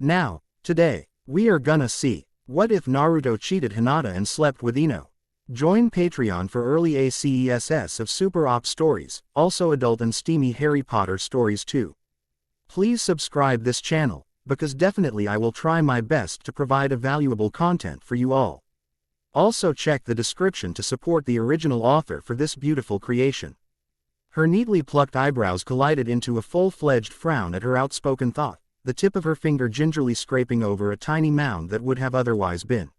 Now, today, we are gonna see, what if Naruto cheated Hinata and slept with Ino? Join Patreon for early ACESS of Super Op stories, also adult and steamy Harry Potter stories too. Please subscribe this channel, because definitely I will try my best to provide a valuable content for you all. Also check the description to support the original author for this beautiful creation. Her neatly plucked eyebrows collided into a full-fledged frown at her outspoken thought, the tip of her finger gingerly scraping over a tiny mound that would have otherwise been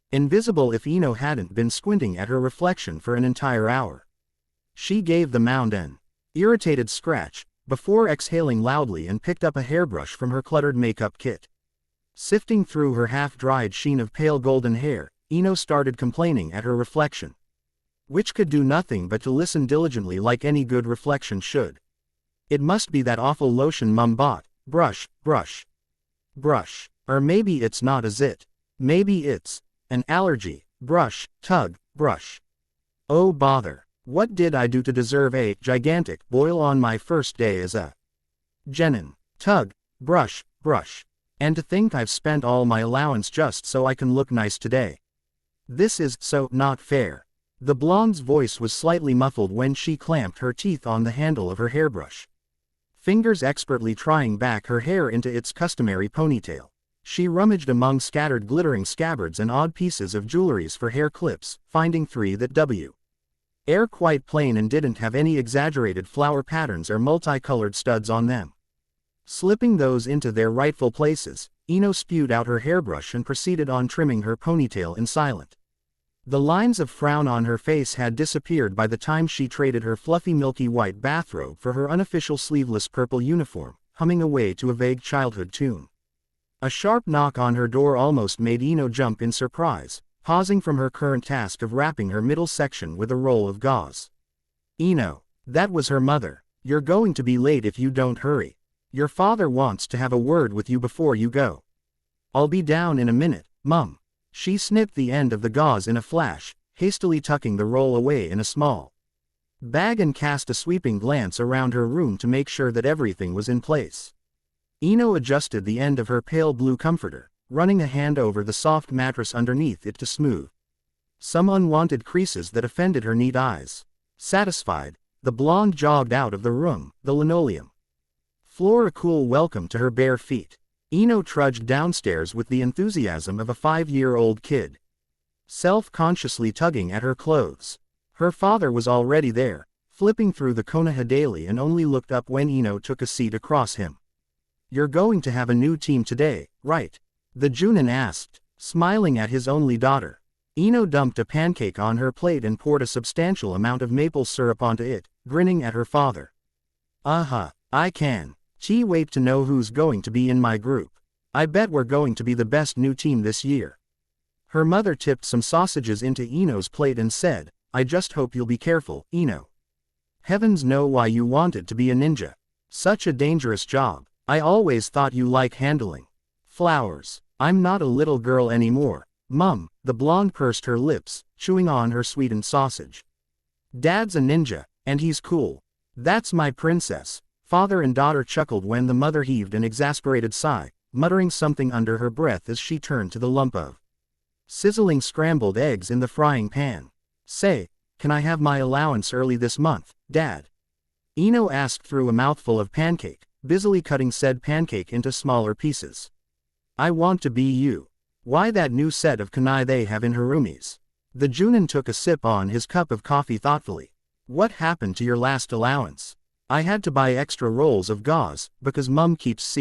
invisible if Ino hadn't been squinting at her reflection for an entire hour. She gave the mound an irritated scratch, before exhaling loudly and picked up a hairbrush from her cluttered makeup kit. Sifting through her half-dried sheen of pale golden hair, Ino started complaining at her reflection, which could do nothing but to listen diligently like any good reflection should. It must be that awful lotion Mum bought. Brush, brush, brush. Or maybe it's not as it. Maybe it's an allergy. Brush, tug, brush. Oh bother. What did I do to deserve a gigantic boil on my first day as a genin? Tug, brush, brush. And to think I've spent all my allowance just so I can look nice today. This is so not fair. The blonde's voice was slightly muffled when she clamped her teeth on the handle of her hairbrush, fingers expertly trying back her hair into its customary ponytail. She rummaged among scattered glittering scabbards and odd pieces of jewelries for hair clips, finding three that were quite plain and didn't have any exaggerated flower patterns or multicolored studs on them. Slipping those into their rightful places, Ino spewed out her hairbrush and proceeded on trimming her ponytail in silence. The lines of frown on her face had disappeared by the time she traded her fluffy milky white bathrobe for her unofficial sleeveless purple uniform, humming away to a vague childhood tune. A sharp knock on her door almost made Ino jump in surprise, pausing from her current task of wrapping her middle section with a roll of gauze. Ino, that was her mother. You're going to be late if you don't hurry. Your father wants to have a word with you before you go. I'll be down in a minute, Mum. She snipped the end of the gauze in a flash, hastily tucking the roll away in a small bag and cast a sweeping glance around her room to make sure that everything was in place. Ino adjusted the end of her pale blue comforter, running a hand over the soft mattress underneath it to smooth some unwanted creases that offended her neat eyes. Satisfied, the blonde jogged out of the room, the linoleum floor a cool welcome to her bare feet. Ino trudged downstairs with the enthusiasm of a 5-year-old kid, self-consciously tugging at her clothes. Her father was already there, flipping through the Konoha Daily, and only looked up when Ino took a seat across him. You're going to have a new team today, right? The Junin asked, smiling at his only daughter. Ino dumped a pancake on her plate and poured a substantial amount of maple syrup onto it, grinning at her father. I can. Wait to know who's going to be in my group. I bet we're going to be the best new team this year. Her mother tipped some sausages into Ino's plate and said, I just hope you'll be careful, Ino. Heavens know why you wanted to be a ninja. Such a dangerous job. I always thought you like handling flowers. I'm not a little girl anymore, Mum. The blonde pursed her lips, chewing on her sweetened sausage. Dad's a ninja, and he's cool. That's my princess. Father and daughter chuckled when the mother heaved an exasperated sigh, muttering something under her breath as she turned to the lump of sizzling scrambled eggs in the frying pan. Say, can I have my allowance early this month, Dad? Ino asked through a mouthful of pancake, busily cutting said pancake into smaller pieces. I want to be you. Why that new set of kunai they have in Harumi's? The Junin took a sip on his cup of coffee thoughtfully. What happened to your last allowance? I had to buy extra rolls of gauze, because Mum keeps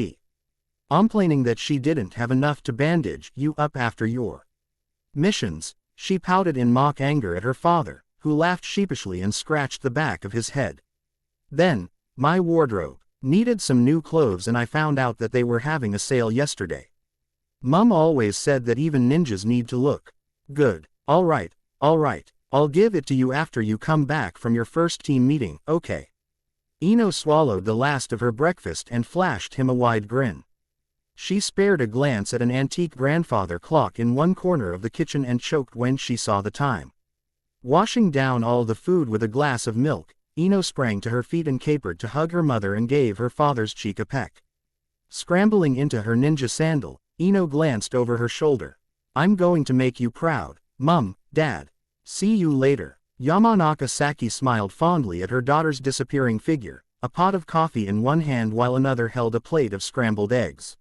complaining that she didn't have enough to bandage you up after your missions. She pouted in mock anger at her father, who laughed sheepishly and scratched the back of his head. Then, my wardrobe needed some new clothes and I found out that they were having a sale yesterday. Mum always said that even ninjas need to look good. All right, I'll give it to you after you come back from your first team meeting, okay? Ino swallowed the last of her breakfast and flashed him a wide grin. She spared a glance at an antique grandfather clock in one corner of the kitchen and choked when she saw the time. Washing down all the food with a glass of milk, Ino sprang to her feet and capered to hug her mother and gave her father's cheek a peck. Scrambling into her ninja sandal, Ino glanced over her shoulder. I'm going to make you proud, Mum, Dad. See you later. Yamanaka Saki smiled fondly at her daughter's disappearing figure, a pot of coffee in one hand while another held a plate of scrambled eggs.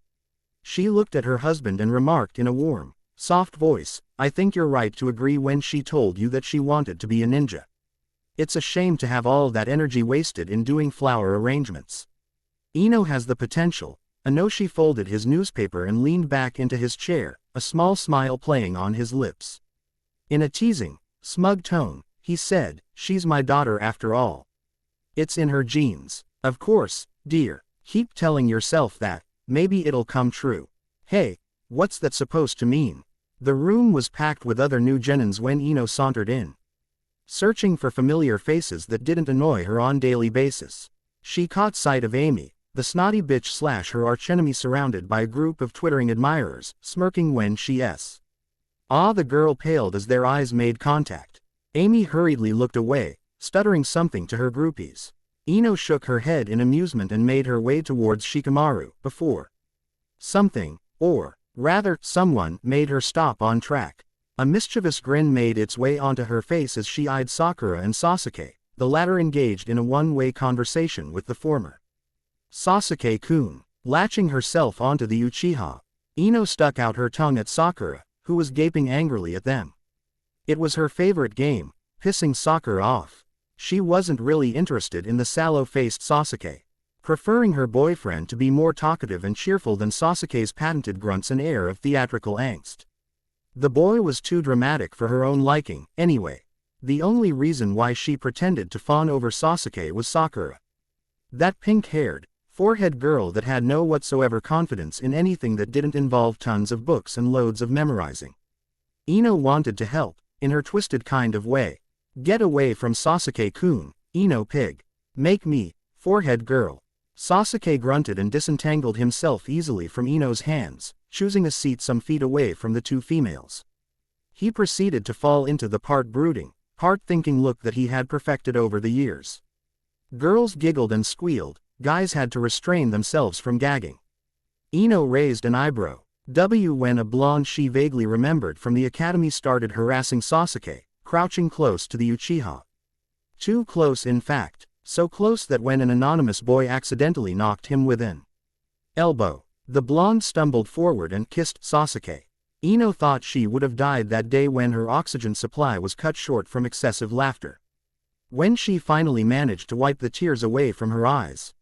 She looked at her husband and remarked in a warm, soft voice, I think you're right to agree when she told you that she wanted to be a ninja. It's a shame to have all that energy wasted in doing flower arrangements. Ino has the potential. Inoshi folded his newspaper and leaned back into his chair, a small smile playing on his lips. In a teasing, smug tone, he said, she's my daughter after all. It's in her genes. Of course, dear. Keep telling yourself that. Maybe it'll come true. Hey, what's that supposed to mean? The room was packed with other new genins when Ino sauntered in. Searching for familiar faces that didn't annoy her on daily basis. She caught sight of Amy, the snotty bitch / her archenemy, surrounded by a group of twittering admirers, smirking when she's. The girl paled as their eyes made contact. Amy hurriedly looked away, stuttering something to her groupies. Ino shook her head in amusement and made her way towards Shikamaru, before something, or rather, someone, made her stop on track. A mischievous grin made its way onto her face as she eyed Sakura and Sasuke, the latter engaged in a one-way conversation with the former. Sasuke-kun, latching herself onto the Uchiha. Ino stuck out her tongue at Sakura, who was gaping angrily at them. It was her favorite game, pissing Sakura off. She wasn't really interested in the sallow-faced Sasuke, preferring her boyfriend to be more talkative and cheerful than Sasuke's patented grunts and air of theatrical angst. The boy was too dramatic for her own liking, anyway. The only reason why she pretended to fawn over Sasuke was Sakura. That pink-haired, forehead girl that had no whatsoever confidence in anything that didn't involve tons of books and loads of memorizing. Ino wanted to help, in her twisted kind of way. Get away from Sasuke-kun, Ino pig. Make me, forehead girl. Sasuke grunted and disentangled himself easily from Ino's hands, choosing a seat some feet away from the two females. He proceeded to fall into the part brooding, part thinking look that he had perfected over the years. Girls giggled and squealed, guys had to restrain themselves from gagging. Ino raised an eyebrow. When a blonde she vaguely remembered from the academy started harassing Sasuke, crouching close to the Uchiha. Too close, in fact, so close that when an anonymous boy accidentally knocked him with an elbow, the blonde stumbled forward and kissed Sasuke. Ino thought she would have died that day when her oxygen supply was cut short from excessive laughter. When she finally managed to wipe the tears away from her eyes,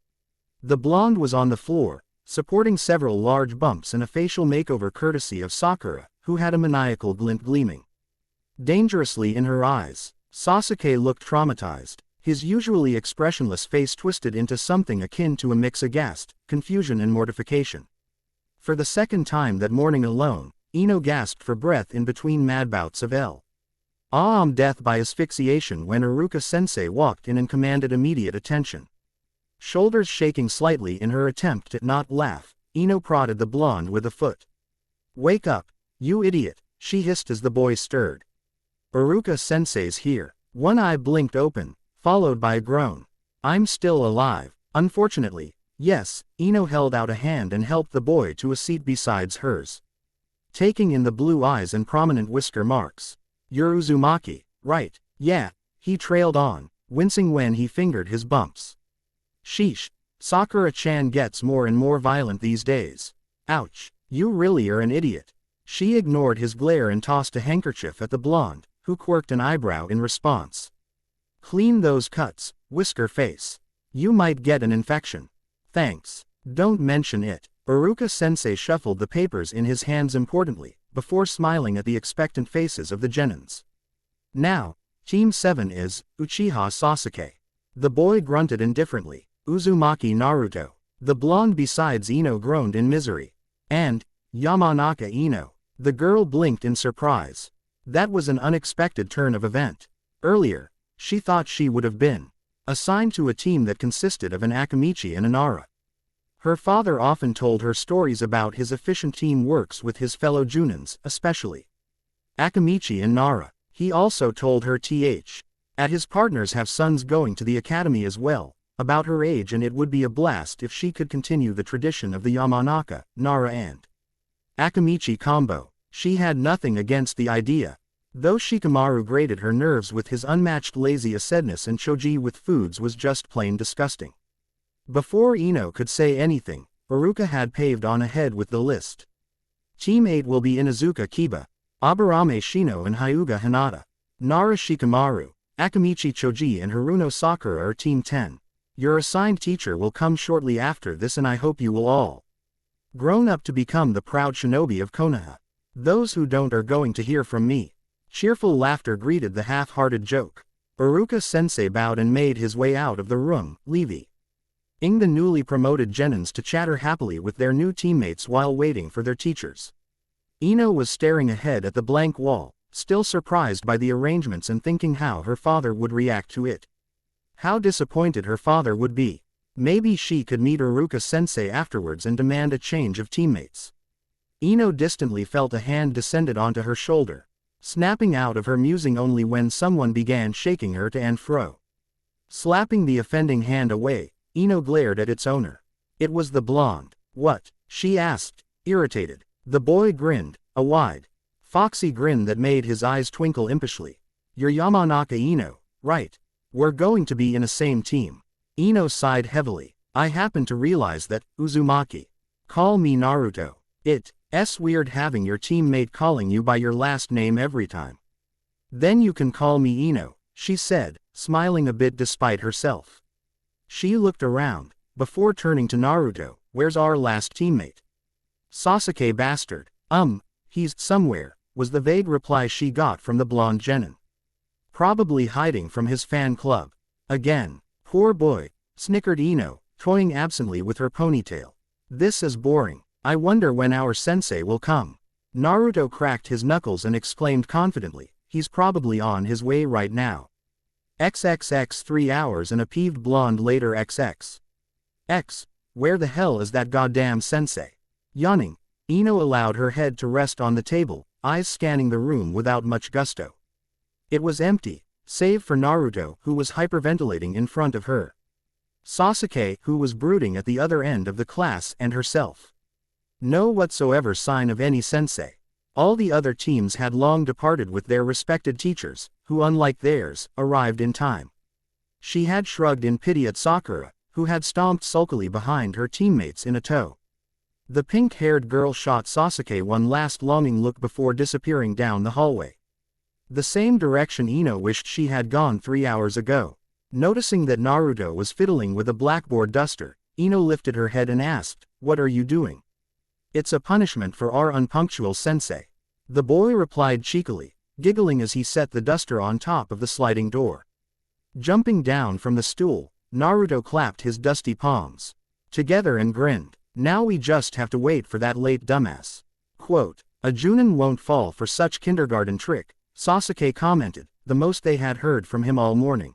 the blonde was on the floor, supporting several large bumps and a facial makeover courtesy of Sakura, who had a maniacal glint gleaming dangerously in her eyes. Sasuke looked traumatized, his usually expressionless face twisted into something akin to a mix of aghast, confusion and mortification. For the second time that morning alone, Ino gasped for breath in between mad bouts of death by asphyxiation when Iruka sensei walked in and commanded immediate attention. Shoulders shaking slightly in her attempt to not laugh, Ino prodded the blonde with a foot. Wake up, you idiot, she hissed as the boy stirred. Iruka sensei's here. One eye blinked open, followed by a groan. I'm still alive, unfortunately. Yes, Ino held out a hand and helped the boy to a seat besides hers. Taking in the blue eyes and prominent whisker marks. You're Uzumaki, right? Yeah, he trailed on, wincing when he fingered his bumps. Sheesh, Sakura-chan gets more and more violent these days. Ouch, you really are an idiot. She ignored his glare and tossed a handkerchief at the blonde, who quirked an eyebrow in response. Clean those cuts, whisker face. You might get an infection. Thanks. Don't mention it. Iruka sensei shuffled the papers in his hands importantly, before smiling at the expectant faces of the genins. Now, Team 7 is Uchiha Sasuke. The boy grunted indifferently. Uzumaki Naruto. The blonde besides Ino groaned in misery. And Yamanaka Ino. The girl blinked in surprise. That was an unexpected turn of event. Earlier, she thought she would have been assigned to a team that consisted of an Akamichi and an Nara. Her father often told her stories about his efficient team works with his fellow Junins, especially Akamichi and Nara. He also told her at his partners have sons going to the academy as well, about her age, and it would be a blast if she could continue the tradition of the Yamanaka, Nara and Akamichi combo. She had nothing against the idea. Though Shikamaru grated her nerves with his unmatched lazy acidness, and Choji with foods was just plain disgusting. Before Ino could say anything, Iruka had paved on ahead with the list. Team 8 will be Inuzuka Kiba, Aburame Shino and Hyuga Hinata. Nara Shikamaru, Akamichi Choji and Haruno Sakura are Team 10. Your assigned teacher will come shortly after this, and I hope you will all grown up to become the proud shinobi of Konoha. Those who don't are going to hear from me. Cheerful laughter greeted the half-hearted joke. Iruka-sensei bowed and made his way out of the room, leaving the newly promoted genins to chatter happily with their new teammates while waiting for their teachers. Ino was staring ahead at the blank wall, still surprised by the arrangements and thinking how her father would react to it. How disappointed her father would be. Maybe she could meet Iruka-sensei afterwards and demand a change of teammates. Ino distantly felt a hand descended onto her shoulder, snapping out of her musing only when someone began shaking her to and fro. Slapping the offending hand away, Ino glared at its owner. It was the blonde. What? She asked, irritated. The boy grinned, a wide, foxy grin that made his eyes twinkle impishly. You're Yamanaka Ino, right? We're going to be in a same team. Ino sighed heavily. I happen to realize that, Uzumaki. Call me Naruto. It's weird having your teammate calling you by your last name every time. Then you can call me Ino, she said, smiling a bit despite herself. She looked around, before turning to Naruto. Where's our last teammate? Sasuke bastard. He's somewhere, was the vague reply she got from the blonde genin. Probably hiding from his fan club. Again. Poor boy, snickered Ino, toying absently with her ponytail. This is boring. I wonder when our sensei will come. Naruto cracked his knuckles and exclaimed confidently, he's probably on his way right now. XXX 3 hours and a peeved blonde later XX. Where the hell is that goddamn sensei? Yawning, Ino allowed her head to rest on the table, eyes scanning the room without much gusto. It was empty, save for Naruto, who was hyperventilating in front of her. Sasuke, who was brooding at the other end of the class, and herself. No whatsoever sign of any sensei. All the other teams had long departed with their respected teachers, who unlike theirs, arrived in time. She had shrugged in pity at Sakura, who had stomped sulkily behind her teammates in a tow. The pink-haired girl shot Sasuke one last longing look before disappearing down the hallway. The same direction Ino wished she had gone 3 hours ago. Noticing that Naruto was fiddling with a blackboard duster, Ino lifted her head and asked, "What are you doing?" "It's a punishment for our unpunctual sensei." The boy replied cheekily, giggling as he set the duster on top of the sliding door. Jumping down from the stool, Naruto clapped his dusty palms together and grinned. Now we just have to wait for that late dumbass. Quote, "A Junin won't fall for such kindergarten trick," Sasuke commented, the most they had heard from him all morning.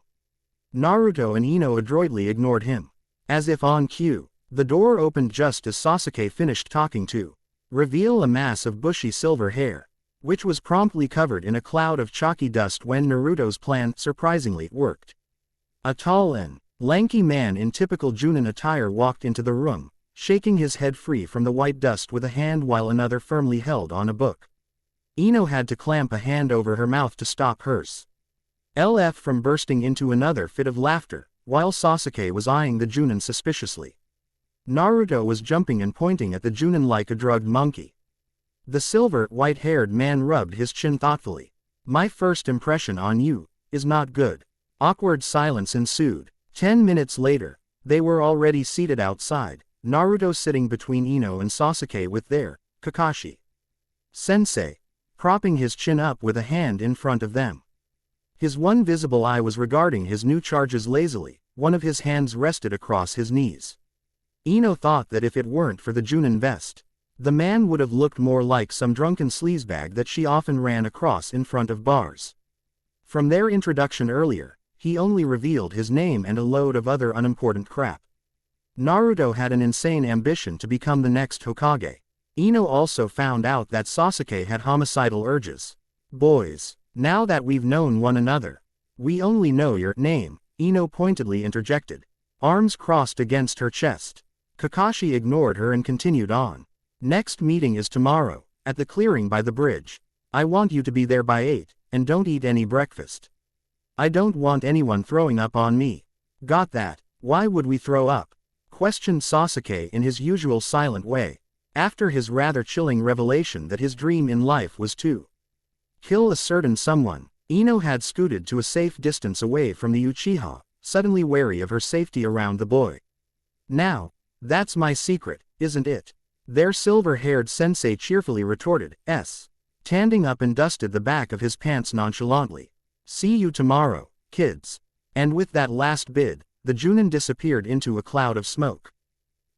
Naruto and Ino adroitly ignored him. As if on cue, the door opened just as Sasuke finished talking to reveal a mass of bushy silver hair, which was promptly covered in a cloud of chalky dust when Naruto's plan surprisingly worked. A tall and lanky man in typical Junin attire walked into the room, shaking his head free from the white dust with a hand while another firmly held on a book. Ino had to clamp a hand over her mouth to stop hers from bursting into another fit of laughter, while Sasuke was eyeing the Junin suspiciously. Naruto was jumping and pointing at the Junin like a drugged monkey. The silver, white-haired man rubbed his chin thoughtfully. "My first impression on you is not good." Awkward silence ensued. 10 minutes later, they were already seated outside, Naruto sitting between Ino and Sasuke with their Kakashi sensei propping his chin up with a hand in front of them. His one visible eye was regarding his new charges lazily, one of his hands rested across his knees. Ino thought that if it weren't for the Junin vest, the man would have looked more like some drunken sleazebag that she often ran across in front of bars. From their introduction earlier, he only revealed his name and a load of other unimportant crap. Naruto had an insane ambition to become the next Hokage. Ino also found out that Sasuke had homicidal urges. "Boys, now that we've known one another, we only know your name," Ino pointedly interjected. arms crossed against her chest. Kakashi ignored her and continued on. Next meeting is tomorrow, at the clearing by the bridge. I want you to be there by 8, and don't eat any breakfast. I don't want anyone throwing up on me. Got that? Why would we throw up? Questioned Sasuke in his usual silent way, after his rather chilling revelation that his dream in life was to kill a certain someone. Ino had scooted to a safe distance away from the Uchiha, suddenly wary of her safety around the boy. Now, that's my secret, isn't it? Their silver-haired sensei cheerfully retorted, standing up and dusted the back of his pants nonchalantly. See you tomorrow, kids. And with that last bid, the Junin disappeared into a cloud of smoke.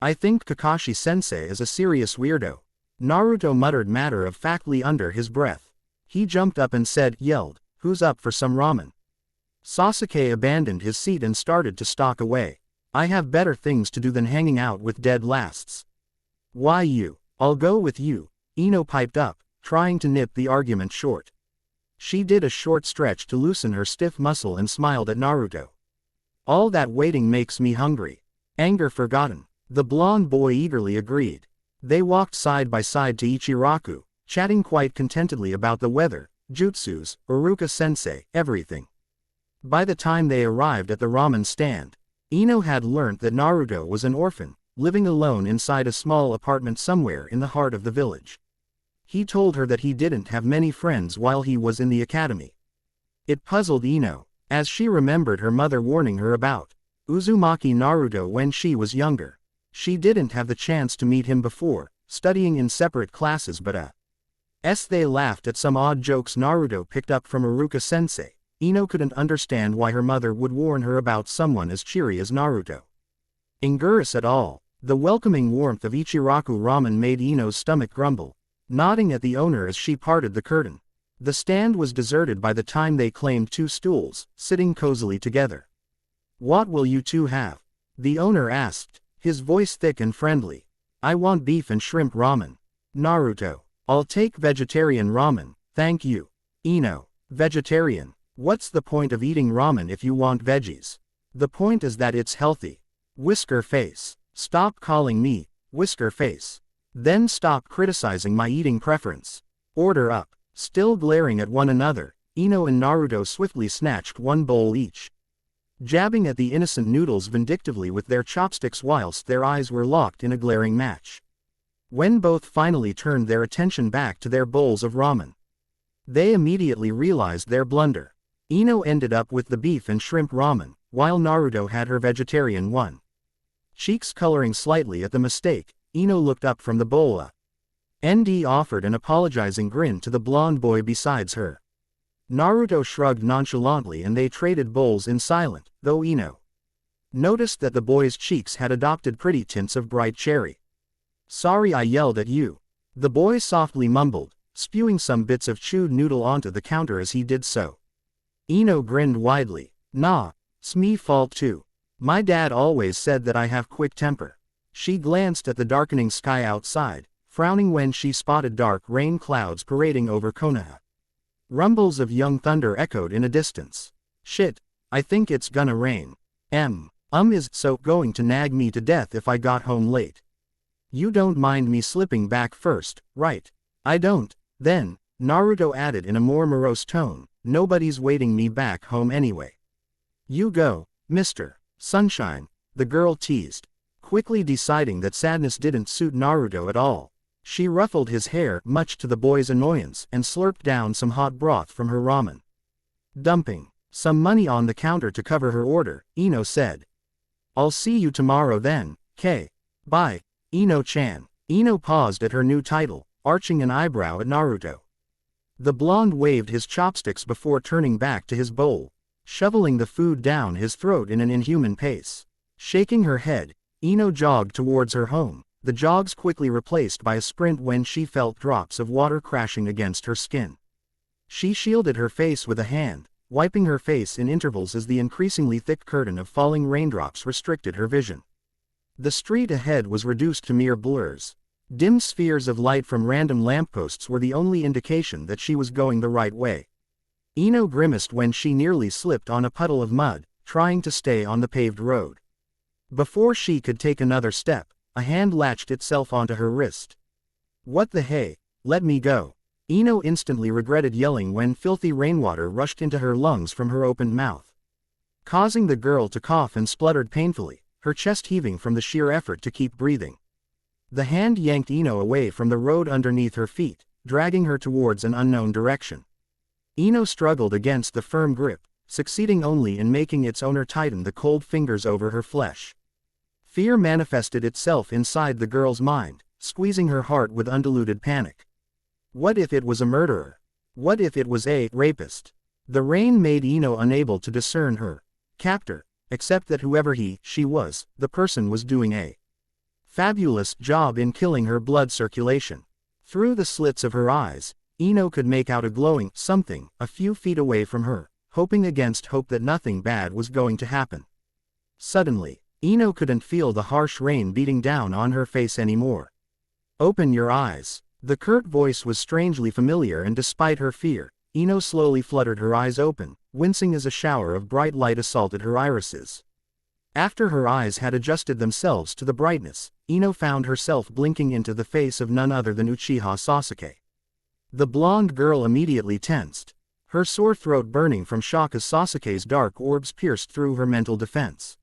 I think Kakashi-sensei is a serious weirdo. Naruto muttered matter-of-factly under his breath. He jumped up and yelled, who's up for some ramen? Sasuke abandoned his seat and started to stalk away. I have better things to do than hanging out with dead lasts. Why you? I'll go with you, Ino piped up, trying to nip the argument short. She did a short stretch to loosen her stiff muscle and smiled at Naruto. All that waiting makes me hungry. Anger forgotten. The blonde boy eagerly agreed. They walked side by side to Ichiraku, chatting quite contentedly about the weather, jutsus, Uruka-sensei, everything. By the time they arrived at the ramen stand, Ino had learnt that Naruto was an orphan, living alone inside a small apartment somewhere in the heart of the village. He told her that he didn't have many friends while he was in the academy. It puzzled Ino, as she remembered her mother warning her about Uzumaki Naruto when she was younger. She didn't have the chance to meet him before, studying in separate classes, but they laughed at some odd jokes Naruto picked up from Uruka-sensei. Ino couldn't understand why her mother would warn her about someone as cheery as Naruto. Ingurus at all. The welcoming warmth of Ichiraku ramen made Ino's stomach grumble, nodding at the owner as she parted the curtain. The stand was deserted by the time they claimed 2 stools, sitting cozily together. What will you two have? The owner asked, his voice thick and friendly. I want beef and shrimp ramen. Naruto. I'll take vegetarian ramen, thank you. Ino. Vegetarian. What's the point of eating ramen if you want veggies? The point is that it's healthy. Whisker face. Stop calling me whisker face. Then stop criticizing my eating preference. Order up. Still glaring at one another, Ino and Naruto swiftly snatched 1 bowl each, jabbing at the innocent noodles vindictively with their chopsticks whilst their eyes were locked in a glaring match. When both finally turned their attention back to their bowls of ramen, they immediately realized their blunder. Ino ended up with the beef and shrimp ramen, while Naruto had her vegetarian one. Cheeks coloring slightly at the mistake, Ino looked up from the bowl. ND offered an apologizing grin to the blonde boy besides her. Naruto shrugged nonchalantly and they traded bowls in silence, though Ino noticed that the boy's cheeks had adopted pretty tints of bright cherry. Sorry I yelled at you. The boy softly mumbled, spewing some bits of chewed noodle onto the counter as he did so. Ino grinned widely. Nah, 's me fault too. My dad always said that I have quick temper. She glanced at the darkening sky outside, frowning when she spotted dark rain clouds parading over Konoha. Rumbles of young thunder echoed in a distance. Shit, I think it's gonna rain. Is so going to nag me to death if I got home late. You don't mind me slipping back first, right? I don't. Then, Naruto added in a more morose tone, nobody's waiting me back home anyway. You go, Mr. Sunshine, the girl teased, quickly deciding that sadness didn't suit Naruto at all. She ruffled his hair, much to the boy's annoyance, and slurped down some hot broth from her ramen. Dumping some money on the counter to cover her order, Ino said. I'll see you tomorrow then, K. Bye, Ino-chan. Ino paused at her new title, arching an eyebrow at Naruto. The blonde waved his chopsticks before turning back to his bowl, shoveling the food down his throat in an inhuman pace. Shaking her head, Ino jogged towards her home, the jogs quickly replaced by a sprint when she felt drops of water crashing against her skin. She shielded her face with a hand, wiping her face in intervals as the increasingly thick curtain of falling raindrops restricted her vision. The street ahead was reduced to mere blurs. Dim spheres of light from random lampposts were the only indication that she was going the right way. Ino grimaced when she nearly slipped on a puddle of mud, trying to stay on the paved road. Before she could take another step, a hand latched itself onto her wrist. What the hey? Let me go. Ino instantly regretted yelling when filthy rainwater rushed into her lungs from her opened mouth, causing the girl to cough and spluttered painfully, her chest heaving from the sheer effort to keep breathing. The hand yanked Ino away from the road underneath her feet, dragging her towards an unknown direction. Ino struggled against the firm grip, succeeding only in making its owner tighten the cold fingers over her flesh. Fear manifested itself inside the girl's mind, squeezing her heart with undiluted panic. What if it was a murderer? What if it was a rapist? The rain made Ino unable to discern her captor, except that whoever she was, the person was doing a fabulous job in killing her blood circulation. Through the slits of her eyes, Ino could make out a glowing something a few feet away from her, hoping against hope that nothing bad was going to happen. Suddenly, Ino couldn't feel the harsh rain beating down on her face anymore. Open your eyes. The curt voice was strangely familiar, and despite her fear, Ino slowly fluttered her eyes open, wincing as a shower of bright light assaulted her irises. After her eyes had adjusted themselves to the brightness, Ino found herself blinking into the face of none other than Uchiha Sasuke. The blonde girl immediately tensed, her sore throat burning from shock as Sasuke's dark orbs pierced through her mental defense.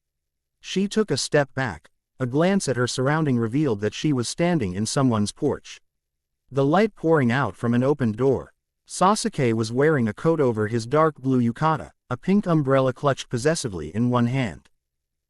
She took a step back. A glance at her surrounding revealed that she was standing in someone's porch, the light pouring out from an opened door. Sasuke was wearing a coat over his dark blue yukata, a pink umbrella clutched possessively in one hand.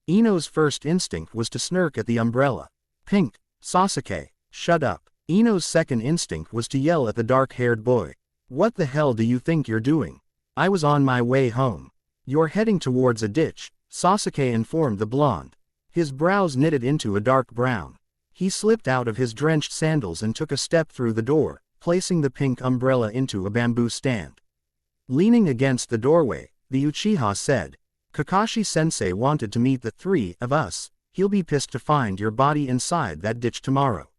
Ino's first instinct was to snirk at the umbrella. Pink, Sasuke, shut up. Ino's second instinct was to yell at the dark-haired boy. What the hell do you think you're doing? I was on my way home. You're heading towards a ditch, Sasuke informed the blonde. His brows knitted into a dark brown. He slipped out of his drenched sandals and took a step through the door, placing the pink umbrella into a bamboo stand. Leaning against the doorway, the Uchiha said, Kakashi sensei wanted to meet the three of us. He'll be pissed to find your body inside that ditch tomorrow.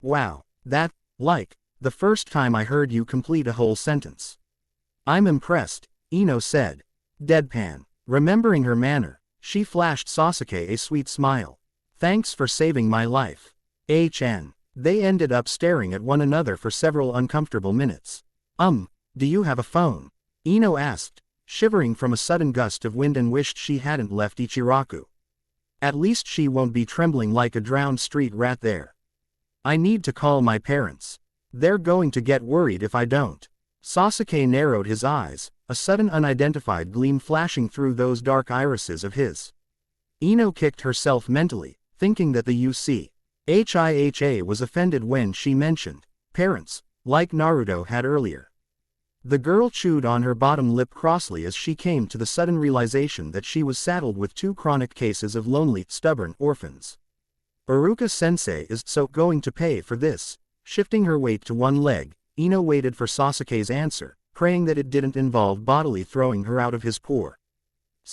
Wow, that, like, the first time I heard you complete a whole sentence. I'm impressed, Ino said. Deadpan. Remembering her manner, she flashed Sasuke a sweet smile. Thanks for saving my life. They ended up staring at one another for several uncomfortable minutes. Do you have a phone? Ino asked, shivering from a sudden gust of wind, and wished she hadn't left Ichiraku. At least she won't be trembling like a drowned street rat there. I need to call my parents. They're going to get worried if I don't. Sasuke narrowed his eyes, a sudden unidentified gleam flashing through those dark irises of his. Ino kicked herself mentally, thinking that the Uchiha was offended when she mentioned parents, like Naruto had earlier. The girl chewed on her bottom lip crossly as she came to the sudden realization that she was saddled with two chronic cases of lonely, stubborn orphans. Iruka-sensei is so going to pay for this. Shifting her weight to one leg, Ino waited for Sasuke's answer, praying that it didn't involve bodily throwing her out of his paw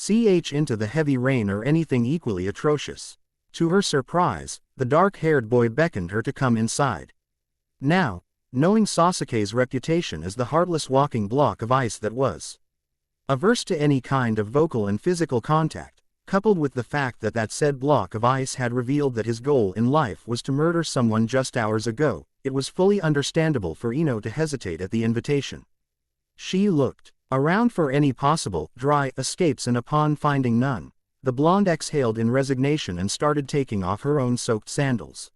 into the heavy rain or anything equally atrocious. To her surprise, the dark-haired boy beckoned her to come inside. Now, knowing Sasuke's reputation as the heartless walking block of ice that was averse to any kind of vocal and physical contact, coupled with the fact that that said block of ice had revealed that his goal in life was to murder someone just hours ago, it was fully understandable for Ino to hesitate at the invitation. She looked around for any possible dry escapes, and upon finding none, the blonde exhaled in resignation and started taking off her own soaked sandals.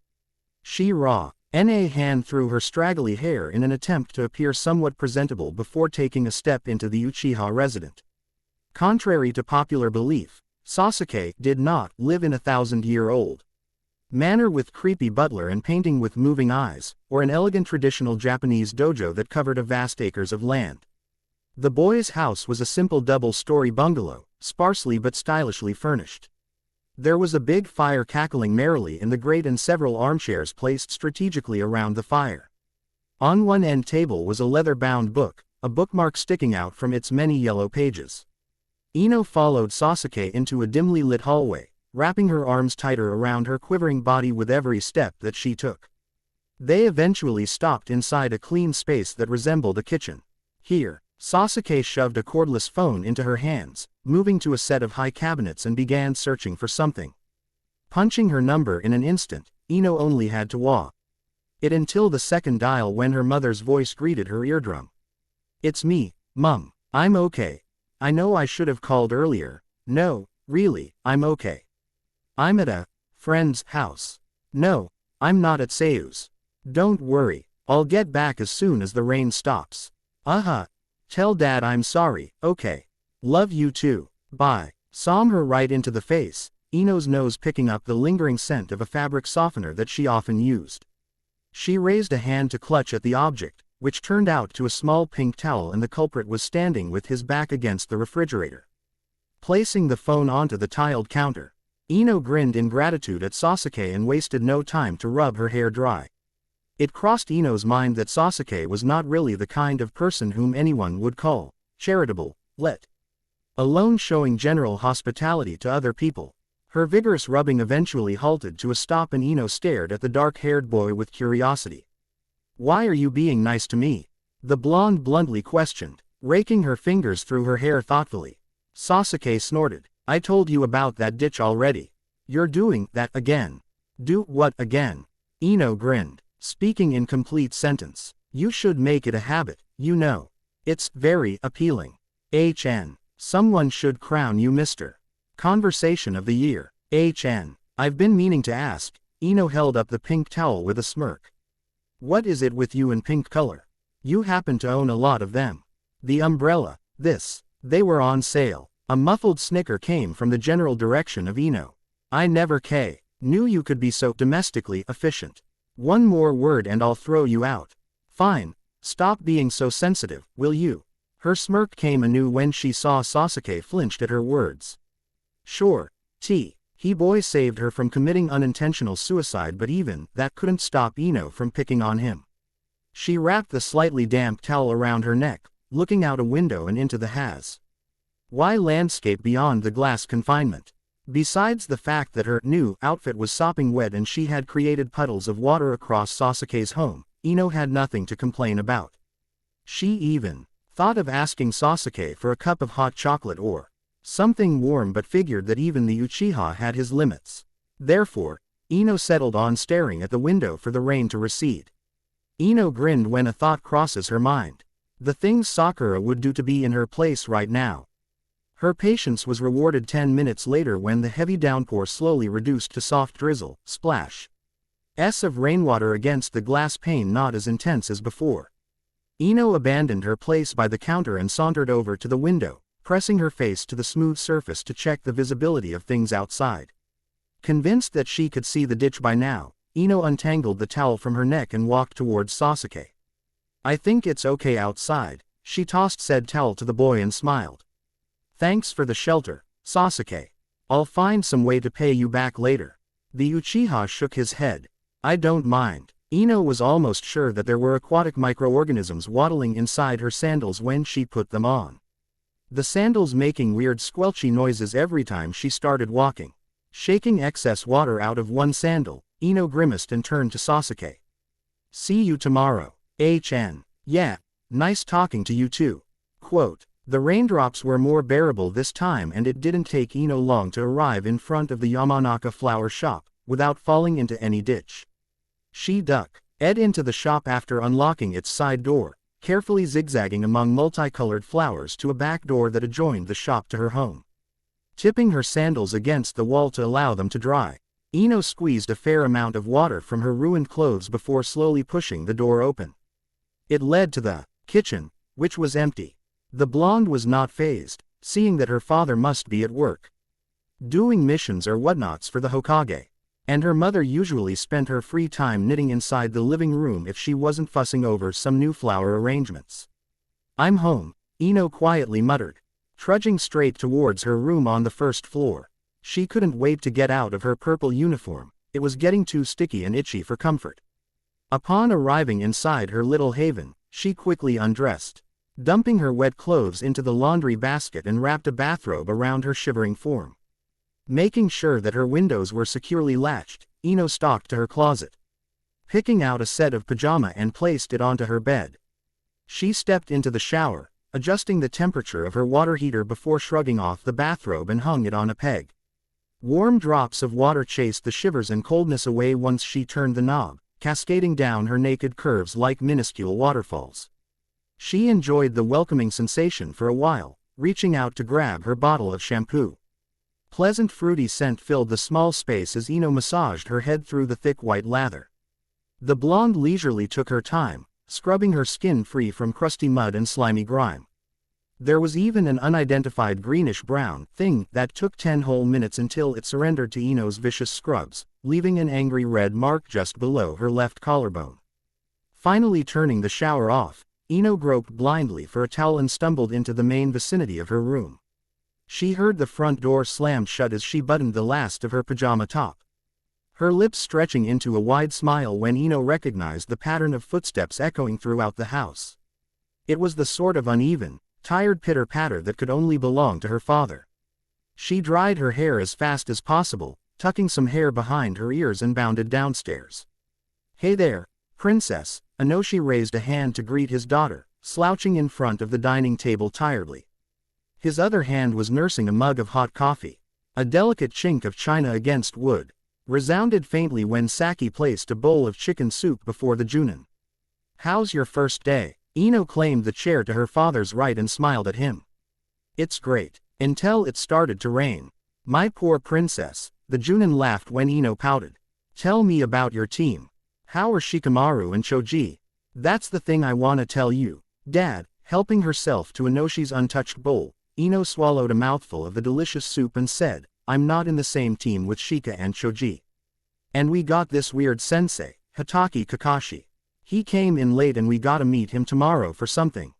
She ran a hand through her straggly hair in an attempt to appear somewhat presentable before taking a step into the Uchiha residence. Contrary to popular belief, Sasuke did not live in a 1,000-year-old manor with creepy butler and painting with moving eyes, or an elegant traditional Japanese dojo that covered a vast acres of land. The boy's house was a simple double-story bungalow, sparsely but stylishly furnished. There was a big fire cackling merrily in the grate and several armchairs placed strategically around the fire. On one end table was a leather-bound book, a bookmark sticking out from its many yellow pages. Ino followed Sasuke into a dimly lit hallway, wrapping her arms tighter around her quivering body with every step that she took. They eventually stopped inside a clean space that resembled a kitchen. Here, Sasuke shoved a cordless phone into her hands, moving to a set of high cabinets and began searching for something. Punching her number in an instant, Ino only had to wait it until the second dial when her mother's voice greeted her eardrum. "It's me, Mum. I'm okay. I know I should have called earlier. No, really, I'm okay. I'm at a friend's house. No, I'm not at Seiyu's. Don't worry, I'll get back as soon as the rain stops. Tell Dad I'm sorry, okay. Love you too. Bye." Saw her right into the face, Ino's nose picking up the lingering scent of a fabric softener that she often used. She raised a hand to clutch at the object, which turned out to a small pink towel, and the culprit was standing with his back against the refrigerator. Placing the phone onto the tiled counter, Ino grinned in gratitude at Sasuke and wasted no time to rub her hair dry. It crossed Ino's mind that Sasuke was not really the kind of person whom anyone would call charitable, let alone showing general hospitality to other people. Her vigorous rubbing eventually halted to a stop, and Ino stared at the dark-haired boy with curiosity. "Why are you being nice to me?" the blonde bluntly questioned, raking her fingers through her hair thoughtfully. Sasuke snorted. "I told you about that ditch already. You're doing that again." "Do what again?" Ino grinned, speaking in complete sentence. "You should make it a habit, you know. It's very appealing. Someone should crown you Mr. Conversation of the Year. I've been meaning to ask." Ino held up the pink towel with a smirk. "What is it with you in pink color? You happen to own a lot of them." "The umbrella, they were on sale." A muffled snicker came from the general direction of Ino. "I never knew you could be so domestically efficient. One more word and I'll throw you out." "Fine, stop being so sensitive, will you?" Her smirk came anew when she saw Sasuke flinched at her words. "Sure, he boy saved her from committing unintentional suicide, but even that couldn't stop Ino from picking on him." She wrapped the slightly damp towel around her neck, looking out a window and into the why landscape beyond the glass confinement. Besides the fact that her new outfit was sopping wet and she had created puddles of water across Sasuke's home, Ino had nothing to complain about. She even thought of asking Sasuke for a cup of hot chocolate or something warm, but figured that even the Uchiha had his limits. Therefore, Ino settled on staring at the window for the rain to recede. Ino grinned when a thought crosses her mind. The things Sakura would do to be in her place right now. Her patience was rewarded 10 minutes later when the heavy downpour slowly reduced to soft drizzle, splash of rainwater against the glass pane, not as intense as before. Ino abandoned her place by the counter and sauntered over to the window, pressing her face to the smooth surface to check the visibility of things outside. Convinced that she could see the ditch by now, Ino untangled the towel from her neck and walked towards Sasuke. "I think it's okay outside." She tossed said towel to the boy and smiled. "Thanks for the shelter, Sasuke. I'll find some way to pay you back later." The Uchiha shook his head. "I don't mind." Ino was almost sure that there were aquatic microorganisms waddling inside her sandals when she put them on. The sandals making weird squelchy noises every time she started walking. Shaking excess water out of one sandal, Ino grimaced and turned to Sasuke. "See you tomorrow. Yeah, nice talking to you too." Quote. The raindrops were more bearable this time, and it didn't take Ino long to arrive in front of the Yamanaka flower shop, without falling into any ditch. She ducked into the shop after unlocking its side door, carefully zigzagging among multicolored flowers to a back door that adjoined the shop to her home. Tipping her sandals against the wall to allow them to dry, Ino squeezed a fair amount of water from her ruined clothes before slowly pushing the door open. It led to the kitchen, which was empty. The blonde was not fazed, seeing that her father must be at work, doing missions or whatnots for the Hokage, and her mother usually spent her free time knitting inside the living room if she wasn't fussing over some new flower arrangements. "I'm home," Ino quietly muttered, trudging straight towards her room on the first floor. She couldn't wait to get out of her purple uniform, it was getting too sticky and itchy for comfort. Upon arriving inside her little haven, she quickly undressed, dumping her wet clothes into the laundry basket and wrapped a bathrobe around her shivering form. Making sure that her windows were securely latched, Ino stalked to her closet. Picking out a set of pajama and placed it onto her bed. She stepped into the shower, adjusting the temperature of her water heater before shrugging off the bathrobe and hung it on a peg. Warm drops of water chased the shivers and coldness away once she turned the knob, cascading down her naked curves like minuscule waterfalls. She enjoyed the welcoming sensation for a while, reaching out to grab her bottle of shampoo. Pleasant fruity scent filled the small space as Ino massaged her head through the thick white lather. The blonde leisurely took her time, scrubbing her skin free from crusty mud and slimy grime. There was even an unidentified greenish-brown thing that took 10 whole minutes until it surrendered to Ino's vicious scrubs, leaving an angry red mark just below her left collarbone. Finally turning the shower off, Ino groped blindly for a towel and stumbled into the main vicinity of her room. She heard the front door slammed shut as she buttoned the last of her pajama top. Her lips stretching into a wide smile when Ino recognized the pattern of footsteps echoing throughout the house. It was the sort of uneven, tired pitter-patter that could only belong to her father. She dried her hair as fast as possible, tucking some hair behind her ears and bounded downstairs. "Hey there, princess," Inoshi raised a hand to greet his daughter, slouching in front of the dining table tiredly. His other hand was nursing a mug of hot coffee. A delicate chink of china against wood resounded faintly when Saki placed a bowl of chicken soup before the Junin. "How's your first day?" Ino claimed the chair to her father's right and smiled at him. "It's great. Until it started to rain." "My poor princess," the Junin laughed when Ino pouted. "Tell me about your team. How are Shikamaru and Choji?" "That's the thing I wanna tell you, Dad." Helping herself to Inoshi's untouched bowl, Ino swallowed a mouthful of the delicious soup and said, "I'm not in the same team with Shika and Choji. And we got this weird sensei, Hitaki Kakashi. He came in late and we gotta meet him tomorrow for something."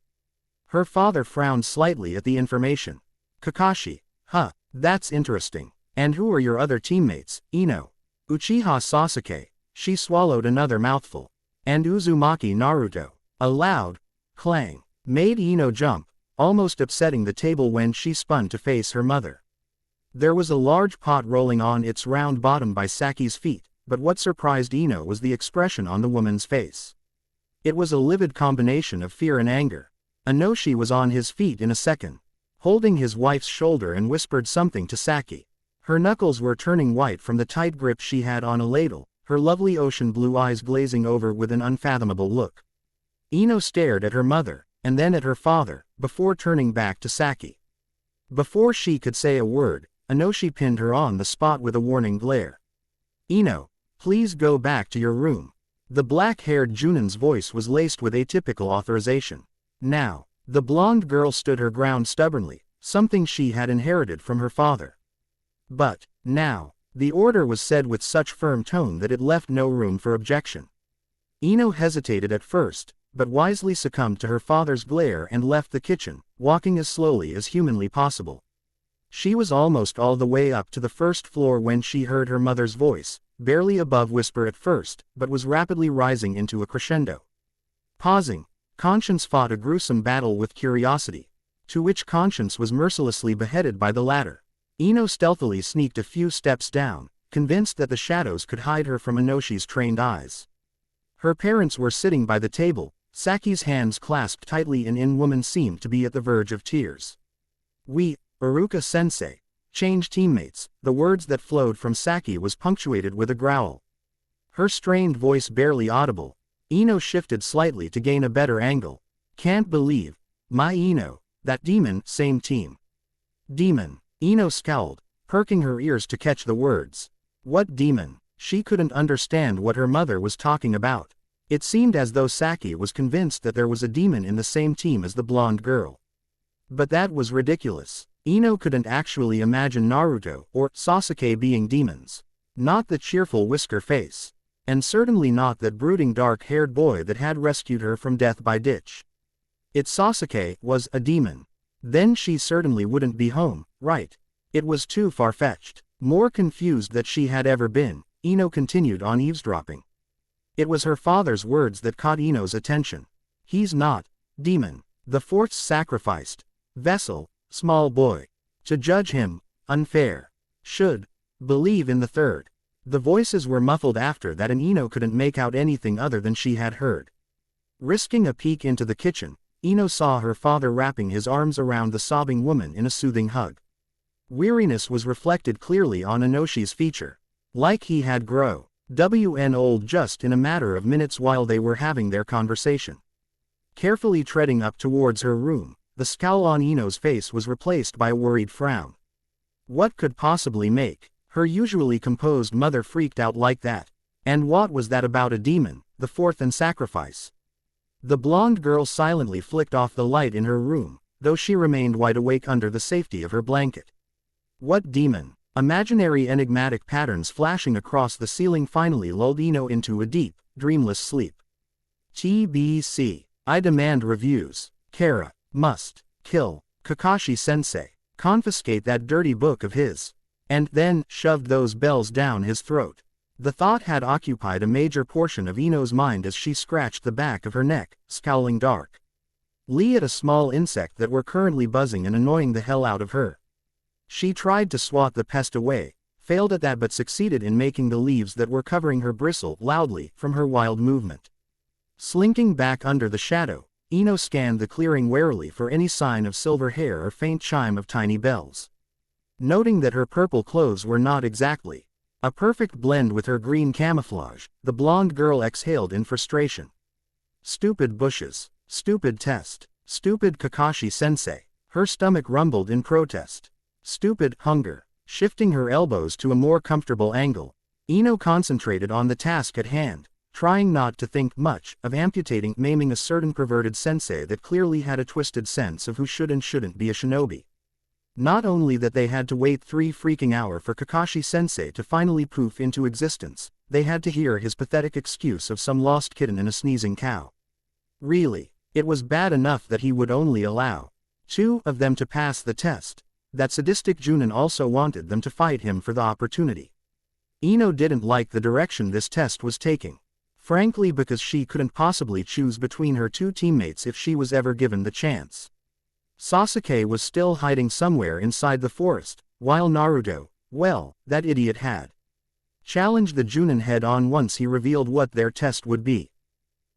Her father frowned slightly at the information. "Kakashi, huh, that's interesting. And who are your other teammates, Ino?" "Uchiha Sasuke." She swallowed another mouthful. "And Uzumaki Naruto." A loud clang made Ino jump, almost upsetting the table when she spun to face her mother. There was a large pot rolling on its round bottom by Saki's feet, but what surprised Ino was the expression on the woman's face. It was a livid combination of fear and anger. Inoshi was on his feet in a second, holding his wife's shoulder and whispered something to Saki. Her knuckles were turning white from the tight grip she had on a ladle, her lovely ocean blue eyes glazing over with an unfathomable look. Ino stared at her mother, and then at her father, before turning back to Saki. Before she could say a word, Inoshi pinned her on the spot with a warning glare. "Ino, please go back to your room." The black-haired Junin's voice was laced with atypical authorization. Now, the blonde girl stood her ground stubbornly, something she had inherited from her father. But, now, the order was said with such firm tone that it left no room for objection. Ino hesitated at first, but wisely succumbed to her father's glare and left the kitchen, walking as slowly as humanly possible. She was almost all the way up to the first floor when she heard her mother's voice, barely above whisper at first, but was rapidly rising into a crescendo. Pausing, conscience fought a gruesome battle with curiosity, to which conscience was mercilessly beheaded by the latter. Ino stealthily sneaked a few steps down, convinced that the shadows could hide her from Inoshi's trained eyes. Her parents were sitting by the table, Saki's hands clasped tightly and In-woman seemed to be at the verge of tears. "We, Iruka-sensei, change teammates." The words that flowed from Saki was punctuated with a growl. Her strained voice barely audible. Ino shifted slightly to gain a better angle. "Can't believe, my Ino, that demon." "Same team." "Demon." Ino scowled, perking her ears to catch the words. What demon? She couldn't understand what her mother was talking about. It seemed as though Saki was convinced that there was a demon in the same team as the blonde girl. But that was ridiculous. Ino couldn't actually imagine Naruto or Sasuke being demons. Not the cheerful whisker face. And certainly not that brooding dark-haired boy that had rescued her from death by ditch. If Sasuke was a demon, then she certainly wouldn't be home, right? It was too far-fetched. More confused than she had ever been, Ino continued on eavesdropping. It was her father's words that caught Ino's attention. He's not demon. The fourth sacrificed vessel, small boy. To judge him, unfair. Should believe in the third. The voices were muffled after that and Ino couldn't make out anything other than she had heard. Risking a peek into the kitchen, Ino saw her father wrapping his arms around the sobbing woman in a soothing hug. Weariness was reflected clearly on Inoshi's feature. Like he had grown old just in a matter of minutes while they were having their conversation. Carefully treading up towards her room, the scowl on Ino's face was replaced by a worried frown. What could possibly make her usually composed mother freaked out like that? And what was that about a demon, the fourth and sacrifice? The blonde girl silently flicked off the light in her room, though she remained wide awake under the safety of her blanket. What demon? Imaginary enigmatic patterns flashing across the ceiling finally lulled Ino into a deep, dreamless sleep. TBC. I demand reviews. Kara must kill Kakashi sensei. Confiscate that dirty book of his. And then shoved those bells down his throat. The thought had occupied a major portion of Ino's mind as she scratched the back of her neck, scowling dark at a small insect that were currently buzzing and annoying the hell out of her. She tried to swat the pest away, failed at that but succeeded in making the leaves that were covering her bristle loudly from her wild movement. Slinking back under the shadow, Ino scanned the clearing warily for any sign of silver hair or faint chime of tiny bells. Noting that her purple clothes were not exactly a perfect blend with her green camouflage, the blonde girl exhaled in frustration. Stupid bushes. Stupid test. Stupid Kakashi sensei. Her stomach rumbled in protest. Stupid hunger. Shifting her elbows to a more comfortable angle, Ino concentrated on the task at hand, trying not to think much of maiming a certain perverted sensei that clearly had a twisted sense of who should and shouldn't be a shinobi. Not only that they had to wait 3 freaking hours for Kakashi sensei to finally poof into existence, they had to hear his pathetic excuse of some lost kitten and a sneezing cow. Really, it was bad enough that he would only allow 2 of them to pass the test. That sadistic Junin also wanted them to fight him for the opportunity. Ino didn't like the direction this test was taking. Frankly, because she couldn't possibly choose between her 2 teammates if she was ever given the chance. Sasuke was still hiding somewhere inside the forest, while Naruto, well, that idiot had challenged the Junin head-on once he revealed what their test would be.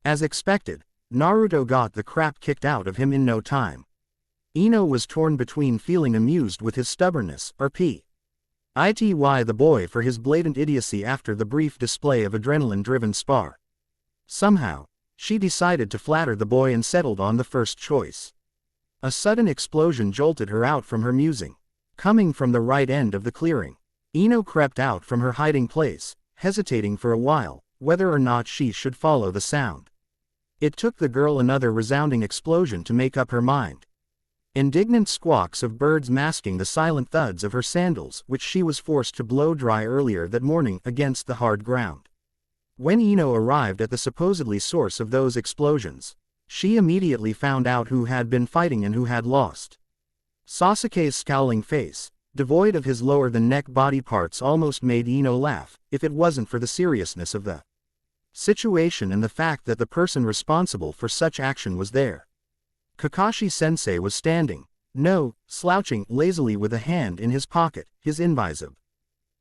As expected, Naruto got the crap kicked out of him in no time. Ino was torn between feeling amused with his stubbornness or p.I.t.y. the boy for his blatant idiocy after the brief display of adrenaline-driven spar. Somehow, she decided to flatter the boy and settled on the first choice. A sudden explosion jolted her out from her musing. Coming from the right end of the clearing, Ino crept out from her hiding place, hesitating for a while, whether or not she should follow the sound. It took the girl another resounding explosion to make up her mind. Indignant squawks of birds masking the silent thuds of her sandals which she was forced to blow dry earlier that morning against the hard ground. When Ino arrived at the supposedly source of those explosions, she immediately found out who had been fighting and who had lost. Sasuke's scowling face, devoid of his lower-than-neck body parts, almost made Ino laugh, if it wasn't for the seriousness of the situation and the fact that the person responsible for such action was there. Kakashi sensei was standing, slouching lazily with a hand in his pocket, his invisib.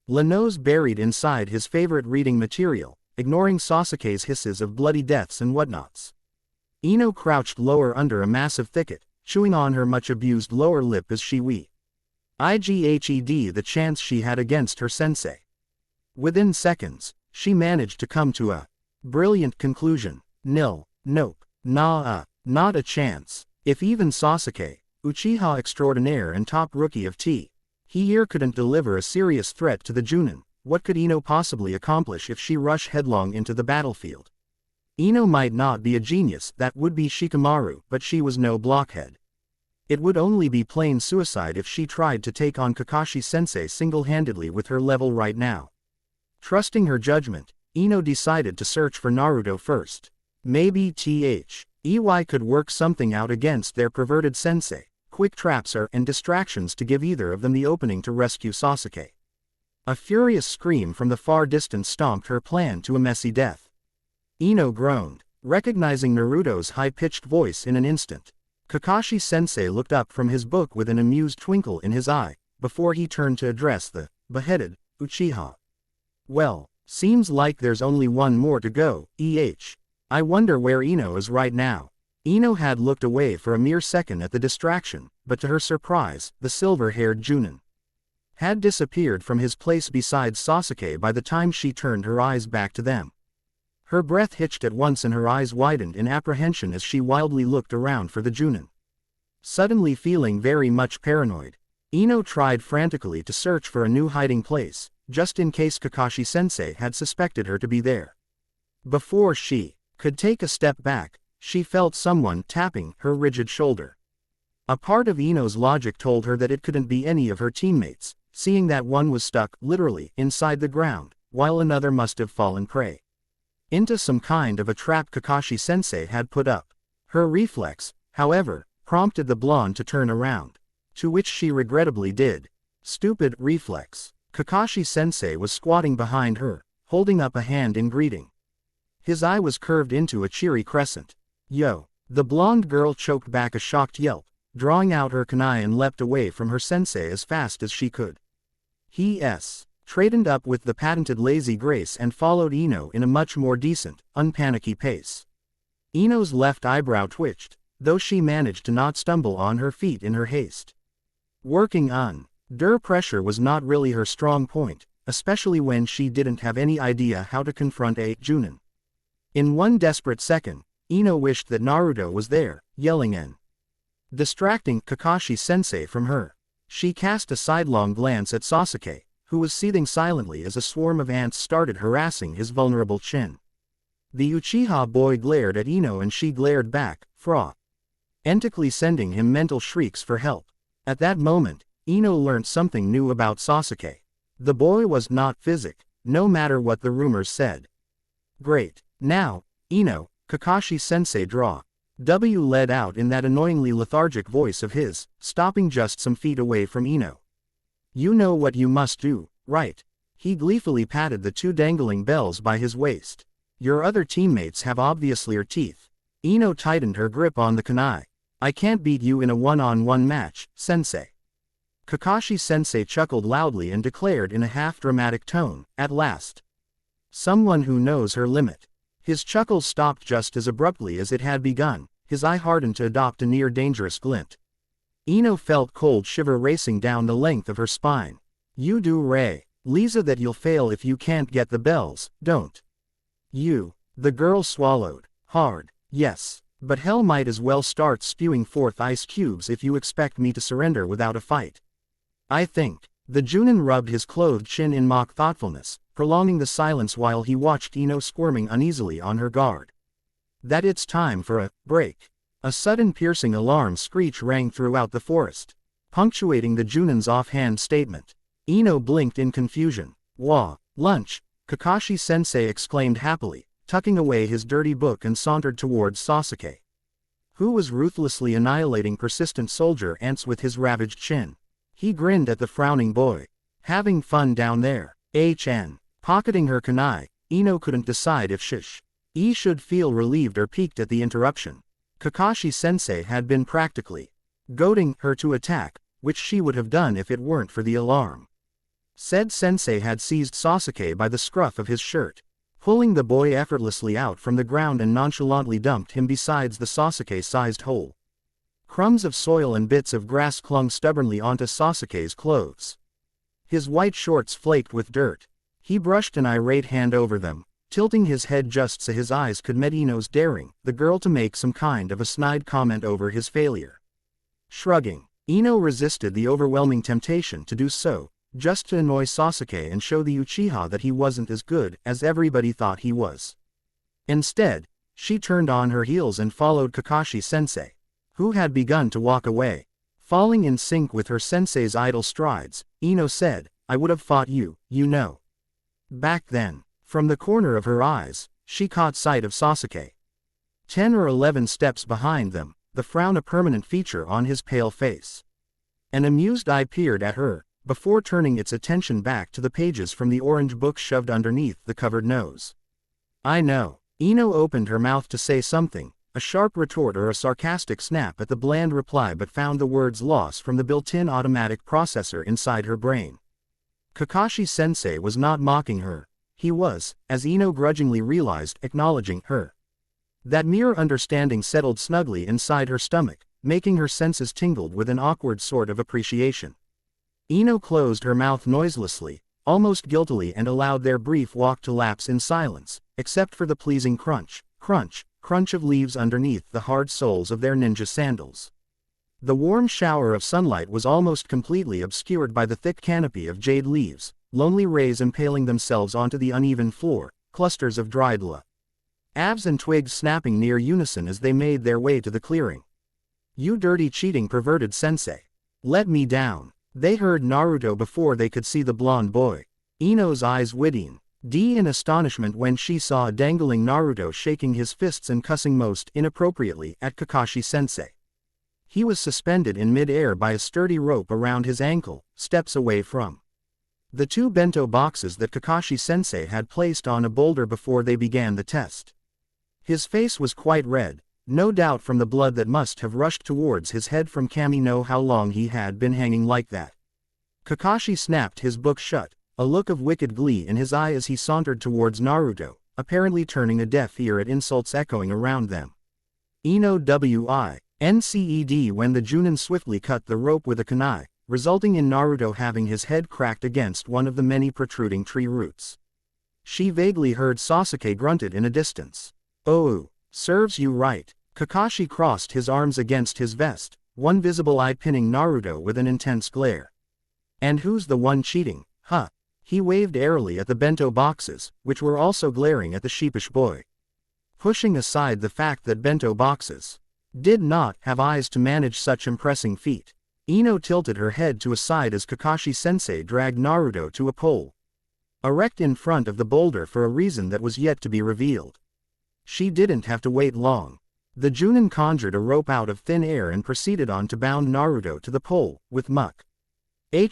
nose buried inside his favorite reading material, ignoring Sasuke's hisses of bloody deaths and whatnots. Ino crouched lower under a massive thicket, chewing on her much-abused lower lip as she ighed the chance she had against her sensei. Within seconds, she managed to come to a brilliant conclusion. Nope, not a chance. If even Sasuke, Uchiha extraordinaire and top rookie of here couldn't deliver a serious threat to the Junin, what could Ino possibly accomplish if she rushed headlong into the battlefield? Ino might not be a genius, that would be Shikamaru, but she was no blockhead. It would only be plain suicide if she tried to take on Kakashi sensei single-handedly with her level right now. Trusting her judgment, Ino decided to search for Naruto first. Maybe EY could work something out against their perverted sensei, quick traps and distractions to give either of them the opening to rescue Sasuke. A furious scream from the far distance stomped her plan to a messy death. Ino groaned, recognizing Naruto's high-pitched voice in an instant. Kakashi sensei looked up from his book with an amused twinkle in his eye, before he turned to address the beheaded Uchiha. Well, seems like there's only one more to go, I wonder where Ino is right now. Ino had looked away for a mere second at the distraction, but to her surprise, the silver-haired Junin had disappeared from his place beside Sasuke by the time she turned her eyes back to them. Her breath hitched at once and her eyes widened in apprehension as she wildly looked around for the Junin. Suddenly feeling very much paranoid, Ino tried frantically to search for a new hiding place, just in case Kakashi-sensei had suspected her to be there. Before she could take a step back, she felt someone tapping her rigid shoulder. A part of Ino's logic told her that it couldn't be any of her teammates, seeing that one was stuck, literally, inside the ground, while another must have fallen prey into some kind of a trap Kakashi-sensei had put up. Her reflex, however, prompted the blonde to turn around, to which she regrettably did. Stupid reflex. Kakashi-sensei was squatting behind her, holding up a hand in greeting. His eye was curved into a cheery crescent. Yo! The blonde girl choked back a shocked yelp, drawing out her kunai and leapt away from her sensei as fast as she could. He straightened up with the patented lazy grace and followed Ino in a much more decent, unpanicky pace. Ino's left eyebrow twitched, though she managed to not stumble on her feet in her haste. Working under pressure was not really her strong point, especially when she didn't have any idea how to confront a Junin. In one desperate second, Ino wished that Naruto was there, yelling and distracting Kakashi-sensei from her. She cast a sidelong glance at Sasuke, who was seething silently as a swarm of ants started harassing his vulnerable chin. The Uchiha boy glared at Ino and she glared back, frantically sending him mental shrieks for help. At that moment, Ino learnt something new about Sasuke. The boy was not physic, no matter what the rumors said. Great. Now, Ino, Kakashi-sensei W led out in that annoyingly lethargic voice of his, stopping just some feet away from Ino. You know what you must do, right? He gleefully patted the two dangling bells by his waist. Your other teammates have obviously teeth. Ino tightened her grip on the kunai. I can't beat you in a one-on-one match, sensei. Kakashi-sensei chuckled loudly and declared in a half-dramatic tone, at last. Someone who knows her limit. His chuckle stopped just as abruptly as it had begun, his eye hardened to adopt a near-dangerous glint. Ino felt cold shiver racing down the length of her spine. You do Ray. Lisa that you'll fail if you can't get the bells, don't you? The girl swallowed hard. Yes, but hell might as well start spewing forth ice cubes if you expect me to surrender without a fight. I think. The Junin rubbed his clothed chin in mock thoughtfulness, prolonging the silence while he watched Ino squirming uneasily on her guard. That it's time for a break. A sudden piercing alarm screech rang throughout the forest, punctuating the Junin's offhand statement. Ino blinked in confusion. Wah, lunch, Kakashi-sensei exclaimed happily, tucking away his dirty book and sauntered towards Sasuke, who was ruthlessly annihilating persistent soldier ants with his ravaged chin. He grinned at the frowning boy. Having fun down there. Pocketing her kunai, Ino couldn't decide if she should feel relieved or piqued at the interruption. Kakashi-sensei had been practically goading her to attack, which she would have done if it weren't for the alarm. Said sensei had seized Sasuke by the scruff of his shirt, pulling the boy effortlessly out from the ground and nonchalantly dumped him beside the Sasuke-sized hole. Crumbs of soil and bits of grass clung stubbornly onto Sasuke's clothes. His white shorts flaked with dirt. He brushed an irate hand over them, tilting his head just so his eyes could meet Ino's, daring the girl to make some kind of a snide comment over his failure. Shrugging, Ino resisted the overwhelming temptation to do so, just to annoy Sasuke and show the Uchiha that he wasn't as good as everybody thought he was. Instead, she turned on her heels and followed Kakashi-sensei, who had begun to walk away. Falling in sync with her sensei's idle strides, Ino said, I would have fought you, you know. Back then. From the corner of her eyes, she caught sight of Sasuke. 10 or 11 steps behind them, the frown a permanent feature on his pale face. An amused eye peered at her, before turning its attention back to the pages from the orange book shoved underneath the covered nose. I know. Ino opened her mouth to say something, a sharp retort or a sarcastic snap at the bland reply, but found the words lost from the built-in automatic processor inside her brain. Kakashi-sensei was not mocking her. He was, as Ino grudgingly realized, acknowledging her. That mere understanding settled snugly inside her stomach, making her senses tingled with an awkward sort of appreciation. Ino closed her mouth noiselessly, almost guiltily, and allowed their brief walk to lapse in silence, except for the pleasing crunch, crunch, crunch of leaves underneath the hard soles of their ninja sandals. The warm shower of sunlight was almost completely obscured by the thick canopy of jade leaves, lonely rays impaling themselves onto the uneven floor, clusters of dried leaves and twigs snapping near unison as they made their way to the clearing. "You dirty cheating perverted sensei. Let me down." They heard Naruto before they could see the blonde boy. Ino's eyes widened in astonishment when she saw dangling Naruto shaking his fists and cussing most inappropriately at Kakashi-sensei. He was suspended in mid-air by a sturdy rope around his ankle, steps away from the two bento boxes that Kakashi-sensei had placed on a boulder before they began the test. His face was quite red, no doubt from the blood that must have rushed towards his head from Kami no how long he had been hanging like that. Kakashi snapped his book shut, a look of wicked glee in his eye as he sauntered towards Naruto, apparently turning a deaf ear at insults echoing around them. Ino Winced when the Junin swiftly cut the rope with a kunai, resulting in Naruto having his head cracked against one of the many protruding tree roots. She vaguely heard Sasuke grunted in a distance. "Oh, serves you right." Kakashi crossed his arms against his vest, one visible eye pinning Naruto with an intense glare. "And who's the one cheating, huh?" He waved airily at the bento boxes, which were also glaring at the sheepish boy. Pushing aside the fact that bento boxes did not have eyes to manage such impressing feat, Ino tilted her head to a side as Kakashi-sensei dragged Naruto to a pole, erect in front of the boulder for a reason that was yet to be revealed. She didn't have to wait long. The Junin conjured a rope out of thin air and proceeded on to bound Naruto to the pole, with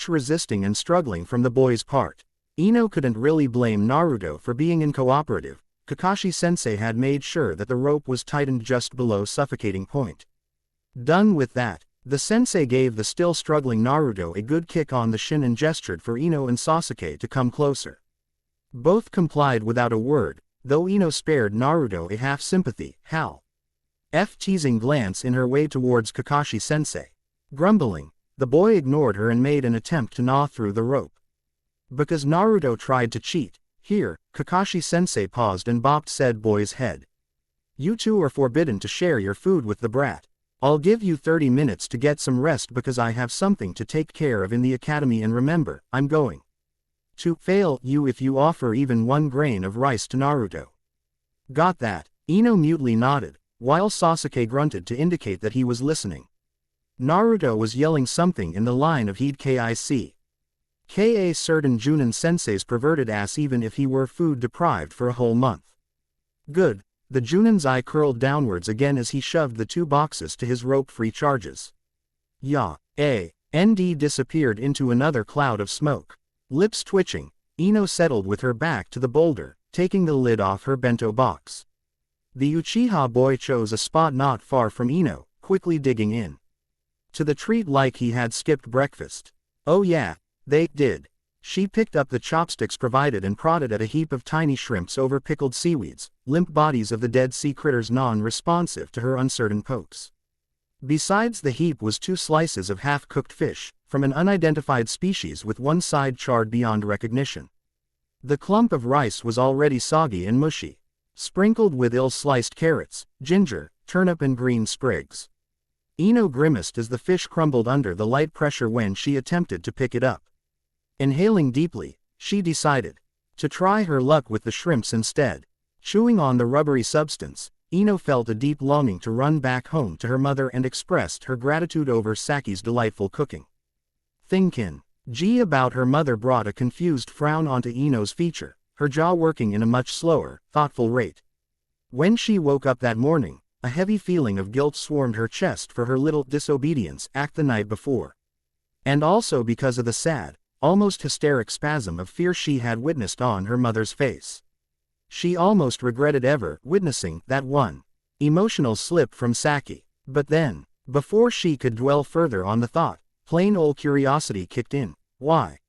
resisting and struggling from the boy's part. Ino couldn't really blame Naruto for being uncooperative. Kakashi-sensei had made sure that the rope was tightened just below suffocating point. Done with that, the sensei gave the still struggling Naruto a good kick on the shin and gestured for Ino and Sasuke to come closer. Both complied without a word, though Ino spared Naruto a half-sympathy, teasing glance in her way towards Kakashi-sensei. Grumbling, the boy ignored her and made an attempt to gnaw through the rope. Because Naruto tried to cheat, here, Kakashi-sensei paused and bopped said boy's head. "You two are forbidden to share your food with the brat. I'll give you 30 minutes to get some rest because I have something to take care of in the academy, and remember, I'm going to fail you if you offer even one grain of rice to Naruto." "Got that?" Ino mutely nodded, while Sasuke grunted to indicate that he was listening. Naruto was yelling something in the line of "He'd K.A. certain Junin sensei's perverted ass even if he were food deprived for a whole month." "Good." The Junin's eye curled downwards again as he shoved the two boxes to his rope-free charges. ND disappeared into another cloud of smoke. Lips twitching, Ino settled with her back to the boulder, taking the lid off her bento box. The Uchiha boy chose a spot not far from Ino, quickly digging in to the treat like he had skipped breakfast. "Oh yeah, they did." She picked up the chopsticks provided and prodded at a heap of tiny shrimps over pickled seaweeds, limp bodies of the dead sea critters non-responsive to her uncertain pokes. Besides the heap was 2 slices of half-cooked fish, from an unidentified species with one side charred beyond recognition. The clump of rice was already soggy and mushy, sprinkled with ill-sliced carrots, ginger, turnip and green sprigs. Ino grimaced as the fish crumbled under the light pressure when she attempted to pick it up. Inhaling deeply, she decided to try her luck with the shrimps instead. Chewing on the rubbery substance, Ino felt a deep longing to run back home to her mother and expressed her gratitude over Saki's delightful cooking. Thinking about her mother brought a confused frown onto Ino's feature, her jaw working in a much slower, thoughtful rate. When she woke up that morning, a heavy feeling of guilt swarmed her chest for her little disobedience act the night before. And also because of the sad, almost hysteric spasm of fear she had witnessed on her mother's face. She almost regretted ever witnessing that one emotional slip from Saki. But then, before she could dwell further on the thought, plain old curiosity kicked in. Why?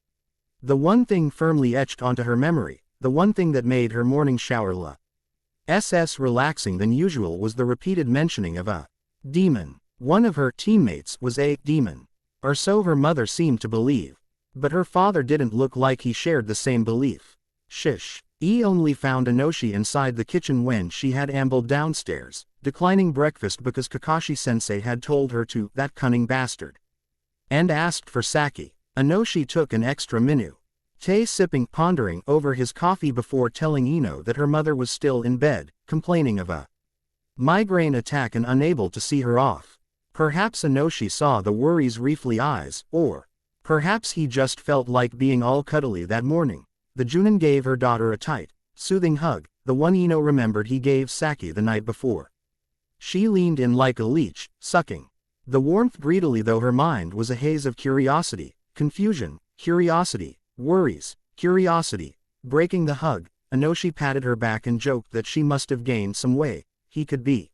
The one thing firmly etched onto her memory, the one thing that made her morning shower less relaxing than usual was the repeated mentioning of a demon. One of her teammates was a demon. Or so her mother seemed to believe. But her father didn't look like he shared the same belief. Shish. He only found Inoshi inside the kitchen when she had ambled downstairs, declining breakfast because Kakashi-sensei had told her to, that cunning bastard. And asked for sake. Inoshi took an extra minu. Sipping, pondering over his coffee before telling Ino that her mother was still in bed, complaining of a migraine attack and unable to see her off. Perhaps Inoshi saw the worry's reefly eyes, or perhaps he just felt like being all cuddly that morning. The Junin gave her daughter a tight, soothing hug, the one Ino remembered he gave Saki the night before. She leaned in like a leech, sucking the warmth greedily, though her mind was a haze of curiosity, confusion, curiosity, worries, curiosity. Breaking the hug, Inoshi patted her back and joked that she must have gained some weight. He could be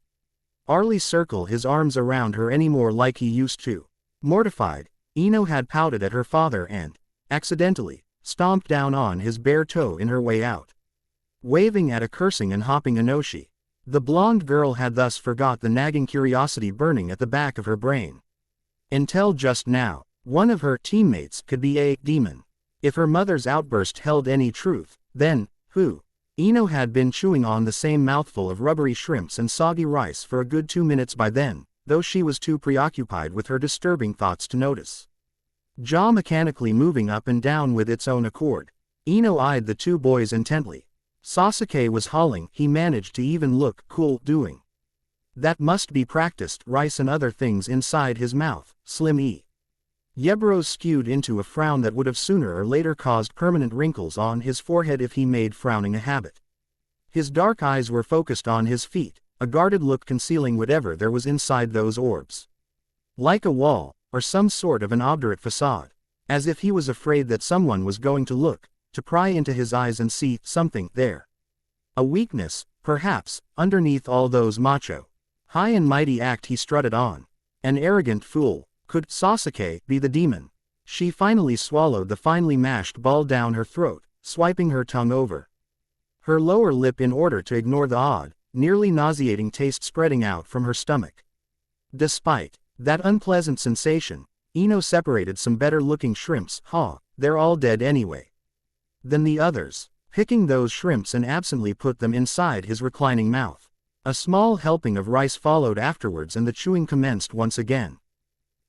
hardly circle his arms around her anymore like he used to. Mortified, Ino had pouted at her father and, accidentally, stomped down on his bare toe in her way out. Waving at a cursing and hopping Inoshi, the blonde girl had thus forgot the nagging curiosity burning at the back of her brain. Until just now, one of her teammates could be a demon. If her mother's outburst held any truth, then, who? Ino had been chewing on the same mouthful of rubbery shrimps and soggy rice for a good 2 minutes by then, though she was too preoccupied with her disturbing thoughts to notice. Jaw mechanically moving up and down with its own accord, Ino eyed the two boys intently. Sasuke was hauling, he managed to even look cool doing that. Must be practiced. Rice and other things inside his mouth. Slim E. Yebro's skewed into a frown that would have sooner or later caused permanent wrinkles on his forehead if he made frowning a habit. His dark eyes were focused on his feet, a guarded look concealing whatever there was inside those orbs. Like a wall, or some sort of an obdurate facade. As if he was afraid that someone was going to look, to pry into his eyes and see something there. A weakness, perhaps, underneath all those macho, high and mighty act he strutted on. An arrogant fool. Could Sasuke be the demon? She finally swallowed the finely mashed ball down her throat, swiping her tongue over her lower lip in order to ignore the odd, nearly nauseating taste spreading out from her stomach. Despite that unpleasant sensation, Ino separated some better-looking shrimps. They're all dead anyway. Then the others, picking those shrimps and absently put them inside his reclining mouth. A small helping of rice followed afterwards and the chewing commenced once again.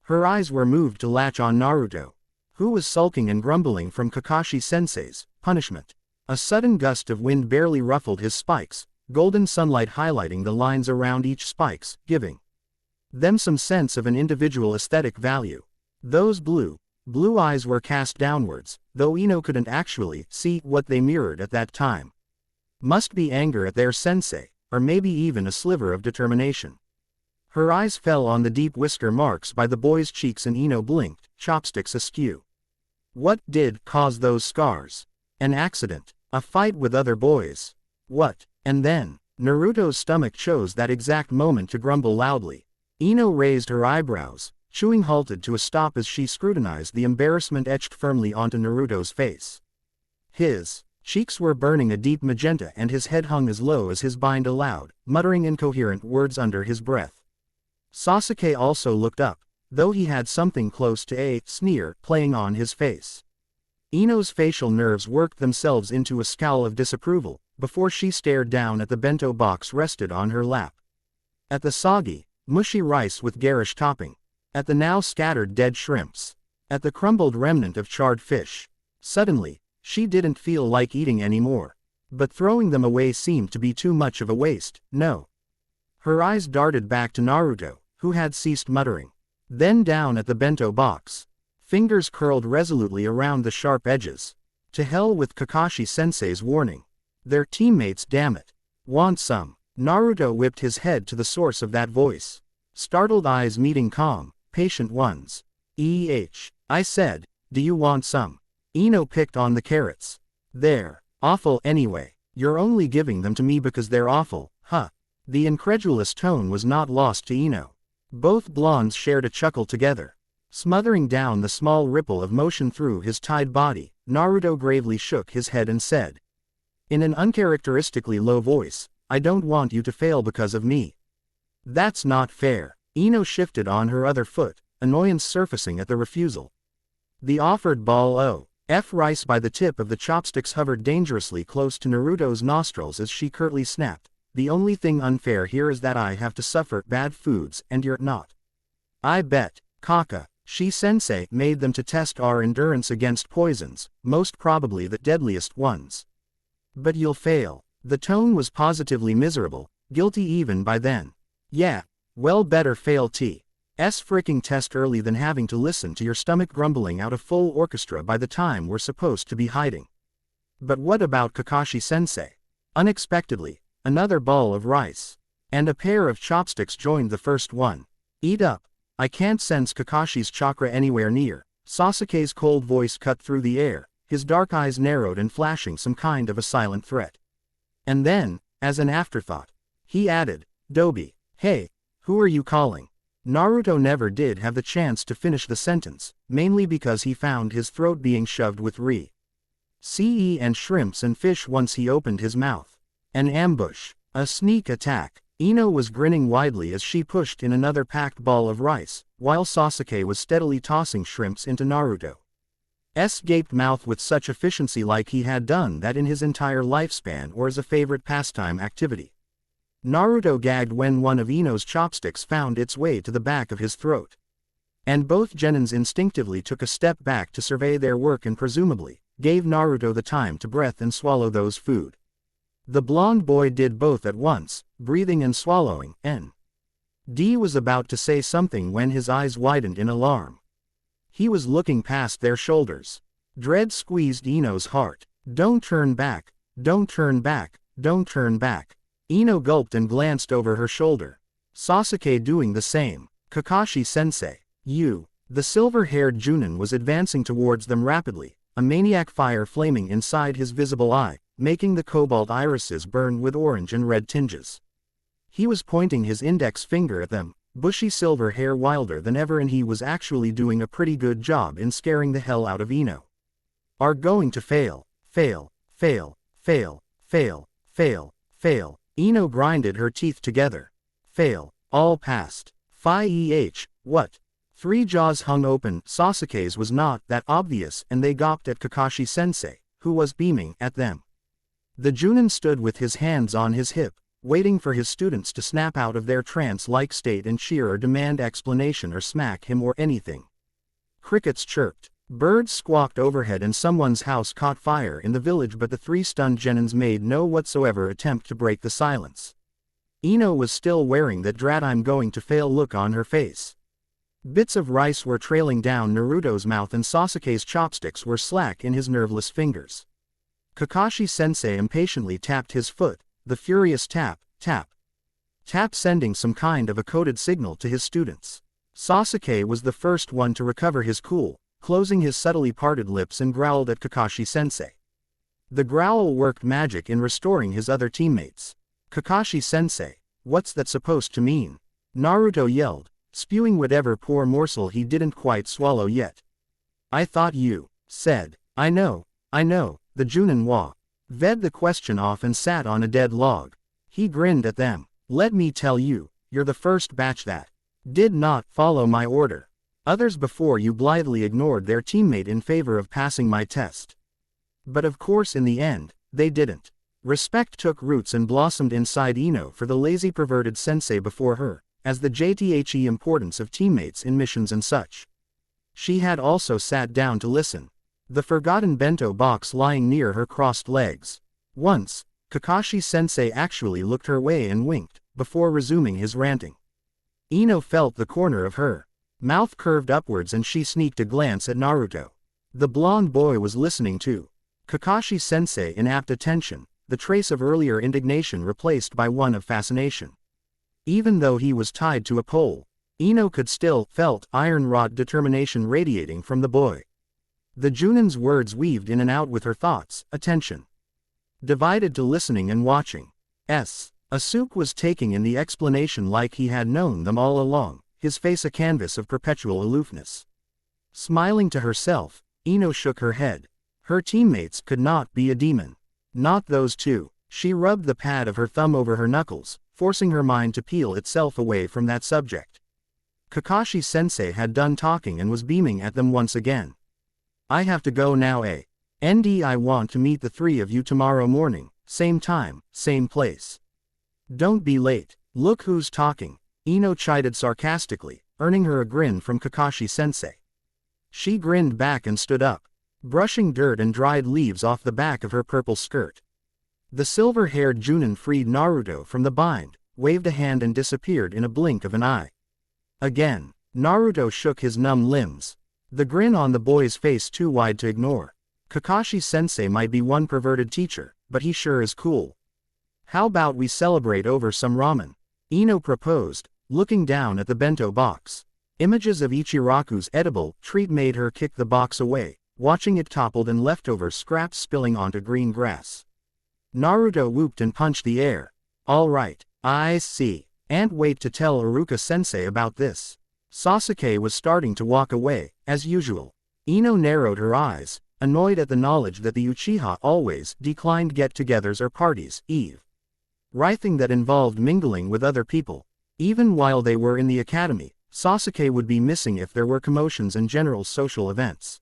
Her eyes were moved to latch on Naruto, who was sulking and grumbling from Kakashi-sensei's punishment. A sudden gust of wind barely ruffled his spikes, golden sunlight highlighting the lines around each spikes, giving them some sense of an individual aesthetic value. Those blue eyes were cast downwards, though Ino couldn't actually see what they mirrored at that time. Must be anger at their sensei, or maybe even a sliver of determination. Her eyes fell on the deep whisker marks by the boy's cheeks and Ino blinked, chopsticks askew. What did cause those scars? An accident? A fight with other boys? What? And then, Naruto's stomach chose that exact moment to grumble loudly. Ino raised her eyebrows, chewing halted to a stop as she scrutinized the embarrassment etched firmly onto Naruto's face. His cheeks were burning a deep magenta and his head hung as low as his bind allowed, muttering incoherent words under his breath. Sasuke also looked up, though he had something close to a sneer playing on his face. Ino's facial nerves worked themselves into a scowl of disapproval, before she stared down at the bento box rested on her lap. At the soggy, mushy rice with garish topping. At the now scattered dead shrimps. At the crumbled remnant of charred fish. Suddenly, she didn't feel like eating anymore. But throwing them away seemed to be too much of a waste. No. Her eyes darted back to Naruto, who had ceased muttering. Then down at the bento box. Fingers curled resolutely around the sharp edges. To hell with Kakashi-sensei's warning. Their teammates, damn it. Want some? Naruto whipped his head to the source of that voice. Startled eyes meeting calm, patient ones. I said, do you want some? Ino picked on the carrots. They're awful anyway. You're only giving them to me because they're awful, huh? The incredulous tone was not lost to Ino. Both blondes shared a chuckle together. Smothering down the small ripple of motion through his tied body, Naruto gravely shook his head and said, in an uncharacteristically low voice, I don't want you to fail because of me. That's not fair. Ino shifted on her other foot, annoyance surfacing at the refusal. The offered ball of rice by the tip of the chopsticks hovered dangerously close to Naruto's nostrils as she curtly snapped. The only thing unfair here is that I have to suffer bad foods and you're not. I bet, Kakashi sensei made them to test our endurance against poisons, most probably the deadliest ones. But you'll fail. The tone was positively miserable, guilty even by then. Yeah, well better fail T's fricking test early than having to listen to your stomach grumbling out a full orchestra by the time we're supposed to be hiding. But what about Kakashi sensei? Unexpectedly, another ball of rice and a pair of chopsticks joined the first one. Eat up. I can't sense Kakashi's chakra anywhere near. Sasuke's cold voice cut through the air, his dark eyes narrowed and flashing some kind of a silent threat. And then, as an afterthought, he added, Dobi, hey, who are you calling? Naruto never did have the chance to finish the sentence, mainly because he found his throat being shoved with rice and shrimps and fish once he opened his mouth. An ambush, a sneak attack. Ino was grinning widely as she pushed in another packed ball of rice, while Sasuke was steadily tossing shrimps into Naruto's gaped mouth with such efficiency like he had done that in his entire lifespan or as a favorite pastime activity. Naruto gagged when one of Ino's chopsticks found its way to the back of his throat. And both genins instinctively took a step back to survey their work and presumably gave Naruto the time to breath and swallow those food. The blonde boy did both at once, breathing and swallowing, D was about to say something when his eyes widened in alarm. He was looking past their shoulders. Dread squeezed Ino's heart. Don't turn back, don't turn back, don't turn back. Ino gulped and glanced over her shoulder. Sasuke doing the same. Kakashi sensei, you. The silver-haired Junin was advancing towards them rapidly, a maniac fire flaming inside his visible eye, making the cobalt irises burn with orange and red tinges. He was pointing his index finger at them, bushy silver hair wilder than ever, and he was actually doing a pretty good job in scaring the hell out of Ino. Are going to fail, fail, fail, fail, fail, fail, fail. Ino grinded her teeth together. Fail, all passed. What? Three jaws hung open. Sasuke's was not that obvious, and they gawped at Kakashi sensei, who was beaming at them. The Junin stood with his hands on his hip, waiting for his students to snap out of their trance-like state and cheer or demand explanation or smack him or anything. Crickets chirped. Birds squawked overhead and someone's house caught fire in the village, but the three stunned genins made no whatsoever attempt to break the silence. Ino was still wearing that drat I'm going to fail look on her face. Bits of rice were trailing down Naruto's mouth and Sasuke's chopsticks were slack in his nerveless fingers. Kakashi sensei impatiently tapped his foot, the furious tap, tap, tap, sending some kind of a coded signal to his students. Sasuke was the first one to recover his cool, closing his subtly parted lips, and growled at Kakashi sensei. The growl worked magic in restoring his other teammates. Kakashi sensei, what's that supposed to mean? Naruto yelled, spewing whatever poor morsel he didn't quite swallow yet. I thought you said, I know, the Junin ved the question off and sat on a dead log. He grinned at them. Let me tell you, you're the first batch that did not follow my order. Others before you blithely ignored their teammate in favor of passing my test. But of course in the end, they didn't. Respect took roots and blossomed inside Ino for the lazy perverted sensei before her, as the JTHE importance of teammates in missions and such. She had also sat down to listen. The forgotten bento box lying near her crossed legs. Once, Kakashi sensei actually looked her way and winked, before resuming his ranting. Ino felt the corner of her mouth curved upwards and she sneaked a glance at Naruto. The blonde boy was listening too. Kakashi sensei in apt attention, the trace of earlier indignation replaced by one of fascination. Even though he was tied to a pole, Ino could still felt iron-wrought determination radiating from the boy. The Junin's words weaved in and out with her thoughts, attention divided to listening and watching. Asuke was taking in the explanation like he had known them all along, his face a canvas of perpetual aloofness. Smiling to herself, Ino shook her head. Her teammates could not be a demon. Not those two. She rubbed the pad of her thumb over her knuckles, forcing her mind to peel itself away from that subject. Kakashi sensei had done talking and was beaming at them once again. I have to go now, eh? I want to meet the three of you tomorrow morning, same time, same place. Don't be late. Look who's talking, Ino chided sarcastically, earning her a grin from Kakashi-sensei. She grinned back and stood up, brushing dirt and dried leaves off the back of her purple skirt. The silver-haired Junin freed Naruto from the bind, waved a hand and disappeared in a blink of an eye. Again, Naruto shook his numb limbs, the grin on the boy's face too wide to ignore. Kakashi-sensei might be one perverted teacher, but he sure is cool. How about we celebrate over some ramen? Ino proposed, looking down at the bento box. Images of Ichiraku's edible treat made her kick the box away, watching it toppled and leftover scraps spilling onto green grass. Naruto whooped and punched the air. All right, I see. And wait to tell Iruka-sensei about this. Sasuke was starting to walk away, as usual. Ino narrowed her eyes, annoyed at the knowledge that the Uchiha always declined get-togethers or parties, everything that involved mingling with other people. Even while they were in the academy, Sasuke would be missing if there were commotions and general social events.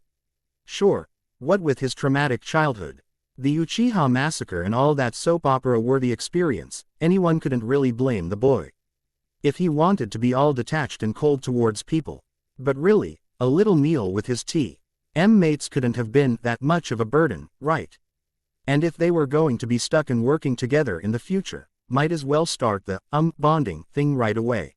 Sure, what with his traumatic childhood, the Uchiha massacre and all that soap opera-worthy experience, anyone couldn't really blame the boy. If he wanted to be all detached and cold towards people. But really, a little meal with his mates couldn't have been that much of a burden, right? And if they were going to be stuck and working together in the future, might as well start the bonding thing right away.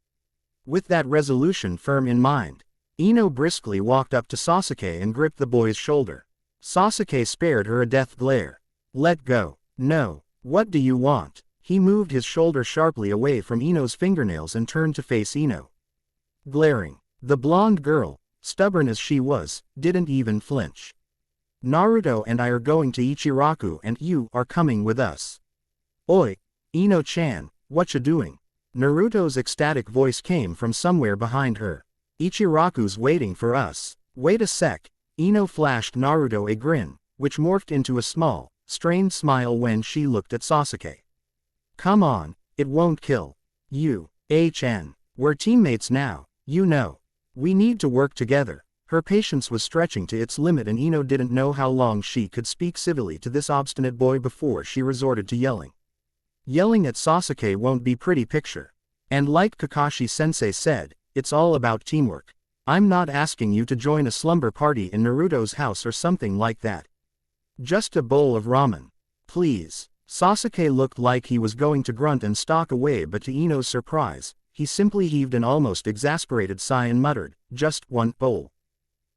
With that resolution firm in mind, Ino briskly walked up to Sasuke and gripped the boy's shoulder. Sasuke spared her a death glare. Let go. No. What do you want? He moved his shoulder sharply away from Ino's fingernails and turned to face Ino. Glaring. The blonde girl, stubborn as she was, didn't even flinch. Naruto and I are going to Ichiraku and you are coming with us. Oi, Ino-chan, whatcha doing? Naruto's ecstatic voice came from somewhere behind her. Ichiraku's waiting for us. Wait a sec. Ino flashed Naruto a grin, which morphed into a small, strained smile when she looked at Sasuke. Come on, it won't kill you, we're teammates now, you know. We need to work together. Her patience was stretching to its limit and Ino didn't know how long she could speak civilly to this obstinate boy before she resorted to yelling. Yelling at Sasuke won't be pretty picture. And like Kakashi-sensei said, it's all about teamwork. I'm not asking you to join a slumber party in Naruto's house or something like that. Just a bowl of ramen. Please. Sasuke looked like he was going to grunt and stalk away, but to Ino's surprise, he simply heaved an almost exasperated sigh and muttered, just one bowl.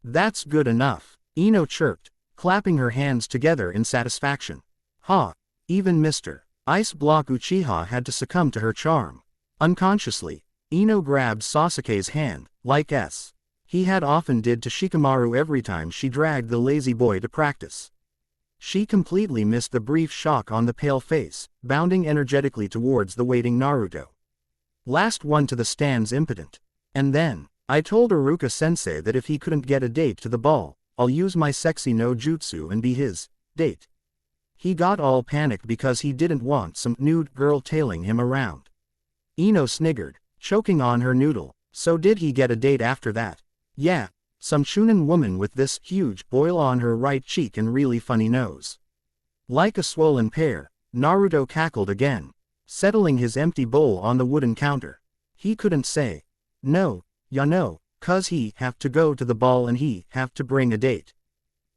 That's good enough, Ino chirped, clapping her hands together in satisfaction. Ha! Even Mr. Ice Block Uchiha had to succumb to her charm. Unconsciously, Ino grabbed Sasuke's hand, like he had often did to Shikamaru every time she dragged the lazy boy to practice. She completely missed the brief shock on the pale face, bounding energetically towards the waiting Naruto. Last one to the stands impotent. And then, I told Iruka-sensei that if he couldn't get a date to the ball, I'll use my sexy no jutsu and be his date. He got all panicked because he didn't want some nude girl tailing him around. Ino sniggered, choking on her noodle. So did he get a date after that? Yeah. Some Chunin woman with this huge boil on her right cheek and really funny nose. Like a swollen pear, Naruto cackled again, settling his empty bowl on the wooden counter. He couldn't say, no, ya know, 'cause he have to go to the ball and he have to bring a date.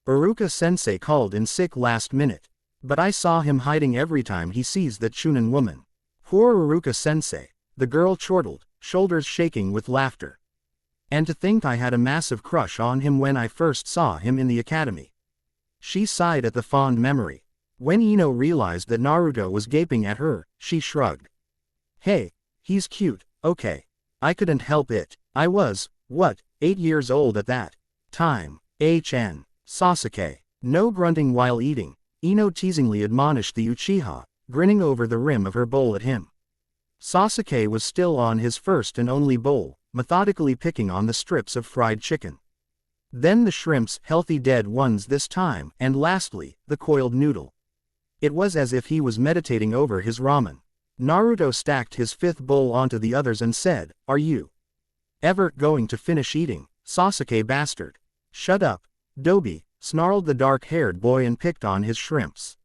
Iruka-sensei called in sick last minute, but I saw him hiding every time he sees that Chunin woman. Poor Iruka-sensei, the girl chortled, shoulders shaking with laughter. And to think I had a massive crush on him when I first saw him in the academy. She sighed at the fond memory. When Ino realized that Naruto was gaping at her, she shrugged. Hey, he's cute, okay. I couldn't help it. I was, 8 years old at that time. Sasuke. No grunting while eating, Ino teasingly admonished the Uchiha, grinning over the rim of her bowl at him. Sasuke was still on his first and only bowl, methodically picking on the strips of fried chicken. Then the shrimps, healthy dead ones this time, and lastly, the coiled noodle. It was as if he was meditating over his ramen. Naruto stacked his fifth bowl onto the others and said, are you ever going to finish eating, Sasuke bastard? Shut up, Dobi, snarled the dark-haired boy and picked on his shrimps.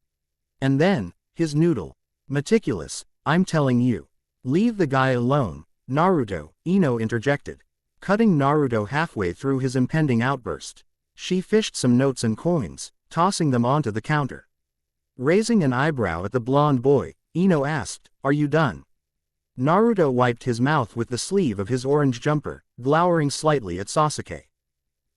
And then, his noodle. Meticulous, I'm telling you. Leave the guy alone, Naruto, Ino interjected, cutting Naruto halfway through his impending outburst. She fished some notes and coins, tossing them onto the counter. Raising an eyebrow at the blonde boy, Ino asked, "Are you done?" Naruto wiped his mouth with the sleeve of his orange jumper, glowering slightly at Sasuke.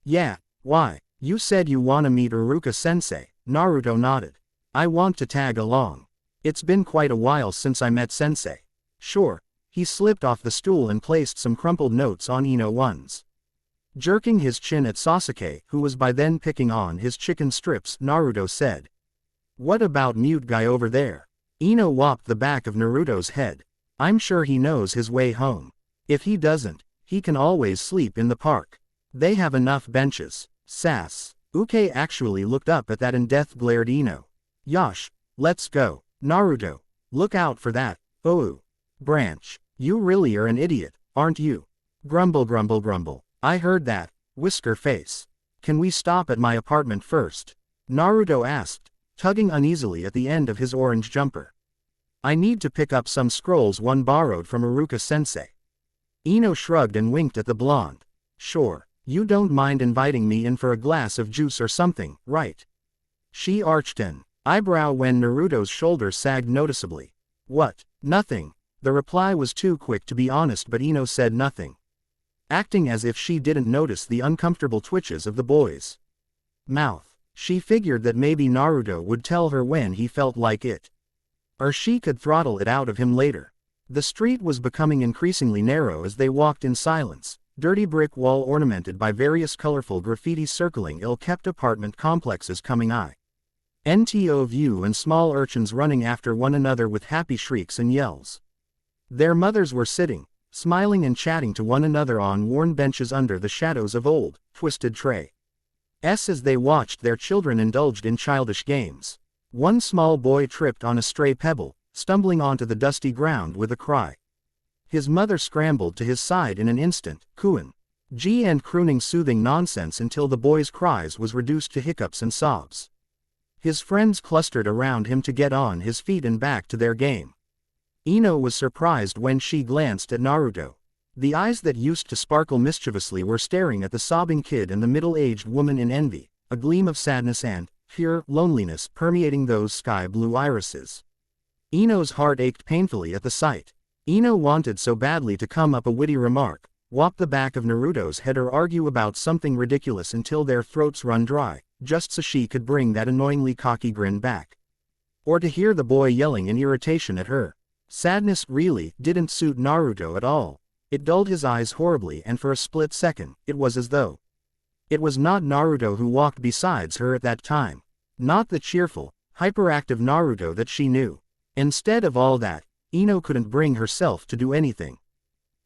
"Yeah, why? You said you wanna meet Iruka-sensei," Naruto nodded. "I want to tag along. It's been quite a while since I met sensei." "Sure." He slipped off the stool and placed some crumpled notes on Ino one's. Jerking his chin at Sasuke, who was by then picking on his chicken strips, Naruto said, "What about mute guy over there?" Ino whopped the back of Naruto's head. "I'm sure he knows his way home. If he doesn't, he can always sleep in the park. They have enough benches." Sass. Uke actually looked up at that and death glared Ino. "Yosh, let's go. Naruto, look out for that, branch. You really are an idiot, aren't you?" Grumble grumble grumble. "I heard that, whisker face. Can we stop at my apartment first?" Naruto asked, tugging uneasily at the end of his orange jumper. "I need to pick up some scrolls one borrowed from Iruka-sensei." Ino shrugged and winked at the blonde. "Sure, you don't mind inviting me in for a glass of juice or something, right?" She arched an eyebrow when Naruto's shoulders sagged noticeably. "What? Nothing." The reply was too quick to be honest, but Ino said nothing, acting as if she didn't notice the uncomfortable twitches of the boy's mouth. She figured that maybe Naruto would tell her when he felt like it, or she could throttle it out of him later. The street was becoming increasingly narrow as they walked in silence, dirty brick wall ornamented by various colorful graffiti circling ill-kept apartment complexes coming NTO view and small urchins running after one another with happy shrieks and yells. Their mothers were sitting, smiling and chatting to one another on worn benches under the shadows of old, twisted trees. As they watched their children indulged in childish games. One small boy tripped on a stray pebble, stumbling onto the dusty ground with a cry. His mother scrambled to his side in an instant, cooing and crooning soothing nonsense until the boy's cries was reduced to hiccups and sobs. His friends clustered around him to get on his feet and back to their game. Ino was surprised when she glanced at Naruto. The eyes that used to sparkle mischievously were staring at the sobbing kid and the middle-aged woman in envy, a gleam of sadness and pure loneliness permeating those sky-blue irises. Ino's heart ached painfully at the sight. Ino wanted so badly to come up a witty remark, whop the back of Naruto's head or argue about something ridiculous until their throats run dry, just so she could bring that annoyingly cocky grin back. Or to hear the boy yelling in irritation at her. Sadness really didn't suit Naruto at all. It dulled his eyes horribly, and for a split second, it was as though it was not Naruto who walked beside her at that time. Not the cheerful, hyperactive Naruto that she knew. Instead of all that, Ino couldn't bring herself to do anything.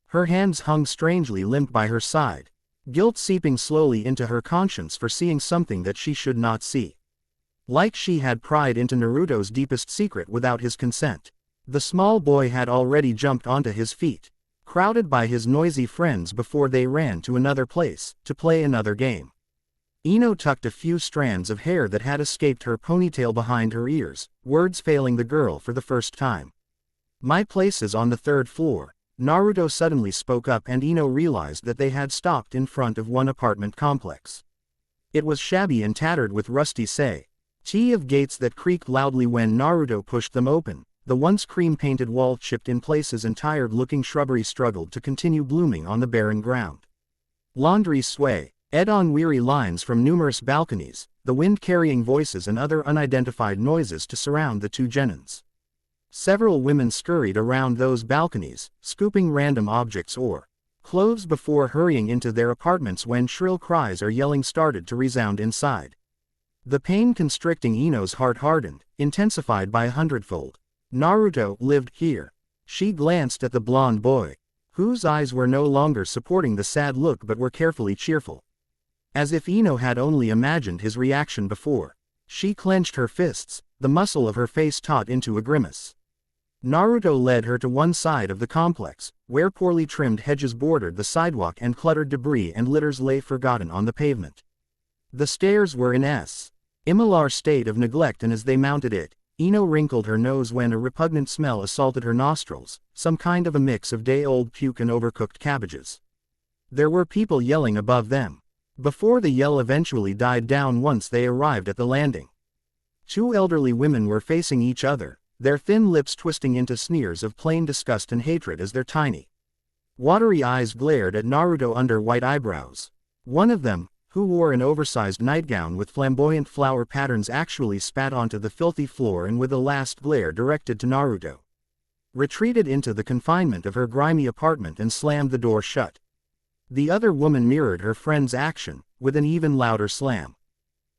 Her hands hung strangely limp by her side, guilt seeping slowly into her conscience for seeing something that she should not see. Like she had pried into Naruto's deepest secret without his consent. The small boy had already jumped onto his feet, crowded by his noisy friends before they ran to another place, to play another game. Ino tucked a few strands of hair that had escaped her ponytail behind her ears, words failing the girl for the first time. "My place is on the third floor," Naruto suddenly spoke up, and Ino realized that they had stopped in front of one apartment complex. It was shabby and tattered with rusty of gates that creaked loudly when Naruto pushed them open. The once cream-painted wall chipped in places and tired-looking shrubbery struggled to continue blooming on the barren ground. Laundry sway on weary lines from numerous balconies, the wind carrying voices and other unidentified noises to surround the two genins. Several women scurried around those balconies, scooping random objects or clothes before hurrying into their apartments when shrill cries or yelling started to resound inside. The pain constricting Ino's heart hardened, intensified by 100-fold. Naruto lived here. She glanced at the blonde boy, whose eyes were no longer supporting the sad look but were carefully cheerful. As if Ino had only imagined his reaction before. She clenched her fists, the muscle of her face taut into a grimace. Naruto led her to one side of the complex, where poorly trimmed hedges bordered the sidewalk and cluttered debris and litters lay forgotten on the pavement. The stairs were in similar state of neglect, and as they mounted it, Ino wrinkled her nose when a repugnant smell assaulted her nostrils, some kind of a mix of day-old puke and overcooked cabbages. There were people yelling above them. Before the yell eventually died down once they arrived at the landing. Two elderly women were facing each other, their thin lips twisting into sneers of plain disgust and hatred as their tiny, watery eyes glared at Naruto under white eyebrows. One of them, who wore an oversized nightgown with flamboyant flower patterns, actually spat onto the filthy floor and with a last glare directed to Naruto, retreated into the confinement of her grimy apartment and slammed the door shut. The other woman mirrored her friend's action, with an even louder slam.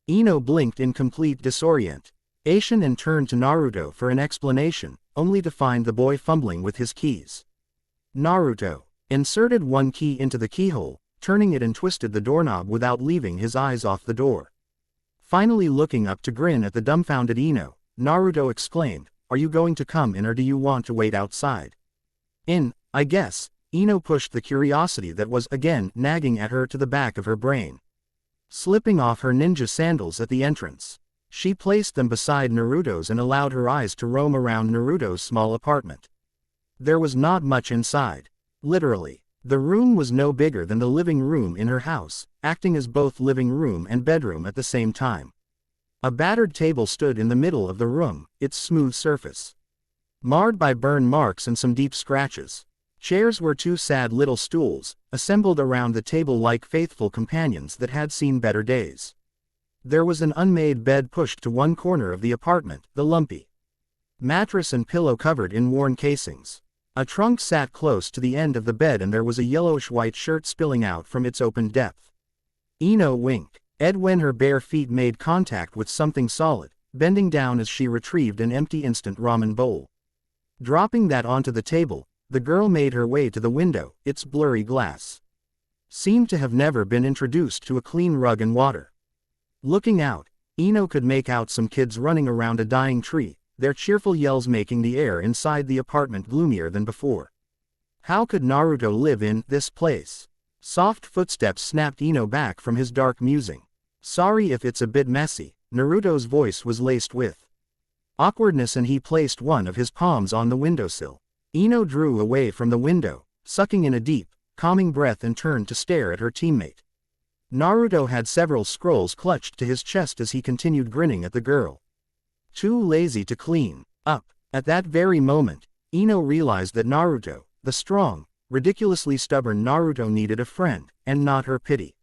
Ino blinked in complete disorientation and turned to Naruto for an explanation, only to find the boy fumbling with his keys. Naruto inserted one key into the keyhole, turning it, and twisted the doorknob without leaving his eyes off the door. Finally looking up to grin at the dumbfounded Ino, Naruto exclaimed, "Are you going to come in or do you want to wait outside?" "In, I guess." Ino pushed the curiosity that was again nagging at her to the back of her brain. Slipping off her ninja sandals at the entrance, she placed them beside Naruto's and allowed her eyes to roam around Naruto's small apartment. There was not much inside. Literally, the room was no bigger than the living room in her house, acting as both living room and bedroom at the same time. A battered table stood in the middle of the room, its smooth surface marred by burn marks and some deep scratches. Chairs were two sad little stools, assembled around the table like faithful companions that had seen better days. There was an unmade bed pushed to one corner of the apartment, the lumpy mattress and pillow covered in worn casings. A trunk sat close to the end of the bed and there was a yellowish-white shirt spilling out from its open depth. Ino winked when her bare feet made contact with something solid, bending down as she retrieved an empty instant ramen bowl. Dropping that onto the table, the girl made her way to the window. Its blurry glass seemed to have never been introduced to a clean rug and water. Looking out, Ino could make out some kids running around a dying tree, their cheerful yells making the air inside the apartment gloomier than before. How could Naruto live in this place? Soft footsteps snapped Ino back from his dark musing. "Sorry if it's a bit messy." Naruto's voice was laced with awkwardness and he placed one of his palms on the windowsill. Ino drew away from the window, sucking in a deep, calming breath and turned to stare at her teammate. Naruto had several scrolls clutched to his chest as he continued grinning at the girl. Too lazy to clean up. At that very moment, Ino realized that Naruto, the strong, ridiculously stubborn Naruto, needed a friend, and not her pity.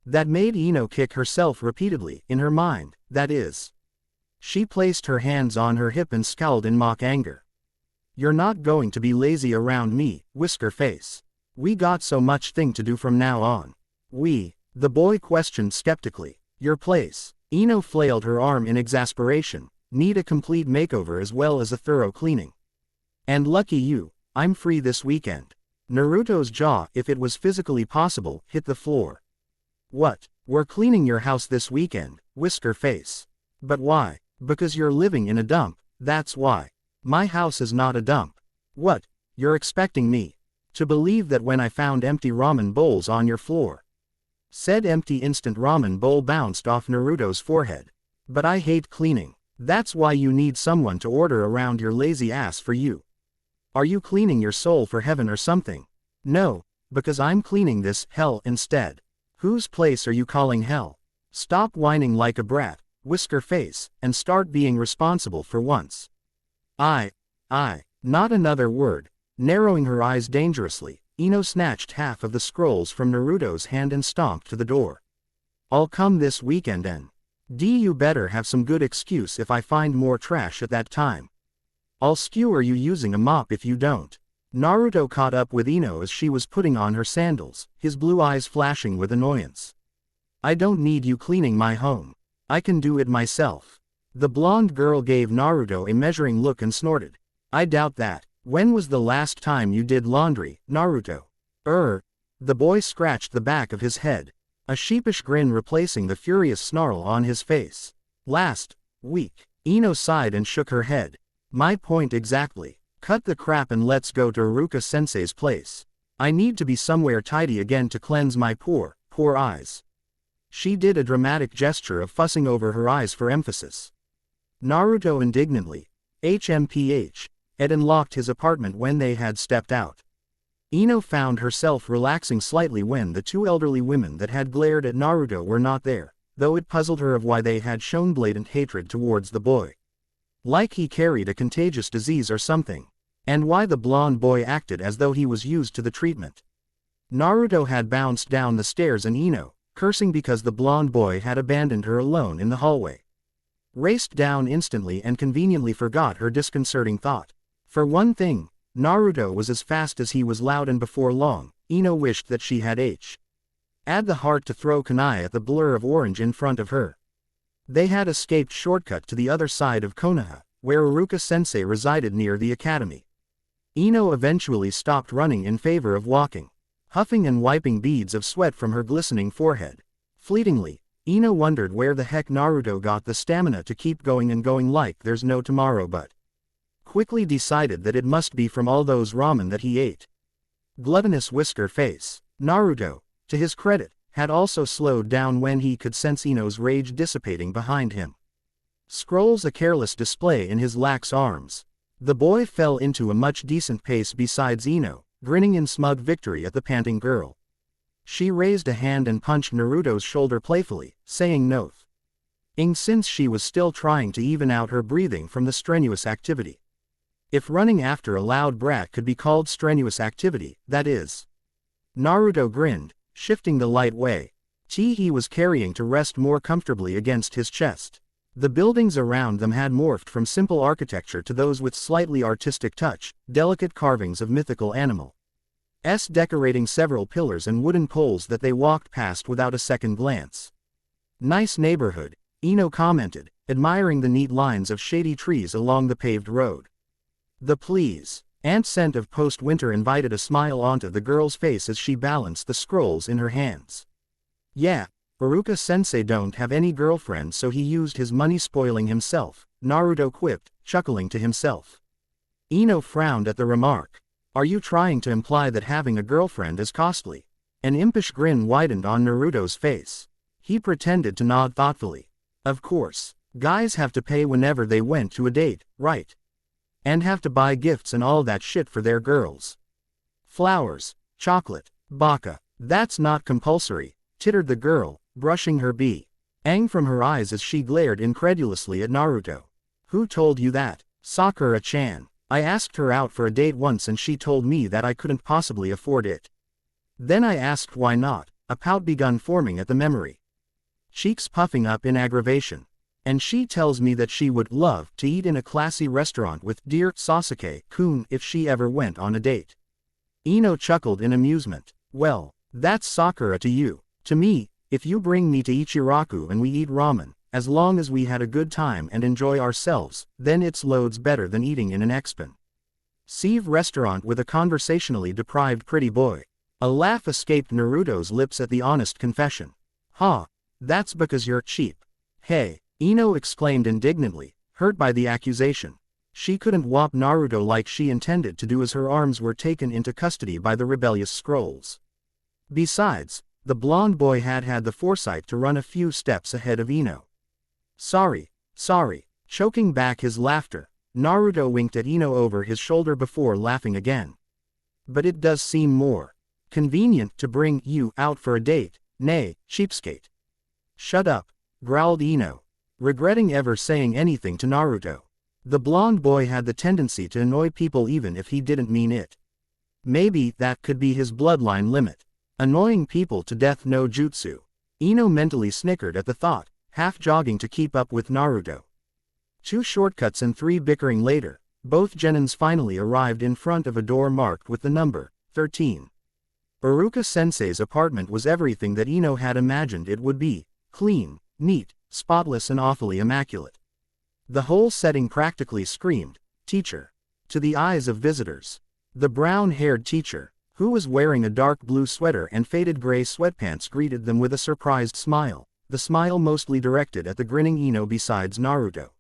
That made Ino kick herself repeatedly, in her mind, that is. She placed her hands on her hip and scowled in mock anger. "You're not going to be lazy around me, Whisker Face. We got so much thing to do from now on." The boy questioned skeptically. "Your place." Ino flailed her arm in exasperation. "Need a complete makeover as well as a thorough cleaning. And lucky you, I'm free this weekend." Naruto's jaw, if it was physically possible, hit the floor. "What? We're cleaning your house this weekend, Whisker Face. But why?" "Because you're living in a dump, that's why." "My house is not a dump." "What? You're expecting me to believe that when I found empty ramen bowls on your floor?" Said empty instant ramen bowl bounced off Naruto's forehead. "But I hate cleaning. That's why you need someone to order around your lazy ass for you. Are you cleaning your soul for heaven or something?" "No, because I'm cleaning this hell instead." "Whose place are you calling hell? Stop whining like a brat, Whisker Face, and start being responsible for once." I. Not another word. Narrowing her eyes dangerously, Ino snatched half of the scrolls from Naruto's hand and stomped to the door. "I'll come this weekend and you better have some good excuse if I find more trash at that time. I'll skewer you using a mop if you don't." Naruto caught up with Ino as she was putting on her sandals, his blue eyes flashing with annoyance. "I don't need you cleaning my home. I can do it myself." The blonde girl gave Naruto a measuring look and snorted. "I doubt that. When was the last time you did laundry, Naruto?" The boy scratched the back of his head, a sheepish grin replacing the furious snarl on his face. "Last week." Ino sighed and shook her head. "My point exactly. Cut the crap and let's go to Iruka-sensei's place. I need to be somewhere tidy again to cleanse my poor eyes." She did a dramatic gesture of fussing over her eyes for emphasis. Naruto indignantly, HMPH, Ed unlocked his apartment when they had stepped out. Ino found herself relaxing slightly when the two elderly women that had glared at Naruto were not there, though it puzzled her of why they had shown blatant hatred towards the boy. Like he carried a contagious disease or something. And why the blonde boy acted as though he was used to the treatment. Naruto had bounced down the stairs and Ino, cursing because the blonde boy had abandoned her alone in the hallway, raced down instantly and conveniently forgot her disconcerting thought. For one thing, Naruto was as fast as he was loud, and before long, Ino wished that she had had the heart to throw kunai at the blur of orange in front of her. They had escaped shortcut to the other side of Konoha, where Iruka-sensei resided near the academy. Ino eventually stopped running in favor of walking, huffing and wiping beads of sweat from her glistening forehead. Fleetingly, Ino wondered where the heck Naruto got the stamina to keep going and going like there's no tomorrow, but quickly decided that it must be from all those ramen that he ate. Gluttonous whisker face. Naruto, to his credit, had also slowed down when he could sense Ino's rage dissipating behind him. Scrolls a careless display in his lax arms. The boy fell into a much decent pace besides Ino, grinning in smug victory at the panting girl. She raised a hand and punched Naruto's shoulder playfully, saying nothing since she was still trying to even out her breathing from the strenuous activity. If running after a loud brat could be called strenuous activity, that is. Naruto grinned, shifting the light weight he was carrying to rest more comfortably against his chest. The buildings around them had morphed from simple architecture to those with slightly artistic touch, delicate carvings of mythical animals decorating several pillars and wooden poles that they walked past without a second glance. Nice neighborhood, Ino commented, admiring the neat lines of shady trees along the paved road. The please and scent of post-winter invited a smile onto the girl's face as she balanced the scrolls in her hands. Yeah, Iruka-sensei don't have any girlfriend, so he used his money spoiling himself, Naruto quipped, chuckling to himself. Ino frowned at the remark. Are you trying to imply that having a girlfriend is costly? An impish grin widened on Naruto's face. He pretended to nod thoughtfully. Of course, guys have to pay whenever they went to a date, right? And have to buy gifts and all that shit for their girls. Flowers, chocolate, baka. That's not compulsory, tittered the girl, brushing her ang from her eyes as she glared incredulously at Naruto. Who told you that? Sakura-chan. I asked her out for a date once and she told me that I couldn't possibly afford it. Then I asked why not, a pout begun forming at the memory. Cheeks puffing up in aggravation. And she tells me that she would love to eat in a classy restaurant with dear Sasuke-kun if she ever went on a date. Ino chuckled in amusement. Well, that's Sakura to you. To me, if you bring me to Ichiraku and we eat ramen, as long as we had a good time and enjoy ourselves, then it's loads better than eating in an expensive restaurant with a conversationally deprived pretty boy. A laugh escaped Naruto's lips at the honest confession. Ha! That's because you're cheap. Hey! Ino exclaimed indignantly, hurt by the accusation. She couldn't whop Naruto like she intended to do as her arms were taken into custody by the rebellious scrolls. Besides, the blonde boy had had the foresight to run a few steps ahead of Ino. Sorry. Choking back his laughter, Naruto winked at Ino over his shoulder before laughing again. But it does seem more convenient to bring you out for a date, nay, cheapskate. Shut up, growled Ino, regretting ever saying anything to Naruto. The blonde boy had the tendency to annoy people even if he didn't mean it. Maybe that could be his bloodline limit. Annoying people to death no jutsu. Ino mentally snickered at the thought, half jogging to keep up with Naruto. 2 shortcuts and 3 bickering later, both genins finally arrived in front of a door marked with the number 13. Iruka-sensei's apartment was everything that Ino had imagined it would be: clean, neat, spotless and awfully immaculate. The whole setting practically screamed, teacher, to the eyes of visitors. The brown-haired teacher, who was wearing a dark blue sweater and faded gray sweatpants, greeted them with a surprised smile, the smile mostly directed at the grinning Ino besides Naruto.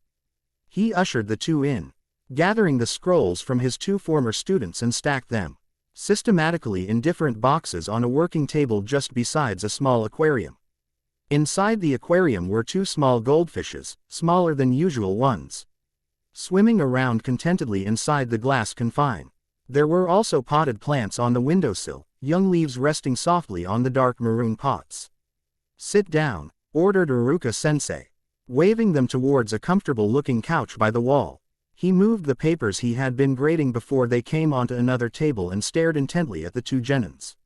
He ushered the two in, gathering the scrolls from his 2 former students and stacked them systematically in different boxes on a working table just besides a small aquarium. Inside the aquarium were two small goldfishes, smaller than usual ones, swimming around contentedly inside the glass confine. There were also potted plants on the windowsill, young leaves resting softly on the dark maroon pots. "Sit down," ordered Iruka-sensei, waving them towards a comfortable-looking couch by the wall. He moved the papers he had been grading before they came onto another table and stared intently at the two genins.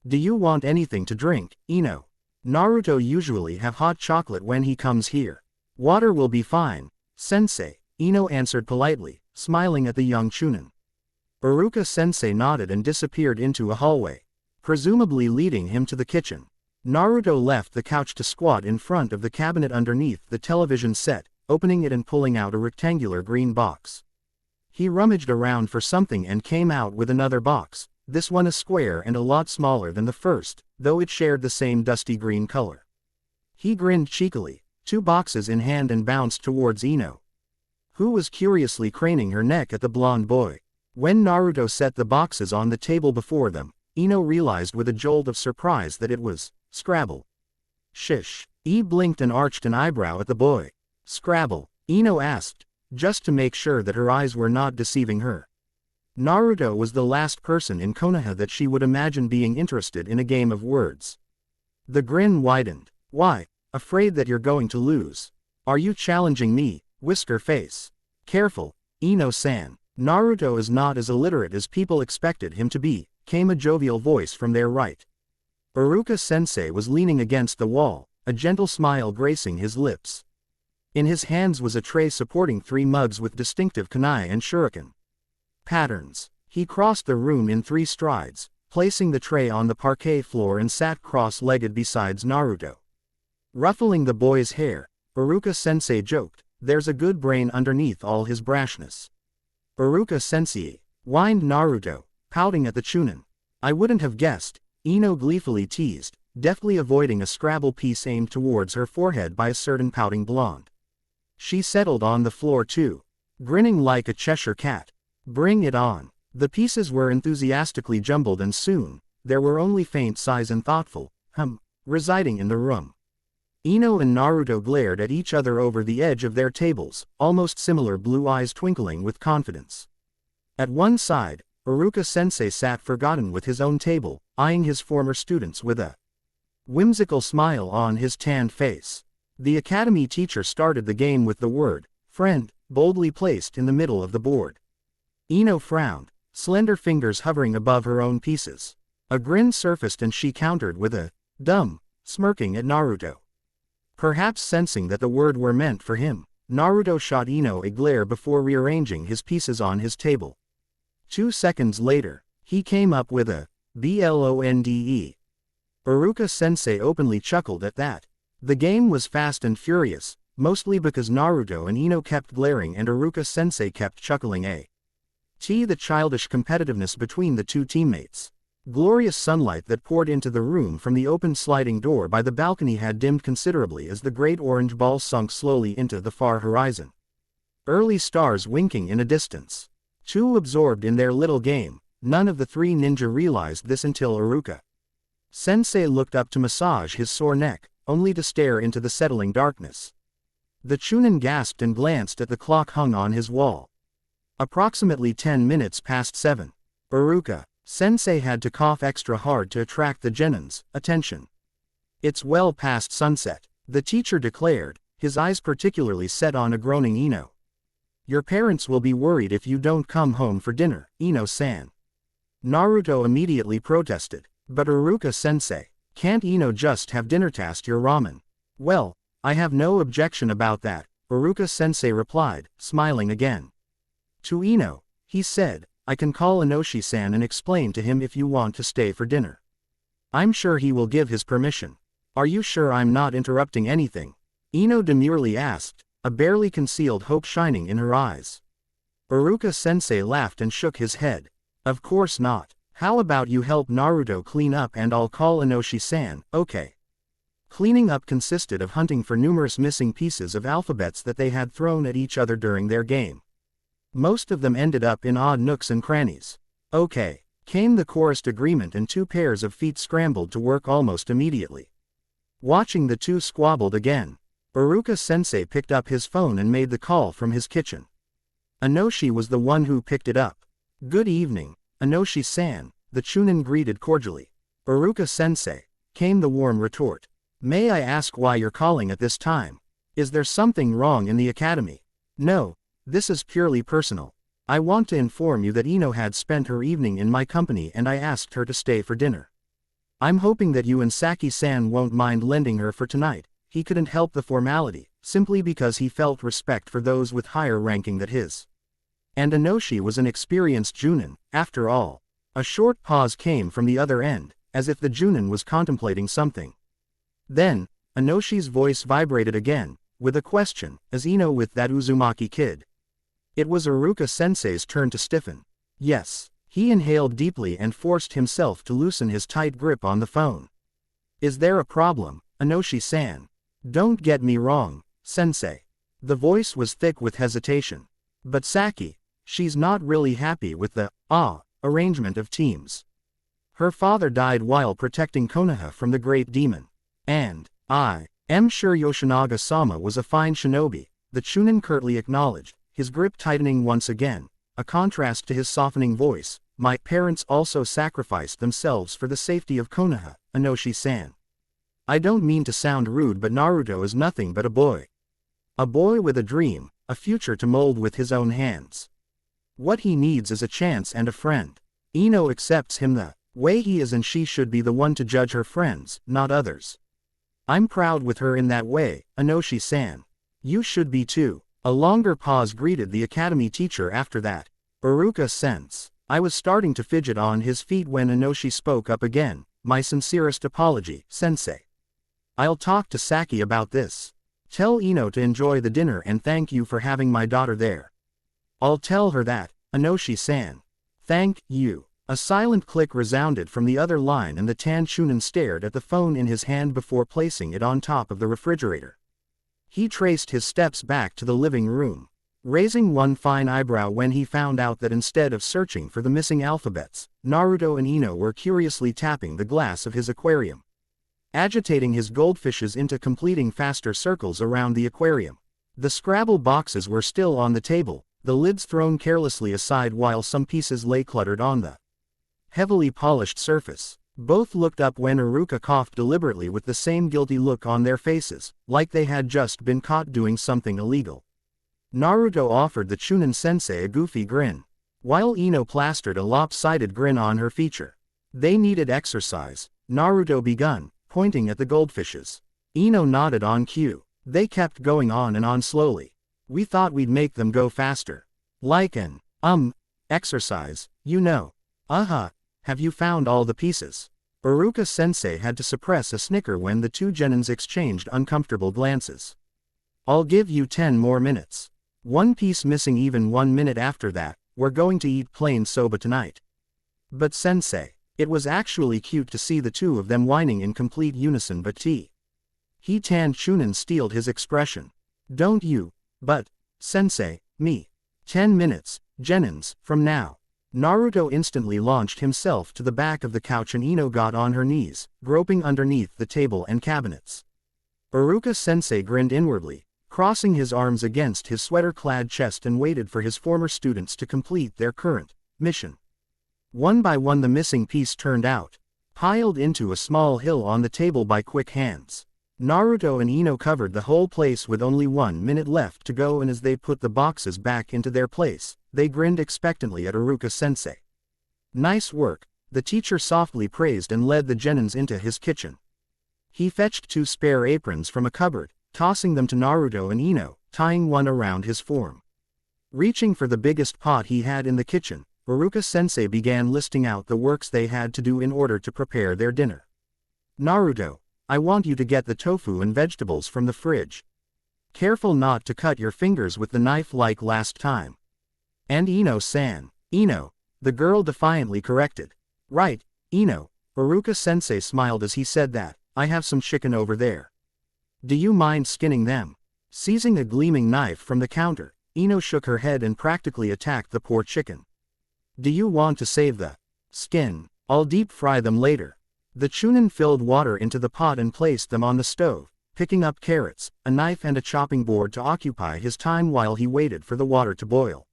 "Do you want anything to drink, Ino? Naruto usually have hot chocolate when he comes here." "Water will be fine, sensei," Ino answered politely, smiling at the young chunin. Iruka-sensei nodded and disappeared into a hallway, presumably leading him to the kitchen. Naruto left the couch to squat in front of the cabinet underneath the television set, opening it and pulling out a rectangular green box. He rummaged around for something and came out with another box, this one a square and a lot smaller than the first, though it shared the same dusty green color. He grinned cheekily, two boxes in hand, and bounced towards Ino, who was curiously craning her neck at the blonde boy. When Naruto set the boxes on the table before them, Ino realized with a jolt of surprise that it was Scrabble. "Shish." Blinked and arched an eyebrow at the boy. "Scrabble?" Ino asked, just to make sure that her eyes were not deceiving her. Naruto was the last person in Konoha that she would imagine being interested in a game of words. The grin widened. "Why? Afraid that you're going to lose? Are you challenging me, Whisker Face?" "Careful, Ino-san. Naruto is not as illiterate as people expected him to be," came a jovial voice from their right. Iruka-sensei was leaning against the wall, a gentle smile gracing his lips. In his hands was a tray supporting 3 mugs with distinctive kunai and shuriken patterns. He crossed the room in 3 strides, placing the tray on the parquet floor, and sat cross-legged beside Naruto. Ruffling the boy's hair, Iruka-sensei joked, "There's a good brain underneath all his brashness." "Iruka-sensei," whined Naruto, pouting at the chunin. "I wouldn't have guessed," Ino gleefully teased, deftly avoiding a Scrabble piece aimed towards her forehead by a certain pouting blonde. She settled on the floor too, grinning like a Cheshire cat. "Bring it on." The pieces were enthusiastically jumbled, and soon, there were only faint sighs and thoughtful residing in the room. Ino and Naruto glared at each other over the edge of their tables, almost similar blue eyes twinkling with confidence. At one side, Iruka-sensei sat forgotten with his own table, eyeing his former students with a whimsical smile on his tanned face. The academy teacher started the game with the word "friend" boldly placed in the middle of the board. Ino frowned, slender fingers hovering above her own pieces. A grin surfaced and she countered with a dumb, smirking at Naruto. Perhaps sensing that the word were meant for him, Naruto shot Ino a glare before rearranging his pieces on his table. 2 seconds later, he came up with a blonde. Iruka-sensei openly chuckled at that. The game was fast and furious, mostly because Naruto and Ino kept glaring and Iruka-sensei kept chuckling. The childish competitiveness between the two teammates. Glorious sunlight that poured into the room from the open sliding door by the balcony had dimmed considerably as the great orange ball sunk slowly into the far horizon. Early stars winking in a distance. Too absorbed in their little game, none of the 3 ninja realized this until Iruka-sensei looked up to massage his sore neck, only to stare into the settling darkness. The chunin gasped and glanced at the clock hung on his wall. Approximately 10 minutes past 7. Iruka-sensei had to cough extra hard to attract the genin's attention. "It's well past sunset," the teacher declared, his eyes particularly set on a groaning Ino. "Your parents will be worried if you don't come home for dinner, Ino-san." Naruto immediately protested. "But Iruka-sensei, can't Ino just have dinner? Taste your ramen." "Well, I have no objection about that," Iruka-sensei replied, smiling again. To Ino, he said, "I can call Inoshi-san and explain to him if you want to stay for dinner. I'm sure he will give his permission." "Are you sure I'm not interrupting anything?" Ino demurely asked, a barely concealed hope shining in her eyes. Iruka-sensei laughed and shook his head. "Of course not. How about you help Naruto clean up and I'll call Inoshi-san, okay?" Cleaning up consisted of hunting for numerous missing pieces of alphabets that they had thrown at each other during their game. Most of them ended up in odd nooks and crannies. "Okay," came the chorused agreement, and 2 pairs of feet scrambled to work almost immediately. Watching the two squabbled again, Iruka-sensei picked up his phone and made the call from his kitchen. Inoshi was the one who picked it up. "Good evening, Inoshi-san," the Chunin greeted cordially. "Iruka-sensei," came the warm retort. "May I ask why you're calling at this time? Is there something wrong in the academy?" "No, this is purely personal. I want to inform you that Ino had spent her evening in my company and I asked her to stay for dinner. I'm hoping that you and Saki-san won't mind lending her for tonight." He couldn't help the formality, simply because he felt respect for those with higher ranking than his. And Inoshi was an experienced Junin, after all. A short pause came from the other end, as if the Junin was contemplating something. Then, Inoshi's voice vibrated again, with a question, "Is Ino with that Uzumaki kid?" It was Iruka-sensei's turn to stiffen. "Yes." He inhaled deeply and forced himself to loosen his tight grip on the phone. "Is there a problem, Inoshi-san?" "Don't get me wrong, sensei." The voice was thick with hesitation. "But Saki, she's not really happy with the arrangement of teams. Her father died while protecting Konoha from the great demon. And I am sure Yoshinaga-sama was a fine shinobi," the Chunin curtly acknowledged, his grip tightening once again, a contrast to his softening voice. "My parents also sacrificed themselves for the safety of Konoha, Inoshi-san. I don't mean to sound rude, but Naruto is nothing but a boy. A boy with a dream, a future to mold with his own hands. What he needs is a chance and a friend. Ino accepts him the way he is and she should be the one to judge her friends, not others. I'm proud with her in that way, Inoshi-san. You should be too." A longer pause greeted the academy teacher after that. Iruka-sense. I was starting to fidget on his feet when Inoshi spoke up again. "My sincerest apology, sensei. I'll talk to Saki about this. Tell Ino to enjoy the dinner and thank you for having my daughter there." "I'll tell her that, Inoshi-san. Thank you." A silent click resounded from the other line and the Tan Chunin stared at the phone in his hand before placing it on top of the refrigerator. He traced his steps back to the living room, raising one fine eyebrow when he found out that instead of searching for the missing alphabets, Naruto and Ino were curiously tapping the glass of his aquarium, agitating his goldfishes into completing faster circles around the aquarium. The Scrabble boxes were still on the table, the lids thrown carelessly aside while some pieces lay cluttered on the heavily polished surface. Both looked up when Iruka coughed deliberately with the same guilty look on their faces, like they had just been caught doing something illegal. Naruto offered the Chunin sensei a goofy grin, while Ino plastered a lopsided grin on her feature. "They needed exercise," Naruto begun, pointing at the goldfishes. Ino nodded on cue. "They kept going on and on slowly. We thought we'd make them go faster. Like an, exercise, you know." Have you found all the pieces?" Iruka-sensei had to suppress a snicker when the two genins exchanged uncomfortable glances. "I'll give you 10 more minutes. One piece missing even 1 minute after that. We're going to eat plain soba tonight." "But sensei." It was actually cute to see the two of them whining in complete unison. "But he Tan Chunin steeled his expression. "Don't you, but, sensei, me. 10 minutes, genins, from now." Naruto instantly launched himself to the back of the couch and Ino got on her knees, groping underneath the table and cabinets. Iruka-sensei grinned inwardly, crossing his arms against his sweater-clad chest and waited for his former students to complete their current mission. One by one the missing piece turned out, piled into a small hill on the table by quick hands. Naruto and Ino covered the whole place with only 1 minute left to go, and as they put the boxes back into their place, they grinned expectantly at Iruka-sensei. "Nice work," the teacher softly praised and led the genins into his kitchen. He fetched 2 spare aprons from a cupboard, tossing them to Naruto and Ino, tying one around his form. Reaching for the biggest pot he had in the kitchen, Iruka-sensei began listing out the works they had to do in order to prepare their dinner. "Naruto, I want you to get the tofu and vegetables from the fridge. Careful not to cut your fingers with the knife like last time. And Ino-san." "Ino," the girl defiantly corrected. "Right, Ino." Iruka-sensei smiled as he said that. "I have some chicken over there. Do you mind skinning them?" Seizing a gleaming knife from the counter, Ino shook her head and practically attacked the poor chicken. "Do you want to save the skin? I'll deep fry them later." The Chunin filled water into the pot and placed them on the stove, picking up carrots, a knife and a chopping board to occupy his time while he waited for the water to boil.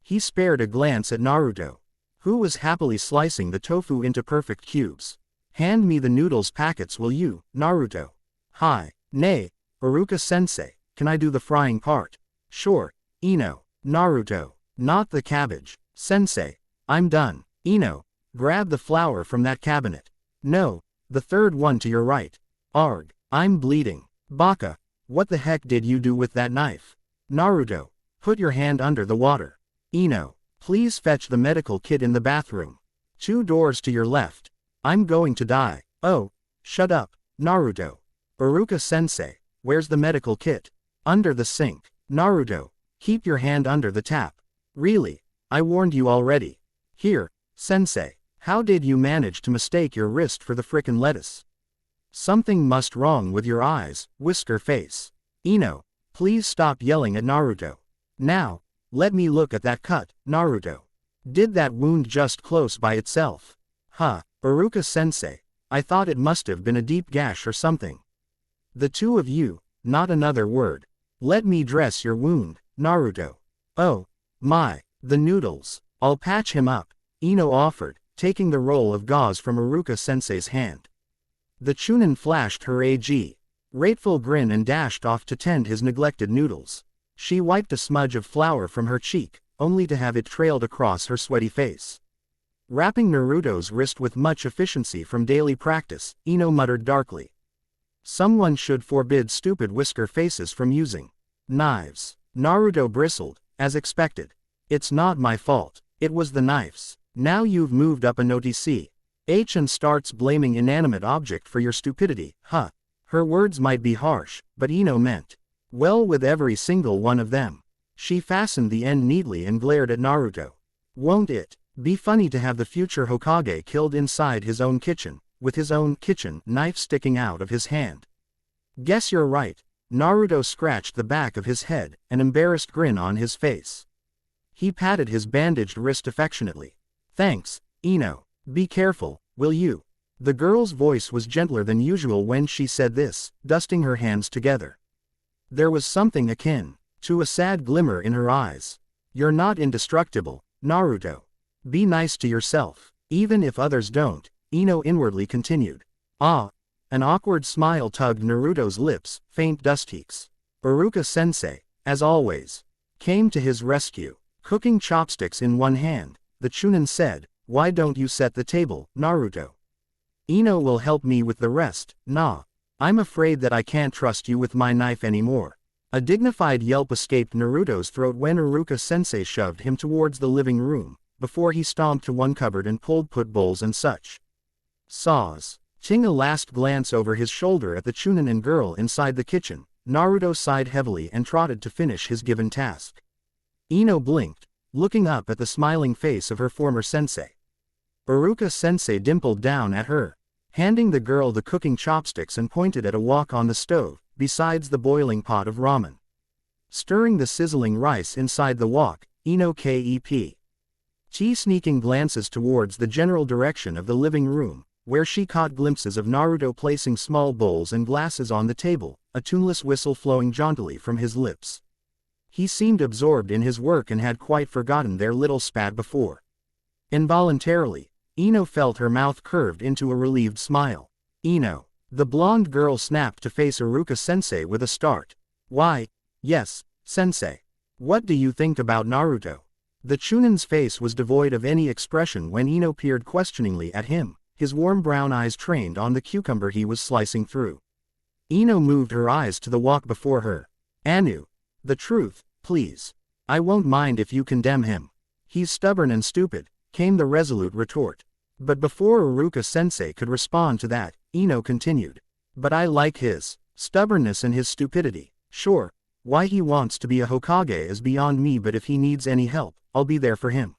He spared a glance at Naruto, who was happily slicing the tofu into perfect cubes. Hand me the noodles packets, will you, Naruto? Hi. Nay, Iruka-sensei, can I do the frying part? Sure, Ino. Naruto. Not the cabbage. Sensei, I'm done. Ino, grab the flour from that cabinet. No, the third one to your right. Arg, I'm bleeding. Baka, what the heck did you do with that knife? Naruto, put your hand under the water. Ino, please fetch the medical kit in the bathroom. 2 doors to your left. I'm going to die. Oh, shut up, Naruto. Iruka-sensei, where's the medical kit? Under the sink. Naruto, keep your hand under the tap. Really? I warned you already. Here, sensei, how did you manage to mistake your wrist for the frickin' lettuce? Something must wrong with your eyes, whisker face. Ino, please stop yelling at Naruto. Now, let me look at that cut, Naruto. Did that wound just close by itself? Huh, Iruka-sensei, I thought it must have been a deep gash or something. The two of you, not another word. Let me dress your wound, Naruto. Oh, my, the noodles. I'll patch him up, Ino offered, taking the roll of gauze from Iruka-sensei's hand. The Chunin flashed her grateful grin and dashed off to tend his neglected noodles. She wiped a smudge of flour from her cheek, only to have it trailed across her sweaty face. Wrapping Naruto's wrist with much efficiency from daily practice, Ino muttered darkly. Someone should forbid stupid whisker faces from using knives. Naruto bristled, as expected. It's not my fault. It was the knives. Now you've moved up a notice. And starts blaming inanimate object for your stupidity, huh? Her words might be harsh, but Ino meant well with every single one of them. She fastened the end neatly and glared at Naruto. Won't it be funny to have the future Hokage killed inside his own kitchen, with his own kitchen knife sticking out of his hand? Guess you're right. Naruto scratched the back of his head, an embarrassed grin on his face. He patted his bandaged wrist affectionately. Thanks, Ino. Be careful, will you? The girl's voice was gentler than usual when she said this, dusting her hands together. There was something akin to a sad glimmer in her eyes. You're not indestructible, Naruto. Be nice to yourself, even if others don't, Ino inwardly continued. Ah. An awkward smile tugged Naruto's lips, faint dustheeks. Iruka-sensei, as always, came to his rescue. Cooking chopsticks in one hand, the Chunin said, why don't you set the table, Naruto? Ino will help me with the rest. Nah. I'm afraid that I can't trust you with my knife anymore. A dignified yelp escaped Naruto's throat when Iruka-sensei shoved him towards the living room, before he stomped to one cupboard and pulled put bowls and such. Saws. Ting a last glance over his shoulder at the Chunin and girl inside the kitchen, Naruto sighed heavily and trotted to finish his given task. Ino blinked, looking up at the smiling face of her former sensei. Iruka-sensei dimpled down at her, handing the girl the cooking chopsticks and pointed at a wok on the stove, besides the boiling pot of ramen. Stirring the sizzling rice inside the wok, Ino kept sneaking glances towards the general direction of the living room, where she caught glimpses of Naruto placing small bowls and glasses on the table, a tuneless whistle flowing jauntily from his lips. He seemed absorbed in his work and had quite forgotten their little spat before. Involuntarily, Ino felt her mouth curved into a relieved smile. Ino. The blonde girl snapped to face Iruka-sensei with a start. Why, yes, sensei. What do you think about Naruto? The Chunin's face was devoid of any expression when Ino peered questioningly at him, his warm brown eyes trained on the cucumber he was slicing through. Ino moved her eyes to the wok before her. Anu. The truth, please. I won't mind if you condemn him. He's stubborn and stupid, came the resolute retort. But before Iruka-sensei could respond to that, Ino continued. But I like his stubbornness and his stupidity. Sure, why he wants to be a Hokage is beyond me, but if he needs any help, I'll be there for him.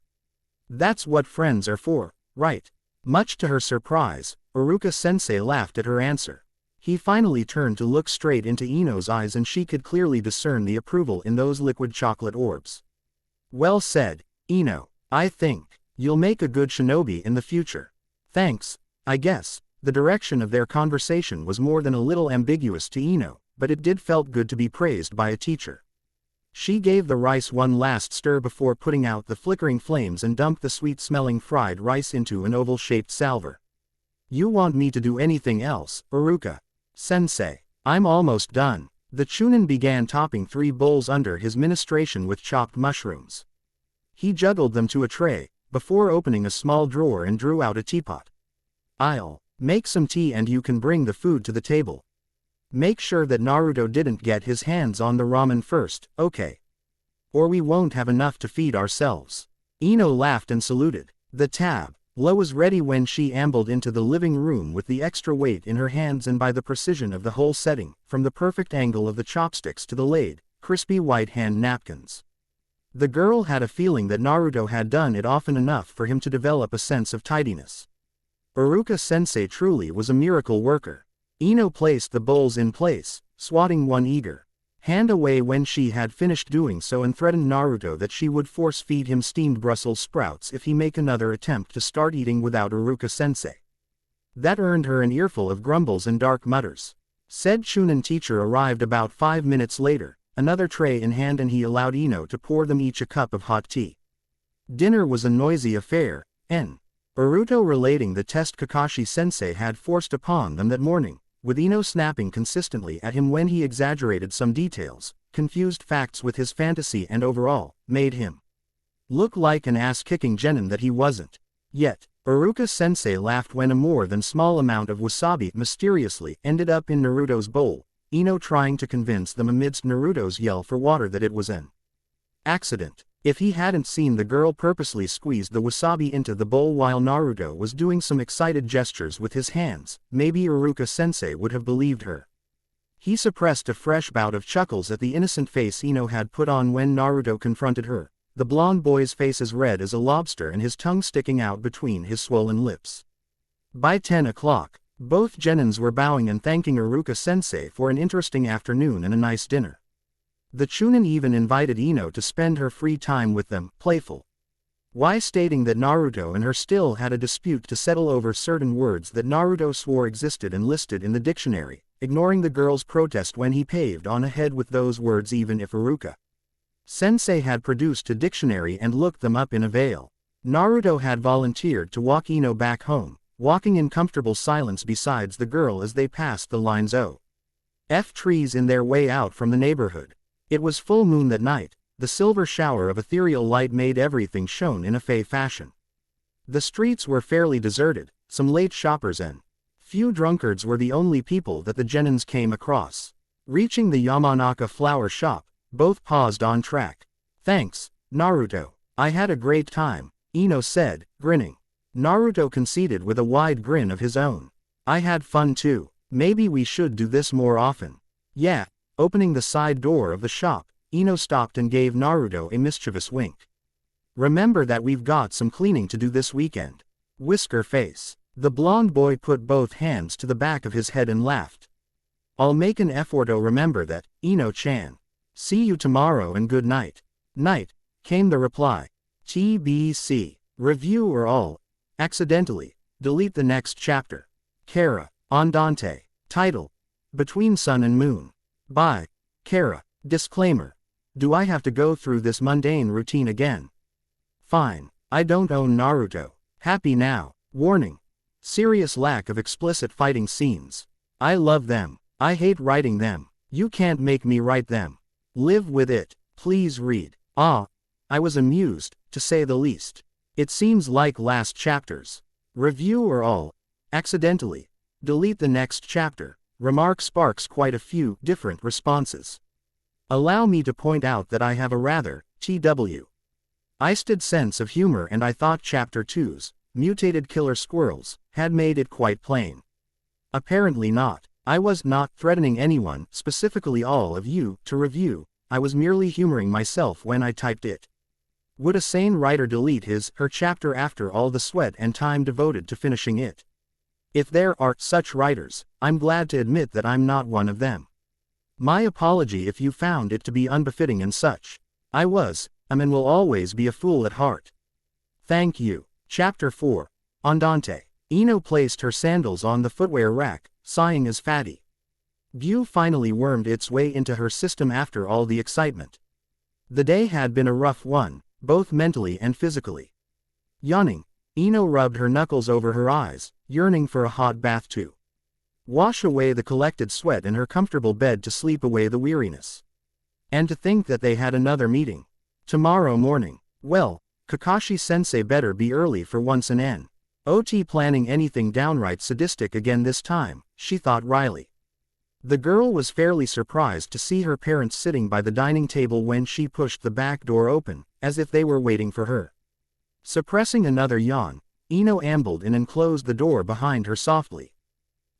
That's what friends are for, right? Much to her surprise, Iruka-sensei laughed at her answer. He finally turned to look straight into Ino's eyes and she could clearly discern the approval in those liquid chocolate orbs. Well said, Ino. I think you'll make a good shinobi in the future. Thanks, I guess. The direction of their conversation was more than a little ambiguous to Ino, but it did felt good to be praised by a teacher. She gave the rice one last stir before putting out the flickering flames and dumped the sweet-smelling fried rice into an oval-shaped salver. You want me to do anything else, Iruka? Sensei. I'm almost done. The Chunin began topping 3 bowls under his ministration with chopped mushrooms. He juggled them to a tray, before opening a small drawer and drew out a teapot. I'll make some tea and you can bring the food to the table. Make sure that Naruto didn't get his hands on the ramen first, okay? Or we won't have enough to feed ourselves. Ino laughed and saluted. The tableau was ready when she ambled into the living room with the extra weight in her hands, and by the precision of the whole setting, from the perfect angle of the chopsticks to the laid, crispy white hand napkins. The girl had a feeling that Naruto had done it often enough for him to develop a sense of tidiness. Iruka-sensei truly was a miracle worker. Ino placed the bowls in place, swatting one eager hand away when she had finished doing so, and threatened Naruto that she would force-feed him steamed Brussels sprouts if he make another attempt to start eating without Iruka-sensei. That earned her an earful of grumbles and dark mutters. Said Chunin teacher arrived about 5 minutes later, another tray in hand, and he allowed Ino to pour them each a cup of hot tea. Dinner was a noisy affair, Naruto relating the test Kakashi-sensei had forced upon them that morning, with Ino snapping consistently at him when he exaggerated some details, confused facts with his fantasy, and overall, made him look like an ass-kicking genin that he wasn't. Yet, Iruka-sensei laughed when a more than small amount of wasabi mysteriously ended up in Naruto's bowl, Ino trying to convince them amidst Naruto's yell for water that it was an accident. If he hadn't seen the girl purposely squeeze the wasabi into the bowl while Naruto was doing some excited gestures with his hands, maybe Iruka-sensei would have believed her. He suppressed a fresh bout of chuckles at the innocent face Ino had put on when Naruto confronted her, the blonde boy's face as red as a lobster and his tongue sticking out between his swollen lips. By 10 o'clock, both genins were bowing and thanking Iruka-sensei for an interesting afternoon and a nice dinner. The Chunin even invited Ino to spend her free time with them, playful. Why stating that Naruto and her still had a dispute to settle over certain words that Naruto swore existed and listed in the dictionary, ignoring the girl's protest when he paved on ahead with those words even if Iruka-sensei had produced a dictionary and looked them up in a veil. Naruto had volunteered to walk Ino back home, walking in comfortable silence besides the girl as they passed the lines of trees in their way out from the neighborhood. It was full moon that night. The silver shower of ethereal light made everything shone in a fey fashion. The streets were fairly deserted, some late shoppers and few drunkards were the only people that the genins came across. Reaching the Yamanaka flower shop, both paused on track. Thanks, Naruto. I had a great time, Ino said, grinning. Naruto conceded with a wide grin of his own. I had fun too. Maybe we should do this more often. Yeah. Opening the side door of the shop, Ino stopped and gave Naruto a mischievous wink. Remember that we've got some cleaning to do this weekend. Whisker face. The blonde boy put both hands to the back of his head and laughed. I'll make an effort to remember that, Ino-chan. See you tomorrow and good night. Night, came the reply. TBC. Review or all. Accidentally. Delete the next chapter. Kara, Andante. Title. Between Sun and Moon. By Kara. Disclaimer. Do I have to go through this mundane routine again? Fine. I don't own Naruto. Happy now. Warning. Serious lack of explicit fighting scenes. I love them. I hate writing them. You can't make me write them. Live with it. Please read. I was amused, to say the least. It seems like last chapters. Review or all. Accidentally. Delete the next chapter. Remark sparks quite a few different responses. Allow me to point out that I have a rather twisted sense of humor, and I thought Chapter 2's mutated killer squirrels had made it quite plain. Apparently not. I was not threatening anyone, specifically all of you, to review. I was merely humoring myself when I typed it. Would a sane writer delete her chapter after all the sweat and time devoted to finishing it? If there are such writers, I'm glad to admit that I'm not one of them. My apology if you found it to be unbefitting and such. I was, and will always be a fool at heart. Thank you. Chapter 4. Andante. Ino placed her sandals on the footwear rack, sighing as fatty. Gyu finally wormed its way into her system after all the excitement. The day had been a rough one, both mentally and physically. Yawning, Ino rubbed her knuckles over her eyes, yearning for a hot bath to wash away the collected sweat in her comfortable bed, to sleep away the weariness. And to think that they had another meeting tomorrow morning. Well, Kakashi sensei better be early for once and not planning anything downright sadistic again this time, she thought wryly. The girl was fairly surprised to see her parents sitting by the dining table when she pushed the back door open, as if they were waiting for her. Suppressing another yawn, Ino ambled in and closed the door behind her softly.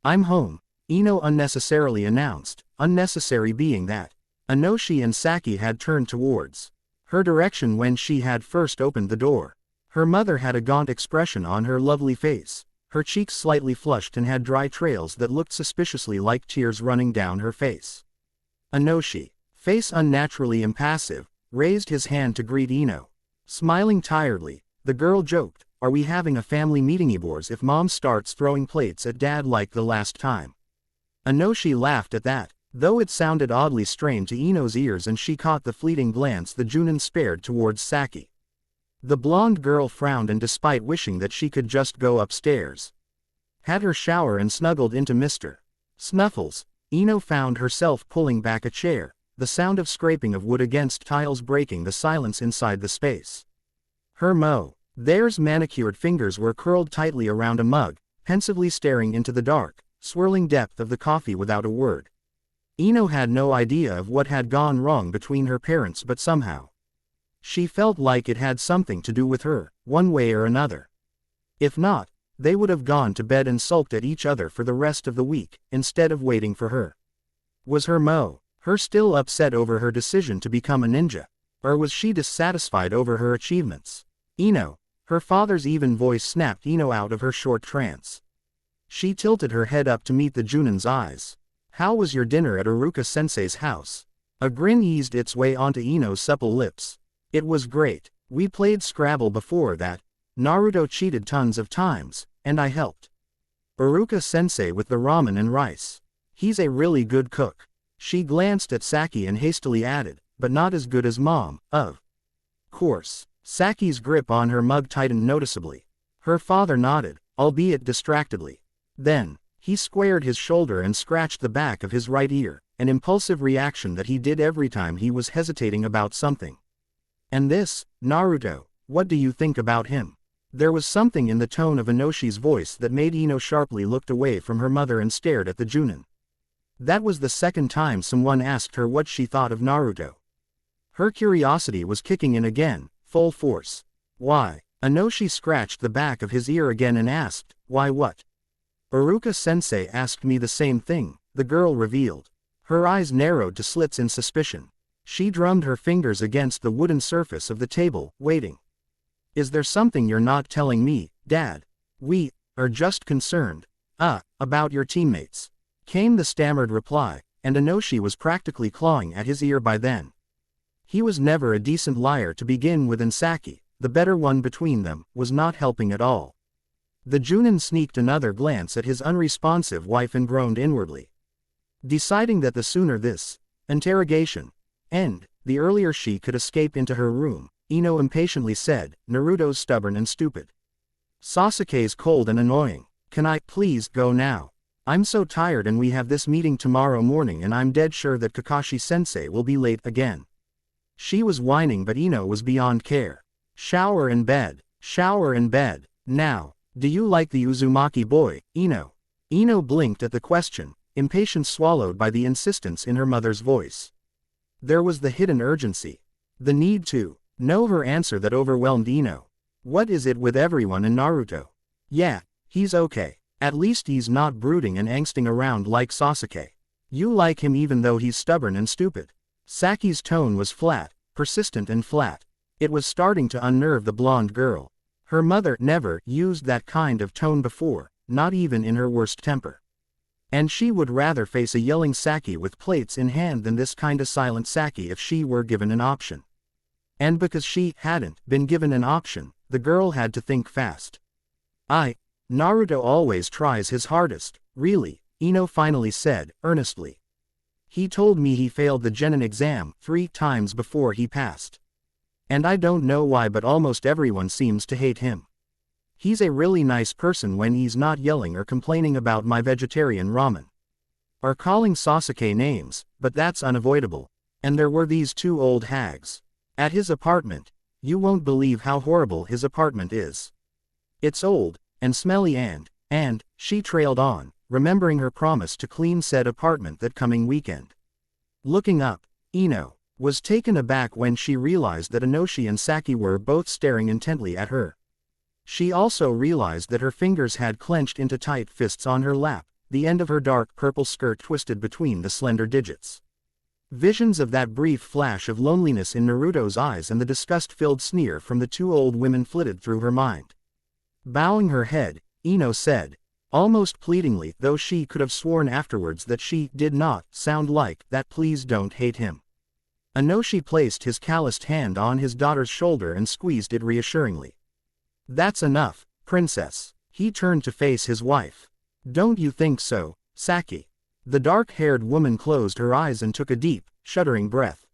"I'm home," Ino unnecessarily announced, unnecessary being that Inoshi and Saki had turned towards her direction when she had first opened the door. Her mother had a gaunt expression on her lovely face, her cheeks slightly flushed and had dry trails that looked suspiciously like tears running down her face. Inoshi, face unnaturally impassive, raised his hand to greet Ino. Smiling tiredly, the girl joked, "Are we having a family meeting Ibors if mom starts throwing plates at dad like the last time?" Inoshi laughed at that, though it sounded oddly strained to Ino's ears, and she caught the fleeting glance the Junin spared towards Saki. The blonde girl frowned, and despite wishing that she could just go upstairs, had her shower and snuggled into Mr. Snuffles, Ino found herself pulling back a chair, the sound of scraping of wood against tiles breaking the silence inside the space. There's manicured fingers were curled tightly around a mug, pensively staring into the dark, swirling depth of the coffee without a word. Ino had no idea of what had gone wrong between her parents, but somehow she felt like it had something to do with her, one way or another. If not, they would have gone to bed and sulked at each other for the rest of the week, instead of waiting for her. Was her still upset over her decision to become a ninja? Or was she dissatisfied over her achievements? Ino, her father's even voice snapped Ino out of her short trance. She tilted her head up to meet the Junin's eyes. "How was your dinner at Iruka-sensei's house?" A grin eased its way onto Ino's supple lips. "It was great. We played Scrabble before that. Naruto cheated tons of times, and I helped Iruka-sensei with the ramen and rice. He's a really good cook." She glanced at Saki and hastily added, "But not as good as mom, of course." Saki's grip on her mug tightened noticeably. Her father nodded, albeit distractedly. Then, he squared his shoulder and scratched the back of his right ear, an impulsive reaction that he did every time he was hesitating about something. "And this, Naruto, what do you think about him?" There was something in the tone of Inoshi's voice that made Ino sharply looked away from her mother and stared at the Junin. That was the second time someone asked her what she thought of Naruto. Her curiosity was kicking in again, full force. "Why?" Inoshi scratched the back of his ear again and asked, "Why what?" "Iruka-sensei asked me the same thing," the girl revealed. Her eyes narrowed to slits in suspicion. She drummed her fingers against the wooden surface of the table, waiting. "Is there something you're not telling me, Dad? We are just concerned, about your teammates," came the stammered reply, and Inoshi was practically clawing at his ear by then. He was never a decent liar to begin with, and Saki, the better one between them, was not helping at all. The Junin sneaked another glance at his unresponsive wife and groaned inwardly. Deciding that the sooner this interrogation end, the earlier she could escape into her room, Ino impatiently said, "Naruto's stubborn and stupid. Sasuke's cold and annoying. Can I please go now? I'm so tired, and we have this meeting tomorrow morning, and I'm dead sure that Kakashi-sensei will be late again." She was whining, but Ino was beyond care. Shower in bed. Now, do you like the Uzumaki boy, Ino?" Ino blinked at the question, impatience swallowed by the insistence in her mother's voice. There was the hidden urgency, the need to know her answer that overwhelmed Ino. "What is it with everyone in Naruto? Yeah, he's okay. At least he's not brooding and angsting around like Sasuke. You like him even though he's stubborn and stupid." Saki's tone was flat, persistent and flat. It was starting to unnerve the blonde girl. Her mother never used that kind of tone before, not even in her worst temper. And she would rather face a yelling Saki with plates in hand than this kinda silent Saki if she were given an option. And because she hadn't been given an option, the girl had to think fast. Naruto always tries his hardest, really, Ino finally said, earnestly. He told me he failed the Genin exam 3 times before he passed. And I don't know why, but almost everyone seems to hate him. He's a really nice person when he's not yelling or complaining about my vegetarian ramen. Or calling Sasuke names, but that's unavoidable. And there were these 2 old hags. At his apartment. You won't believe how horrible his apartment is. It's old, and smelly and, she trailed on, remembering her promise to clean said apartment that coming weekend. Looking up, Ino was taken aback when she realized that Inoshi and Saki were both staring intently at her. She also realized that her fingers had clenched into tight fists on her lap, the end of her dark purple skirt twisted between the slender digits. Visions of that brief flash of loneliness in Naruto's eyes and the disgust-filled sneer from the 2 old women flitted through her mind. Bowing her head, Ino said, almost pleadingly, though she could have sworn afterwards that she did not sound like that, please don't hate him. Inoshi placed his calloused hand on his daughter's shoulder and squeezed it reassuringly. That's enough, princess. He turned to face his wife. Don't you think so, Saki? The dark-haired woman closed her eyes and took a deep, shuddering breath.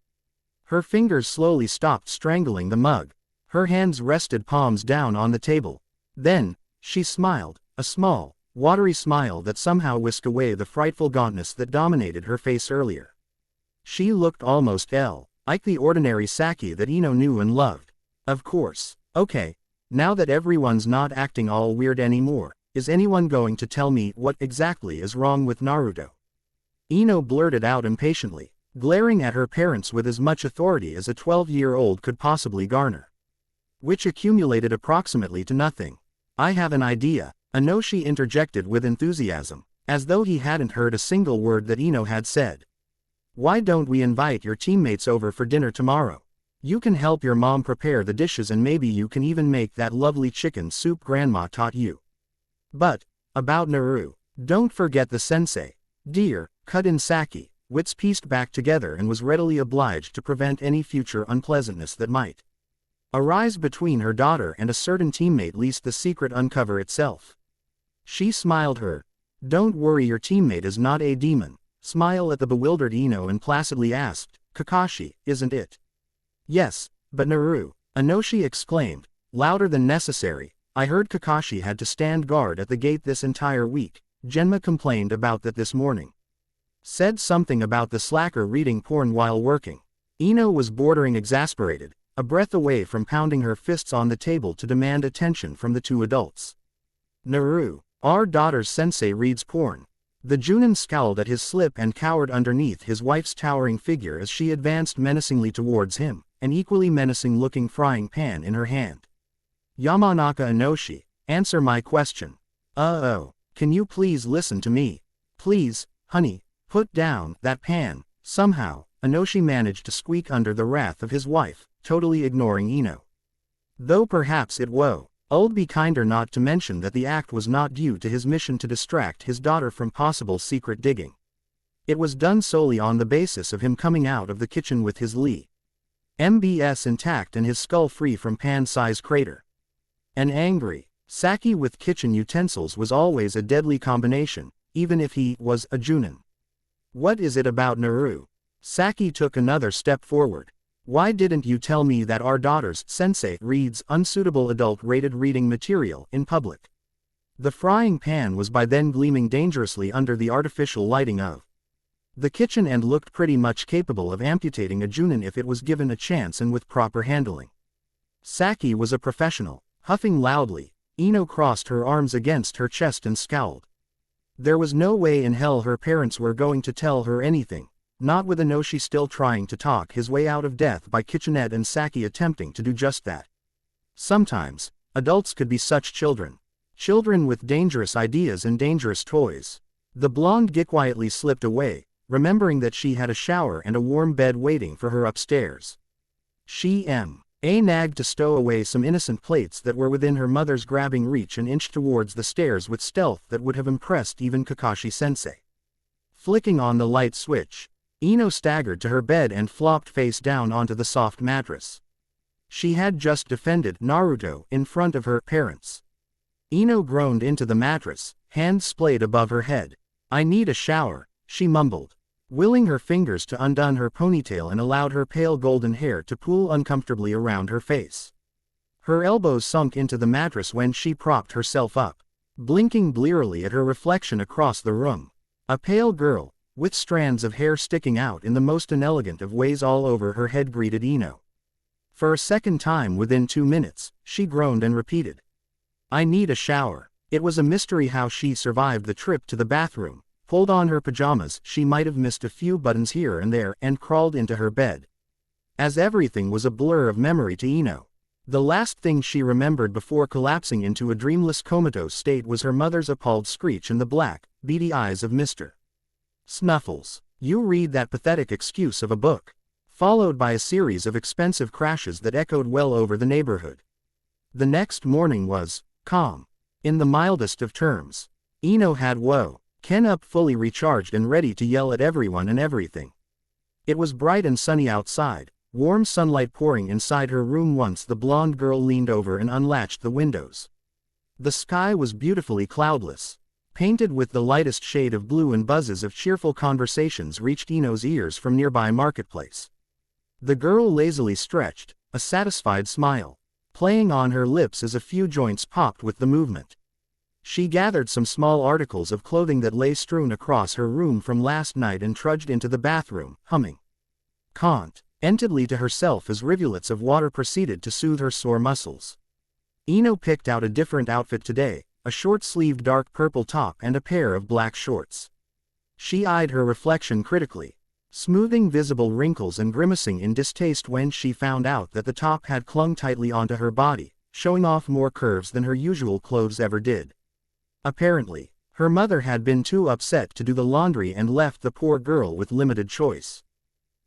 Her fingers slowly stopped strangling the mug. Her hands rested palms down on the table. Then, she smiled, a small, watery smile that somehow whisked away the frightful gauntness that dominated her face earlier. She looked almost like the ordinary Saki that Ino knew and loved. Of course. Okay, now that everyone's not acting all weird anymore, is anyone going to tell me what exactly is wrong with Naruto? Ino blurted out impatiently, glaring at her parents with as much authority as a 12-year-old could possibly garner. Which accumulated approximately to nothing. I have an idea, Inoshi interjected with enthusiasm, as though he hadn't heard a single word that Ino had said. Why don't we invite your teammates over for dinner tomorrow? You can help your mom prepare the dishes and maybe you can even make that lovely chicken soup grandma taught you. But, about Naru, don't forget the sensei. Dear, cut in Saki, wits pieced back together and was readily obliged to prevent any future unpleasantness that might arise between her daughter and a certain teammate lest the secret uncover itself. She smiled her. Don't worry, your teammate is not a demon. Smile at the bewildered Ino and placidly asked, Kakashi, isn't it? Yes, but Naru, Inoshi exclaimed, louder than necessary. I heard Kakashi had to stand guard at the gate this entire week. Genma complained about that this morning. Said something about the slacker reading porn while working. Ino was bordering exasperated, a breath away from pounding her fists on the table to demand attention from the 2 adults. Naru, our daughter's sensei reads porn. The Junin scowled at his slip and cowered underneath his wife's towering figure as she advanced menacingly towards him, an equally menacing-looking frying pan in her hand. Yamanaka Inoshi, answer my question. Can you please listen to me? Please, honey, put down that pan. Somehow, Inoshi managed to squeak under the wrath of his wife, totally ignoring Ino. Though perhaps it would be kinder not to mention that the act was not due to his mission to distract his daughter from possible secret digging. It was done solely on the basis of him coming out of the kitchen with his MBS intact and his skull free from pan-sized crater. An angry Saki with kitchen utensils was always a deadly combination, even if he was a Junin. What is it about Naru? Saki took another step forward. Why didn't you tell me that our daughter's sensei reads unsuitable adult-rated reading material in public? The frying pan was by then gleaming dangerously under the artificial lighting of the kitchen and looked pretty much capable of amputating a Junin if it was given a chance and with proper handling. Saki was a professional. Huffing loudly, Ino crossed her arms against her chest and scowled. There was no way in hell her parents were going to tell her anything, not with Inoshi still trying to talk his way out of death by Kitchenette and Saki attempting to do just that. Sometimes, adults could be such children. Children with dangerous ideas and dangerous toys. The blonde git quietly slipped away, remembering that she had a shower and a warm bed waiting for her upstairs. She nagged to stow away some innocent plates that were within her mother's grabbing reach and inched towards the stairs with stealth that would have impressed even Kakashi-sensei. Flicking on the light switch, Ino staggered to her bed and flopped face down onto the soft mattress. She had just defended Naruto in front of her parents. Ino groaned into the mattress, hands splayed above her head. I need a shower, she mumbled, willing her fingers to undone her ponytail and allowed her pale golden hair to pool uncomfortably around her face. Her elbows sunk into the mattress when she propped herself up, blinking blearily at her reflection across the room. A pale girl, with strands of hair sticking out in the most inelegant of ways all over her head, greeted Ino. For a second time within 2 minutes, she groaned and repeated, I need a shower. It was a mystery how she survived the trip to the bathroom. Pulled on her pajamas, she might have missed a few buttons here and there, and crawled into her bed. As everything was a blur of memory to Ino. The last thing she remembered before collapsing into a dreamless comatose state was her mother's appalled screech and the black, beady eyes of Mr. Snuffles. You read that pathetic excuse of a book, followed by a series of expensive crashes that echoed well over the neighborhood. The next morning was calm, in the mildest of terms. Ino had woken up fully recharged and ready to yell at everyone and everything. It was bright and sunny outside, warm sunlight pouring inside her room once the blonde girl leaned over and unlatched the windows. The sky was beautifully cloudless, painted with the lightest shade of blue, and buzzes of cheerful conversations reached Ino's ears from nearby marketplace. The girl lazily stretched, a satisfied smile playing on her lips as a few joints popped with the movement. She gathered some small articles of clothing that lay strewn across her room from last night and trudged into the bathroom, humming contentedly to herself as rivulets of water proceeded to soothe her sore muscles. Ino picked out a different outfit today, a short-sleeved dark purple top and a pair of black shorts. She eyed her reflection critically, smoothing visible wrinkles and grimacing in distaste when she found out that the top had clung tightly onto her body, showing off more curves than her usual clothes ever did. Apparently, her mother had been too upset to do the laundry and left the poor girl with limited choice.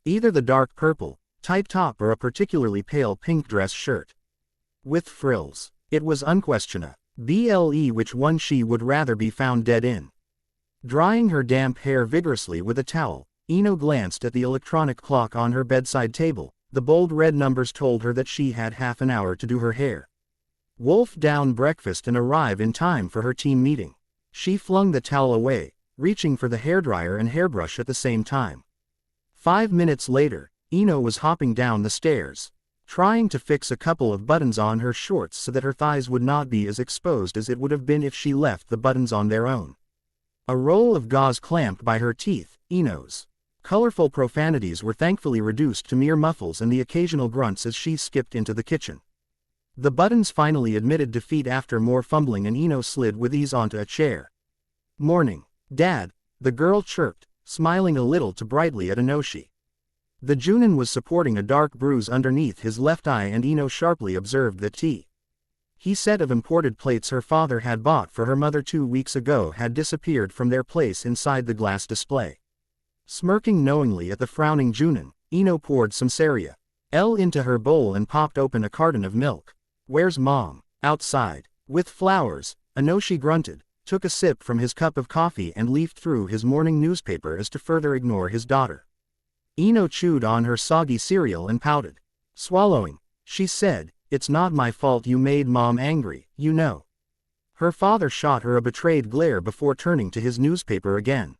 Either the dark purple, tight top or a particularly pale pink dress shirt with frills. It was unquestionable which one she would rather be found dead in. Drying her damp hair vigorously with a towel, Ino glanced at the electronic clock on her bedside table. The bold red numbers told her that she had half an hour to do her hair, wolf down breakfast and arrive in time for her team meeting. She flung the towel away, reaching for the hairdryer and hairbrush at the same time. 5 minutes later, Ino was hopping down the stairs, trying to fix a couple of buttons on her shorts so that her thighs would not be as exposed as it would have been if she left the buttons on their own. A roll of gauze clamped by her teeth. Ino's colorful profanities were thankfully reduced to mere muffles and the occasional grunts as she skipped into the kitchen. The buttons finally admitted defeat after more fumbling, and Ino slid with ease onto a chair. Morning, Dad, the girl chirped, smiling a little too brightly at Inoshi. The Junin was supporting a dark bruise underneath his left eye, and Ino sharply observed that he set of imported plates her father had bought for her mother 2 weeks ago had disappeared from their place inside the glass display. Smirking knowingly at the frowning Junin, Ino poured some cereal into her bowl and popped open a carton of milk. Where's Mom? Outside. With flowers, Inoshi grunted, took a sip from his cup of coffee and leafed through his morning newspaper as to further ignore his daughter. Ino chewed on her soggy cereal and pouted. Swallowing, she said, it's not my fault you made Mom angry, you know. Her father shot her a betrayed glare before turning to his newspaper again.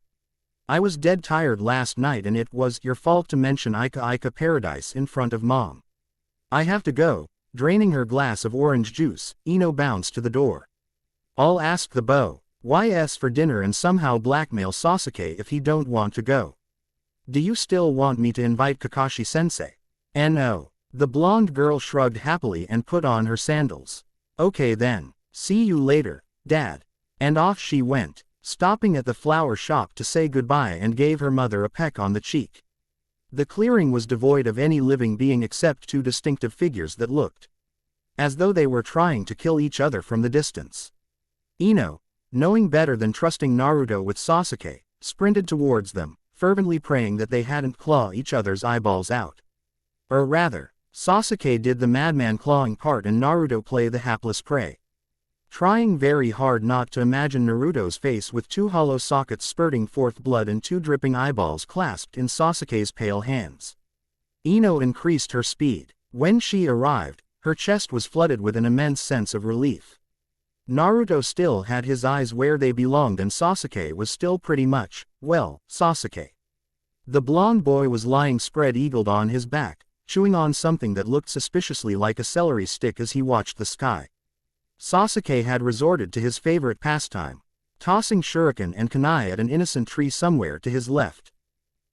I was dead tired last night and it was your fault to mention Ika Paradise in front of Mom. I have to go. Draining her glass of orange juice, Ino bounced to the door. I'll ask the boys for dinner and somehow blackmail Sasuke if he don't want to go. Do you still want me to invite Kakashi sensei? No. The blonde girl shrugged happily and put on her sandals. Okay then. See you later, Dad. And off she went, stopping at the flower shop to say goodbye and gave her mother a peck on the cheek. The clearing was devoid of any living being except 2 distinctive figures that looked as though they were trying to kill each other from the distance. Ino, knowing better than trusting Naruto with Sasuke, sprinted towards them, fervently praying that they hadn't clawed each other's eyeballs out. Or rather, Sasuke did the madman clawing part and Naruto play the hapless prey. Trying very hard not to imagine Naruto's face with 2 hollow sockets spurting forth blood and 2 dripping eyeballs clasped in Sasuke's pale hands. Ino increased her speed. When she arrived, her chest was flooded with an immense sense of relief. Naruto still had his eyes where they belonged and Sasuke was still pretty much, well, Sasuke. The blonde boy was lying spread-eagled on his back, chewing on something that looked suspiciously like a celery stick as he watched the sky. Sasuke had resorted to his favorite pastime, tossing shuriken and kunai at an innocent tree somewhere to his left.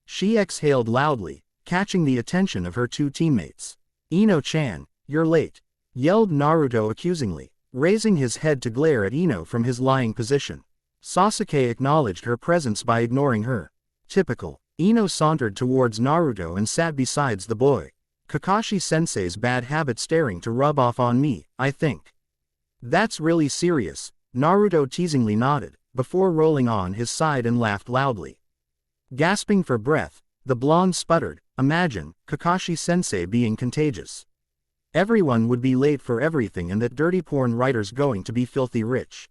She exhaled loudly, catching the attention of her two teammates. "Ino-chan, you're late," yelled Naruto accusingly, raising his head to glare at Ino from his lying position. Sasuke acknowledged her presence by ignoring her. Typical. Ino sauntered towards Naruto and sat beside the boy. "Kakashi-sensei's bad habit staring to rub off on me, I think." "That's really serious," Naruto teasingly nodded, before rolling on his side and laughed loudly. Gasping for breath, the blonde sputtered, "Imagine, Kakashi-sensei being contagious. Everyone would be late for everything and that dirty porn writer's going to be filthy rich.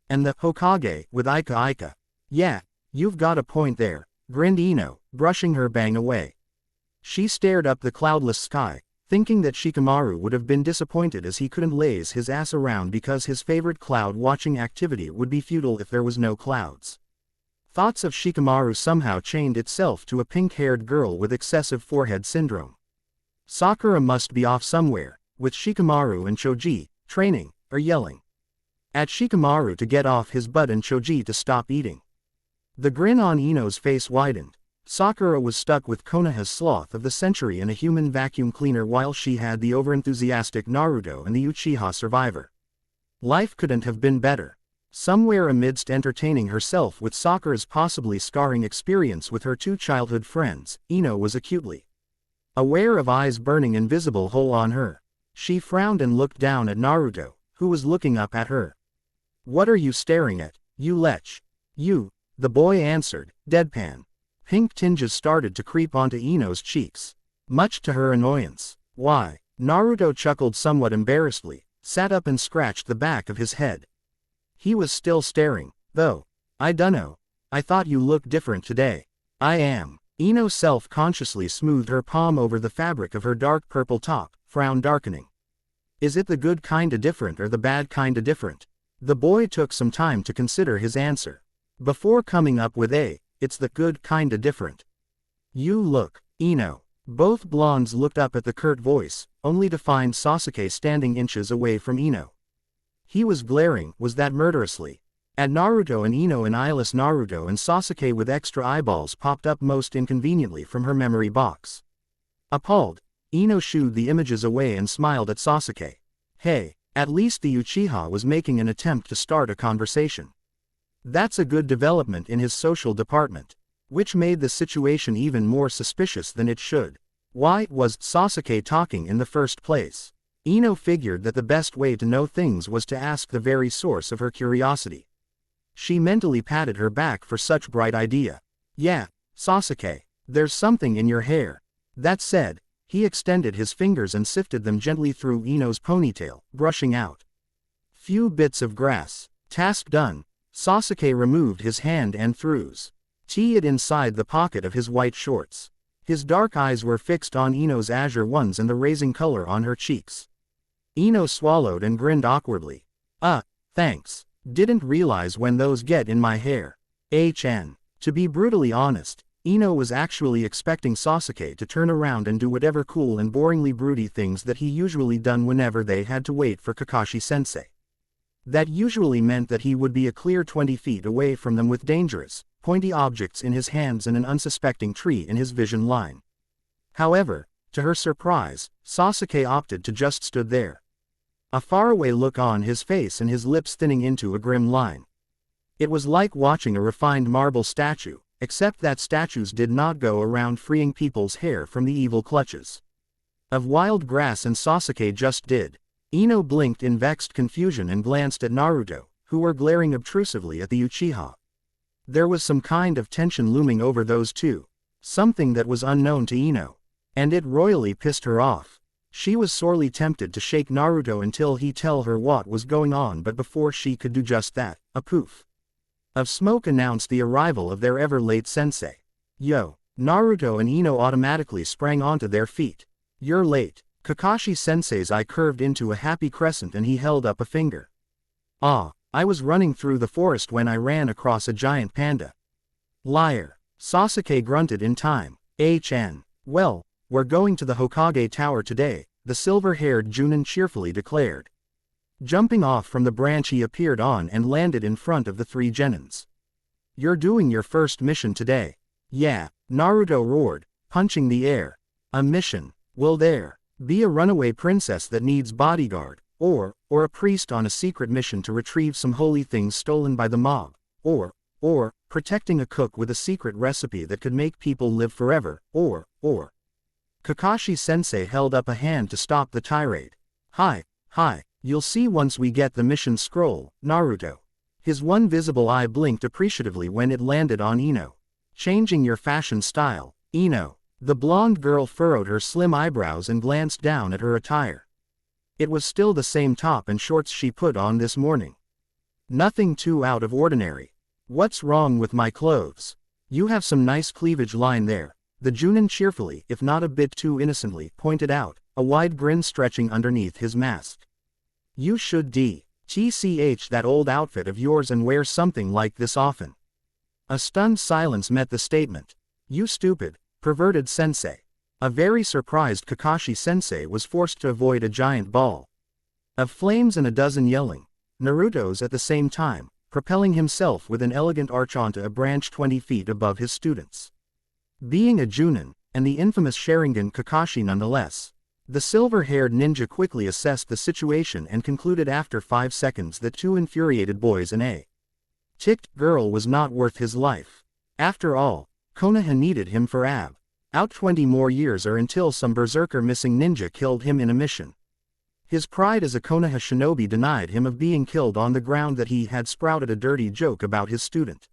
And the Hokage, with Ika. Yeah, you've got a point there," grinned Ino, brushing her bang away. She stared up the cloudless sky, thinking that Shikamaru would have been disappointed as he couldn't laze his ass around because his favorite cloud-watching activity would be futile if there was no clouds. Thoughts of Shikamaru somehow chained itself to a pink-haired girl with excessive forehead syndrome. Sakura must be off somewhere, with Shikamaru and Choji, training, or yelling at Shikamaru to get off his butt and Choji to stop eating. The grin on Ino's face widened. Sakura was stuck with Konoha's sloth of the century and a human vacuum cleaner while she had the overenthusiastic Naruto and the Uchiha survivor. Life couldn't have been better. Somewhere amidst entertaining herself with Sakura's possibly scarring experience with her two childhood friends, Ino was acutely aware of eyes burning invisible hole on her. She frowned and looked down at Naruto, who was looking up at her. "What are you staring at, you lech?" "You," the boy answered, deadpan. Pink tinges started to creep onto Ino's cheeks, much to her annoyance. "Why?" Naruto chuckled somewhat embarrassedly, sat up and scratched the back of his head. He was still staring, though. "I dunno. I thought you looked different today." "I am." Ino self-consciously smoothed her palm over the fabric of her dark purple top, frown darkening. "Is it the good kinda different or the bad kinda different?" The boy took some time to consider his answer, before coming up with "It's the good kinda different." "You look, Ino." Both blondes looked up at the curt voice, only to find Sasuke standing inches away from Ino. He was glaring, was that murderously, at Naruto and Ino and eyeless Naruto and Sasuke with extra eyeballs popped up most inconveniently from her memory box. Appalled, Ino shooed the images away and smiled at Sasuke. Hey, at least the Uchiha was making an attempt to start a conversation. That's a good development in his social department, which made the situation even more suspicious than it should. Why was Sasuke talking in the first place? Ino figured that the best way to know things was to ask the very source of her curiosity. She mentally patted her back for such bright idea. "Yeah, Sasuke, there's something in your hair." That said, he extended his fingers and sifted them gently through Ino's ponytail, brushing out few bits of grass. Task done, Sasuke removed his hand and threw it inside the pocket of his white shorts. His dark eyes were fixed on Ino's azure ones and the raising color on her cheeks. Ino swallowed and grinned awkwardly. Thanks. Didn't realize when those get in my hair. HN. To be brutally honest, Ino was actually expecting Sasuke to turn around and do whatever cool and boringly broody things that he usually done whenever they had to wait for Kakashi-sensei. That usually meant that he would be a clear 20 feet away from them with dangerous, pointy objects in his hands and an unsuspecting tree in his vision line. However, to her surprise, Sasuke opted to just stood there. A faraway look on his face and his lips thinning into a grim line. It was like watching a refined marble statue, except that statues did not go around freeing people's hair from the evil clutches of wild grass, and Sasuke just did. Ino blinked in vexed confusion and glanced at Naruto, who were glaring obtrusively at the Uchiha. There was some kind of tension looming over those two, something that was unknown to Ino, and it royally pissed her off. She was sorely tempted to shake Naruto until he tell her what was going on, but before she could do just that, a poof of smoke announced the arrival of their ever-late sensei. "Yo!" Naruto and Ino automatically sprang onto their feet. "You're late." Kakashi-sensei's eye curved into a happy crescent and he held up a finger. Ah, I was running through the forest when I ran across a giant panda. Liar. Sasuke grunted in time. Well, we're going to the Hokage Tower today, the silver-haired Junin cheerfully declared. Jumping off from the branch he appeared on and landed in front of the three genins. You're doing your first mission today. Yeah, Naruto roared, punching the air. A mission? Will there be a runaway princess that needs bodyguard, or a priest on a secret mission to retrieve some holy things stolen by the mob, or protecting a cook with a secret recipe that could make people live forever, or. Kakashi sensei held up a hand to stop the tirade. Hi, you'll see once we get the mission scroll, Naruto. His one visible eye blinked appreciatively when it landed on Ino. Changing your fashion style, Ino. The blonde girl furrowed her slim eyebrows and glanced down at her attire. It was still the same top and shorts she put on this morning. Nothing too out of ordinary. What's wrong with my clothes? You have some nice cleavage line there, the Junin cheerfully, if not a bit too innocently, pointed out, a wide grin stretching underneath his mask. You should tch that old outfit of yours and wear something like this often. A stunned silence met the statement. You stupid, perverted sensei. A very surprised Kakashi sensei was forced to avoid a giant ball of flames and a dozen yelling Narutos at the same time, propelling himself with an elegant arch onto a branch 20 feet above his students. Being a Junin, and the infamous Sharingan Kakashi nonetheless, the silver-haired ninja quickly assessed the situation and concluded after 5 seconds that two infuriated boys and a ticked girl was not worth his life. After all, Konoha needed him for out 20 more years or until some berserker missing ninja killed him in a mission. His pride as a Konoha shinobi denied him of being killed on the ground that he had sprouted a dirty joke about his student.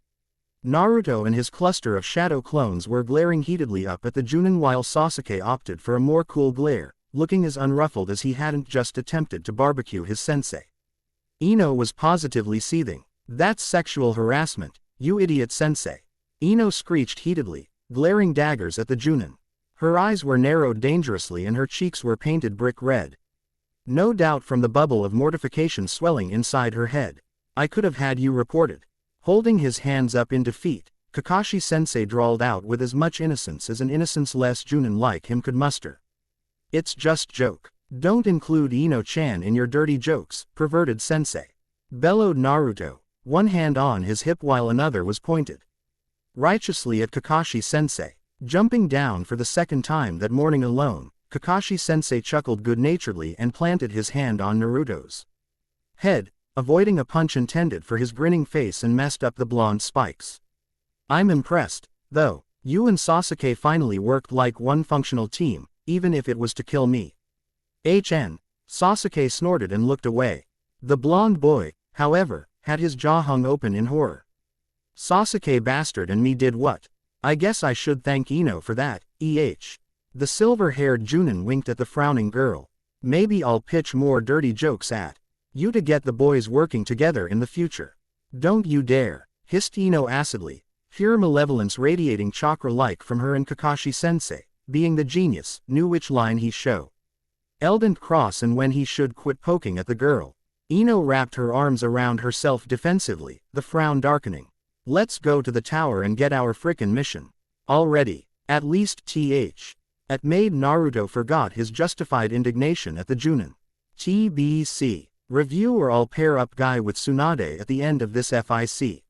Naruto and his cluster of shadow clones were glaring heatedly up at the Junin while Sasuke opted for a more cool glare, looking as unruffled as he hadn't just attempted to barbecue his sensei. Ino was positively seething. That's sexual harassment, you idiot sensei. Ino screeched heatedly, glaring daggers at the Junin. Her eyes were narrowed dangerously and her cheeks were painted brick red. No doubt from the bubble of mortification swelling inside her head. I could have had you reported. Holding his hands up in defeat, Kakashi sensei drawled out with as much innocence as an innocence-less Junin like him could muster. It's just joke. Don't include Ino-chan in your dirty jokes, perverted sensei. Bellowed Naruto, one hand on his hip while another was pointed righteously at Kakashi sensei. Jumping down for the second time that morning alone, Kakashi sensei chuckled good-naturedly and planted his hand on Naruto's head, avoiding a punch intended for his grinning face and messed up the blonde spikes. I'm impressed, though. You and Sasuke finally worked like one functional team, even if it was to kill me. Sasuke snorted and looked away. The blonde boy, however, had his jaw hung open in horror. Sasuke bastard and me did what? I guess I should thank Ino for that, The silver-haired Junin winked at the frowning girl. Maybe I'll pitch more dirty jokes at you to get the boys working together in the future. Don't you dare, hissed Ino acidly, pure malevolence radiating chakra-like from her, and Kakashi sensei, being the genius, knew which line he show Eldent cross and when he should quit poking at the girl. Ino wrapped her arms around herself defensively, the frown darkening. Let's go to the tower and get our frickin' mission. Already, at least It made Naruto forgot his justified indignation at the Junin. TBC. Review or I'll pair up guy with Tsunade at the end of this FIC.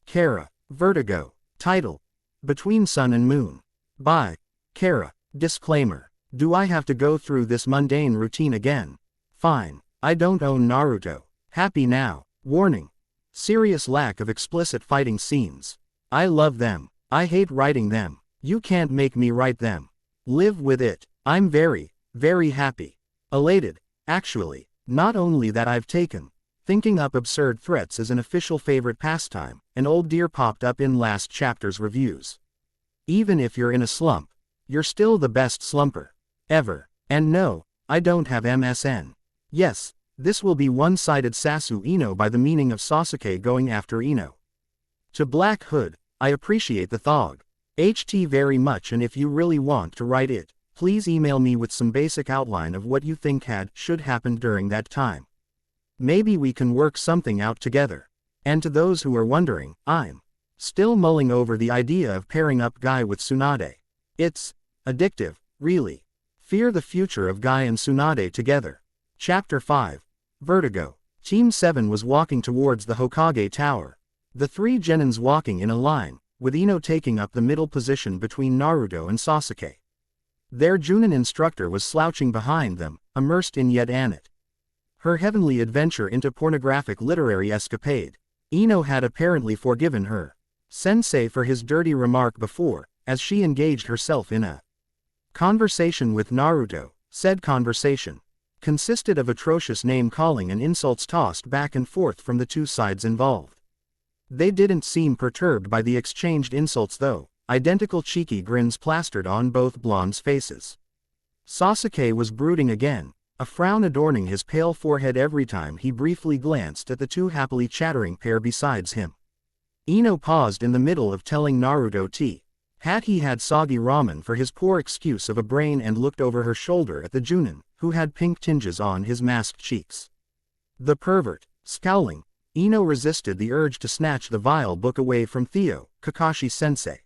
Kara. Vertigo. Title. Between Sun and Moon. By Kara. Disclaimer. Do I have to go through this mundane routine again? Fine. I don't own Naruto. Happy now. Warning. Serious lack of explicit fighting scenes. I love them. I hate writing them. You can't make me write them. Live with it. I'm very, very happy. Elated, actually. Not only that I've taken thinking up absurd threats as an official favorite pastime, an old dear popped up in last chapter's reviews. Even if you're in a slump, you're still the best slumper ever. And no, I don't have MSN. Yes, this will be one-sided Sasu Ino by the meaning of Sasuke going after Ino. To Black Hood, I appreciate the thog. HT very much, and if you really want to write it, please email me with some basic outline of what you think should happen during that time. Maybe we can work something out together. And to those who are wondering, I'm still mulling over the idea of pairing up Guy with Tsunade. It's addictive, really. Fear the future of Guy and Tsunade together. Chapter 5. Vertigo. Team 7 was walking towards the Hokage Tower. The three genins walking in a line, with Ino taking up the middle position between Naruto and Sasuke. Their Junin instructor was slouching behind them, immersed in yet another. Her heavenly adventure into pornographic literary escapade. Ino had apparently forgiven her sensei for his dirty remark before, as she engaged herself in a conversation with Naruto. Said conversation consisted of atrocious name-calling and insults tossed back and forth from the two sides involved. They didn't seem perturbed by the exchanged insults though, identical cheeky grins plastered on both blondes' faces. Sasuke was brooding again, a frown adorning his pale forehead every time he briefly glanced at the two happily chattering pair besides him. Ino paused in the middle of telling Naruto he had soggy ramen for his poor excuse of a brain and looked over her shoulder at the Junin, who had pink tinges on his masked cheeks. The pervert. Scowling, Ino resisted the urge to snatch the vile book away from Theo, Kakashi-sensei.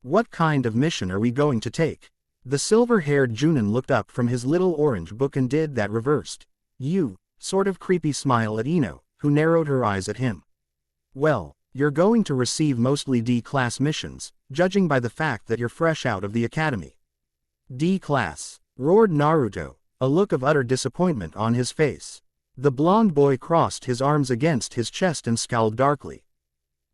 What kind of mission are we going to take? The silver-haired Junin looked up from his little orange book and did that reversed, sort of creepy smile at Ino, who narrowed her eyes at him. Well, you're going to receive mostly D-class missions, judging by the fact that you're fresh out of the academy. D-class, roared Naruto, a look of utter disappointment on his face. The blonde boy crossed his arms against his chest and scowled darkly.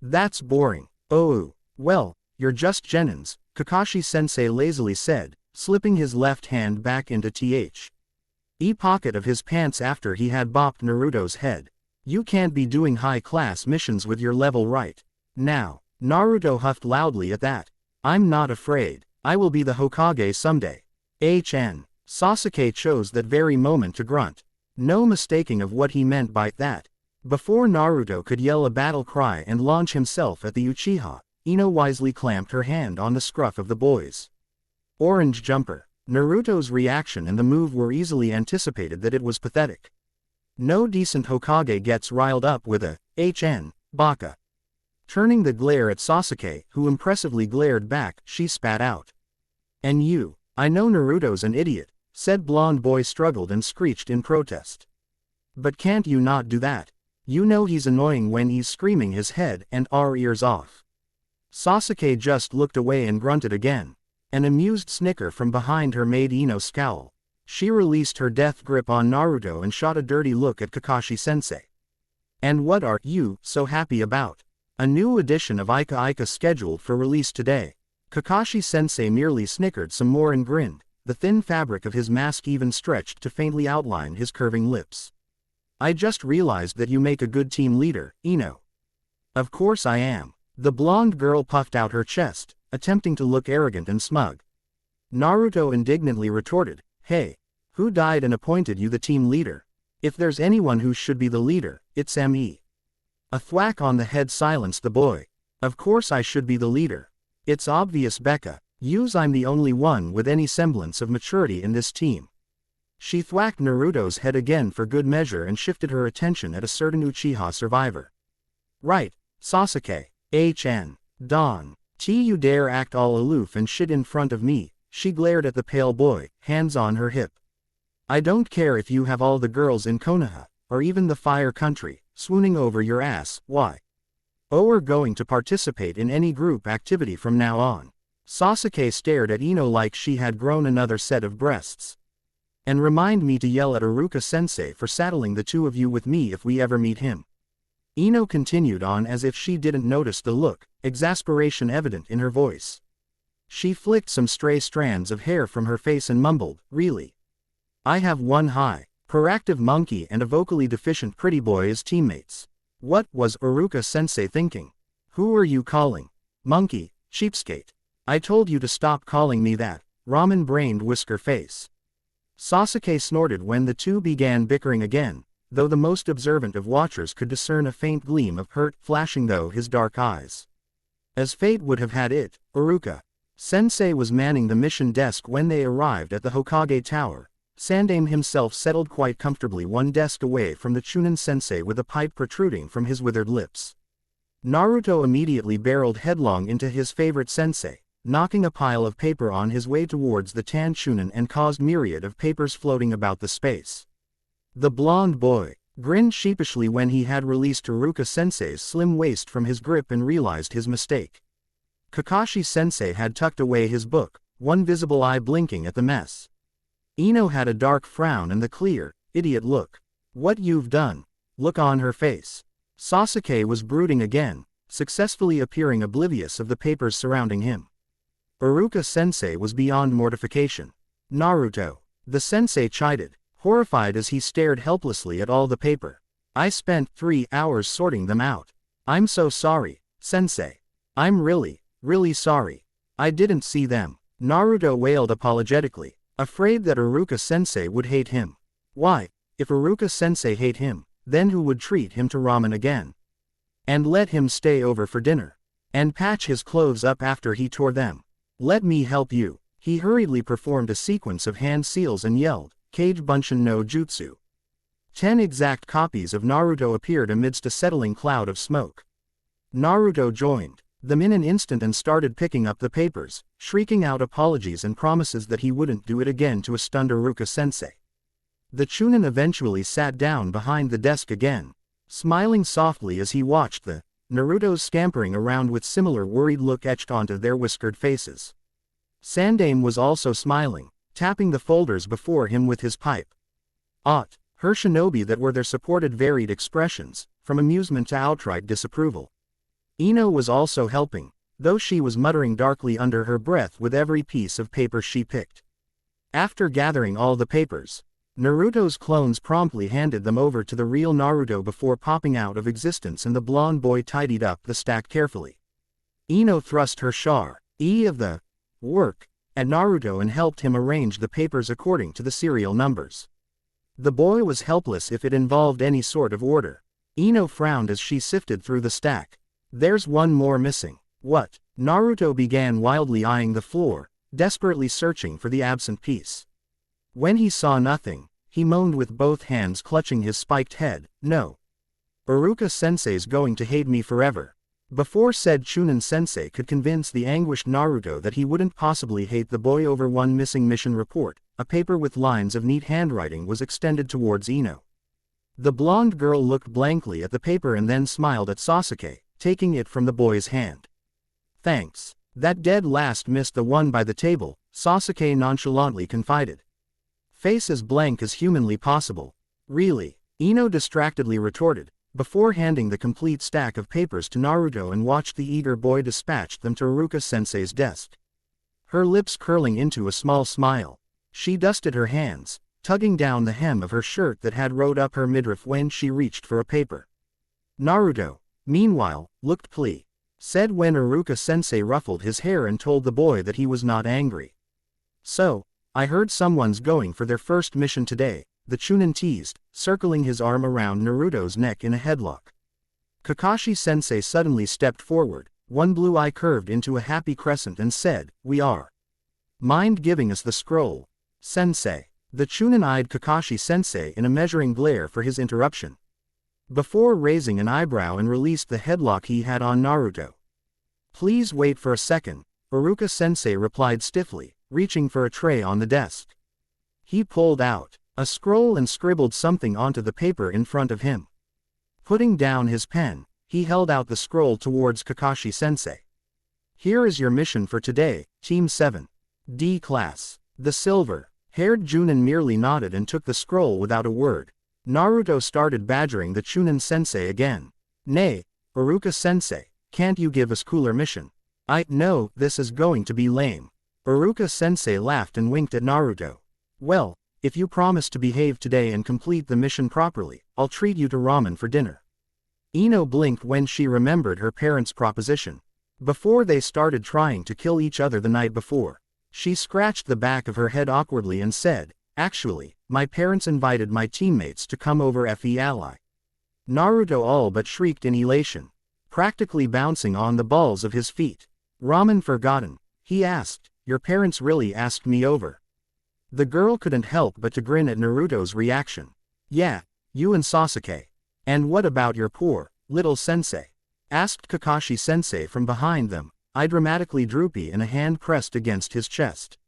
That's boring. Oh, well, you're just genins, Kakashi-sensei lazily said, slipping his left hand back into the pocket of his pants after he had bopped Naruto's head. You can't be doing high-class missions with your level right now. Naruto huffed loudly at that. I'm not afraid. I will be the Hokage someday. Sasuke chose that very moment to grunt. No mistaking of what he meant by that. Before Naruto could yell a battle cry and launch himself at the Uchiha, Ino wisely clamped her hand on the scruff of the boy's orange jumper. Naruto's reaction and the move were easily anticipated that it was pathetic. No decent Hokage gets riled up with a baka. Turning the glare at Sasuke, who impressively glared back, she spat out. And you, I know Naruto's an idiot, said blonde boy struggled and screeched in protest. But can't you not do that? You know he's annoying when he's screaming his head and our ears off. Sasuke just looked away and grunted again. An amused snicker from behind her made Ino scowl. She released her death grip on Naruto and shot a dirty look at Kakashi-sensei. And what are you so happy about? A new edition of Ika Ika scheduled for release today. Kakashi-sensei merely snickered some more and grinned, the thin fabric of his mask even stretched to faintly outline his curving lips. I just realized that you make a good team leader, Ino. Of course I am. The blonde girl puffed out her chest, attempting to look arrogant and smug. Naruto indignantly retorted, hey, who died and appointed you the team leader? If there's anyone who should be the leader, it's me. A thwack on the head silenced the boy. Of course I should be the leader. It's obvious, Becca. I'm the only one with any semblance of maturity in this team. She thwacked Naruto's head again for good measure and shifted her attention at a certain Uchiha survivor. Right, Sasuke. Don. You dare act all aloof and shit in front of me, she glared at the pale boy, hands on her hip. I don't care if you have all the girls in Konoha, or even the Fire Country, swooning over your ass, why? We're going to participate in any group activity from now on. Sasuke stared at Ino like she had grown another set of breasts. And remind me to yell at Iruka-sensei for saddling the two of you with me if we ever meet him. Ino continued on as if she didn't notice the look, exasperation evident in her voice. She flicked some stray strands of hair from her face and mumbled, really? I have one hyperactive monkey and a vocally deficient pretty boy as teammates. What was Iruka-sensei thinking? Who are you calling? Monkey, cheapskate. I told you to stop calling me that, ramen-brained whisker face. Sasuke snorted when the two began bickering again, though the most observant of watchers could discern a faint gleam of hurt flashing through his dark eyes. As fate would have had it, Iruka-sensei was manning the mission desk when they arrived at the Hokage Tower, Sandame himself settled quite comfortably one desk away from the Chunin sensei with a pipe protruding from his withered lips. Naruto immediately barreled headlong into his favorite sensei, knocking a pile of paper on his way towards the tan Chunin and caused myriad of papers floating about the space. The blonde boy grinned sheepishly when he had released Iruka-sensei's slim waist from his grip and realized his mistake. Kakashi-sensei had tucked away his book, one visible eye blinking at the mess. Ino had a dark frown and the clear, idiot look. What you've done? Look on her face. Sasuke was brooding again, successfully appearing oblivious of the papers surrounding him. Iruka-sensei was beyond mortification. Naruto. The sensei chided, horrified as he stared helplessly at all the paper. I spent 3 hours sorting them out. I'm so sorry, sensei. I'm really sorry. I didn't see them. Naruto wailed apologetically, afraid that Iruka-sensei would hate him. Why, if Iruka-sensei hate him, then who would treat him to ramen again? And let him stay over for dinner. And patch his clothes up after he tore them. Let me help you. He hurriedly performed a sequence of hand seals and yelled, Kage Bunshin no Jutsu. 10 exact copies of Naruto appeared amidst a settling cloud of smoke. Naruto joined them in an instant and started picking up the papers, shrieking out apologies and promises that he wouldn't do it again to a stunned Iruka-sensei. The Chunin eventually sat down behind the desk again, smiling softly as he watched the Narutos scampering around with similar worried look etched onto their whiskered faces. Sandame was also smiling, tapping the folders before him with his pipe. Her shinobi that were there supported varied expressions, from amusement to outright disapproval. Ino was also helping, though she was muttering darkly under her breath with every piece of paper she picked. After gathering all the papers, Naruto's clones promptly handed them over to the real Naruto before popping out of existence, and the blonde boy tidied up the stack carefully. Ino thrust her of the work at Naruto and helped him arrange the papers according to the serial numbers. The boy was helpless if it involved any sort of order. Ino frowned as she sifted through the stack. There's one more missing. What? Naruto began wildly eyeing the floor, desperately searching for the absent piece. When he saw nothing, he moaned with both hands clutching his spiked head, no. Iruka-sensei's going to hate me forever. Before said Chunin-sensei could convince the anguished Naruto that he wouldn't possibly hate the boy over one missing mission report, a paper with lines of neat handwriting was extended towards Ino. The blonde girl looked blankly at the paper and then smiled at Sasuke, taking it from the boy's hand. Thanks. That dead last missed the one by the table, Sasuke nonchalantly confided. Face as blank as humanly possible. Really? Ino distractedly retorted, before handing the complete stack of papers to Naruto and watched the eager boy dispatch them to Iruka-sensei's desk. Her lips curling into a small smile. She dusted her hands, tugging down the hem of her shirt that had rode up her midriff when she reached for a paper. Naruto, meanwhile, looked said when Iruka-sensei ruffled his hair and told the boy that he was not angry. So, I heard someone's going for their first mission today, the Chunin teased, circling his arm around Naruto's neck in a headlock. Kakashi-sensei suddenly stepped forward, one blue eye curved into a happy crescent and said, we are. Mind giving us the scroll, sensei? The Chunin eyed Kakashi-sensei in a measuring glare for his interruption, before raising an eyebrow and released the headlock he had on Naruto. Please wait for a second, Iruka-sensei replied stiffly, reaching for a tray on the desk. He pulled out a scroll and scribbled something onto the paper in front of him. Putting down his pen, he held out the scroll towards Kakashi-sensei. Here is your mission for today, Team 7. D class. The silver-haired Junin merely nodded and took the scroll without a word. Naruto started badgering the Chunin-sensei again. Nay, Iruka-sensei, can't you give us cooler mission? No, this is going to be lame. Iruka-sensei laughed and winked at Naruto. Well, if you promise to behave today and complete the mission properly, I'll treat you to ramen for dinner. Ino blinked when she remembered her parents' proposition. Before they started trying to kill each other the night before, she scratched the back of her head awkwardly and said, actually, my parents invited my teammates to come over FE ally. Naruto all but shrieked in elation, practically bouncing on the balls of his feet. Ramen forgotten? He asked. Your parents really asked me over? The girl couldn't help but to grin at Naruto's reaction. Yeah, you and Sasuke. And what about your poor, little sensei? Asked Kakashi sensei from behind them, eye dramatically droopy and a hand pressed against his chest.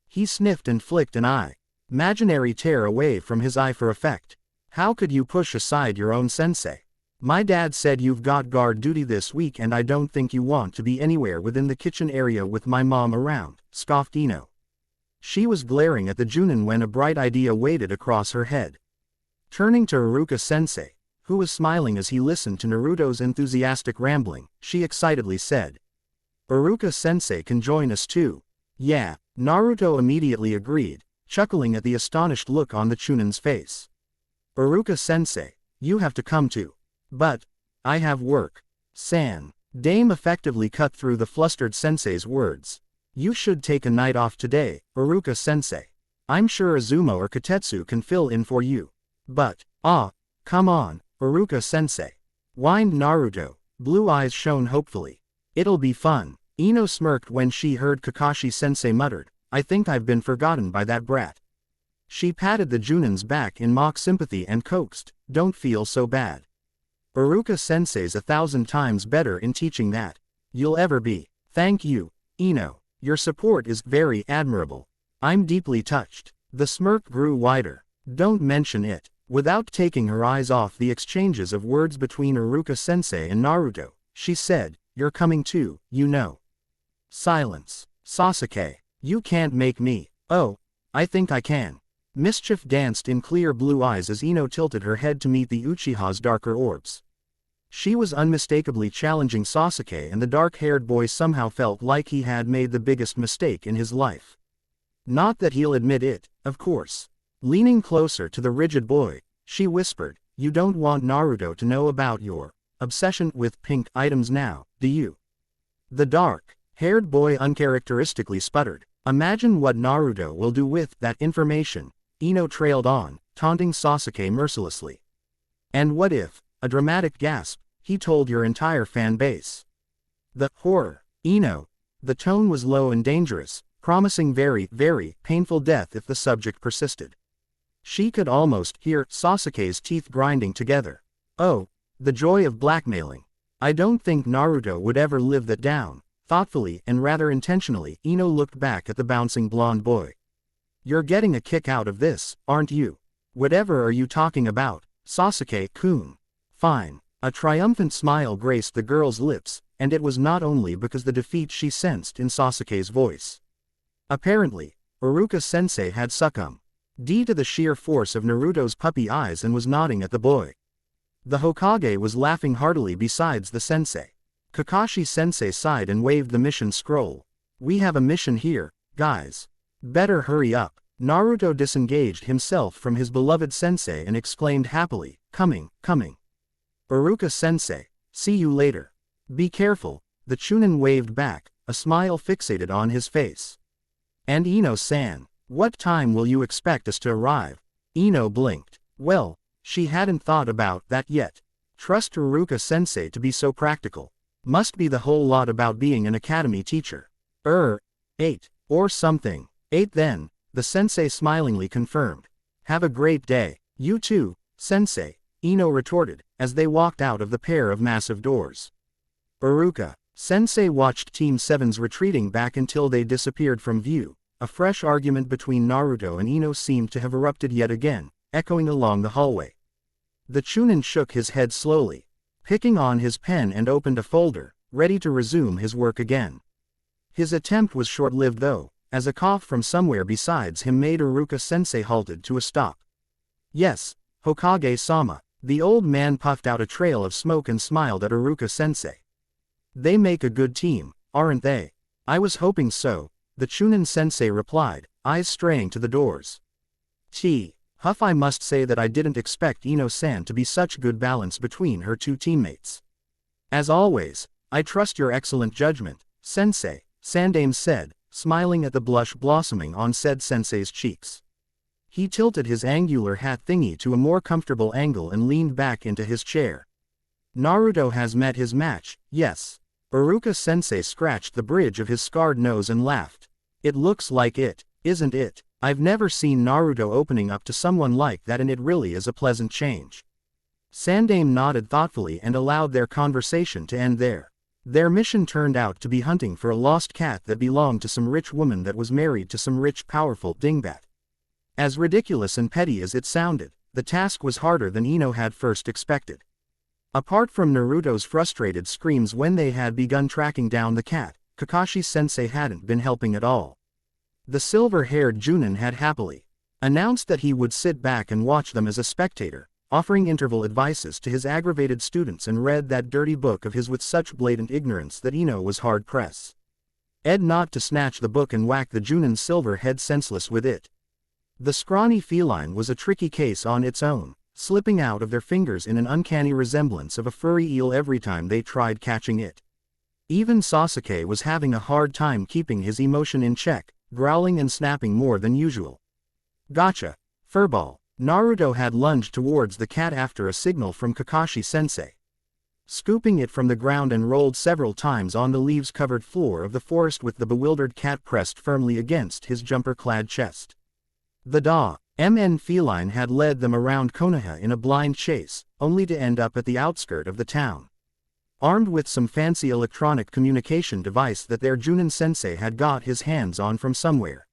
He sniffed and flicked an imaginary tear away from his eye for effect. How could you push aside your own sensei? My dad said you've got guard duty this week and I don't think you want to be anywhere within the kitchen area with my mom around, scoffed Ino. She was glaring at the Junin when a bright idea waded across her head. Turning to Iruka sensei, who was smiling as he listened to Naruto's enthusiastic rambling, she excitedly said. Iruka sensei can join us too. Yeah, Naruto immediately agreed, chuckling at the astonished look on the Chunin's face. Iruka sensei, you have to come too. But I have work. Dame effectively cut through the flustered sensei's words. You should take a night off today, Iruka sensei. I'm sure Azuma or Katetsu can fill in for you. But, come on, Iruka sensei. Whined Naruto, blue eyes shone hopefully. It'll be fun. Ino smirked when she heard Kakashi sensei muttered, I think I've been forgotten by that brat. She patted the Junin's back in mock sympathy and coaxed, don't feel so bad. Iruka sensei's 1,000 times better in teaching that you'll ever be. Thank you, Ino. Your support is very admirable. I'm deeply touched. The smirk grew wider. Don't mention it. Without taking her eyes off the exchanges of words between Iruka sensei and Naruto, she said, you're coming too, you know. Silence. Sasuke, you can't make me. Oh, I think I can. Mischief danced in clear blue eyes as Ino tilted her head to meet the Uchiha's darker orbs. She was unmistakably challenging Sasuke and the dark-haired boy somehow felt like he had made the biggest mistake in his life. Not that he'll admit it, of course. Leaning closer to the rigid boy, she whispered, you don't want Naruto to know about your obsession with pink items now, do you? The dark-haired boy uncharacteristically sputtered. Imagine what Naruto will do with that information, Ino trailed on, taunting Sasuke mercilessly. And what if, a dramatic gasp, he told your entire fan base? The horror. Ino. The tone was low and dangerous, promising very, very painful death if the subject persisted. She could almost hear Sasuke's teeth grinding together. Oh, the joy of blackmailing. I don't think Naruto would ever live that down. Thoughtfully and rather intentionally, Ino looked back at the bouncing blonde boy. You're getting a kick out of this, aren't you? Whatever are you talking about, Sasuke-kun? Fine. A triumphant smile graced the girl's lips, and it was not only because the defeat she sensed in Sasuke's voice. Apparently, Iruka sensei had succumbed to the sheer force of Naruto's puppy eyes and was nodding at the boy. The Hokage was laughing heartily besides the sensei. Kakashi sensei sighed and waved the mission scroll. We have a mission here, guys. Better hurry up. Naruto disengaged himself from his beloved sensei and exclaimed happily, coming. Iruka sensei, see you later. Be careful, the Chunin waved back, a smile fixated on his face. And Ino-san, what time will you expect us to arrive? Ino blinked. Well, she hadn't thought about that yet. Trust Iruka sensei to be so practical. Must be the whole lot about being an academy teacher. 8. Or something. 8 then, the sensei smilingly confirmed. Have a great day. You too, sensei, Ino retorted, as they walked out of the pair of massive doors. Iruka sensei watched Team 7's retreating back until they disappeared from view. A fresh argument between Naruto and Ino seemed to have erupted yet again, echoing along the hallway. The Chunin shook his head slowly, picking on his pen and opened a folder, ready to resume his work again. His attempt was short-lived though, as a cough from somewhere besides him made Iruka sensei halted to a stop. Yes, Hokage-sama. The old man puffed out a trail of smoke and smiled at Iruka sensei. They make a good team, aren't they? I was hoping so, the Chunin sensei replied, eyes straying to the doors. Huff, I must say that I didn't expect Ino-san to be such good balance between her two teammates. As always, I trust your excellent judgment, sensei, Sandame said, smiling at the blush blossoming on said sensei's cheeks. He tilted his angular hat thingy to a more comfortable angle and leaned back into his chair. Naruto has met his match, yes. Iruka sensei scratched the bridge of his scarred nose and laughed. It looks like it, isn't it? I've never seen Naruto opening up to someone like that, and it really is a pleasant change. Sandaime nodded thoughtfully and allowed their conversation to end there. Their mission turned out to be hunting for a lost cat that belonged to some rich woman that was married to some rich powerful dingbat. As ridiculous and petty as it sounded, the task was harder than Ino had first expected. Apart from Naruto's frustrated screams when they had begun tracking down the cat, Kakashi-sensei hadn't been helping at all. The silver-haired Junin had happily announced that he would sit back and watch them as a spectator, offering interval advices to his aggravated students, and read that dirty book of his with such blatant ignorance that Ino was hard-pressed. Ed not to snatch the book and whack the Junin's silver head senseless with it. The scrawny feline was a tricky case on its own, slipping out of their fingers in an uncanny resemblance of a furry eel every time they tried catching it. Even Sasuke was having a hard time keeping his emotion in check, growling and snapping more than usual. Gotcha, furball. Naruto had lunged towards the cat after a signal from Kakashi-sensei. Scooping it from the ground and rolled several times on the leaves-covered floor of the forest with the bewildered cat pressed firmly against his jumper-clad chest. The MN feline had led them around Konoha in a blind chase, only to end up at the outskirt of the town. Armed with some fancy electronic communication device that their Junin sensei had got his hands on from somewhere,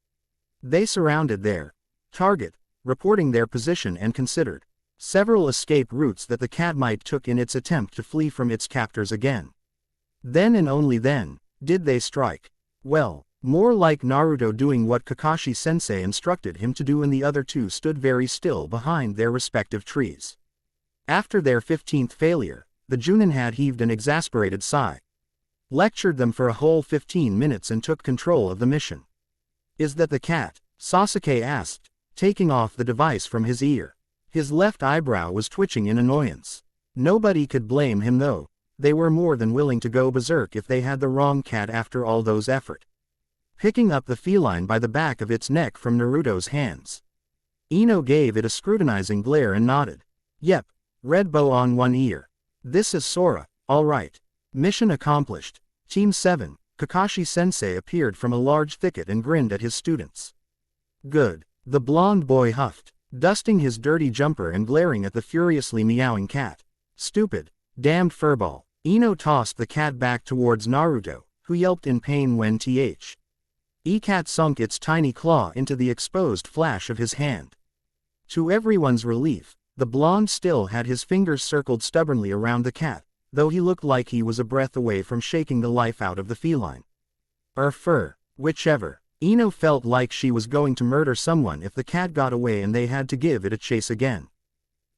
they surrounded their target, reporting their position, and considered several escape routes that the cat might took in its attempt to flee from its captors again. Then and only then did they strike. Well, more like Naruto doing what Kakashi-sensei instructed him to do, and the other two stood very still behind their respective trees. After their 15th failure, the Junin had heaved an exasperated sigh, lectured them for a whole 15 minutes, and took control of the mission. "Is that the cat?" Sasuke asked, taking off the device from his ear. His left eyebrow was twitching in annoyance. Nobody could blame him though. They were more than willing to go berserk if they had the wrong cat after all those effort. Picking up the feline by the back of its neck from Naruto's hands, Ino gave it a scrutinizing glare and nodded. "Yep, red bow on one ear. This is Sora, all right. Mission accomplished. Team 7, Kakashi-sensei appeared from a large thicket and grinned at his students. Good. The blonde boy huffed, dusting his dirty jumper and glaring at the furiously meowing cat. "Stupid, damned furball." Ino tossed the cat back towards Naruto, who yelped in pain when cat sunk its tiny claw into the exposed flesh of his hand. To everyone's relief, the blonde still had his fingers circled stubbornly around the cat, though he looked like he was a breath away from shaking the life out of the feline. Whichever. Ino felt like she was going to murder someone if the cat got away and they had to give it a chase again.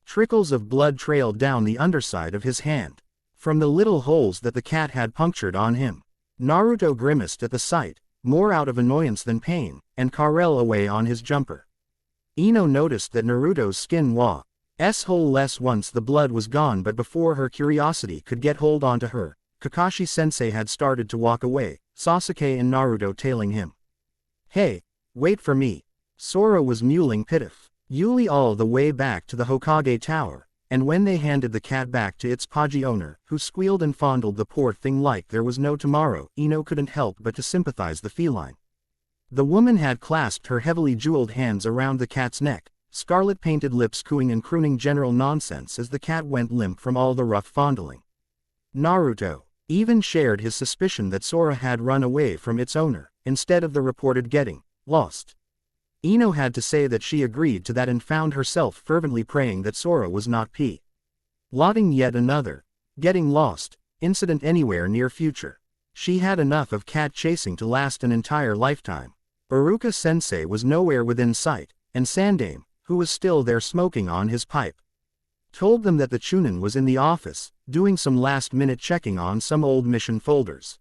Trickles of blood trailed down the underside of his hand, from the little holes that the cat had punctured on him. Naruto grimaced at the sight, more out of annoyance than pain, and Karel away on his jumper. Ino noticed that Naruto's skin was whole less once the blood was gone, but before her curiosity could get hold onto her, Kakashi-sensei had started to walk away, Sasuke and Naruto tailing him. "Hey, wait for me." Sora was mewling pitifully all the way back to the Hokage Tower, and when they handed the cat back to its podgy owner, who squealed and fondled the poor thing like there was no tomorrow, Ino couldn't help but to sympathize the feline. The woman had clasped her heavily jeweled hands around the cat's neck, scarlet-painted lips cooing and crooning general nonsense as the cat went limp from all the rough fondling. Naruto even shared his suspicion that Sora had run away from its owner, instead of the reported getting lost. Ino had to say that she agreed to that and found herself fervently praying that Sora was not plotting yet another getting lost incident anywhere near future. She had enough of cat chasing to last an entire lifetime. Iruka-sensei was nowhere within sight, and Sandaime, who was still there smoking on his pipe, told them that the Chunin was in the office, doing some last-minute checking on some old mission folders.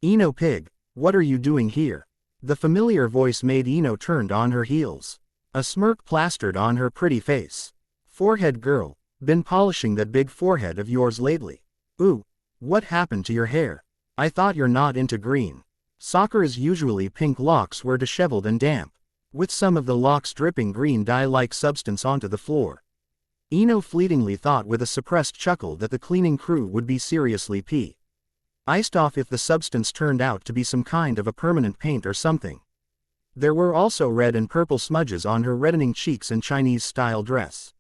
"Ino pig, what are you doing here?" The familiar voice made Ino turned on her heels. A smirk plastered on her pretty face. "Forehead girl, been polishing that big forehead of yours lately. Ooh, what happened to your hair? I thought you're not into green." Sakura's usually pink locks were disheveled and damp, with some of the locks dripping green dye-like substance onto the floor. Ino fleetingly thought with a suppressed chuckle that the cleaning crew would be seriously iced off if the substance turned out to be some kind of a permanent paint or something. There were also red and purple smudges on her reddening cheeks and Chinese-style dress.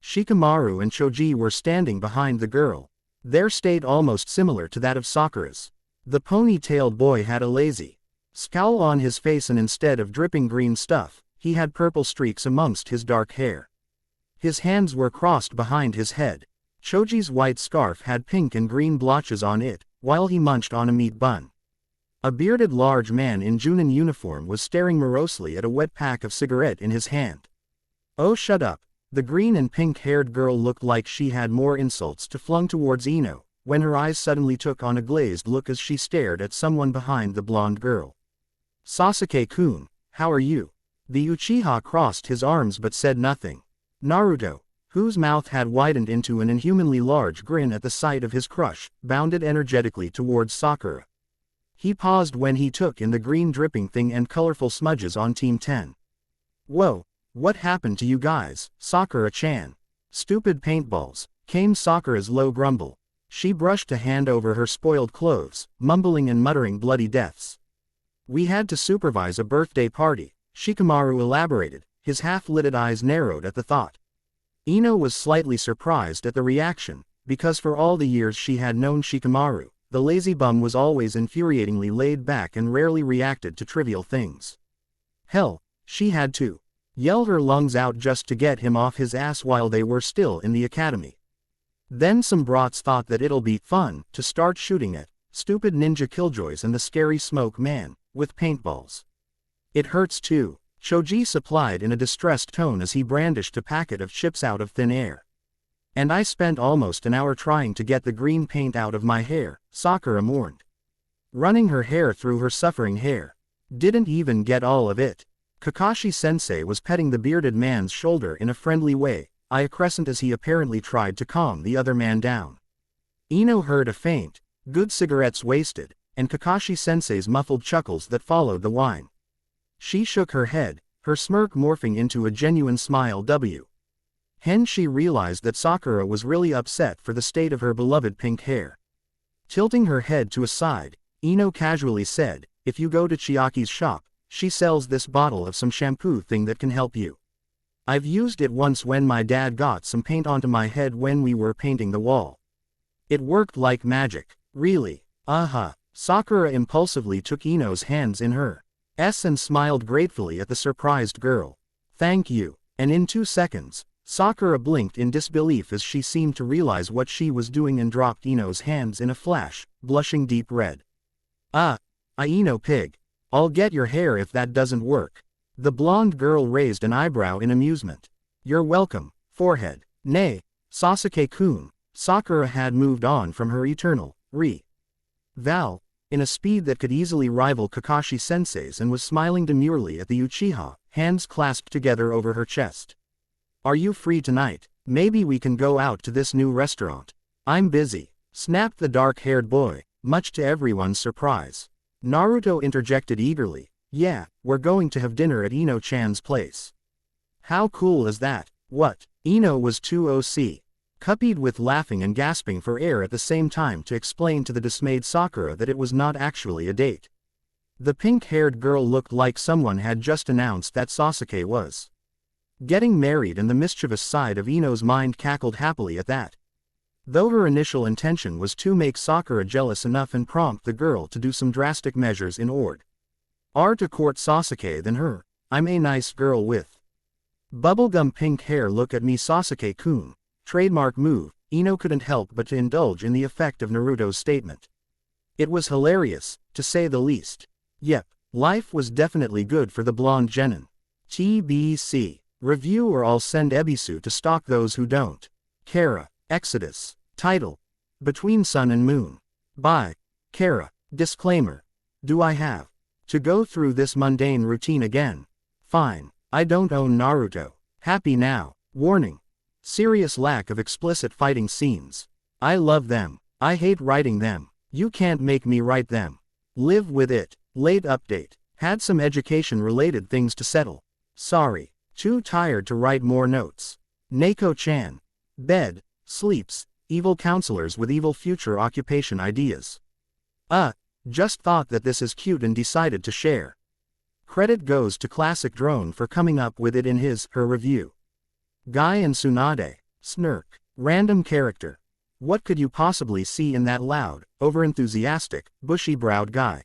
Shikamaru and Choji were standing behind the girl. Their state almost similar to that of Sakura's. The pony-tailed boy had a lazy scowl on his face, and instead of dripping green stuff, he had purple streaks amongst his dark hair. His hands were crossed behind his head. Choji's white scarf had pink and green blotches on it, while he munched on a meat bun. A bearded large man in Junin uniform was staring morosely at a wet pack of cigarette in his hand. "Oh, shut up." The green and pink-haired girl looked like she had more insults to flung towards Ino, when her eyes suddenly took on a glazed look as she stared at someone behind the blonde girl. "Sasuke-kun, how are you?" The Uchiha crossed his arms but said nothing. Naruto, whose mouth had widened into an inhumanly large grin at the sight of his crush, bounded energetically towards Sakura. He paused when he took in the green dripping thing and colorful smudges on Team 10. "Whoa, what happened to you guys, Sakura-chan?" "Stupid paintballs," came Sakura's low grumble. She brushed a hand over her spoiled clothes, mumbling and muttering bloody deaths. "We had to supervise a birthday party," Shikamaru elaborated, his half-lidded eyes narrowed at the thought. Ino was slightly surprised at the reaction, because for all the years she had known Shikamaru, the lazy bum was always infuriatingly laid back and rarely reacted to trivial things. Hell, she had to yell her lungs out just to get him off his ass while they were still in the academy. Then some brats thought that it'll be fun to start shooting at stupid ninja killjoys and the scary smoke man with paintballs. "It hurts too," Choji supplied in a distressed tone as he brandished a packet of chips out of thin air. "And I spent almost an hour trying to get the green paint out of my hair," Sakura mourned. Running her hair through her suffering hair. "Didn't even get all of it." Kakashi sensei was petting the bearded man's shoulder in a friendly way, eye crescent as he apparently tried to calm the other man down. Ino heard a faint, "good cigarettes wasted," and Kakashi sensei's muffled chuckles that followed the whine. She shook her head, her smirk morphing into a genuine smile. Then she realized that Sakura was really upset for the state of her beloved pink hair. Tilting her head to a side, Ino casually said, "If you go to Chiaki's shop, she sells this bottle of some shampoo thing that can help you. I've used it once when my dad got some paint onto my head when we were painting the wall. It worked like magic." "Really? Uh-huh." Sakura impulsively took Ino's hands in hers and smiled gratefully at the surprised girl. "Thank you." And in 2 seconds, Sakura blinked in disbelief as she seemed to realize what she was doing and dropped Ino's hands in a flash, blushing deep red. Ino pig. I'll get your hair if that doesn't work." The blonde girl raised an eyebrow in amusement. "You're welcome, forehead." "Nay, Sasuke-kun." Sakura had moved on from her eternal Val, in a speed that could easily rival Kakashi sensei's, and was smiling demurely at the Uchiha, hands clasped together over her chest. "Are you free tonight? Maybe we can go out to this new restaurant." "I'm busy," snapped the dark-haired boy, much to everyone's surprise. Naruto interjected eagerly, "Yeah, we're going to have dinner at Ino-chan's place." "How cool is that?" "What?" Ino was too occupied with laughing and gasping for air at the same time to explain to the dismayed Sakura that it was not actually a date. The pink-haired girl looked like someone had just announced that Sasuke was getting married, and the mischievous side of Ino's mind cackled happily at that. Though her initial intention was to make Sakura jealous enough and prompt the girl to do some drastic measures in order to court Sasuke than her, "I'm a nice girl with bubblegum pink hair, look at me Sasuke-kun." Trademark move, Ino couldn't help but to indulge in the effect of Naruto's statement. It was hilarious, to say the least. Yep, life was definitely good for the blonde genin. TBC. Review, or I'll send Ebisu to stalk those who don't. Kara, Exodus. Title: Between Sun and Moon. By Kara. Disclaimer: do I have to go through this mundane routine again? Fine, I don't own Naruto. Happy now. Warning: serious lack of explicit fighting scenes. I love them. I hate writing them. You can't make me write them. Live with it. Late update. Had some education-related things to settle. Sorry. Too tired to write more notes. Neko-chan. Bed. Sleeps. Evil counselors with evil future occupation ideas. Just thought that this is cute and decided to share. Credit goes to Classic Drone for coming up with it in her review. Guy and Tsunade. Snark. Random character. What could you possibly see in that loud, overenthusiastic, bushy-browed guy?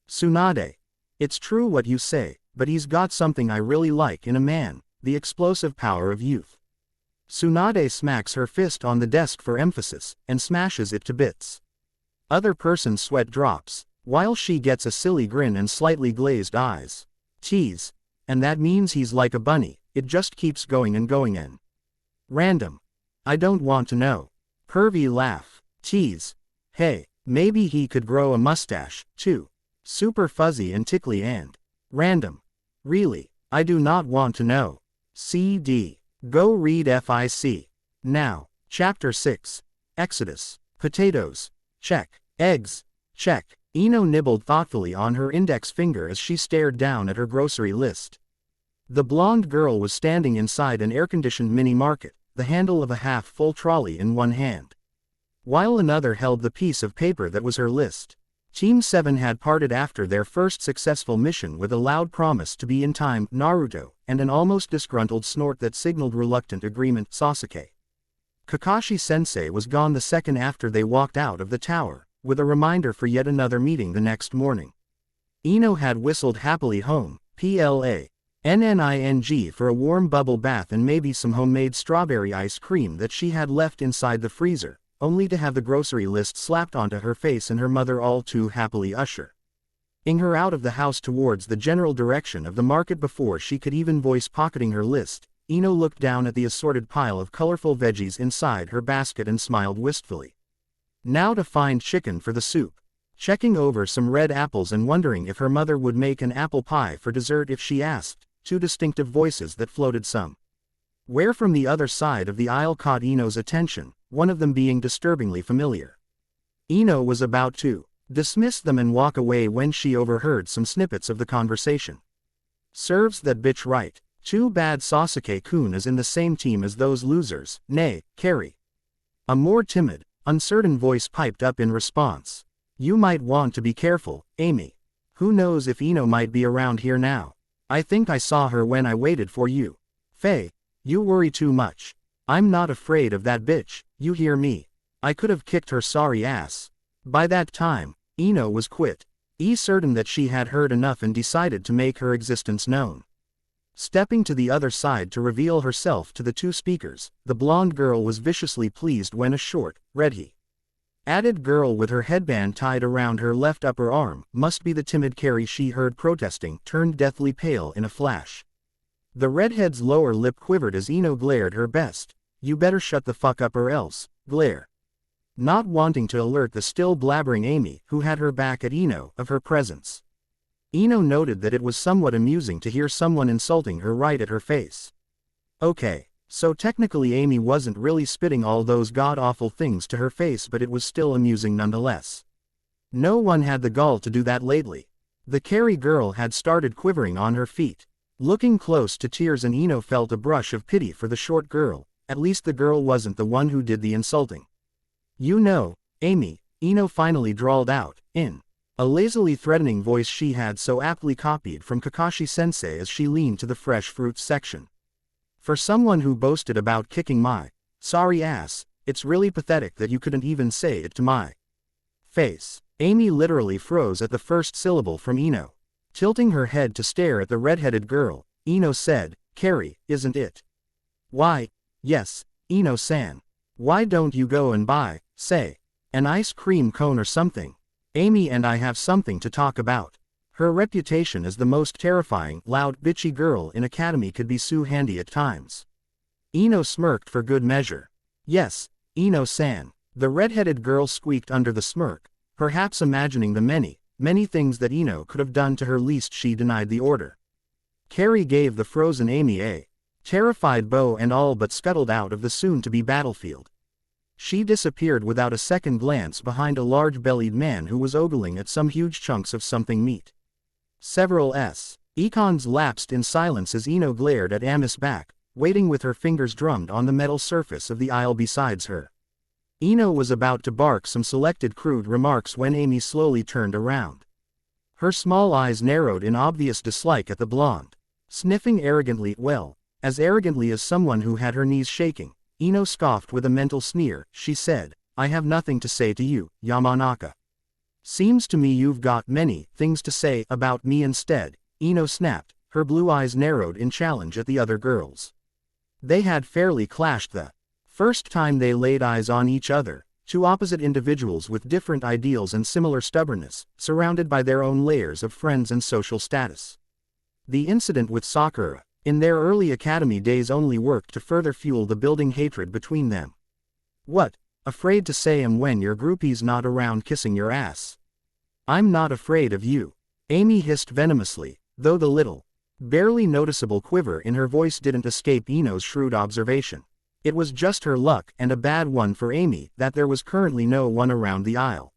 Tsunade. It's true what you say, but he's got something I really like in a man, the explosive power of youth. Tsunade smacks her fist on the desk for emphasis, and smashes it to bits. Other person's sweat drops, while she gets a silly grin and slightly glazed eyes. Tease. And that means he's like a bunny, it just keeps going and going and. Random. I don't want to know. Pervy laugh. Tease. Hey, maybe he could grow a mustache, too. Super fuzzy and tickly and. Random. Really, I do not want to know. CD. Go read FIC. Now. Chapter 6. Exodus. Potatoes. Check. Eggs. Check. Ino nibbled thoughtfully on her index finger as she stared down at her grocery list. The blonde girl was standing inside an air-conditioned mini-market, the handle of a half-full trolley in one hand, while another held the piece of paper that was her list. Team 7 had parted after their first successful mission with a loud promise to be in time, Naruto, and an almost disgruntled snort that signaled reluctant agreement, Sasuke. Kakashi sensei was gone the second after they walked out of the tower, with a reminder for yet another meeting the next morning. Ino had whistled happily home, PLANNING, for a warm bubble bath and maybe some homemade strawberry ice cream that she had left inside the freezer, only to have the grocery list slapped onto her face and her mother all too happily ushering her out of the house towards the general direction of the market. Before she could even voice pocketing her list, Ino looked down at the assorted pile of colorful veggies inside her basket and smiled wistfully. Now to find chicken for the soup. Checking over some red apples and wondering if her mother would make an apple pie for dessert if she asked, two distinctive voices that floated somewhere from the other side of the aisle caught Ino's attention, one of them being disturbingly familiar. Ino was about to dismiss them and walk away when she overheard some snippets of the conversation. Serves that bitch right. Too bad Sasuke-kun is in the same team as those losers, nay, Carrie. A more timid, uncertain voice piped up in response. You might want to be careful, Amy. Who knows if Ino might be around here now. I think I saw her when I waited for you. Faye, you worry too much. I'm not afraid of that bitch, you hear me? I could have kicked her sorry ass. By that time, Ino was certain that she had heard enough and decided to make her existence known. Stepping to the other side to reveal herself to the two speakers, the blonde girl was viciously pleased when a short, red-headed girl with her headband tied around her left upper arm, must be the timid Carrie she heard protesting, turned deathly pale in a flash. The redhead's lower lip quivered as Ino glared her best. You better shut the fuck up or else, glare. Not wanting to alert the still blabbering Amy, who had her back at Ino, of her presence. Ino noted that it was somewhat amusing to hear someone insulting her right at her face. Okay, so technically Amy wasn't really spitting all those god-awful things to her face, but it was still amusing nonetheless. No one had the gall to do that lately. The Carrie girl had started quivering on her feet, looking close to tears, and Ino felt a brush of pity for the short girl. At least the girl wasn't the one who did the insulting. You know, Amy, Ino finally drawled out, in a lazily threatening voice she had so aptly copied from Kakashi sensei as she leaned to the fresh fruits section. For someone who boasted about kicking my sorry ass, it's really pathetic that you couldn't even say it to my face. Amy literally froze at the first syllable from Ino. Tilting her head to stare at the red-headed girl, Ino said, Carrie, isn't it? Why, yes, Ino-san. Why don't you go and buy, say, an ice cream cone or something? Amy and I have something to talk about. Her reputation as the most terrifying, loud, bitchy girl in Academy could be so handy at times. Ino smirked for good measure. Yes, Ino-san. The red-headed girl squeaked under the smirk, perhaps imagining the many things that Ino could have done to her lest she denied the order. Carrie gave the frozen Amy a terrified bow and all but scuttled out of the soon-to-be battlefield. She disappeared without a second glance behind a large-bellied man who was ogling at some huge chunks of something meat. Several econs lapsed in silence as Ino glared at Ami's back, waiting with her fingers drummed on the metal surface of the aisle beside her. Ino was about to bark some selected crude remarks when Amy slowly turned around. Her small eyes narrowed in obvious dislike at the blonde. Sniffing arrogantly, well, as arrogantly as someone who had her knees shaking, Ino scoffed with a mental sneer. She said, I have nothing to say to you, Yamanaka. Seems to me you've got many things to say about me instead, Ino snapped, her blue eyes narrowed in challenge at the other girls. They had fairly clashed the first time they laid eyes on each other, two opposite individuals with different ideals and similar stubbornness, surrounded by their own layers of friends and social status. The incident with Sakura, in their early academy days, only worked to further fuel the building hatred between them. What? Afraid to say when your groupie's not around kissing your ass? I'm not afraid of you. Amy hissed venomously, though the little, barely noticeable quiver in her voice didn't escape Ino's shrewd observation. It was just her luck, and a bad one for Amy, that there was currently no one around the aisle.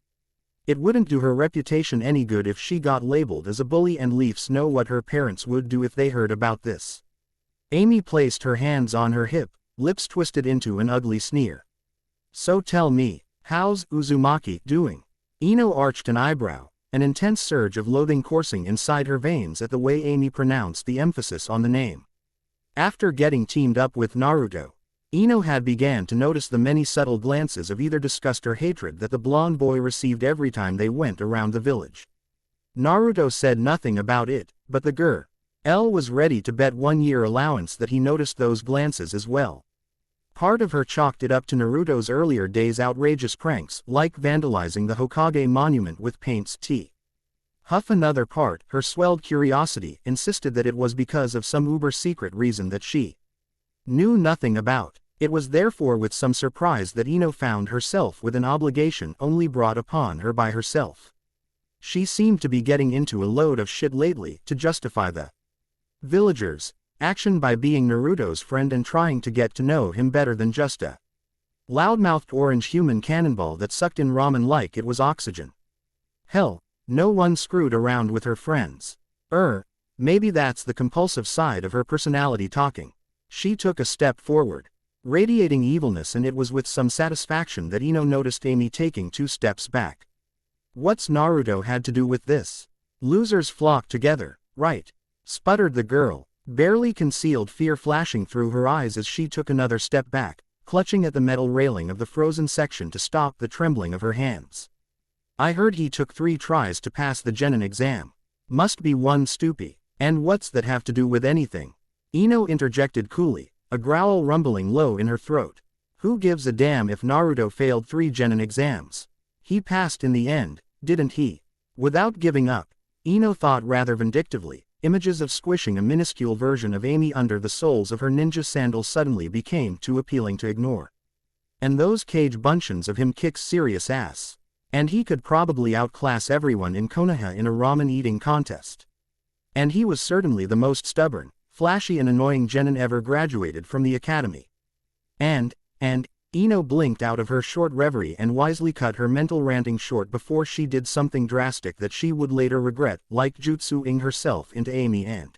It wouldn't do her reputation any good if she got labeled as a bully, and Leafs know what her parents would do if they heard about this. Amy placed her hands on her hip, lips twisted into an ugly sneer. So tell me, how's Uzumaki doing? Ino arched an eyebrow, an intense surge of loathing coursing inside her veins at the way Amy pronounced the emphasis on the name. After getting teamed up with Naruto, Ino had began to notice the many subtle glances of either disgust or hatred that the blonde boy received every time they went around the village. Naruto said nothing about it, but the girl was ready to bet 1 year allowance that he noticed those glances as well. Part of her chalked it up to Naruto's earlier days' outrageous pranks, like vandalizing the Hokage monument with paint's tea. Huff another part, her swelled curiosity, insisted that it was because of some uber-secret reason that she knew nothing about. It was therefore with some surprise that Ino found herself with an obligation only brought upon her by herself. She seemed to be getting into a load of shit lately to justify the villagers' action by being Naruto's friend and trying to get to know him better than just a loudmouthed orange human cannonball that sucked in ramen like it was oxygen. Hell, no one screwed around with her friends. Maybe that's the compulsive side of her personality talking. She took a step forward, radiating evilness, and it was with some satisfaction that Ino noticed Amy taking 2 steps back. What's Naruto had to do with this? Losers flock together, right? Sputtered the girl, barely concealed fear flashing through her eyes as she took another step back, clutching at the metal railing of the frozen section to stop the trembling of her hands. I heard he took 3 tries to pass the genin exam. Must be one stupid. And what's that have to do with anything? Ino interjected coolly, a growl rumbling low in her throat. Who gives a damn if Naruto failed 3 genin exams? He passed in the end, didn't he? Without giving up, Ino thought rather vindictively. Images of squishing a minuscule version of Amy under the soles of her ninja sandals suddenly became too appealing to ignore. And those cage bunchins of him kicks serious ass. And he could probably outclass everyone in Konoha in a ramen eating contest. And he was certainly the most stubborn, flashy and annoying genin ever graduated from the academy. And, Ino blinked out of her short reverie and wisely cut her mental ranting short before she did something drastic that she would later regret, like jutsuing herself into Amy and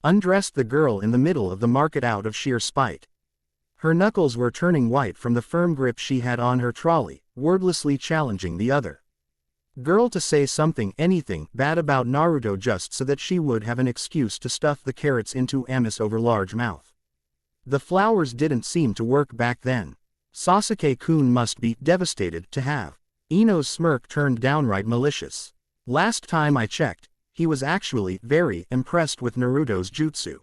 undressed the girl in the middle of the market out of sheer spite. Her knuckles were turning white from the firm grip she had on her trolley, wordlessly challenging the other girl to say something, anything, bad about Naruto just so that she would have an excuse to stuff the carrots into Amos over large mouth. The flowers didn't seem to work back then. Sasuke-kun must be devastated to have. Ino's smirk turned downright malicious. Last time I checked, he was actually very impressed with Naruto's jutsu.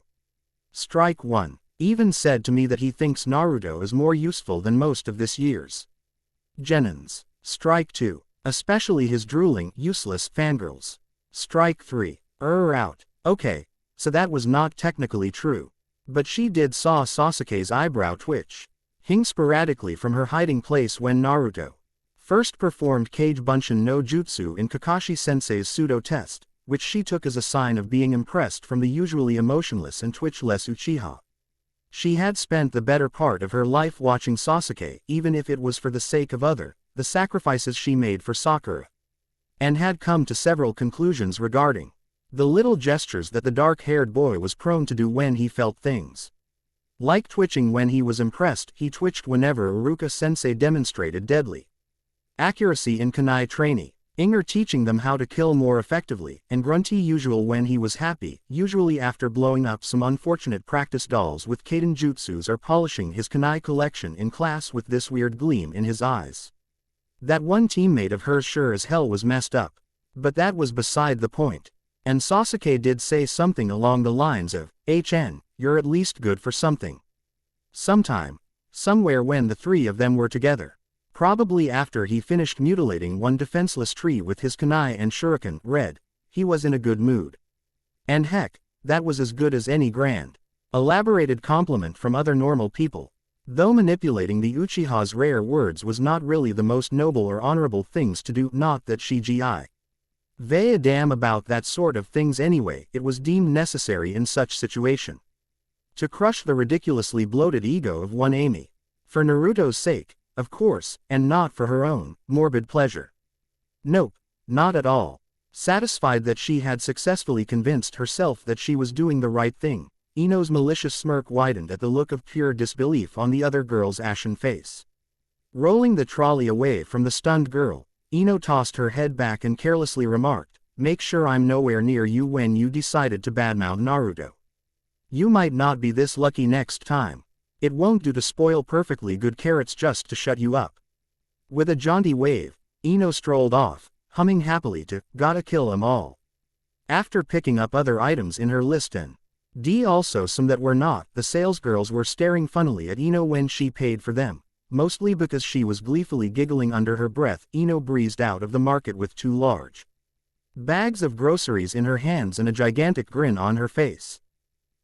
Strike 1. Even said to me that he thinks Naruto is more useful than most of this year's genins. Strike 2. Especially his drooling, useless fangirls. Strike 3. Out. Okay, so that was not technically true. But she did saw Sasuke's eyebrow twitch, hing sporadically from her hiding place when Naruto first performed Kage Bunshin no Jutsu in Kakashi sensei's pseudo test, which she took as a sign of being impressed from the usually emotionless and twitchless Uchiha. She had spent the better part of her life watching Sasuke, even if it was for the sake of the sacrifices she made for Sakura, and had come to several conclusions regarding the little gestures that the dark-haired boy was prone to do when he felt things. Like twitching when he was impressed, he twitched whenever Iruka sensei demonstrated deadly accuracy in kunai training. Inger teaching them how to kill more effectively, and Grunty usual when he was happy, usually after blowing up some unfortunate practice dolls with Kaden jutsus or polishing his kunai collection in class with this weird gleam in his eyes. That one teammate of hers sure as hell was messed up. But that was beside the point. And Sasuke did say something along the lines of, "HN, you're at least good for something." Sometime. Somewhere when the three of them were together. Probably after he finished mutilating one defenseless tree with his kunai and shuriken, red, he was in a good mood. And heck, that was as good as any grand, elaborated compliment from other normal people. Though manipulating the Uchiha's rare words was not really the most noble or honorable things to do, not that Shigi a damn about that sort of things anyway, it was deemed necessary in such situation. To crush the ridiculously bloated ego of one Amy. For Naruto's sake, of course, and not for her own morbid pleasure. Nope, not at all. Satisfied that she had successfully convinced herself that she was doing the right thing, Ino's malicious smirk widened at the look of pure disbelief on the other girl's ashen face. Rolling the trolley away from the stunned girl, Ino tossed her head back and carelessly remarked, "Make sure I'm nowhere near you when you decided to badmouth Naruto. You might not be this lucky next time. It won't do to spoil perfectly good carrots just to shut you up." With a jaunty wave, Ino strolled off, humming happily to "Gotta Kill 'Em All." After picking up other items in her list and also some that were not, the salesgirls were staring funnily at Ino when she paid for them, mostly because she was gleefully giggling under her breath. Ino breezed out of the market with 2 large bags of groceries in her hands and a gigantic grin on her face.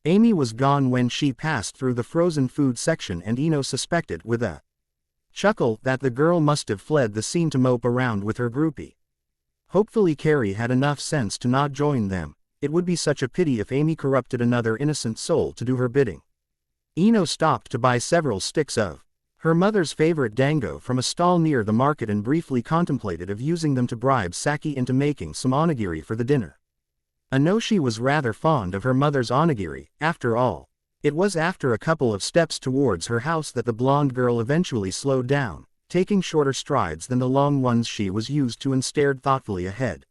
Amy was gone when she passed through the frozen food section, and Ino suspected with a chuckle that the girl must have fled the scene to mope around with her groupie. Hopefully Carrie had enough sense to not join them. It would be such a pity if Amy corrupted another innocent soul to do her bidding. Ino stopped to buy several sticks of her mother's favorite dango from a stall near the market and briefly contemplated of using them to bribe Saki into making some onigiri for the dinner. Anoshi was rather fond of her mother's onigiri, after all. It was after a couple of steps towards her house that the blonde girl eventually slowed down, taking shorter strides than the long ones she was used to, and stared thoughtfully ahead.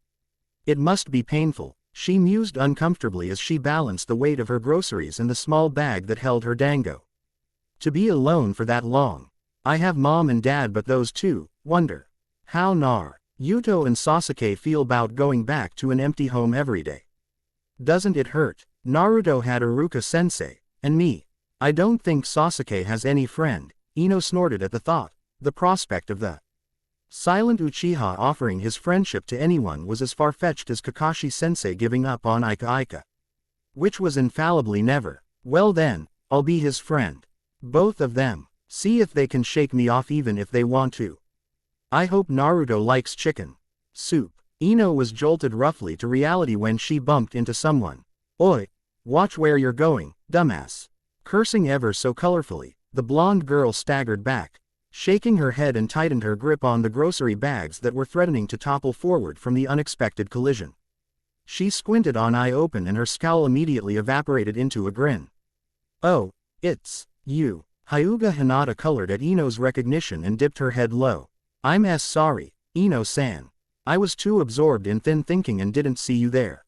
It must be painful, she mused uncomfortably as she balanced the weight of her groceries and the small bag that held her dango. To be alone for that long. I have mom and dad, but those two, wonder how Yuto and Sasuke feel about going back to an empty home every day. Doesn't it hurt? Naruto had Iruka sensei, and me. I don't think Sasuke has any friend. Ino snorted at the thought. The prospect of the silent Uchiha offering his friendship to anyone was as far-fetched as Kakashi sensei giving up on Ika. Which was infallibly never. Well then, I'll be his friend. Both of them. See if they can shake me off even if they want to. I hope Naruto likes chicken soup. Ino was jolted roughly to reality when she bumped into someone. Oi! Watch where you're going, dumbass. Cursing ever so colorfully, the blonde girl staggered back, shaking her head, and tightened her grip on the grocery bags that were threatening to topple forward from the unexpected collision. She squinted on eye open, and her scowl immediately evaporated into a grin. Oh, it's you. Hyuga Hinata colored at Ino's recognition and dipped her head low. I'm sorry, Ino-san. I was too absorbed in thinking and didn't see you there.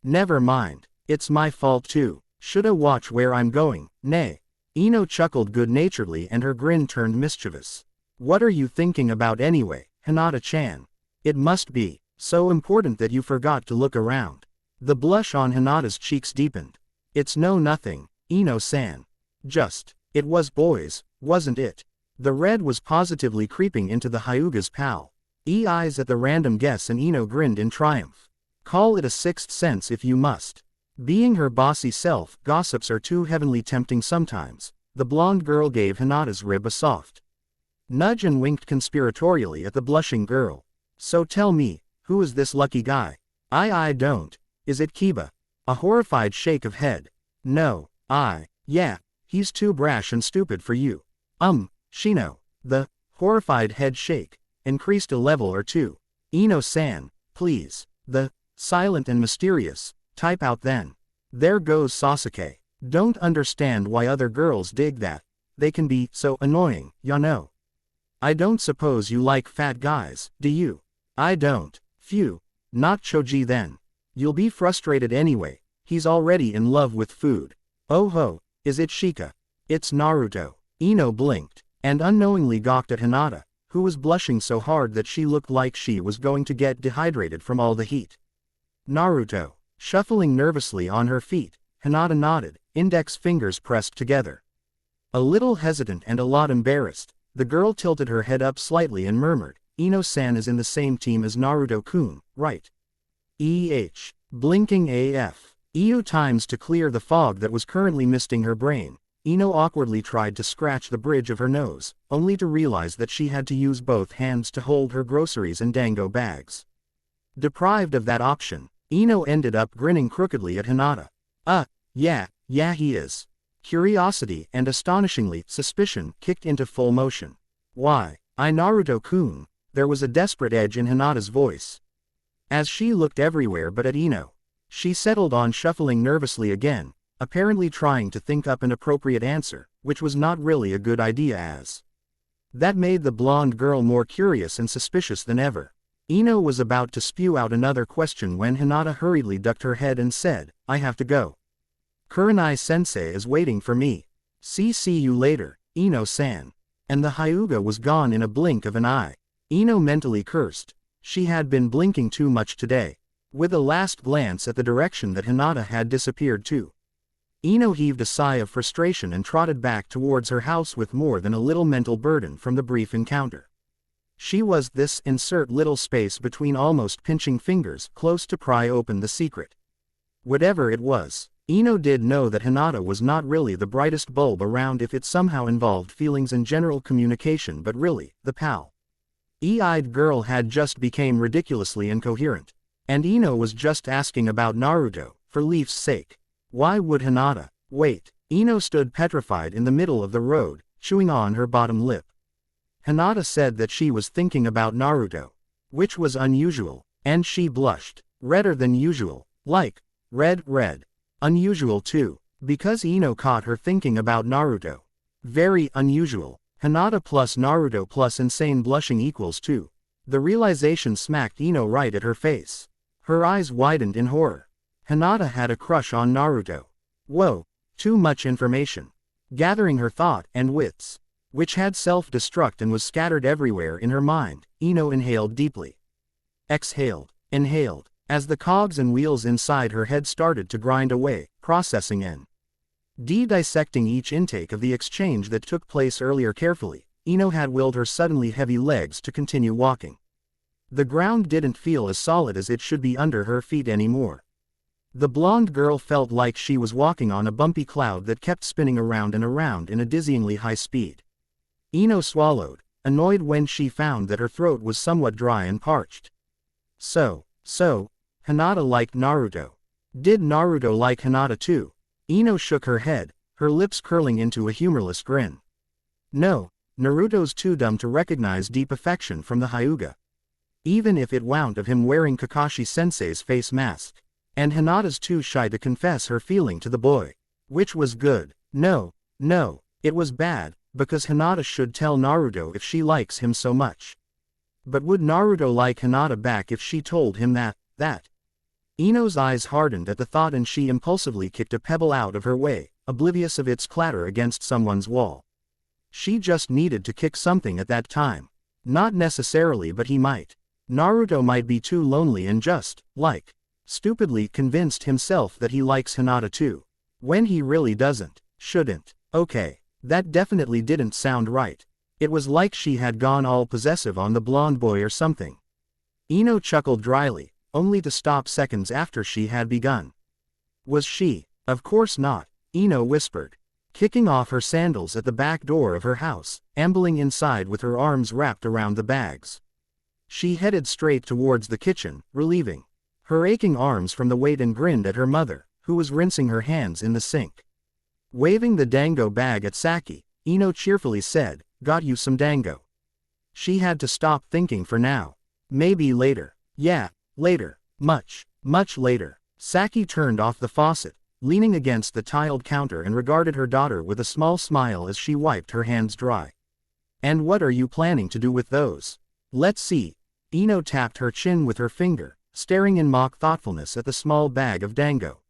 Never mind, it's my fault too. Shoulda watch where I'm going, nay. Ino chuckled good-naturedly and her grin turned mischievous. What are you thinking about anyway, Hinata-chan? It must be so important that you forgot to look around. The blush on Hinata's cheeks deepened. It's nothing, Ino-san. It was boys, wasn't it? The red was positively creeping into the Hyuga's eyes at the random guess, and Ino grinned in triumph. Call it a sixth sense if you must. Being her bossy self, gossips are too heavenly tempting sometimes. The blonde girl gave Hinata's rib a soft nudge and winked conspiratorially at the blushing girl. So tell me, who is this lucky guy? I don't. Is it Kiba? A horrified shake of head. No, yeah, he's too brash and stupid for you. Shino. The horrified head shake increased a level or two. Ino-san, please. The silent and mysterious type out then. There goes Sasuke. Don't understand why other girls dig that. They can be so annoying, ya know. I don't suppose you like fat guys, do you? I don't. Phew, not Choji then. You'll be frustrated anyway, he's already in love with food. Oh ho, is it Shika? It's Naruto. Ino blinked, and unknowingly gawked at Hinata, who was blushing so hard that she looked like she was going to get dehydrated from all the heat. Naruto, shuffling nervously on her feet, Hinata nodded, index fingers pressed together. A little hesitant and a lot embarrassed, the girl tilted her head up slightly and murmured, Ino-san is in the same team as Naruto-kun, right? Blinking AF. EU times to clear the fog that was currently misting her brain. Ino awkwardly tried to scratch the bridge of her nose, only to realize that she had to use both hands to hold her groceries and dango bags. Deprived of that option, Ino ended up grinning crookedly at Hinata. Yeah he is. Curiosity and astonishingly, suspicion kicked into full motion. Why, Naruto-kun, there was a desperate edge in Hinata's voice. As she looked everywhere but at Ino, she settled on shuffling nervously again, apparently trying to think up an appropriate answer, which was not really a good idea as. That made the blonde girl more curious and suspicious than ever. Ino was about to spew out another question when Hinata hurriedly ducked her head and said, I have to go. Kurenai sensei is waiting for me. See you later, Ino-san. And the Hyuga was gone in a blink of an eye. Ino mentally cursed. She had been blinking too much today. With a last glance at the direction that Hinata had disappeared to, Ino heaved a sigh of frustration and trotted back towards her house with more than a little mental burden from the brief encounter. She was this insert little space between almost pinching fingers close to pry open the secret. Whatever it was, Ino did know that Hinata was not really the brightest bulb around if it somehow involved feelings and general communication, but really, the pale-eyed girl had just became ridiculously incoherent. And Ino was just asking about Naruto, for Leaf's sake. Why would Hinata wait? Ino stood petrified in the middle of the road, chewing on her bottom lip. Hinata said that she was thinking about Naruto, which was unusual, and she blushed, redder than usual, like, red. Unusual too, because Ino caught her thinking about Naruto. Very unusual. Hinata plus Naruto plus insane blushing equals 2. The realization smacked Ino right at her face. Her eyes widened in horror. Hinata had a crush on Naruto. Whoa, too much information. Gathering her thought and wits, which had self-destruct and was scattered everywhere in her mind, Ino inhaled deeply. Exhaled, inhaled, as the cogs and wheels inside her head started to grind away, processing and dissecting each intake of the exchange that took place earlier carefully. Ino had willed her suddenly heavy legs to continue walking. The ground didn't feel as solid as it should be under her feet anymore. The blonde girl felt like she was walking on a bumpy cloud that kept spinning around and around in a dizzyingly high speed. Ino swallowed, annoyed when she found that her throat was somewhat dry and parched. So, Hinata liked Naruto. Did Naruto like Hinata too? Ino shook her head, her lips curling into a humorless grin. No, Naruto's too dumb to recognize deep affection from the Hyuga. Even if it wound of him wearing Kakashi sensei's face mask. And Hinata's too shy to confess her feeling to the boy. Which was good. No, it was bad, because Hinata should tell Naruto if she likes him so much. But would Naruto like Hinata back if she told him that? Ino's eyes hardened at the thought and she impulsively kicked a pebble out of her way, oblivious of its clatter against someone's wall. She just needed to kick something at that time. Not necessarily, but he might. Naruto might be too lonely and just, stupidly convinced himself that he likes Hinata too. When he really doesn't, shouldn't. Okay, that definitely didn't sound right. It was like she had gone all possessive on the blonde boy or something. Ino chuckled dryly, only to stop seconds after she had begun. Was she? Of course not, Ino whispered, kicking off her sandals at the back door of her house, ambling inside with her arms wrapped around the bags. She headed straight towards the kitchen, relieving her aching arms from the weight and grinned at her mother, who was rinsing her hands in the sink. Waving the dango bag at Saki, Ino cheerfully said, "Got you some dango." She had to stop thinking for now. Maybe later. Yeah, later. Much later. Saki turned off the faucet, leaning against the tiled counter and regarded her daughter with a small smile as she wiped her hands dry. "And what are you planning to do with those?" "Let's see." Ino tapped her chin with her finger, staring in mock thoughtfulness at the small bag of dango.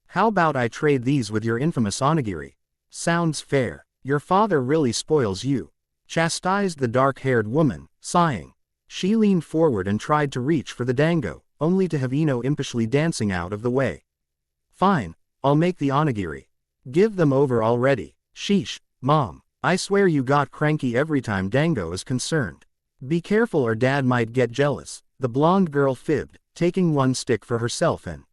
How about I trade these with your infamous onigiri? Sounds fair. Your father really spoils you, chastised the dark-haired woman, sighing. She leaned forward and tried to reach for the dango, only to have Ino impishly dancing out of the way. Fine, I'll make the onigiri. Give them over already. Sheesh, Mom, I swear you got cranky every time dango is concerned. Be careful or Dad might get jealous, the blonde girl fibbed, taking one stick for herself and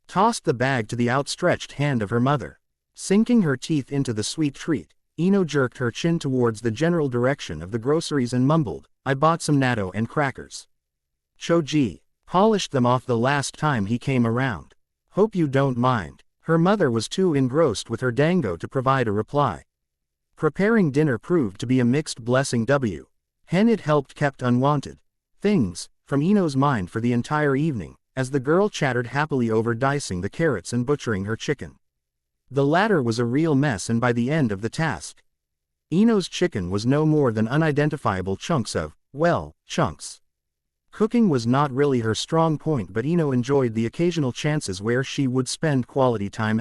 tossed the bag to the outstretched hand of her mother. Sinking her teeth into the sweet treat, Ino jerked her chin towards the general direction of the groceries and mumbled, I bought some natto and crackers. Choji polished them off the last time he came around. Hope you don't mind. Her mother was too engrossed with her dango to provide a reply. Preparing dinner proved to be a mixed blessing. Hen it helped kept unwanted things from Ino's mind for the entire evening, as the girl chattered happily over dicing the carrots and butchering her chicken. The latter was a real mess, and by the end of the task, Ino's chicken was no more than unidentifiable chunks of, well, chunks. Cooking was not really her strong point, but Ino enjoyed the occasional chances where she would spend quality time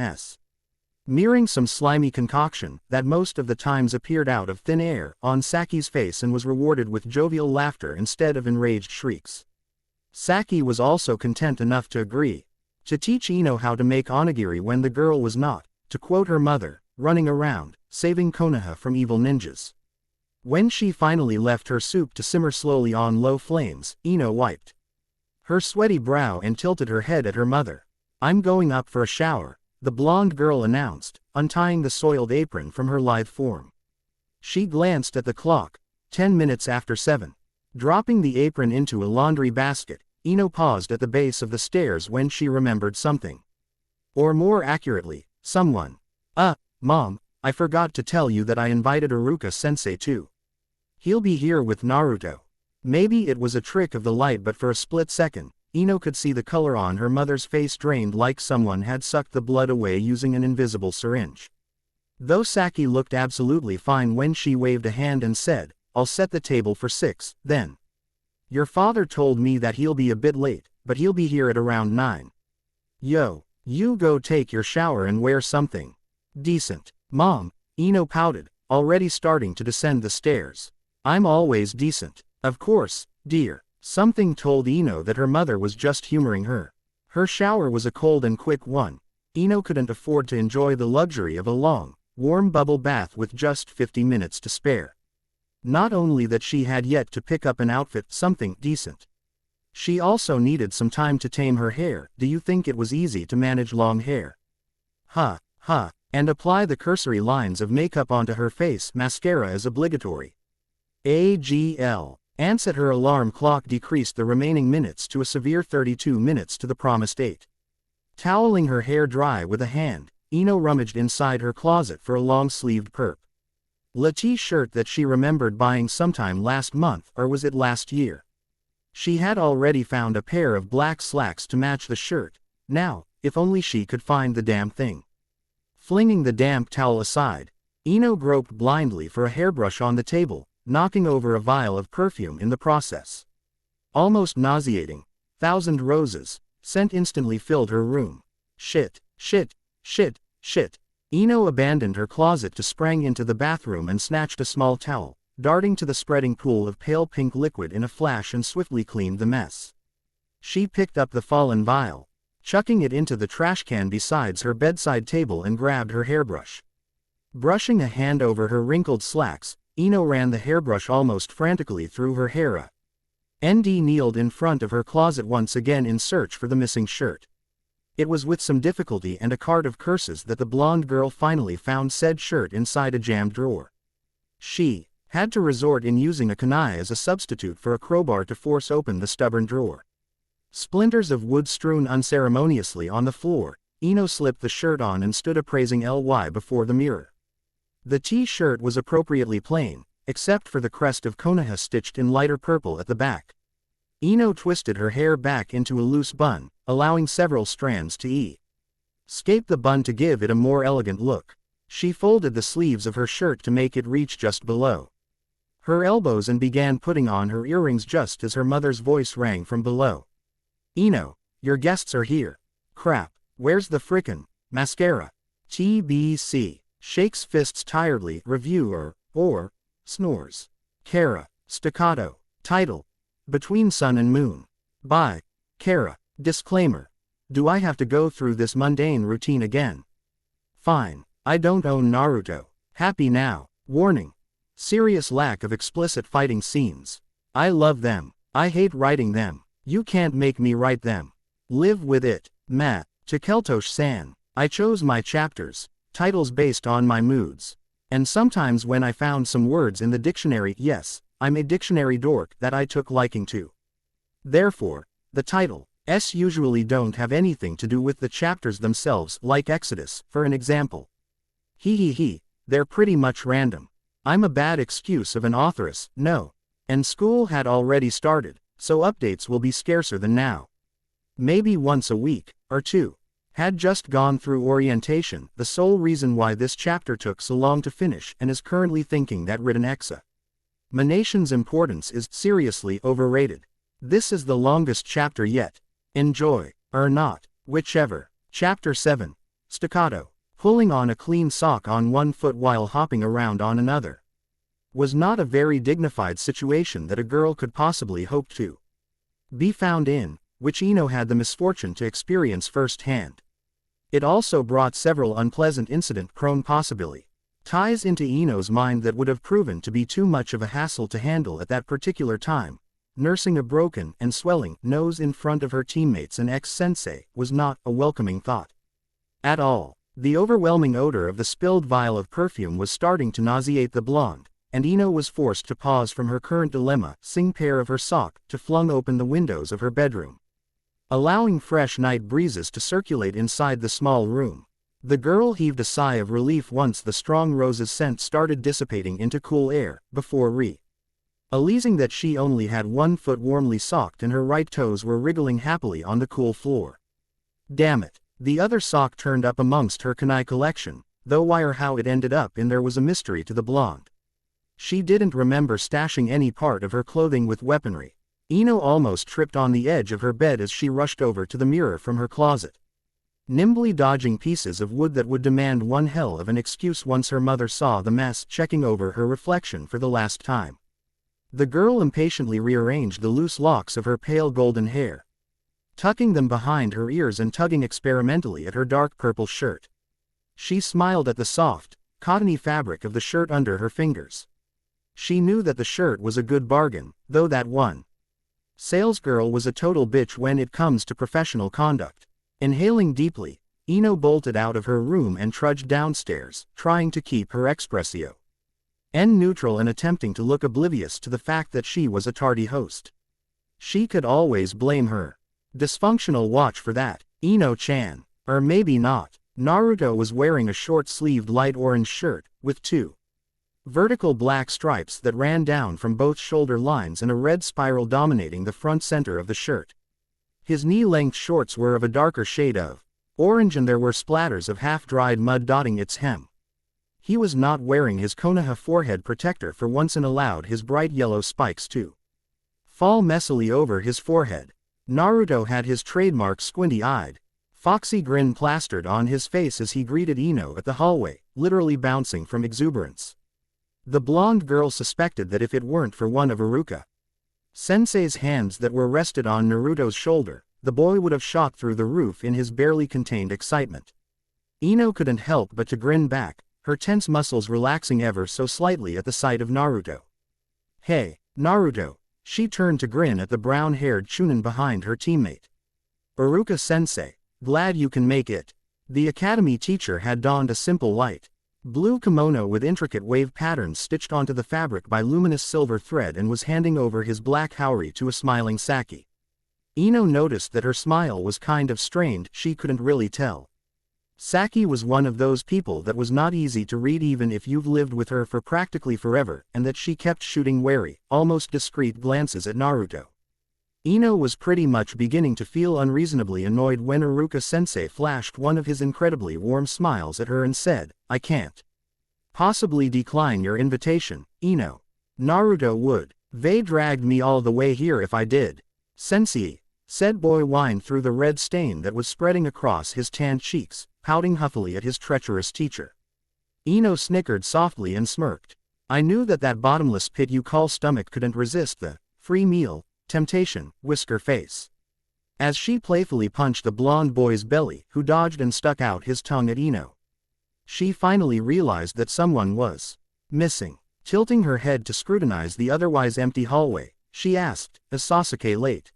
mirroring some slimy concoction that most of the times appeared out of thin air on Saki's face and was rewarded with jovial laughter instead of enraged shrieks. Saki was also content enough to agree to teach Ino how to make onigiri when the girl was not, to quote her mother, running around, saving Konoha from evil ninjas. When she finally left her soup to simmer slowly on low flames, Ino wiped her sweaty brow and tilted her head at her mother. I'm going up for a shower, the blonde girl announced, untying the soiled apron from her lithe form. She glanced at the clock, 10 minutes after 7. Dropping the apron into a laundry basket, Ino paused at the base of the stairs when she remembered something. Or more accurately, someone. Mom, I forgot to tell you that I invited Iruka sensei too. He'll be here with Naruto. Maybe it was a trick of the light, but for a split second, Ino could see the color on her mother's face drained like someone had sucked the blood away using an invisible syringe. Though Saki looked absolutely fine when she waved a hand and said, I'll set the table for 6, then. Your father told me that he'll be a bit late, but he'll be here at around 9. Yo, you go take your shower and wear something decent. Mom, Ino pouted, already starting to descend the stairs. I'm always decent. Of course, dear. Something told Ino that her mother was just humoring her. Her shower was a cold and quick one. Ino couldn't afford to enjoy the luxury of a long, warm bubble bath with just 50 minutes to spare. Not only that, she had yet to pick up an outfit, something decent. She also needed some time to tame her hair. Do you think it was easy to manage long hair? And apply the cursory lines of makeup onto her face. Mascara is obligatory. AGL. Ants at her alarm clock decreased the remaining minutes to a severe 32 minutes to the promised 8. Toweling her hair dry with a hand, Ino rummaged inside her closet for a long-sleeved purple t-shirt that she remembered buying sometime last month, or was it last year? She had already found a pair of black slacks to match the shirt. Now, if only she could find the damn thing. Flinging the damp towel aside, Ino groped blindly for a hairbrush on the table, knocking over a vial of perfume in the process. Almost nauseating, 1,000 roses, scent instantly filled her room. Shit. Ino abandoned her closet to sprang into the bathroom and snatched a small towel, darting to the spreading pool of pale pink liquid in a flash and swiftly cleaned the mess. She picked up the fallen vial, chucking it into the trash can beside her bedside table, and grabbed her hairbrush. Brushing a hand over her wrinkled slacks, Ino ran the hairbrush almost frantically through her hair. ND kneeled in front of her closet once again in search for the missing shirt. It was with some difficulty and a cart of curses that the blonde girl finally found said shirt inside a jammed drawer. She had to resort in using a kunai as a substitute for a crowbar to force open the stubborn drawer. Splinters of wood strewn unceremoniously on the floor, Ino slipped the shirt on and stood appraising LY before the mirror. The T-shirt was appropriately plain, except for the crest of Konoha stitched in lighter purple at the back. Ino twisted her hair back into a loose bun, allowing several strands to escape the bun to give it a more elegant look. She folded the sleeves of her shirt to make it reach just below her elbows and began putting on her earrings just as her mother's voice rang from below. Ino, your guests are here. Crap, where's the frickin' mascara? TBC, shakes fists tiredly, reviewer, or, snores. Kara, staccato, title, Between Sun and Moon. By Kara, disclaimer. Do I have to go through this mundane routine again? Fine, I don't own Naruto. Happy now. Warning. Serious lack of explicit fighting scenes. I love them. I hate writing them. You can't make me write them. Live with it. Matt, to Keltosh-san. I chose my chapters, titles based on my moods. And sometimes when I found some words in the dictionary, yes, I'm a dictionary dork, that I took liking to. Therefore, the titles usually don't have anything to do with the chapters themselves, like Exodus, for an example. They're pretty much random. I'm a bad excuse of an authoress, no. And school had already started, so updates will be scarcer than now. Maybe once a week, or two. Had just gone through orientation, the sole reason why this chapter took so long to finish, and is currently thinking that written examination's importance is seriously overrated. This is the longest chapter yet. Enjoy, or not, whichever. Chapter 7. Staccato. Pulling on a clean sock on one foot while hopping around on another. Was not a very dignified situation that a girl could possibly hope to be found in, which Ino had the misfortune to experience firsthand. It also brought several unpleasant incident-prone possibilities into Ino's mind that would have proven to be too much of a hassle to handle at that particular time. Nursing a broken and swelling nose in front of her teammates and ex-sensei was not a welcoming thought at all. The overwhelming odor of the spilled vial of perfume was starting to nauseate the blonde, and Ino was forced to pause from her current dilemma, sing pair of her sock, to flung open the windows of her bedroom, allowing fresh night breezes to circulate inside the small room. The girl heaved a sigh of relief once the strong rose's scent started dissipating into cool air, before realizing that she only had one foot warmly socked and her right toes were wriggling happily on the cool floor. Damn it. The other sock turned up amongst her kunai collection, though why or how it ended up in there was a mystery to the blonde. She didn't remember stashing any part of her clothing with weaponry. Ino almost tripped on the edge of her bed as she rushed over to the mirror from her closet, nimbly dodging pieces of wood that would demand one hell of an excuse once her mother saw the mess, checking over her reflection for the last time. The girl impatiently rearranged the loose locks of her pale golden hair, tucking them behind her ears and tugging experimentally at her dark purple shirt. She smiled at the soft, cottony fabric of the shirt under her fingers. She knew that the shirt was a good bargain, though that one salesgirl was a total bitch when it comes to professional conduct. Inhaling deeply, Ino bolted out of her room and trudged downstairs, trying to keep her expressio neutral and attempting to look oblivious to the fact that she was a tardy host. She could always blame her dysfunctional watch for that. Ino-chan. Or maybe not. Naruto was wearing a short-sleeved light orange shirt, with two vertical black stripes that ran down from both shoulder lines and a red spiral dominating the front center of the shirt. His knee-length shorts were of a darker shade of orange and there were splatters of half-dried mud dotting its hem. He was not wearing his Konoha forehead protector for once and allowed his bright yellow spikes to fall messily over his forehead. Naruto had his trademark squinty-eyed, foxy grin plastered on his face as he greeted Ino at the hallway, literally bouncing from exuberance. The blonde girl suspected that if it weren't for one of Iruka-sensei's hands that were rested on Naruto's shoulder, the boy would have shot through the roof in his barely contained excitement. Ino couldn't help but to grin back, her tense muscles relaxing ever so slightly at the sight of Naruto. Hey, Naruto. She turned to grin at the brown-haired Chunin behind her teammate. Iruka-sensei, glad you can make it. The academy teacher had donned a simple light blue kimono with intricate wave patterns stitched onto the fabric by luminous silver thread and was handing over his black haori to a smiling Saki. Ino noticed that her smile was kind of strained, she couldn't really tell. Saki was one of those people that was not easy to read even if you've lived with her for practically forever, and that she kept shooting wary, almost discreet glances at Naruto. Ino was pretty much beginning to feel unreasonably annoyed when Iruka-sensei flashed one of his incredibly warm smiles at her and said, I can't possibly decline your invitation, Ino. Naruto would. They dragged me all the way here if I did. Sensei, said boy whined through the red stain that was spreading across his tanned cheeks, pouting huffily at his treacherous teacher. Ino snickered softly and smirked. I knew that bottomless pit you call stomach couldn't resist the free meal temptation, whisker face. As she playfully punched the blonde boy's belly, who dodged and stuck out his tongue at Ino. She finally realized that someone was missing. Tilting her head to scrutinize the otherwise empty hallway, she asked, is Sasuke late?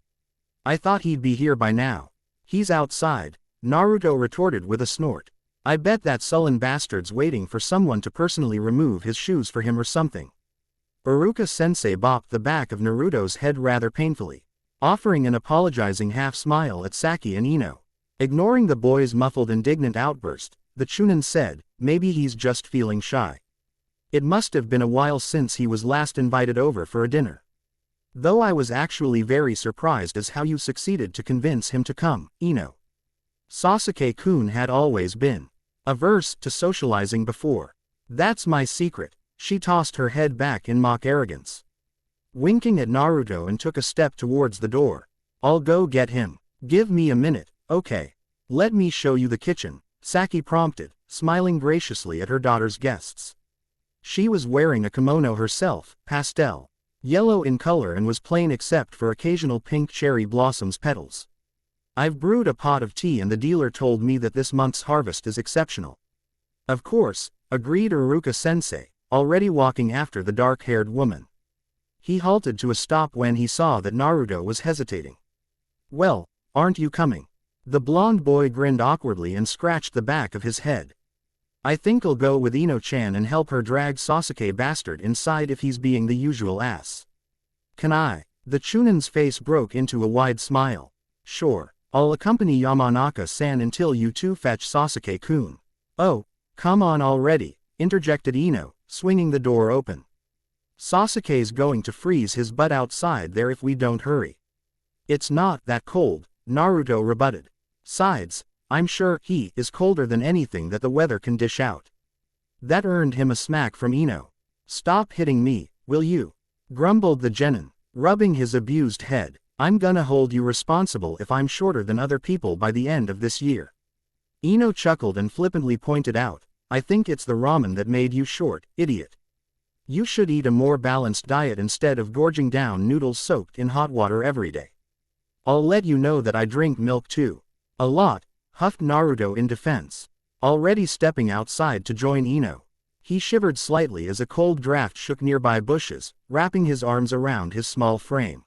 I thought he'd be here by now. He's outside, Naruto retorted with a snort. I bet that sullen bastard's waiting for someone to personally remove his shoes for him or something. Iruka-sensei bopped the back of Naruto's head rather painfully, offering an apologizing half-smile at Saki and Ino. Ignoring the boy's muffled indignant outburst, the Chunin said, maybe he's just feeling shy. It must have been a while since he was last invited over for a dinner. Though I was actually very surprised as how you succeeded to convince him to come, Ino. Sasuke-kun had always been averse to socializing before. That's my secret. She tossed her head back in mock arrogance, winking at Naruto, and took a step towards the door. I'll go get him. Give me a minute, okay? Let me show you the kitchen, Saki prompted, smiling graciously at her daughter's guests. She was wearing a kimono herself, pastel yellow in color, and was plain except for occasional pink cherry blossoms petals. I've brewed a pot of tea and the dealer told me that this month's harvest is exceptional. Of course, agreed Iruka-sensei, already walking after the dark-haired woman. He halted to a stop when he saw that Naruto was hesitating. Well, aren't you coming? The blonde boy grinned awkwardly and scratched the back of his head. I think I'll go with Ino-chan and help her drag Sasuke bastard inside if he's being the usual ass. Can I? The Chunin's face broke into a wide smile. Sure, I'll accompany Yamanaka-san until you two fetch Sasuke-kun. Oh, come on already, interjected Ino, swinging the door open. Sasuke's going to freeze his butt outside there if we don't hurry. It's not that cold, Naruto rebutted. Sides, I'm sure he is colder than anything that the weather can dish out. That earned him a smack from Ino. Stop hitting me, will you? Grumbled the genin, rubbing his abused head. I'm gonna hold you responsible if I'm shorter than other people by the end of this year. Ino chuckled and flippantly pointed out, I think it's the ramen that made you short, idiot. You should eat a more balanced diet instead of gorging down noodles soaked in hot water every day. I'll let you know that I drink milk too. A lot, huffed Naruto in defense, already stepping outside to join Ino. He shivered slightly as a cold draft shook nearby bushes, wrapping his arms around his small frame.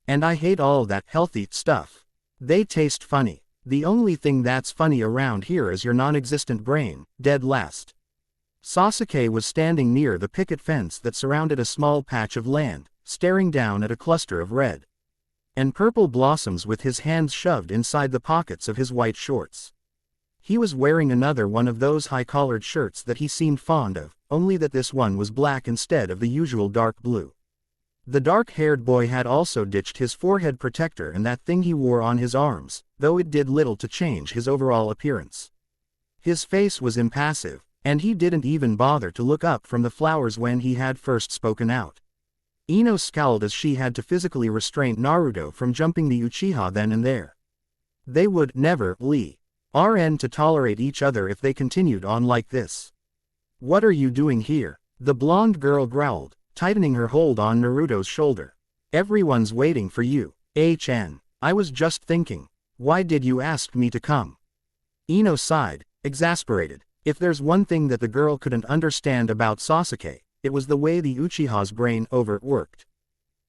And I hate all that healthy stuff. They taste funny. The only thing that's funny around here is your non-existent brain, dead last. Sasuke was standing near the picket fence that surrounded a small patch of land, staring down at a cluster of red and purple blossoms with his hands shoved inside the pockets of his white shorts. He was wearing another one of those high-collared shirts that he seemed fond of, only that this one was black instead of the usual dark blue. The dark-haired boy had also ditched his forehead protector and that thing he wore on his arms, though it did little to change his overall appearance. His face was impassive, and he didn't even bother to look up from the flowers when he had first spoken out. Ino scowled as she had to physically restrain Naruto from jumping the Uchiha then and there. They would never RN to tolerate each other if they continued on like this. What are you doing here? The blonde girl growled, tightening her hold on Naruto's shoulder. Everyone's waiting for you. I was just thinking, why did you ask me to come? Ino sighed, exasperated. If there's one thing that the girl couldn't understand about Sasuke, it was the way the Uchiha's brain overworked.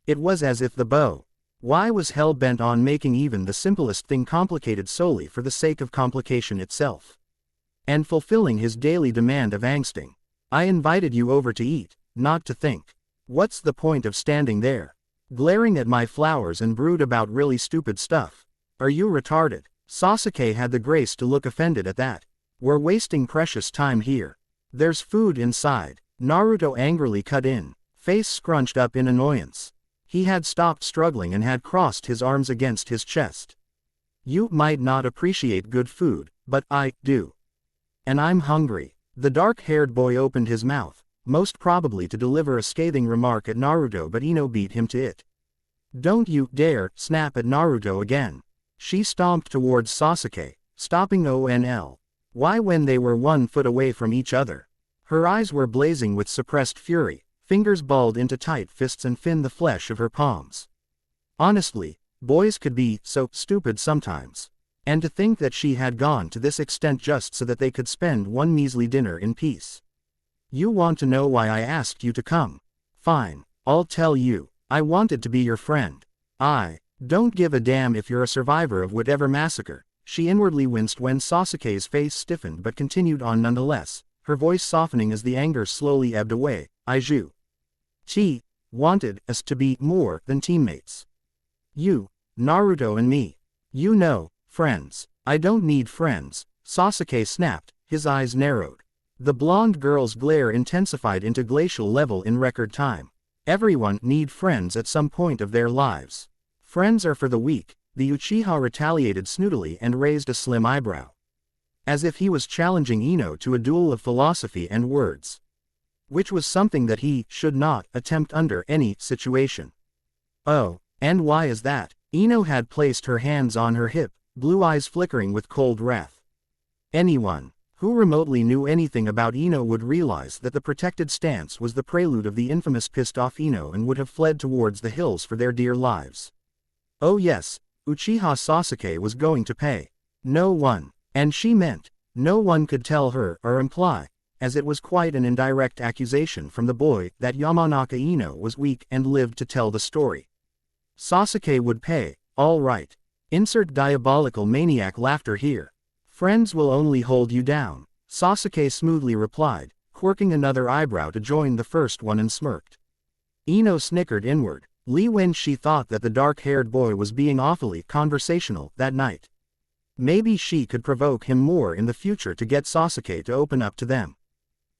It was as if the boy was hell-bent on making even the simplest thing complicated solely for the sake of complication itself. And fulfilling his daily demand of angsting. I invited you over to eat, not to think. What's the point of standing there, glaring at my flowers and brood about really stupid stuff? Are you retarded? Sasuke had the grace to look offended at that. We're wasting precious time here. There's food inside. Naruto angrily cut in, face scrunched up in annoyance. He had stopped struggling and had crossed his arms against his chest. You might not appreciate good food, but I do. And I'm hungry. The dark-haired boy opened his mouth, most probably to deliver a scathing remark at Naruto, but Ino beat him to it. "Don't you dare snap at Naruto again." She stomped towards Sasuke, stopping ONL. Why when they were 1 foot away from each other? Her eyes were blazing with suppressed fury, fingers balled into tight fists and thinned the flesh of her palms. Honestly, boys could be so stupid sometimes. And to think that she had gone to this extent just so that they could spend one measly dinner in peace. "You want to know why I asked you to come? Fine, I'll tell you. I wanted to be your friend. I don't give a damn if you're a survivor of whatever massacre." She inwardly winced when Sasuke's face stiffened but continued on nonetheless, her voice softening as the anger slowly ebbed away. "Aiju T wanted us to be more than teammates. You, Naruto and me. You know, friends." "I don't need friends," Sasuke snapped, his eyes narrowed. The blonde girl's glare intensified into glacial level in record time. "Everyone need friends at some point of their lives. Friends are for the weak," the Uchiha retaliated snootily and raised a slim eyebrow. As if he was challenging Ino to a duel of philosophy and words. Which was something that he should not attempt under any situation. "Oh, and why is that?" Ino had placed her hands on her hip, blue eyes flickering with cold wrath. Anyone who remotely knew anything about Ino would realize that the protected stance was the prelude of the infamous pissed-off Ino and would have fled towards the hills for their dear lives. Oh yes, Uchiha Sasuke was going to pay. No one, and she meant, no one could tell her or imply, as it was quite an indirect accusation from the boy, that Yamanaka Ino was weak and lived to tell the story. Sasuke would pay, all right. Insert diabolical maniac laughter here. "Friends will only hold you down," Sasuke smoothly replied, quirking another eyebrow to join the first one and smirked. Ino snickered inward. When she thought that the dark-haired boy was being awfully conversational that night. Maybe she could provoke him more in the future to get Sasuke to open up to them.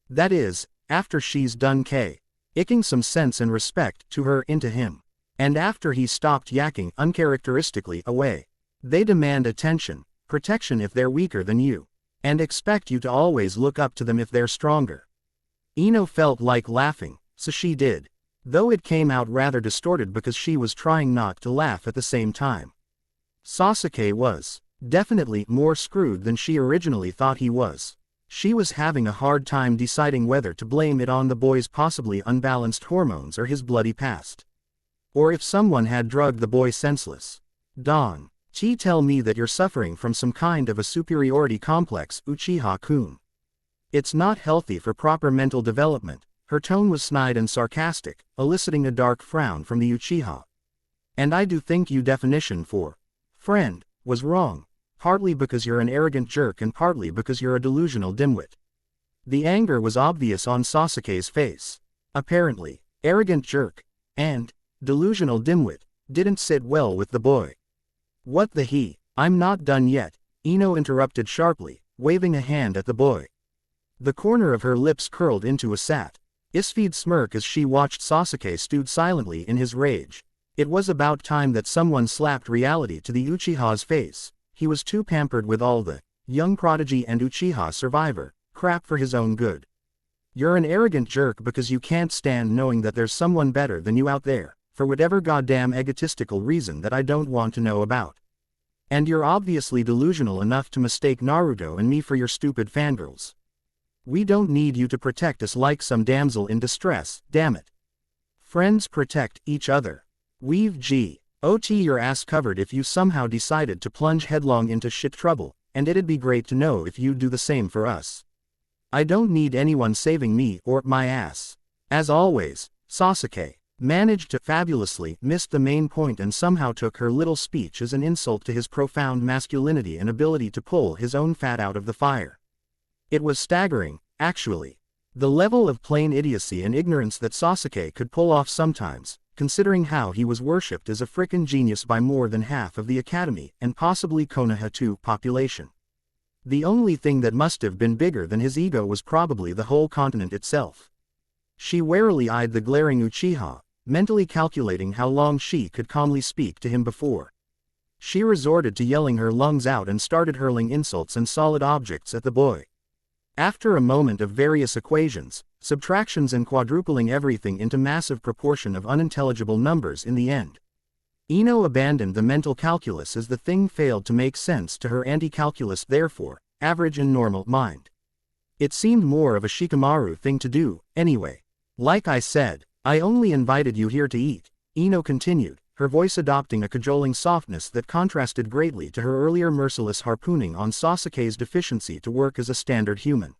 That is, after she's done icking some sense and respect to her into him. And after he stopped yakking uncharacteristically away. They demand attention, protection if they're weaker than you. And expect you to always look up to them if they're stronger. Ino felt like laughing, so she did. Though it came out rather distorted because she was trying not to laugh at the same time. Sasuke was definitely more screwed than she originally thought he was. She was having a hard time deciding whether to blame it on the boy's possibly unbalanced hormones or his bloody past. Or if someone had drugged the boy senseless. "Don, tell me that you're suffering from some kind of a superiority complex, Uchiha-kun. It's not healthy for proper mental development." Her tone was snide and sarcastic, eliciting a dark frown from the Uchiha. "And I do think your definition for friend was wrong, partly because you're an arrogant jerk and partly because you're a delusional dimwit." The anger was obvious on Sasuke's face. Apparently, arrogant jerk and delusional dimwit didn't sit well with the boy. "What the he? I'm not done yet," Ino interrupted sharply, waving a hand at the boy. The corner of her lips curled into a satisfied smirk as she watched Sasuke stewed silently in his rage. It was about time that someone slapped reality to the Uchiha's face. He was too pampered with all the young prodigy and Uchiha survivor crap for his own good. "You're an arrogant jerk because you can't stand knowing that there's someone better than you out there, for whatever goddamn egotistical reason that I don't want to know about. And you're obviously delusional enough to mistake Naruto and me for your stupid fangirls. We don't need you to protect us like some damsel in distress, damn it. Friends protect each other. We've got your ass covered if you somehow decided to plunge headlong into shit trouble, and it'd be great to know if you'd do the same for us. I don't need anyone saving me or my ass." As always, Sasuke managed to fabulously miss the main point and somehow took her little speech as an insult to his profound masculinity and ability to pull his own fat out of the fire. It was staggering, actually. The level of plain idiocy and ignorance that Sasuke could pull off sometimes, considering how he was worshipped as a frickin' genius by more than half of the academy and possibly Konoha too population. The only thing that must have been bigger than his ego was probably the whole continent itself. She warily eyed the glaring Uchiha, mentally calculating how long she could calmly speak to him before she resorted to yelling her lungs out and started hurling insults and solid objects at the boy. After a moment of various equations, subtractions and quadrupling everything into massive proportion of unintelligible numbers in the end. Ino abandoned the mental calculus as the thing failed to make sense to her anti-calculus, therefore, average and normal mind. It seemed more of a Shikamaru thing to do, anyway. Like I said, I only invited you here to eat, Ino continued, her voice adopting a cajoling softness that contrasted greatly to her earlier merciless harpooning on Sasuke's deficiency to work as a standard human.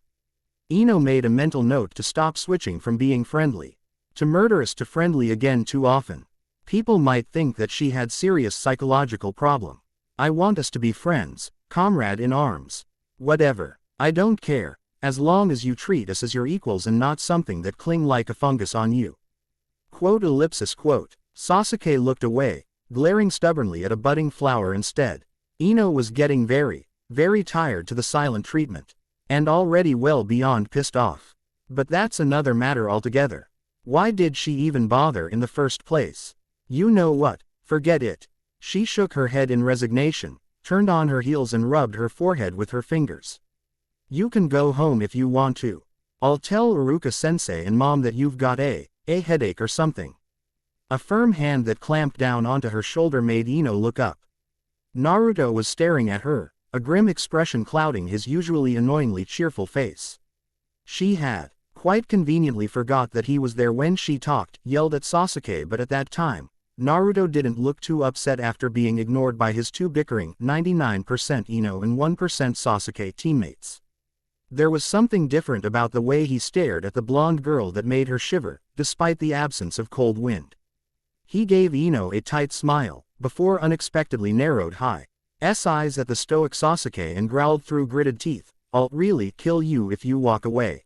Ino made a mental note to stop switching from being friendly to murderous to friendly again too often. People might think that she had serious psychological problem. I want us to be friends, comrade in arms. Whatever. I don't care, as long as you treat us as your equals and not something that cling like a fungus on you. Quote ellipsis quote. Sasuke looked away, glaring stubbornly at a budding flower instead. Ino was getting very, very tired to the silent treatment. And already well beyond pissed off. But that's another matter altogether. Why did she even bother in the first place? You know what, forget it. She shook her head in resignation, turned on her heels and rubbed her forehead with her fingers. You can go home if you want to. I'll tell Iruka-sensei and mom that you've got a headache or something. A firm hand that clamped down onto her shoulder made Ino look up. Naruto was staring at her, a grim expression clouding his usually annoyingly cheerful face. She had, quite conveniently, forgot that he was there when she yelled at Sasuke, but at that time, Naruto didn't look too upset after being ignored by his two bickering 99% Ino and 1% Sasuke teammates. There was something different about the way he stared at the blonde girl that made her shiver, despite the absence of cold wind. He gave Ino a tight smile, before unexpectedly narrowed his eyes at the stoic Sasuke and growled through gritted teeth, I'll really kill you if you walk away.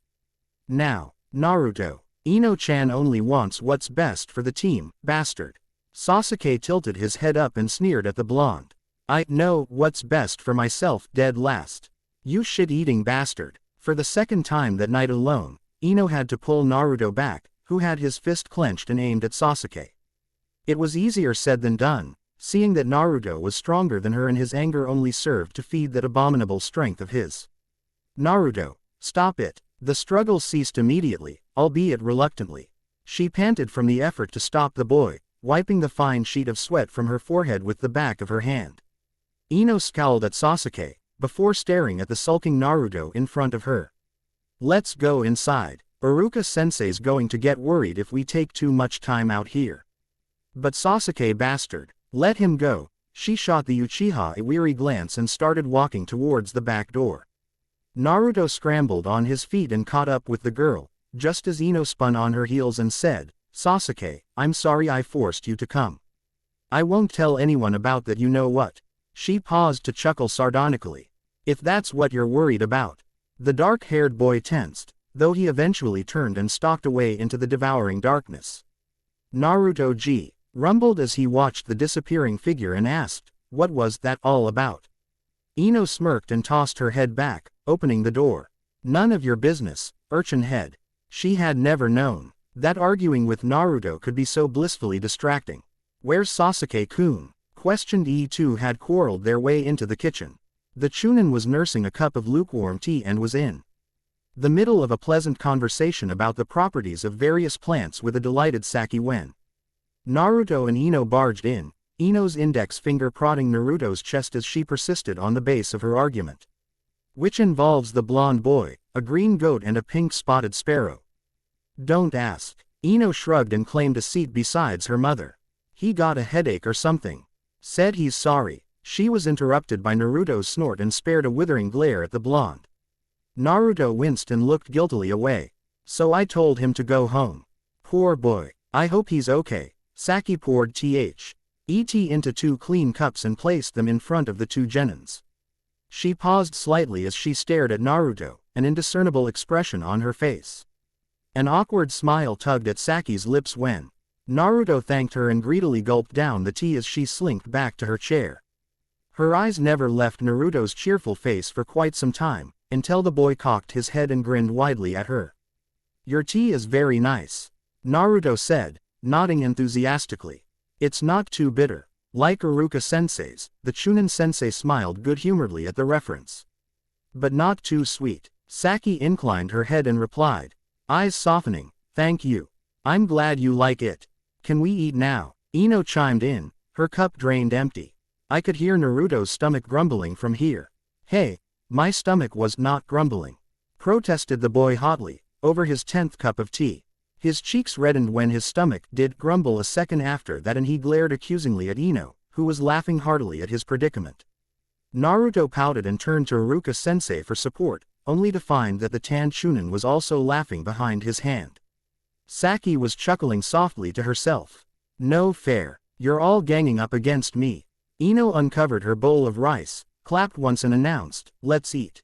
Now, Naruto, Ino-chan only wants what's best for the team, bastard. Sasuke tilted his head up and sneered at the blonde. I know what's best for myself, dead last. You shit-eating bastard. For the second time that night alone, Ino had to pull Naruto back, who had his fist clenched and aimed at Sasuke. It was easier said than done, seeing that Naruto was stronger than her and his anger only served to feed that abominable strength of his. Naruto, stop it. The struggle ceased immediately, albeit reluctantly. She panted from the effort to stop the boy, wiping the fine sheet of sweat from her forehead with the back of her hand. Ino scowled at Sasuke, before staring at the sulking Naruto in front of her. Let's go inside. Iruka-sensei's going to get worried if we take too much time out here. But Sasuke bastard, let him go. She shot the Uchiha a weary glance and started walking towards the back door. Naruto scrambled on his feet and caught up with the girl, just as Ino spun on her heels and said, Sasuke, I'm sorry I forced you to come. I won't tell anyone about that, you know what. She paused to chuckle sardonically. If that's what you're worried about. The dark-haired boy tensed, though he eventually turned and stalked away into the devouring darkness. Naruto rumbled as he watched the disappearing figure and asked, what was that all about? Ino smirked and tossed her head back, opening the door. None of your business, urchin head. She had never known that arguing with Naruto could be so blissfully distracting. Where's Sasuke-kun? Questioned. E2 had quarreled their way into the kitchen. The Chunin was nursing a cup of lukewarm tea and was in the middle of a pleasant conversation about the properties of various plants with a delighted Saki when Naruto and Ino barged in, Ino's index finger prodding Naruto's chest as she persisted on the base of her argument. Which involves the blonde boy, a green goat and a pink spotted sparrow. Don't ask. Ino shrugged and claimed a seat besides her mother. He got a headache or something. Said he's sorry. She was interrupted by Naruto's snort and spared a withering glare at the blonde. Naruto winced and looked guiltily away. So I told him to go home. Poor boy. I hope he's okay. Saki poured ET into 2 clean cups and placed them in front of the 2 genins. She paused slightly as she stared at Naruto, an indiscernible expression on her face. An awkward smile tugged at Saki's lips when Naruto thanked her and greedily gulped down the tea as she slinked back to her chair. Her eyes never left Naruto's cheerful face for quite some time, until the boy cocked his head and grinned widely at her. Your tea is very nice, Naruto said, nodding enthusiastically. It's not too bitter. Like Iruka-sensei's, the Chunin sensei smiled good-humoredly at the reference. But not too sweet. Saki inclined her head and replied, eyes softening. Thank you. I'm glad you like it. Can we eat now? Ino chimed in, her cup drained empty. I could hear Naruto's stomach grumbling from here. Hey, my stomach was not grumbling, protested the boy hotly, over his 10th cup of tea. His cheeks reddened when his stomach did grumble a second after that, and he glared accusingly at Ino, who was laughing heartily at his predicament. Naruto pouted and turned to Iruka-sensei for support, only to find that the tan Chunin was also laughing behind his hand. Saki was chuckling softly to herself. No fair, you're all ganging up against me. Ino uncovered her bowl of rice, clapped once and announced, let's eat.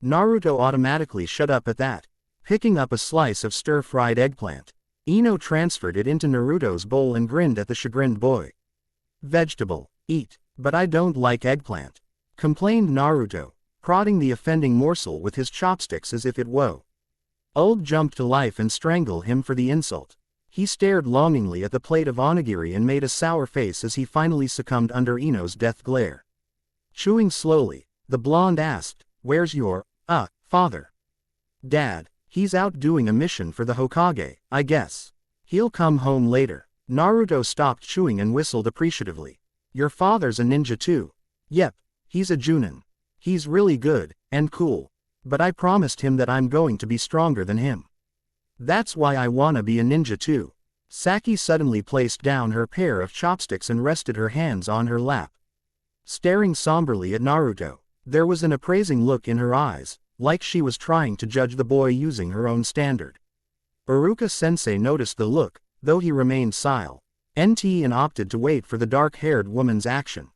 Naruto automatically shut up at that, picking up a slice of stir-fried eggplant. Ino transferred it into Naruto's bowl and grinned at the chagrined boy. Vegetable, eat, but I don't like eggplant, complained Naruto, prodding the offending morsel with his chopsticks as if it were. Uld jumped to life and strangled him for the insult. He stared longingly at the plate of onigiri and made a sour face as he finally succumbed under Ino's death glare. Chewing slowly, the blonde asked, where's your, father? Dad, he's out doing a mission for the Hokage, I guess. He'll come home later. Naruto stopped chewing and whistled appreciatively. Your father's a ninja too. Yep, he's a Junin. He's really good, and cool. But I promised him that I'm going to be stronger than him. That's why I wanna be a ninja too. Saki suddenly placed down her pair of chopsticks and rested her hands on her lap. Staring somberly at Naruto, there was an appraising look in her eyes, like she was trying to judge the boy using her own standard. Iruka-sensei noticed the look, though he remained silent, and opted to wait for the dark-haired woman's action.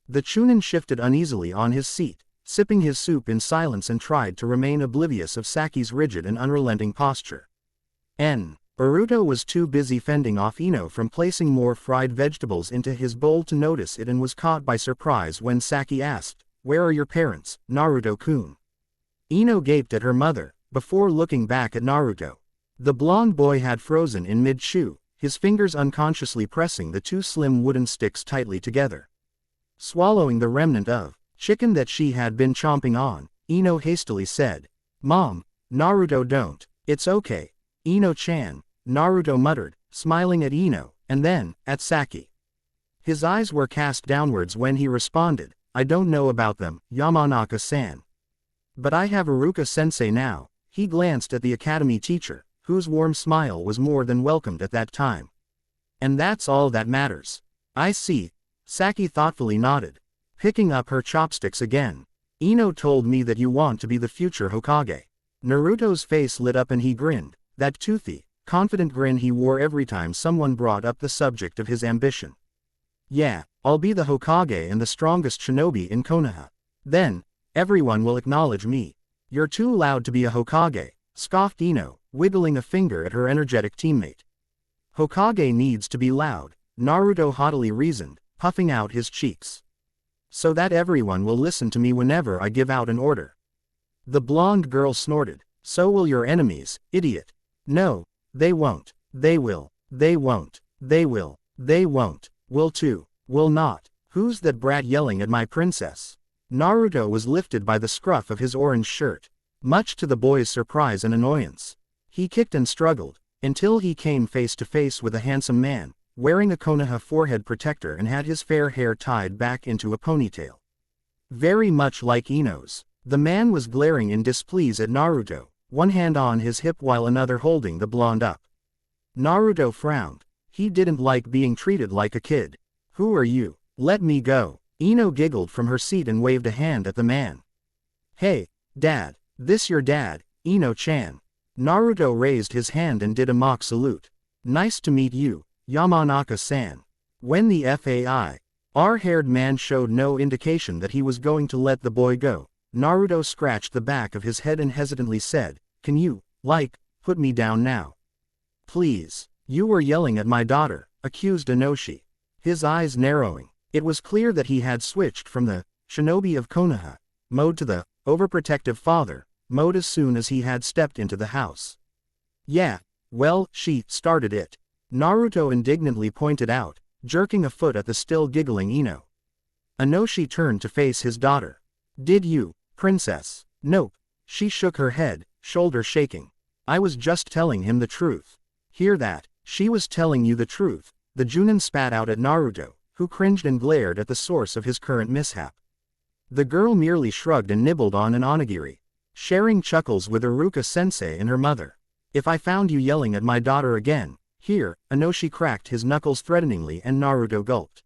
The Chunin shifted uneasily on his seat, sipping his soup in silence, and tried to remain oblivious of Saki's rigid and unrelenting posture. Naruto was too busy fending off Ino from placing more fried vegetables into his bowl to notice it, and was caught by surprise when Saki asked, where are your parents, Naruto-kun? Ino gaped at her mother, before looking back at Naruto. The blonde boy had frozen in mid-chew, his fingers unconsciously pressing the two slim wooden sticks tightly together. Swallowing the remnant of chicken that she had been chomping on, Ino hastily said, Mom, Naruto don't, it's okay. Ino-chan, Naruto muttered, smiling at Ino, and then, at Saki. His eyes were cast downwards when he responded, I don't know about them, Yamanaka-san. But I have Iruka-sensei now. He glanced at the academy teacher, whose warm smile was more than welcomed at that time. And that's all that matters. I see. Saki thoughtfully nodded, picking up her chopsticks again. Ino told me that you want to be the future Hokage. Naruto's face lit up and he grinned, that toothy, confident grin he wore every time someone brought up the subject of his ambition. Yeah, I'll be the Hokage and the strongest shinobi in Konoha. Then, everyone will acknowledge me. You're too loud to be a Hokage, scoffed Ino, wiggling a finger at her energetic teammate. Hokage needs to be loud, Naruto haughtily reasoned, puffing out his cheeks. So that everyone will listen to me whenever I give out an order. The blonde girl snorted, so will your enemies, idiot. No, they won't. They will. They won't. They will. They won't. Will too. Will not. Who's that brat yelling at my princess? Naruto was lifted by the scruff of his orange shirt, much to the boy's surprise and annoyance. He kicked and struggled, until he came face to face with a handsome man, wearing a Konoha forehead protector and had his fair hair tied back into a ponytail. Very much like Ino's. The man was glaring in displeasure at Naruto, one hand on his hip while another holding the blonde up. Naruto frowned. He didn't like being treated like a kid. Who are you? Let me go. Ino giggled from her seat and waved a hand at the man. Hey, Dad, this your dad, Ino-chan. Naruto raised his hand and did a mock salute. Nice to meet you, Yamanaka-san. When the fair-haired man showed no indication that he was going to let the boy go, Naruto scratched the back of his head and hesitantly said, can you, put me down now? Please. You were yelling at my daughter, accused Inoshi. His eyes narrowing. It was clear that he had switched from the shinobi of Konoha mode to the overprotective father mode as soon as he had stepped into the house. Yeah, well, she started it. Naruto indignantly pointed out, jerking a foot at the still giggling Ino. Inoshi turned to face his daughter. Did you, princess? Nope. She shook her head, shoulder shaking. I was just telling him the truth. Hear that? She was telling you the truth, the Junin spat out at Naruto, who cringed and glared at the source of his current mishap. The girl merely shrugged and nibbled on an onigiri, sharing chuckles with Iruka-sensei and her mother. If I found you yelling at my daughter again, here, Inoshi cracked his knuckles threateningly and Naruto gulped.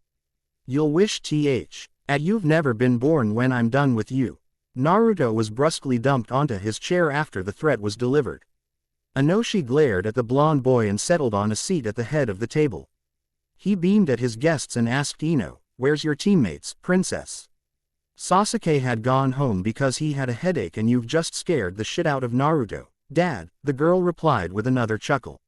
You'll wish you've never been born when I'm done with you. Naruto was brusquely dumped onto his chair after the threat was delivered. Inoshi glared at the blonde boy and settled on a seat at the head of the table. He beamed at his guests and asked Ino, "Where's your teammates, princess?" Sasuke had gone home because he had a headache and you've just scared the shit out of Naruto, Dad, the girl replied with another chuckle.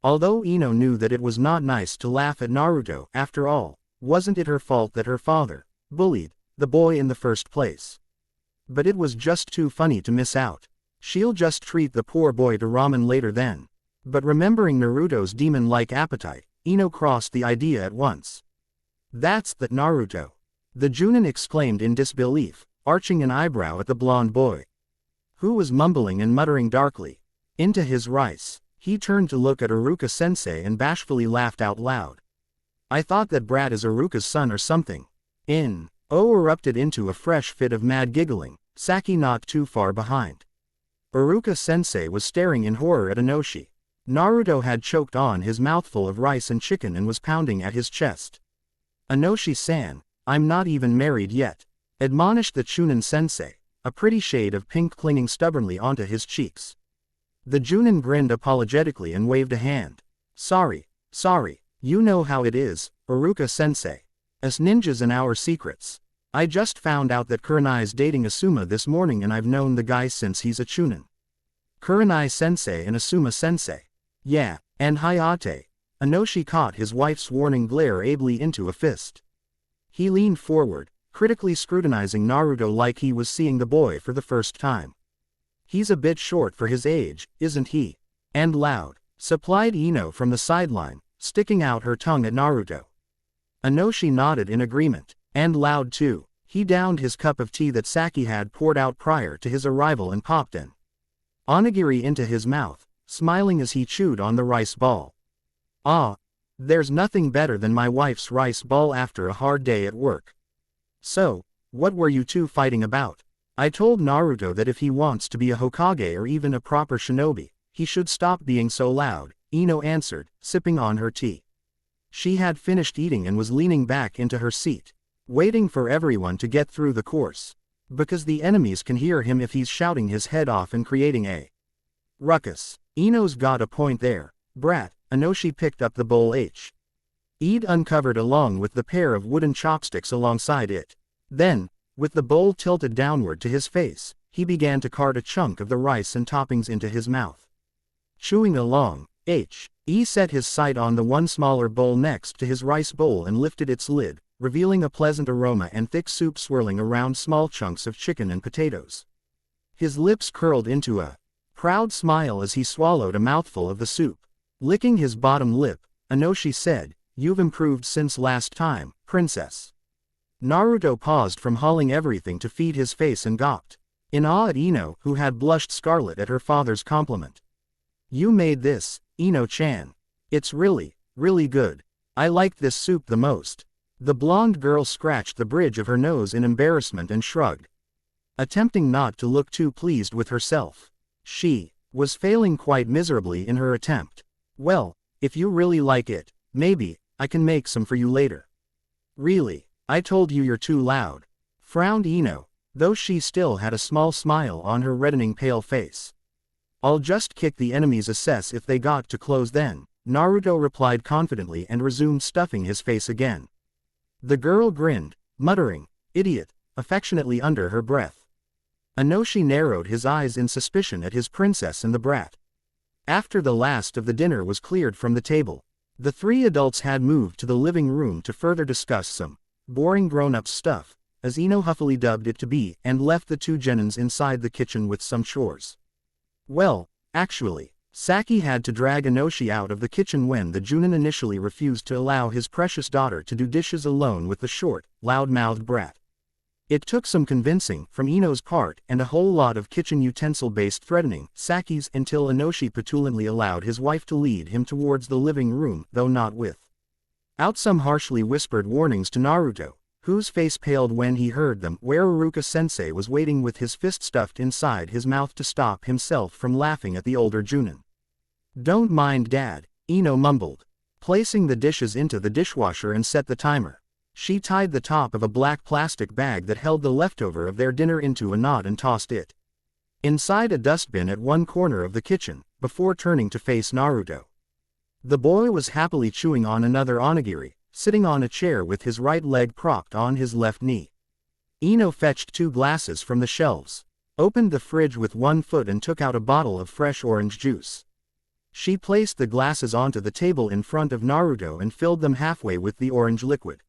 Although Ino knew that it was not nice to laugh at Naruto, after all, wasn't it her fault that her father bullied the boy in the first place? But it was just too funny to miss out. She'll just treat the poor boy to ramen later then. But remembering Naruto's demon-like appetite, Ino crossed the idea at once. That's that Naruto. The Junin exclaimed in disbelief, arching an eyebrow at the blonde boy, who was mumbling and muttering darkly into his rice. He turned to look at Iruka-sensei and bashfully laughed out loud. I thought that brat is Iruka's son or something. Erupted into a fresh fit of mad giggling, Saki not too far behind. Iruka-sensei was staring in horror at Inoshi. Naruto had choked on his mouthful of rice and chicken and was pounding at his chest. Inoshi-san, I'm not even married yet, admonished the Chunin sensei, a pretty shade of pink clinging stubbornly onto his cheeks. The Junin grinned apologetically and waved a hand. Sorry, you know how it is, Iruka-sensei. Us ninjas and our secrets. I just found out that Kurenai's dating Asuma this morning and I've known the guy since he's a Chunin. Kurenai-sensei and Asuma-sensei. Yeah, and Hayate. Inoshi caught his wife's warning glare ably into a fist. He leaned forward, critically scrutinizing Naruto like he was seeing the boy for the first time. He's a bit short for his age, isn't he? And loud, supplied Ino from the sideline, sticking out her tongue at Naruto. Inoshi nodded in agreement. And loud too. He downed his cup of tea that Saki had poured out prior to his arrival and popped an onigiri into his mouth, smiling as he chewed on the rice ball. Ah, there's nothing better than my wife's rice ball after a hard day at work. So, what were you two fighting about? I told Naruto that if he wants to be a Hokage or even a proper shinobi, he should stop being so loud, Ino answered, sipping on her tea. She had finished eating and was leaning back into her seat, waiting for everyone to get through the course. Because the enemies can hear him if he's shouting his head off and creating a ruckus. Ino's got a point there, brat. Inoshi picked up the bowl Eid uncovered along with the pair of wooden chopsticks alongside it. Then, with the bowl tilted downward to his face, he began to cart a chunk of the rice and toppings into his mouth. Chewing along, he set his sight on the one smaller bowl next to his rice bowl and lifted its lid, revealing a pleasant aroma and thick soup swirling around small chunks of chicken and potatoes. His lips curled into a proud smile as he swallowed a mouthful of the soup. Licking his bottom lip, Inoshi said, "You've improved since last time, princess." Naruto paused from hauling everything to feed his face and gawped, in awe at Ino, who had blushed scarlet at her father's compliment. You made this, Ino-chan. It's really good. I liked this soup the most. The blonde girl scratched the bridge of her nose in embarrassment and shrugged, attempting not to look too pleased with herself. She was failing quite miserably in her attempt. Well, if you really like it, maybe I can make some for you later. Really, I told you you're too loud, frowned Ino, though she still had a small smile on her reddening pale face. I'll just kick the enemy's ass if they got too close then, Naruto replied confidently and resumed stuffing his face again. The girl grinned, muttering, "Idiot," affectionately under her breath. Inoshi narrowed his eyes in suspicion at his princess and the brat. After the last of the dinner was cleared from the table, the three adults had moved to the living room to further discuss some boring grown-up stuff, as Ino huffily dubbed it to be, and left the two genins inside the kitchen with some chores. Well, actually, Saki had to drag Inoshi out of the kitchen when the Junin initially refused to allow his precious daughter to do dishes alone with the short, loud-mouthed brat. It took some convincing from Ino's part and a whole lot of kitchen utensil-based threatening, Saki's, until Inoshi petulantly allowed his wife to lead him towards the living room, though not without some harshly whispered warnings to Naruto, whose face paled when he heard them, where Iruka-sensei was waiting with his fist stuffed inside his mouth to stop himself from laughing at the older Junin. "Don't mind Dad," Ino mumbled, placing the dishes into the dishwasher and set the timer. She tied the top of a black plastic bag that held the leftover of their dinner into a knot and tossed it inside a dustbin at one corner of the kitchen, before turning to face Naruto. The boy was happily chewing on another onigiri, sitting on a chair with his right leg propped on his left knee. Ino fetched 2 glasses from the shelves, opened the fridge with one foot and took out a bottle of fresh orange juice. She placed the glasses onto the table in front of Naruto and filled them halfway with the orange liquid.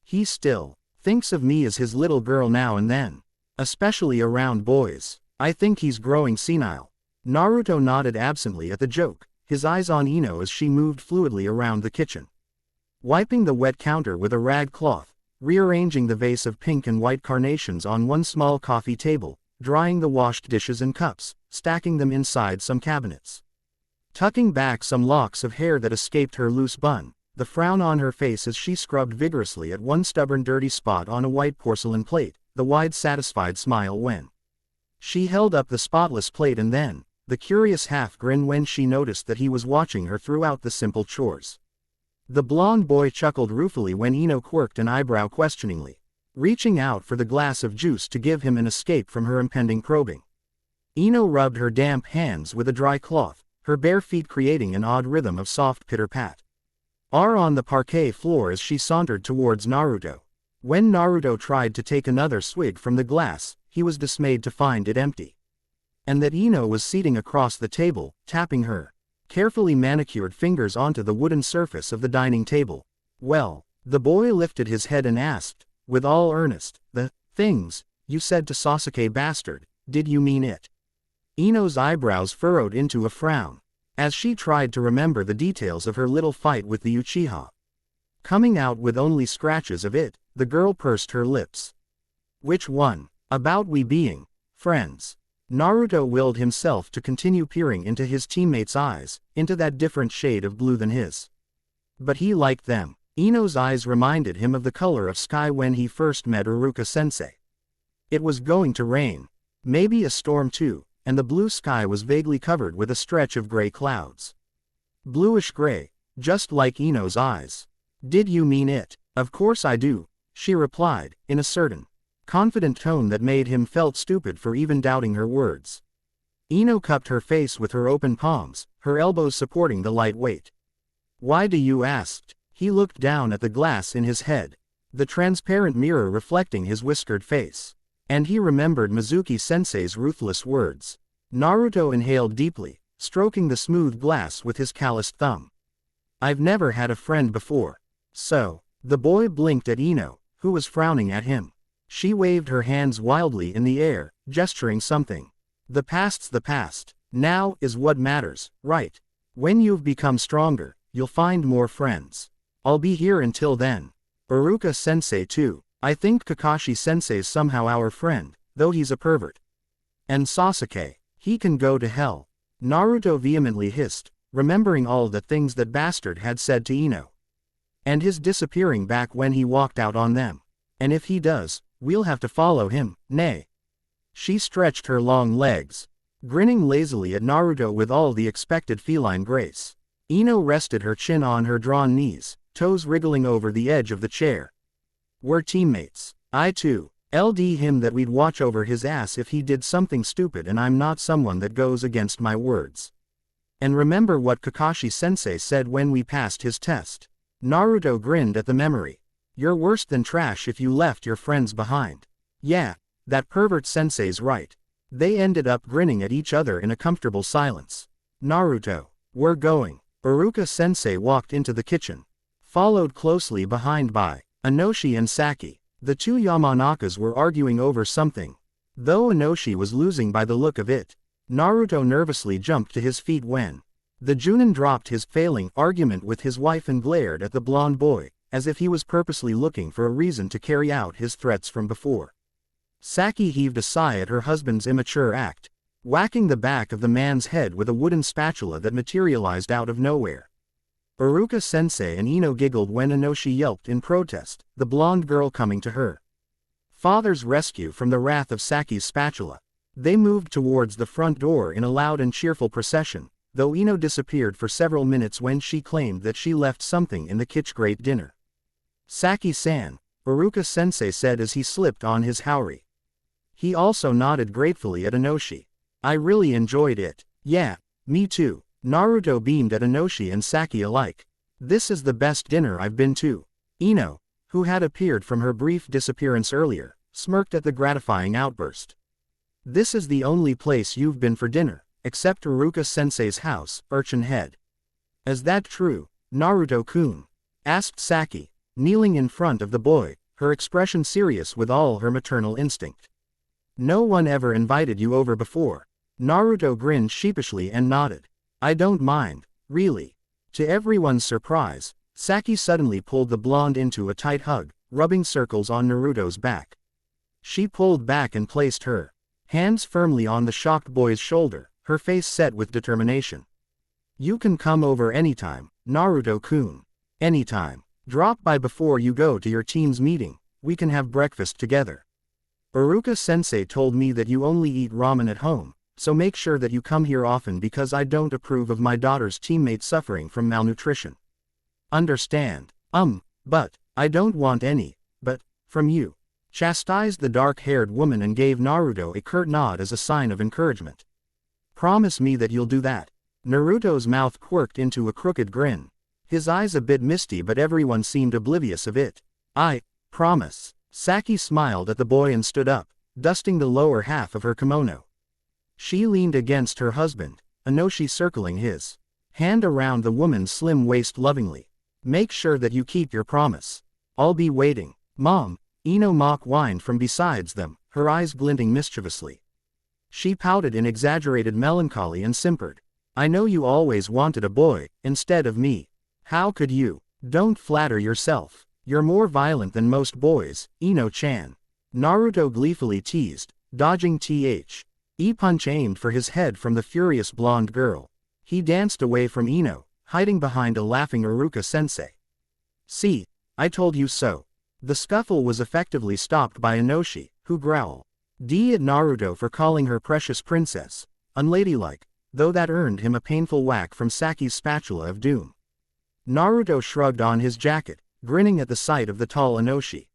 "He still thinks of me as his little girl now and then, especially around boys. I think he's growing senile." Naruto nodded absently at the joke, his eyes on Ino as she moved fluidly around the kitchen, wiping the wet counter with a rag cloth, rearranging the vase of pink and white carnations on one small coffee table, drying the washed dishes and cups, stacking them inside some cabinets, tucking back some locks of hair that escaped her loose bun, the frown on her face as she scrubbed vigorously at one stubborn dirty spot on a white porcelain plate, the wide satisfied smile when she held up the spotless plate, and then the curious half grin when she noticed that he was watching her throughout the simple chores. The blonde boy chuckled ruefully when Ino quirked an eyebrow questioningly, reaching out for the glass of juice to give him an escape from her impending probing. Ino rubbed her damp hands with a dry cloth, her bare feet creating an odd rhythm of soft pitter-pat on the parquet floor as she sauntered towards Naruto. When Naruto tried to take another swig from the glass, he was dismayed to find it empty, and that Ino was seating across the table, tapping her carefully manicured fingers onto the wooden surface of the dining table. "Well," the boy lifted his head and asked, with all earnest, "the things you said to Sasuke bastard, did you mean it?" Ino's eyebrows furrowed into a frown, as she tried to remember the details of her little fight with the Uchiha. Coming out with only scratches of it, the girl pursed her lips. "Which one? About we being friends?" Naruto willed himself to continue peering into his teammates' eyes, into that different shade of blue than his. But he liked them. Ino's eyes reminded him of the color of sky when he first met Iruka-sensei. It was going to rain. Maybe a storm too, and the blue sky was vaguely covered with a stretch of gray clouds. Bluish gray, just like Ino's eyes. "Did you mean it?" "Of course I do," she replied, in a certain, confident tone that made him felt stupid for even doubting her words. Ino cupped her face with her open palms, her elbows supporting the light weight. "Why do you ask?" He looked down at the glass in his head, the transparent mirror reflecting his whiskered face. And he remembered Mizuki-sensei's ruthless words. Naruto inhaled deeply, stroking the smooth glass with his calloused thumb. "I've never had a friend before." "So?" The boy blinked at Ino, who was frowning at him. She waved her hands wildly in the air, gesturing something. "The past's the past. Now is what matters, right? When you've become stronger, you'll find more friends. I'll be here until then. Iruka-sensei too. I think Kakashi-sensei's somehow our friend, though he's a pervert. And Sasuke, he can go to hell." Naruto vehemently hissed, remembering all the things that bastard had said to Ino. And his disappearing back when he walked out on them. "And if he does, we'll have to follow him, nay." She stretched her long legs, grinning lazily at Naruto with all the expected feline grace. Ino rested her chin on her drawn knees, toes wriggling over the edge of the chair. "We're teammates. I too LD him that we'd watch over his ass if he did something stupid, and I'm not someone that goes against my words. And remember what Kakashi-sensei said when we passed his test." Naruto grinned at the memory. "You're worse than trash if you left your friends behind." "Yeah, that pervert sensei's right." They ended up grinning at each other in a comfortable silence. "Naruto, we're going." Iruka-sensei walked into the kitchen, followed closely behind by Inoshi and Saki. The 2 Yamanakas were arguing over something. Though Inoshi was losing by the look of it, Naruto nervously jumped to his feet when the Junin dropped his failing argument with his wife and glared at the blonde boy, as if he was purposely looking for a reason to carry out his threats from before. Saki heaved a sigh at her husband's immature act, whacking the back of the man's head with a wooden spatula that materialized out of nowhere. Iruka-sensei and Ino giggled when Inoshi yelped in protest, the blonde girl coming to her father's rescue from the wrath of Saki's spatula. They moved towards the front door in a loud and cheerful procession, though Ino disappeared for several minutes when she claimed that she left something in the kitchen dinner. Saki-san, Iruka-sensei said as he slipped on his haori. He also nodded gratefully at Inoshi. I really enjoyed it. Yeah, me too. Naruto beamed at Inoshi and Saki alike. This is the best dinner I've been to. Ino, who had appeared from her brief disappearance earlier, smirked at the gratifying outburst. This is the only place you've been for dinner, except Iruka-sensei's house, urchin head. Is that true, Naruto-kun? Asked Saki, kneeling in front of the boy, her expression serious with all her maternal instinct. No one ever invited you over before. Naruto grinned sheepishly and nodded. I don't mind, really. To everyone's surprise, Saki suddenly pulled the blonde into a tight hug, rubbing circles on Naruto's back. She pulled back and placed her hands firmly on the shocked boy's shoulder, her face set with determination. You can come over anytime, Naruto-kun. Anytime. Drop by before you go to your team's meeting, we can have breakfast together. Iruka-sensei told me that you only eat ramen at home, so make sure that you come here often because I don't approve of my daughter's teammate suffering from malnutrition. Understand? But, I don't want any, but, from you. Chastised the dark-haired woman and gave Naruto a curt nod as a sign of encouragement. Promise me that you'll do that. Naruto's mouth quirked into a crooked grin. His eyes a bit misty but everyone seemed oblivious of it. I promise. Saki smiled at the boy and stood up, dusting the lower half of her kimono. She leaned against her husband, Inoshi circling his hand around the woman's slim waist lovingly. Make sure that you keep your promise. I'll be waiting. Mom, Ino mock whined from besides them, her eyes glinting mischievously. She pouted in exaggerated melancholy and simpered. I know you always wanted a boy, instead of me. How could you? Don't flatter yourself. You're more violent than most boys, Ino-chan. Naruto gleefully teased, dodging punch aimed for his head from the furious blonde girl. He danced away from Ino, hiding behind a laughing Iruka-sensei. See, I told you so. The scuffle was effectively stopped by Inoshi, who growled at Naruto for calling her precious princess, unladylike, though that earned him a painful whack from Saki's spatula of doom. Naruto shrugged on his jacket, grinning at the sight of the tall Inoshi.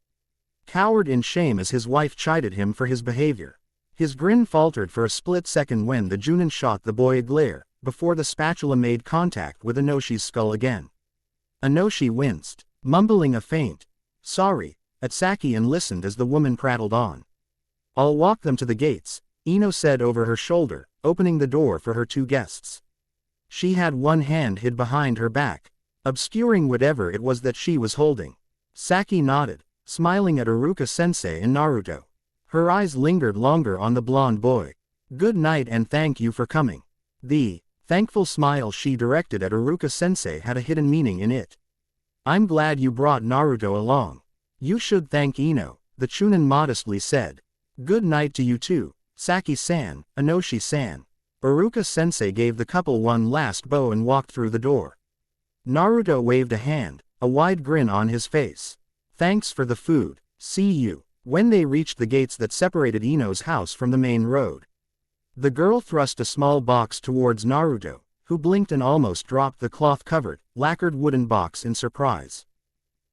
Cowered in shame as his wife chided him for his behavior. His grin faltered for a split second when the Junin shot the boy a glare, before the spatula made contact with Inoshi's skull again. Inoshi winced, mumbling a faint sorry at Saki and listened as the woman prattled on. I'll walk them to the gates, Ino said over her shoulder, opening the door for her two guests. She had one hand hid behind her back, obscuring whatever it was that she was holding. Saki nodded, smiling at Iruka-sensei and Naruto. Her eyes lingered longer on the blonde boy. Good night and thank you for coming. The thankful smile she directed at Iruka-sensei had a hidden meaning in it. I'm glad you brought Naruto along. You should thank Ino, the Chunin modestly said. Good night to you too, Saki-san, Inoshi-san. Iruka-sensei gave the couple one last bow and walked through the door. Naruto waved a hand, a wide grin on his face. Thanks for the food, see you. When they reached the gates that separated Ino's house from the main road, the girl thrust a small box towards Naruto, who blinked and almost dropped the cloth-covered, lacquered wooden box in surprise.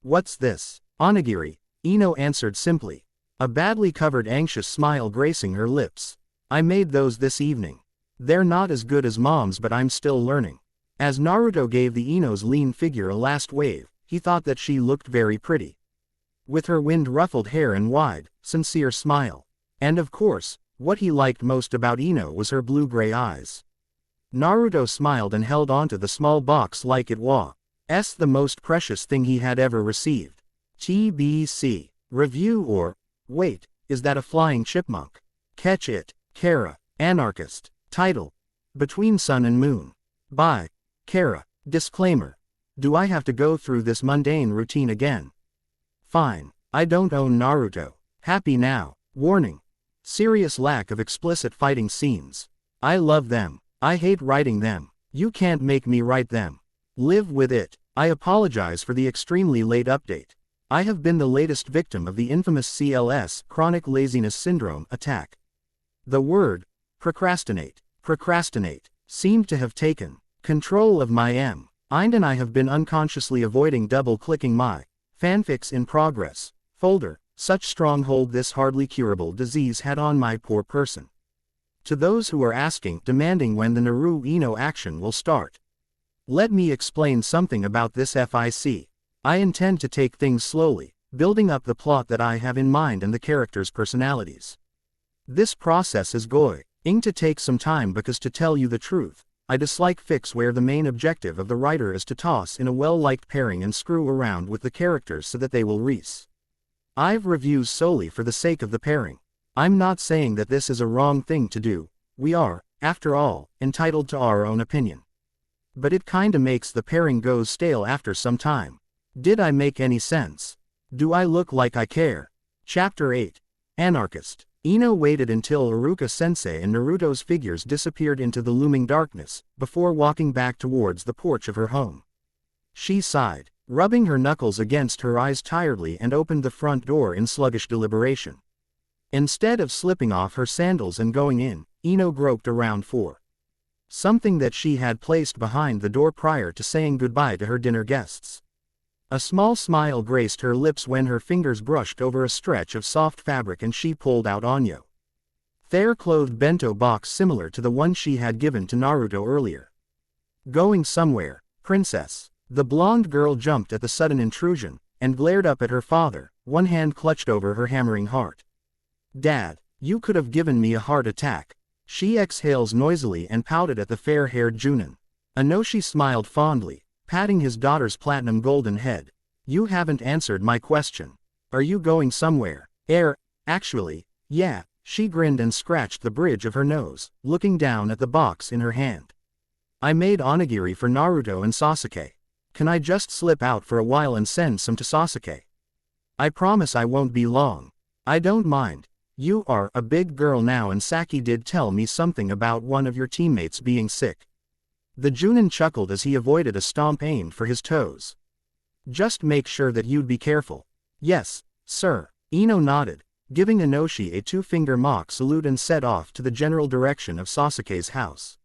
What's this? Onigiri, Ino answered simply, a badly covered anxious smile gracing her lips. I made those this evening. They're not as good as Mom's but I'm still learning. As Naruto gave the Ino's lean figure a last wave, he thought that she looked very pretty. With her wind-ruffled hair and wide, sincere smile. And of course, what he liked most about Ino was her blue-gray eyes. Naruto smiled and held onto the small box like it was the most precious thing he had ever received. TBC. Review or, wait, is that a flying chipmunk? Catch it, Kara, Anarchist. Title: Between Sun and Moon. By Kara. Disclaimer. Do I have to go through this mundane routine again? Fine. I don't own Naruto. Happy now. Warning. Serious lack of explicit fighting scenes. I love them. I hate writing them. You can't make me write them. Live with it. I apologize for the extremely late update. I have been the latest victim of the infamous CLS, chronic laziness syndrome, attack. The word, procrastinate, seemed to have taken control of my mind, and I have been unconsciously avoiding double-clicking my fanfics in progress folder. Such stronghold this hardly curable disease had on my poor person. To those who are asking, demanding when the Naruto action will start. Let me explain something about this FIC. I intend to take things slowly, building up the plot that I have in mind and the characters' personalities. This process is going to take some time because, to tell you the truth, I dislike fics where the main objective of the writer is to toss in a well-liked pairing and screw around with the characters so that they will reese. I've reviews solely for the sake of the pairing. I'm not saying that this is a wrong thing to do. We are, after all, entitled to our own opinion. But it kinda makes the pairing go stale after some time. Did I make any sense? Do I look like I care? Chapter 8. Anarchist. Ino waited until Iruka-sensei and Naruto's figures disappeared into the looming darkness, before walking back towards the porch of her home. She sighed, rubbing her knuckles against her eyes tiredly, and opened the front door in sluggish deliberation. Instead of slipping off her sandals and going in, Ino groped around for something that she had placed behind the door prior to saying goodbye to her dinner guests. A small smile graced her lips when her fingers brushed over a stretch of soft fabric and she pulled out Anyo. Fair-clothed bento box similar to the one she had given to Naruto earlier. Going somewhere, princess? The blonde girl jumped at the sudden intrusion, and glared up at her father, one hand clutched over her hammering heart. Dad, you could have given me a heart attack. She exhales noisily and pouted at the fair-haired Junin. Inoshi smiled fondly, patting his daughter's platinum golden head. You haven't answered my question. Are you going somewhere? Actually, yeah, she grinned and scratched the bridge of her nose, looking down at the box in her hand. I made onigiri for Naruto and Sasuke. Can I just slip out for a while and send some to Sasuke? I promise I won't be long. I don't mind. You are a big girl now, and Saki did tell me something about one of your teammates being sick. The Junin chuckled as he avoided a stomp aimed for his toes. Just make sure that you'd be careful. Yes, sir. Ino nodded, giving Inoshi a two-finger mock salute and set off to the general direction of Sasuke's house.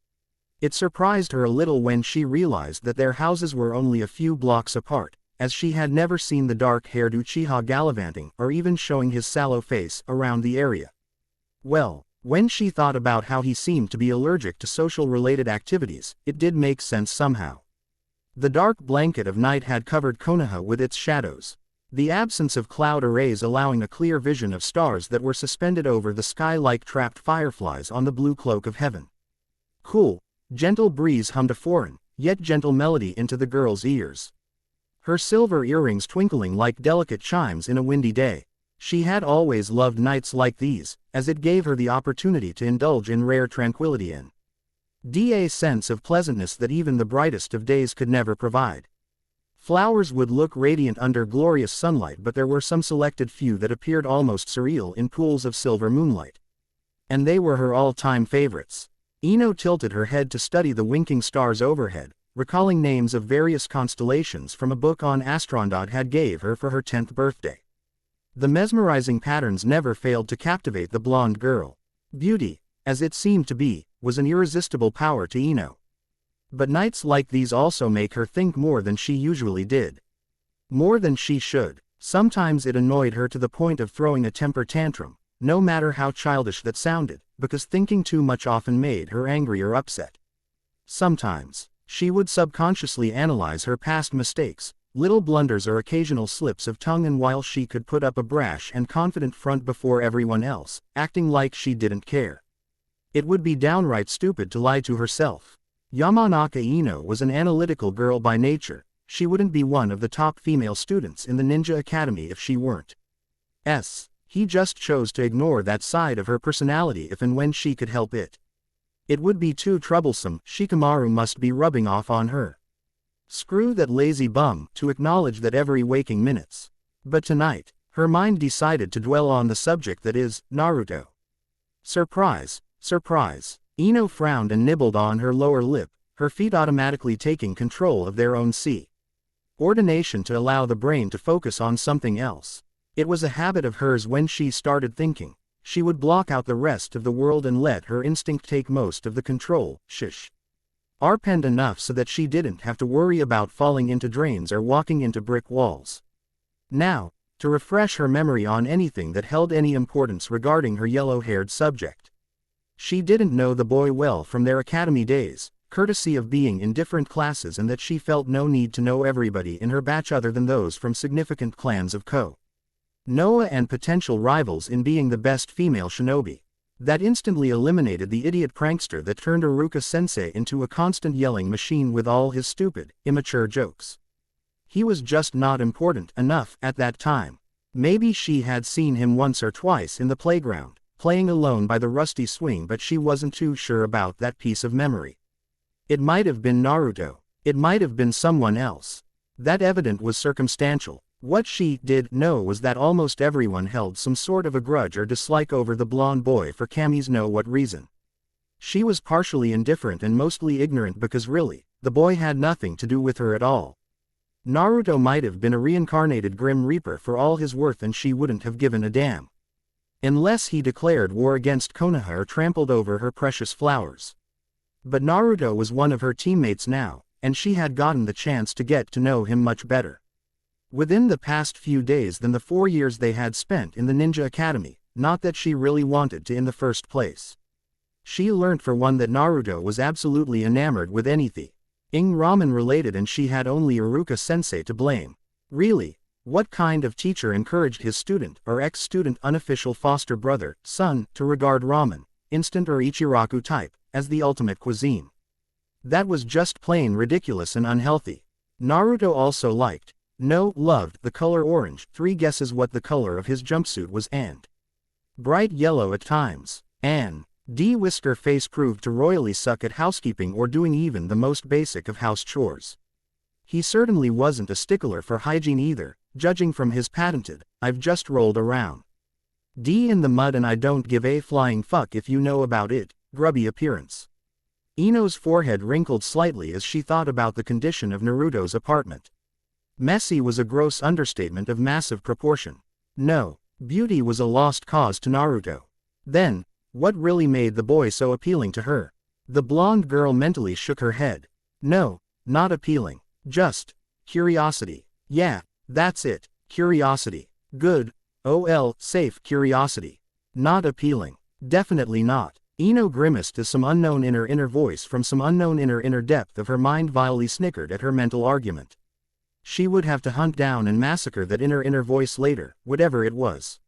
It surprised her a little when she realized that their houses were only a few blocks apart, as she had never seen the dark-haired Uchiha gallivanting or even showing his sallow face around the area. Well, when she thought about how he seemed to be allergic to social-related activities, it did make sense somehow. The dark blanket of night had covered Konoha with its shadows, the absence of cloud arrays allowing a clear vision of stars that were suspended over the sky like trapped fireflies on the blue cloak of heaven. Cool, gentle breeze hummed a foreign, yet gentle melody into the girl's ears. Her silver earrings twinkling like delicate chimes in a windy day. She had always loved nights like these, as it gave her the opportunity to indulge in rare tranquility and a sense of pleasantness that even the brightest of days could never provide. Flowers would look radiant under glorious sunlight, but there were some selected few that appeared almost surreal in pools of silver moonlight. And they were her all-time favorites. Ino tilted her head to study the winking stars overhead, recalling names of various constellations from a book on astronaut had gave her for her 10th birthday. The mesmerizing patterns never failed to captivate the blonde girl. Beauty, as it seemed to be, was an irresistible power to Ino. But nights like these also make her think more than she usually did. More than she should. Sometimes it annoyed her to the point of throwing a temper tantrum, no matter how childish that sounded, because thinking too much often made her angry or upset. Sometimes, she would subconsciously analyze her past mistakes, little blunders or occasional slips of tongue, and while she could put up a brash and confident front before everyone else, acting like she didn't care, it would be downright stupid to lie to herself. Yamanaka Ino was an analytical girl by nature. She wouldn't be one of the top female students in the Ninja Academy if she weren't. He just chose to ignore that side of her personality if and when she could help it. It would be too troublesome. Shikamaru must be rubbing off on her. Screw that lazy bum, to acknowledge that every waking minutes. But tonight, her mind decided to dwell on the subject that is, Naruto. Surprise, surprise. Ino frowned and nibbled on her lower lip, her feet automatically taking control of their own ordination to allow the brain to focus on something else. It was a habit of hers when she started thinking. She would block out the rest of the world and let her instinct take most of the control. Shush. Arpend enough so that she didn't have to worry about falling into drains or walking into brick walls. Now, to refresh her memory on anything that held any importance regarding her yellow-haired subject. She didn't know the boy well from their academy days, courtesy of being in different classes, and that she felt no need to know everybody in her batch other than those from significant clans of Noah and potential rivals in being the best female shinobi. That instantly eliminated the idiot prankster that turned Iruka-sensei into a constant yelling machine with all his stupid, immature jokes. He was just not important enough at that time. Maybe she had seen him once or twice in the playground, playing alone by the rusty swing, but she wasn't too sure about that piece of memory. It might have been Naruto. It might have been someone else. That evident was circumstantial. What she did know was that almost everyone held some sort of a grudge or dislike over the blonde boy for Kami's know what reason. She was partially indifferent and mostly ignorant because really, the boy had nothing to do with her at all. Naruto might have been a reincarnated Grim Reaper for all his worth and she wouldn't have given a damn. Unless he declared war against Konoha or trampled over her precious flowers. But Naruto was one of her teammates now, and she had gotten the chance to get to know him much better. Within the past few days than the 4 years they had spent in the Ninja Academy, not that she really wanted to in the first place. She learnt for one that Naruto was absolutely enamored with anything Ramen related, and she had only Iruka-sensei to blame. Really, what kind of teacher encouraged his student or ex-student unofficial foster brother, son, to regard ramen, instant or ichiraku type, as the ultimate cuisine? That was just plain ridiculous and unhealthy. Naruto also loved the color orange. 3 guesses what the color of his jumpsuit was, and bright yellow at times. Whisker face proved to royally suck at housekeeping or doing even the most basic of house chores. He certainly wasn't a stickler for hygiene either, judging from his patented, "I've just rolled around in the mud and I don't give a flying fuck if you know about it," grubby appearance. Ino's forehead wrinkled slightly as she thought about the condition of Naruto's apartment. Messy was a gross understatement of massive proportion. No, beauty was a lost cause to Naruto. Then, what really made the boy so appealing to her? The blonde girl mentally shook her head. No, not appealing. Just curiosity. Yeah, that's it, curiosity. Good, safe curiosity. Not appealing. Definitely not. Ino grimaced as some unknown inner voice from some unknown inner depth of her mind vilely snickered at her mental argument. She would have to hunt down and massacre that inner voice later, whatever it was.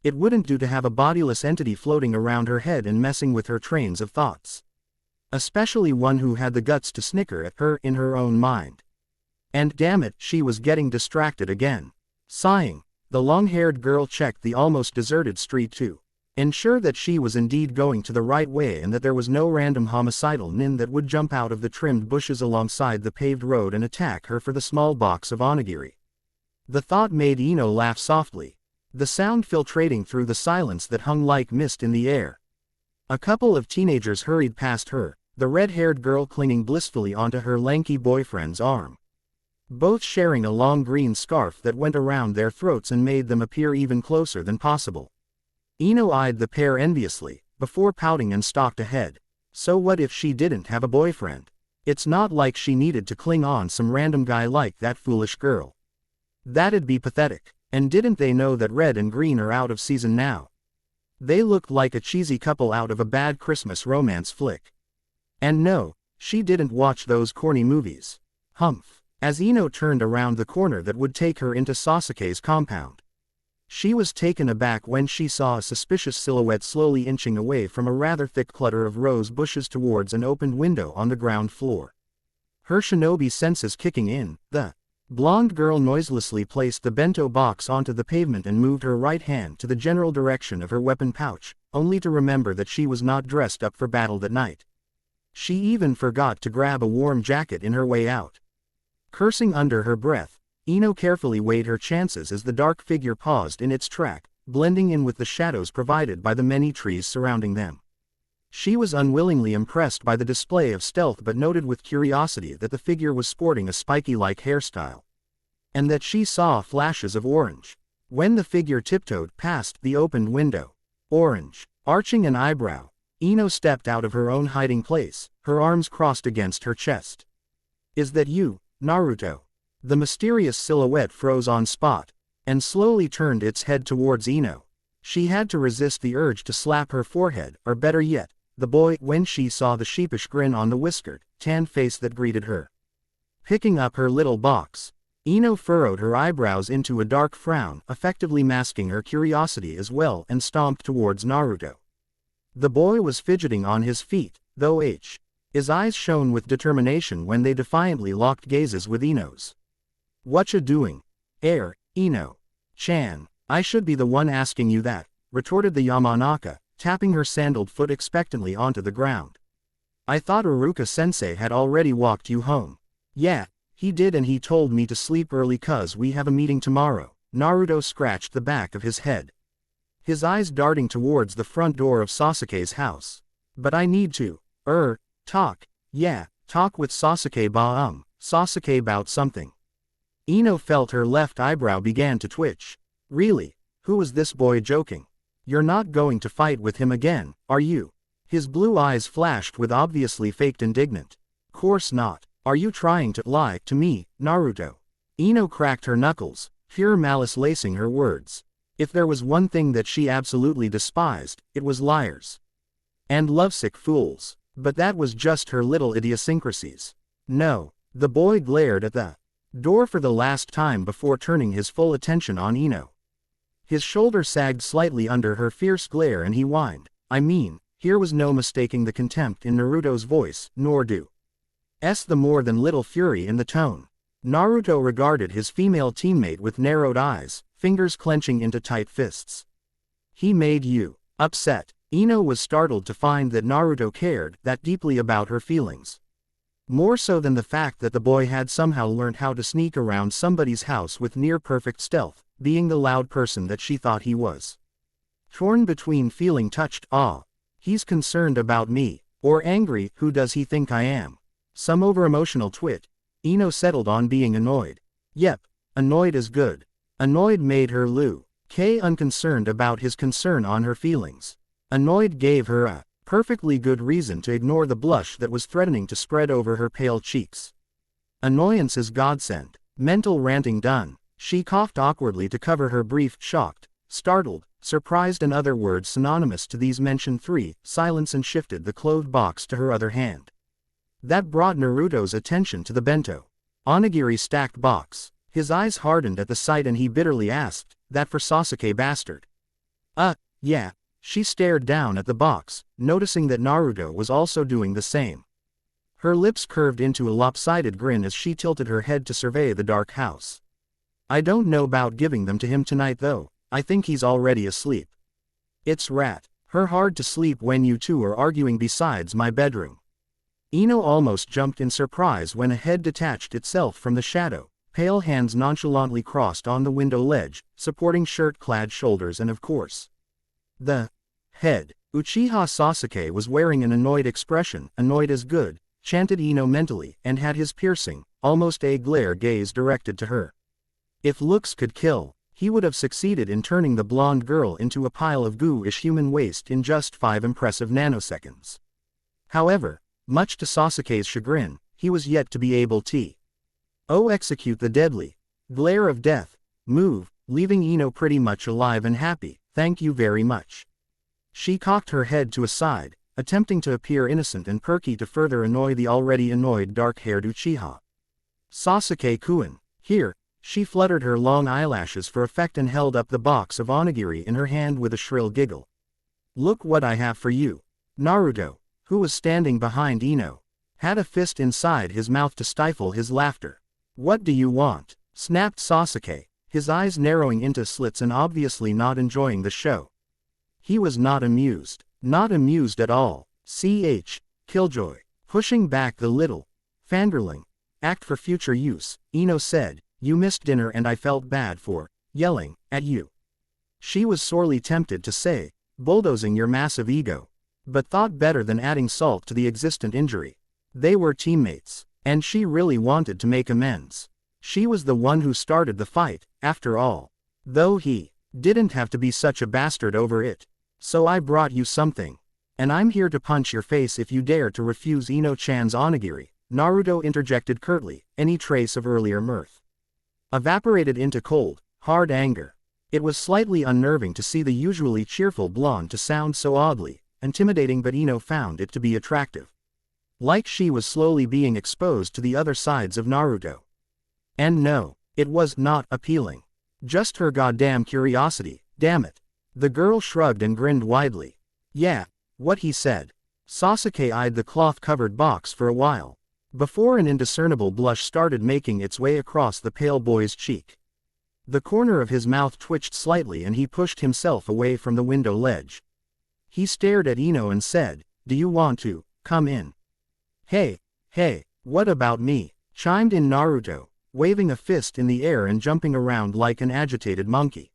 It wouldn't do to have a bodiless entity floating around her head and messing with her trains of thoughts. Especially one who had the guts to snicker at her in her own mind. And damn it, she was getting distracted again. Sighing, the long-haired girl checked the almost deserted street to ensure that she was indeed going to the right way and that there was no random homicidal nin that would jump out of the trimmed bushes alongside the paved road and attack her for the small box of onigiri. The thought made Ino laugh softly, the sound filtrating through the silence that hung like mist in the air. A couple of teenagers hurried past her, the red-haired girl clinging blissfully onto her lanky boyfriend's arm. Both sharing a long green scarf that went around their throats and made them appear even closer than possible. Ino eyed the pair enviously, before pouting and stalked ahead. So what if she didn't have a boyfriend? It's not like she needed to cling on some random guy like that foolish girl. That'd be pathetic. And didn't they know that red and green are out of season now? They looked like a cheesy couple out of a bad Christmas romance flick. And no, she didn't watch those corny movies. Humph. As Ino turned around the corner that would take her into Sasuke's compound. She was taken aback when she saw a suspicious silhouette slowly inching away from a rather thick clutter of rose bushes towards an opened window on the ground floor. Her shinobi senses kicking in, the blonde girl noiselessly placed the bento box onto the pavement and moved her right hand to the general direction of her weapon pouch, only to remember that she was not dressed up for battle that night. She even forgot to grab a warm jacket in her way out. Cursing under her breath, Ino carefully weighed her chances as the dark figure paused in its track, blending in with the shadows provided by the many trees surrounding them. She was unwillingly impressed by the display of stealth but noted with curiosity that the figure was sporting a spiky-like hairstyle, and that she saw flashes of orange when the figure tiptoed past the opened window. Orange. Arching an eyebrow, Ino stepped out of her own hiding place, her arms crossed against her chest. "Is that you, Naruto?" The mysterious silhouette froze on spot, and slowly turned its head towards Ino. She had to resist the urge to slap her forehead, or better yet, the boy, when she saw the sheepish grin on the whiskered, tan face that greeted her. Picking up her little box, Ino furrowed her eyebrows into a dark frown, effectively masking her curiosity as well, and stomped towards Naruto. The boy was fidgeting on his feet, though his eyes shone with determination when they defiantly locked gazes with Ino's. "Whatcha doing? Ino-chan, I should be the one asking you that," retorted the Yamanaka, tapping her sandaled foot expectantly onto the ground. "I thought Iruka-sensei had already walked you home." "Yeah, he did, and he told me to sleep early 'cause we have a meeting tomorrow." Naruto scratched the back of his head, his eyes darting towards the front door of Sasuke's house. "But I need to, talk with Sasuke Sasuke about something." Ino felt her left eyebrow began to twitch. "Really? Who was this boy joking? You're not going to fight with him again, are you?" His blue eyes flashed with obviously faked indignant. "Course not. Are you trying to lie to me, Naruto?" Ino cracked her knuckles, pure malice lacing her words. If there was one thing that she absolutely despised, it was liars and lovesick fools. But that was just her little idiosyncrasies. "No." The boy glared at the door for the last time before turning his full attention on Ino. His shoulder sagged slightly under her fierce glare and he whined. Here was no mistaking the contempt in Naruto's voice, nor the more than little fury in the tone. Naruto regarded his female teammate with narrowed eyes, fingers clenching into tight fists. "He made you upset." Ino was startled to find that Naruto cared that deeply about her feelings. More so than the fact that the boy had somehow learned how to sneak around somebody's house with near-perfect stealth, being the loud person that she thought he was. Torn between feeling touched, he's concerned about me, or angry, who does he think I am? Some over-emotional twit. Ino settled on being annoyed. Yep, annoyed is good. Annoyed made her unconcerned about his concern on her feelings. Annoyed gave her a perfectly good reason to ignore the blush that was threatening to spread over her pale cheeks. Annoyance is godsend. Mental ranting done, she coughed awkwardly to cover her brief, shocked, startled, surprised and other words synonymous to these mentioned three, silence and shifted the clothed box to her other hand. That brought Naruto's attention to the bento onigiri stacked box. His eyes hardened at the sight and he bitterly asked, "That for Sasuke bastard?" Yeah." She stared down at the box, noticing that Naruto was also doing the same. Her lips curved into a lopsided grin as she tilted her head to survey the dark house. "I don't know about giving them to him tonight though, I think he's already asleep." "It's her hard to sleep when you two are arguing besides my bedroom." Ino almost jumped in surprise when a head detached itself from the shadow, pale hands nonchalantly crossed on the window ledge, supporting shirt-clad shoulders and of course, the head. Uchiha Sasuke was wearing an annoyed expression. "Annoyed is good," chanted Ino mentally, and had his piercing, almost a glare gaze directed to her. If looks could kill, he would have succeeded in turning the blonde girl into a pile of goo-ish human waste in just 5 impressive nanoseconds. However, much to Sasuke's chagrin, he was yet to be able to execute the deadly glare of death move, leaving Ino pretty much alive and happy. "Thank you very much." She cocked her head to a side, attempting to appear innocent and perky to further annoy the already annoyed dark-haired Uchiha. "Sasuke-kun, here." She fluttered her long eyelashes for effect and held up the box of onigiri in her hand with a shrill giggle. "Look what I have for you." Naruto, who was standing behind Ino, had a fist inside his mouth to stifle his laughter. "What do you want?" snapped Sasuke, his eyes narrowing into slits and obviously not enjoying the show. He was not amused. Not amused at all. Killjoy. Pushing back the little fangirling act for future use, Ino said, "You missed dinner and I felt bad for yelling at you." She was sorely tempted to say, bulldozing your massive ego. But thought better than adding salt to the existent injury. They were teammates. And she really wanted to make amends. She was the one who started the fight, after all. Though he didn't have to be such a bastard over it. So I brought you something. And I'm here to punch your face if you dare to refuse Ino-chan's onigiri, Naruto interjected curtly, any trace of earlier mirth evaporated into cold, hard anger. It was slightly unnerving to see the usually cheerful blonde to sound so oddly intimidating, but Ino found it to be attractive. Like she was slowly being exposed to the other sides of Naruto. And no, it was not appealing. Just her goddamn curiosity, damn it. The girl shrugged and grinned widely. Yeah, what he said. Sasuke eyed the cloth-covered box for a while, before an indiscernible blush started making its way across the pale boy's cheek. The corner of his mouth twitched slightly and he pushed himself away from the window ledge. He stared at Ino and said, "Do you want to come in?" Hey, what about me?" chimed in Naruto, waving a fist in the air and jumping around like an agitated monkey.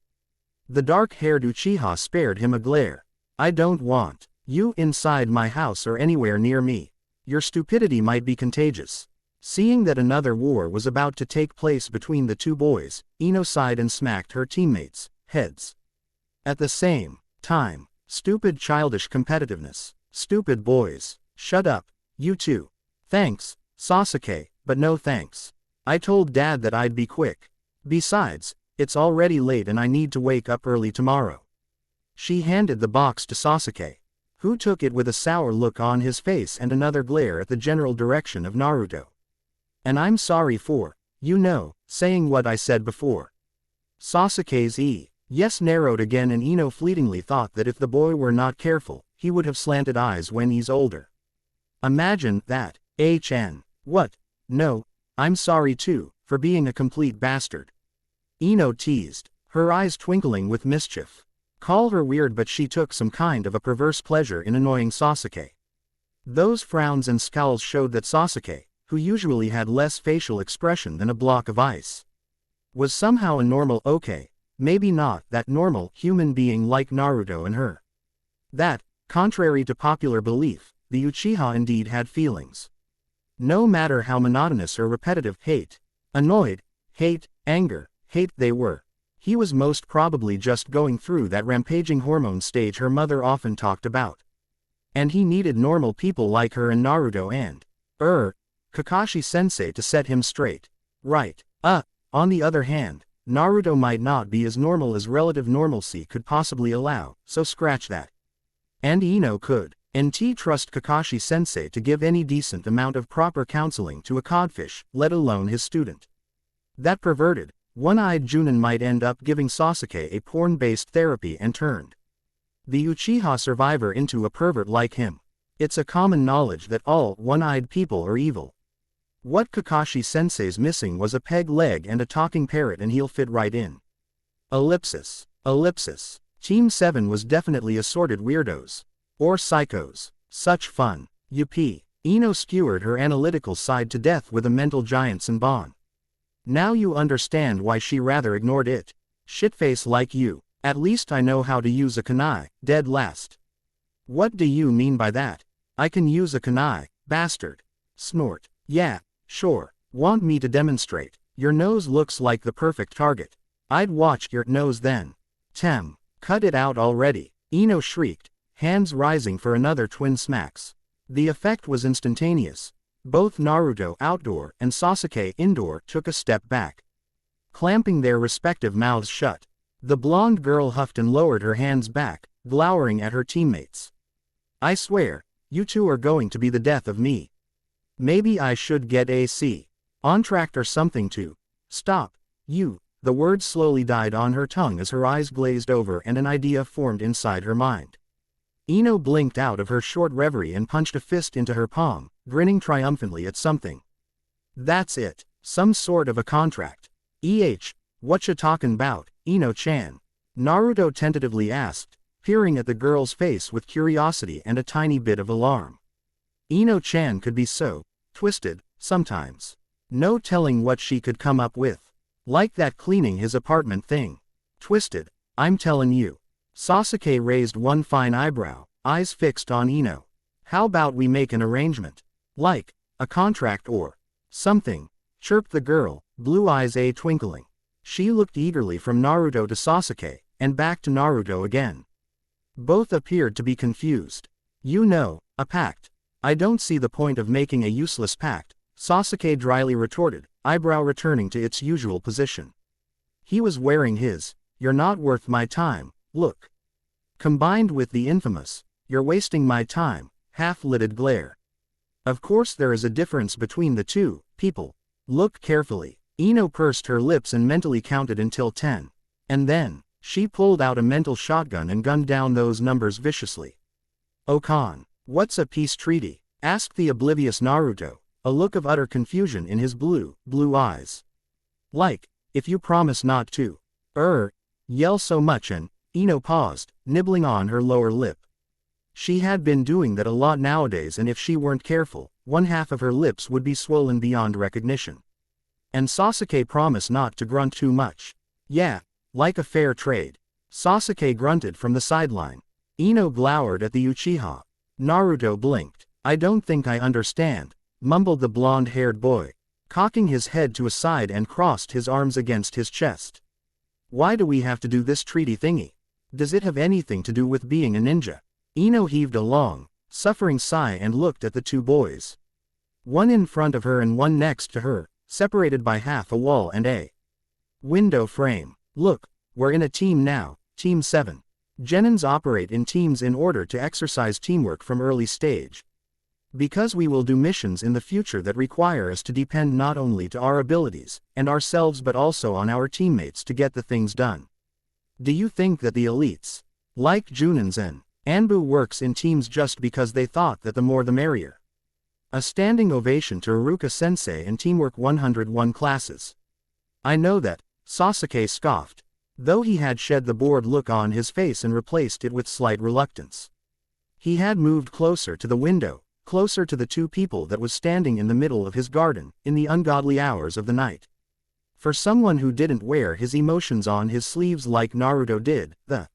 The dark-haired Uchiha spared him a glare. "I don't want you inside my house or anywhere near me. Your stupidity might be contagious." Seeing that another war was about to take place between the two boys, Ino sighed and smacked her teammates' heads. At the same time, stupid childish competitiveness. Stupid boys. Shut up, you two. Thanks, Sasuke, but no thanks. I told Dad that I'd be quick. Besides, it's already late and I need to wake up early tomorrow. She handed the box to Sasuke, who took it with a sour look on his face and another glare at the general direction of Naruto. "And I'm sorry for, saying what I said before." Sasuke's yes narrowed again, and Ino fleetingly thought that if the boy were not careful, he would have slanted eyes when he's older. Imagine that. What? No, I'm sorry too, for being a complete bastard. Ino teased, her eyes twinkling with mischief. Call her weird, but she took some kind of a perverse pleasure in annoying Sasuke. Those frowns and scowls showed that Sasuke, who usually had less facial expression than a block of ice, was somehow a normal, maybe not that normal human being like Naruto and her. That, contrary to popular belief, the Uchiha indeed had feelings. No matter how monotonous or repetitive annoyed, anger, hate they were, he was most probably just going through that rampaging hormone stage her mother often talked about. And he needed normal people like her and Naruto and, Kakashi sensei to set him straight. Right. On the other hand, Naruto might not be as normal as relative normalcy could possibly allow, so scratch that. And Ino could trust Kakashi sensei to give any decent amount of proper counseling to a codfish, let alone his student. That perverted, one-eyed Junin might end up giving Sasuke a porn-based therapy and turned the Uchiha survivor into a pervert like him. It's a common knowledge that all one-eyed people are evil. What Kakashi sensei's missing was a peg leg and a talking parrot, and he'll fit right in. Ellipsis. Team 7 was definitely assorted weirdos. Or psychos. Such fun. Yuppie. Ino skewered her analytical side to death with a mental Giant-Senbon. Now you understand why she rather ignored it. Shitface like you. At least I know how to use a kunai, dead last. What do you mean by that? I can use a kunai, bastard. Snort. Yeah, sure. Want me to demonstrate? Your nose looks like the perfect target. I'd watch your nose then. Cut it out already. Ino shrieked, hands rising for another twin smacks. The effect was instantaneous. Both Naruto outdoor and Sasuke indoor took a step back, clamping their respective mouths shut. The blonde girl huffed and lowered her hands back, glowering at her teammates. I swear, you two are going to be the death of me. Maybe I should get a contract or something to stop you. The words slowly died on her tongue as her eyes glazed over and an idea formed inside her mind. Ino blinked out of her short reverie and punched a fist into her palm, grinning triumphantly at something. That's it. Some sort of a contract. Whatcha talkin' bout, Ino-chan? Naruto tentatively asked, peering at the girl's face with curiosity and a tiny bit of alarm. Ino-chan could be so twisted, sometimes. No telling what she could come up with. Like that cleaning his apartment thing. Twisted. I'm telling you. Sasuke raised one fine eyebrow, eyes fixed on Ino. How about we make an arrangement? Like, a contract or something, chirped the girl, blue eyes twinkling. She looked eagerly from Naruto to Sasuke, and back to Naruto again. Both appeared to be confused. You know, a pact. I don't see the point of making a useless pact, Sasuke dryly retorted, eyebrow returning to its usual position. He was wearing his, "You're not worth my time" look. Combined with the infamous, "You're wasting my time" half-lidded glare. Of course there is a difference between the two, people. Look carefully. Ino pursed her lips and mentally counted until 10. And then, she pulled out a mental shotgun and gunned down those numbers viciously. Okan, what's a peace treaty? Asked the oblivious Naruto, a look of utter confusion in his blue eyes. Like, if you promise not to, yell so much and, Ino paused, nibbling on her lower lip. She had been doing that a lot nowadays, and if she weren't careful, one half of her lips would be swollen beyond recognition. And Sasuke promised not to grunt too much. Yeah, like a fair trade. Sasuke grunted from the sideline. Ino glowered at the Uchiha. Naruto blinked. I don't think I understand, mumbled the blonde-haired boy, cocking his head to a side and crossed his arms against his chest. Why do we have to do this treaty thingy? Does it have anything to do with being a ninja? Ino heaved a long, suffering sigh and looked at the two boys. One in front of her and one next to her, separated by half a wall and a window frame. Look, we're in a team now, Team 7. Genins operate in teams in order to exercise teamwork from early stage. Because we will do missions in the future that require us to depend not only to our abilities and ourselves but also on our teammates to get the things done. Do you think that the elites, like Junins and Anbu, works in teams just because they thought that the more the merrier? A standing ovation to Iruka sensei and Teamwork 101 classes. I know that, Sasuke scoffed, though he had shed the bored look on his face and replaced it with slight reluctance. He had moved closer to the window, closer to the two people that was standing in the middle of his garden, in the ungodly hours of the night. For someone who didn't wear his emotions on his sleeves like Naruto did, the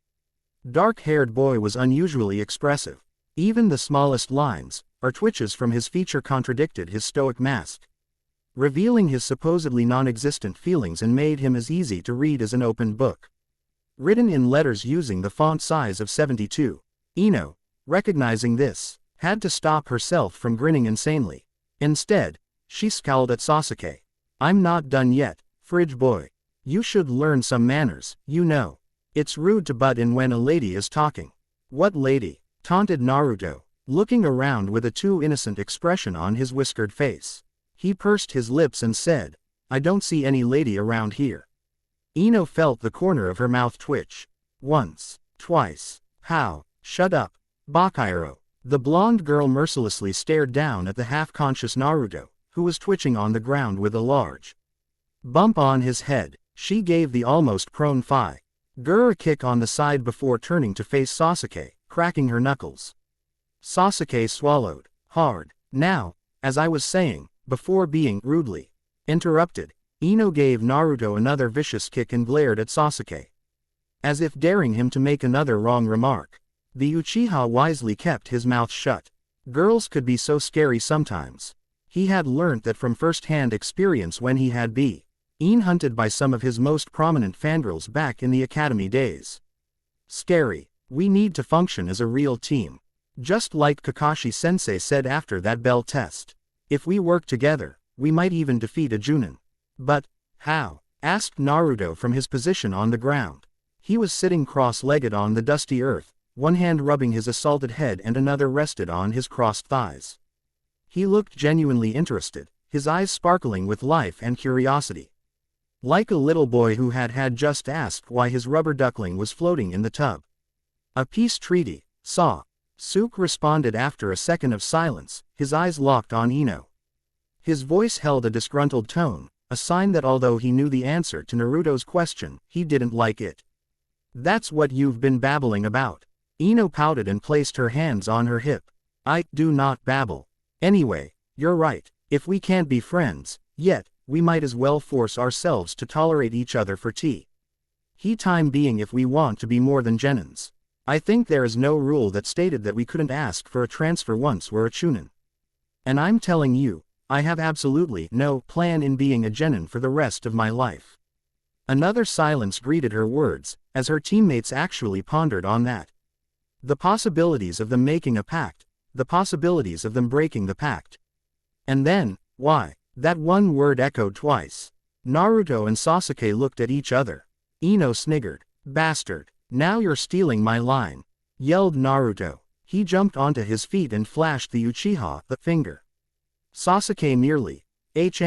dark-haired boy was unusually expressive. Even the smallest lines, or twitches from his feature contradicted his stoic mask, revealing his supposedly non-existent feelings and made him as easy to read as an open book. Written in letters using the font size of 72. Ino, recognizing this, had to stop herself from grinning insanely. Instead, she scowled at Sasuke. I'm not done yet, fridge boy. You should learn some manners, you know. It's rude to butt in when a lady is talking. What lady? Taunted Naruto, looking around with a too innocent expression on his whiskered face. He pursed his lips and said, I don't see any lady around here. Ino felt the corner of her mouth twitch. Once, twice. How? Shut up, Bakairo. The blonde girl mercilessly stared down at the half-conscious Naruto, who was twitching on the ground with a large bump on his head. She gave the almost prone Gur kick on the side before turning to face Sasuke, cracking her knuckles. Sasuke swallowed hard. Now, as I was saying, before being rudely interrupted, Ino gave Naruto another vicious kick and glared at Sasuke, as if daring him to make another wrong remark. The Uchiha wisely kept his mouth shut. Girls could be so scary sometimes. He had learnt that from first-hand experience when he had been hunted by some of his most prominent fangirls back in the academy days. Scary. We need to function as a real team. Just like Kakashi sensei said after that bell test. If we work together, we might even defeat a Junin. But, how? Asked Naruto from his position on the ground. He was sitting cross-legged on the dusty earth, one hand rubbing his assaulted head and another rested on his crossed thighs. He looked genuinely interested, his eyes sparkling with life and curiosity. Like a little boy who had just asked why his rubber duckling was floating in the tub. A peace treaty, Suk responded after a second of silence, his eyes locked on Ino. His voice held a disgruntled tone, a sign that although he knew the answer to Naruto's question, he didn't like it. That's what you've been babbling about. Ino pouted and placed her hands on her hip. I do not babble. Anyway, you're right. If we can't be friends, yet, we might as well force ourselves to tolerate each other for tea. He time being if we want to be more than genins. I think there is no rule that stated that we couldn't ask for a transfer once we're a chunin. And I'm telling you, I have absolutely no plan in being a genin for the rest of my life. Another silence greeted her words, as her teammates actually pondered on that. The possibilities of them making a pact, the possibilities of them breaking the pact. And then, why? That one word echoed twice. Naruto and Sasuke looked at each other. Ino sniggered. Bastard, now you're stealing my line, yelled Naruto. He jumped onto his feet and flashed the Uchiha, the finger. Sasuke merely, ed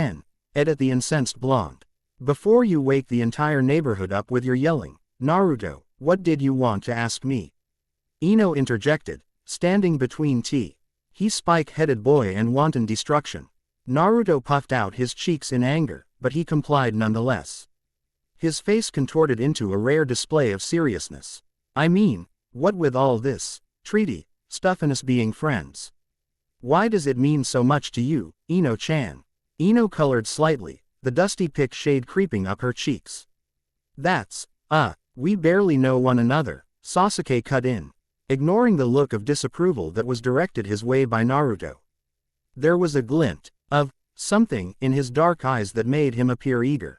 at the incensed blonde. Before you wake the entire neighborhood up with your yelling, Naruto, what did you want to ask me? Ino interjected, standing between he spike-headed boy and wanton destruction. Naruto puffed out his cheeks in anger, but he complied nonetheless. His face contorted into a rare display of seriousness. I mean, what with all this treaty stuff and us being friends? Why does it mean so much to you, Ino-chan? Ino colored slightly, the dusty pick shade creeping up her cheeks. That's, we barely know one another, Sasuke cut in, ignoring the look of disapproval that was directed his way by Naruto. There was a glint of something in his dark eyes that made him appear eager.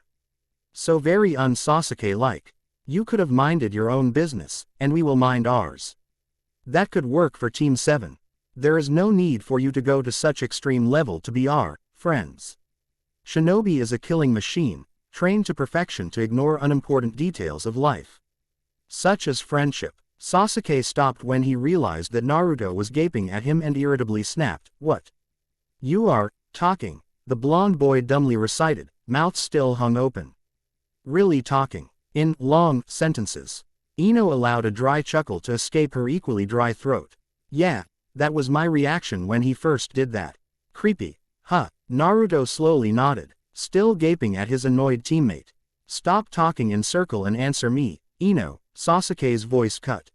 So very un-Sasuke-like. You could have minded your own business, and we will mind ours. That could work for Team 7. There is no need for you to go to such extreme level to be our friends. Shinobi is a killing machine, trained to perfection to ignore unimportant details of life. Such as friendship. Sasuke stopped when he realized that Naruto was gaping at him and irritably snapped, "What? You are talking," the blonde boy dumbly recited, mouth still hung open. Really talking. In long sentences. Ino allowed a dry chuckle to escape her equally dry throat. Yeah, that was my reaction when he first did that. Creepy. Huh. Naruto slowly nodded, still gaping at his annoyed teammate. Stop talking in circle and answer me, Ino, Sasuke's voice cut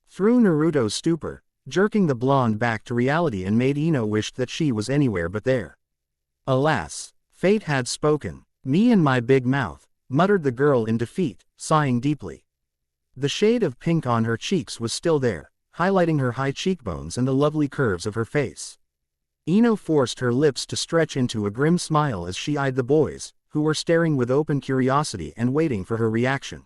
through Naruto's stupor, jerking the blonde back to reality and made Ino wish that she was anywhere but there. Alas, fate had spoken. Me and my big mouth, muttered the girl in defeat, sighing deeply. The shade of pink on her cheeks was still there, highlighting her high cheekbones and the lovely curves of her face. Ino forced her lips to stretch into a grim smile as she eyed the boys, who were staring with open curiosity and waiting for her reaction.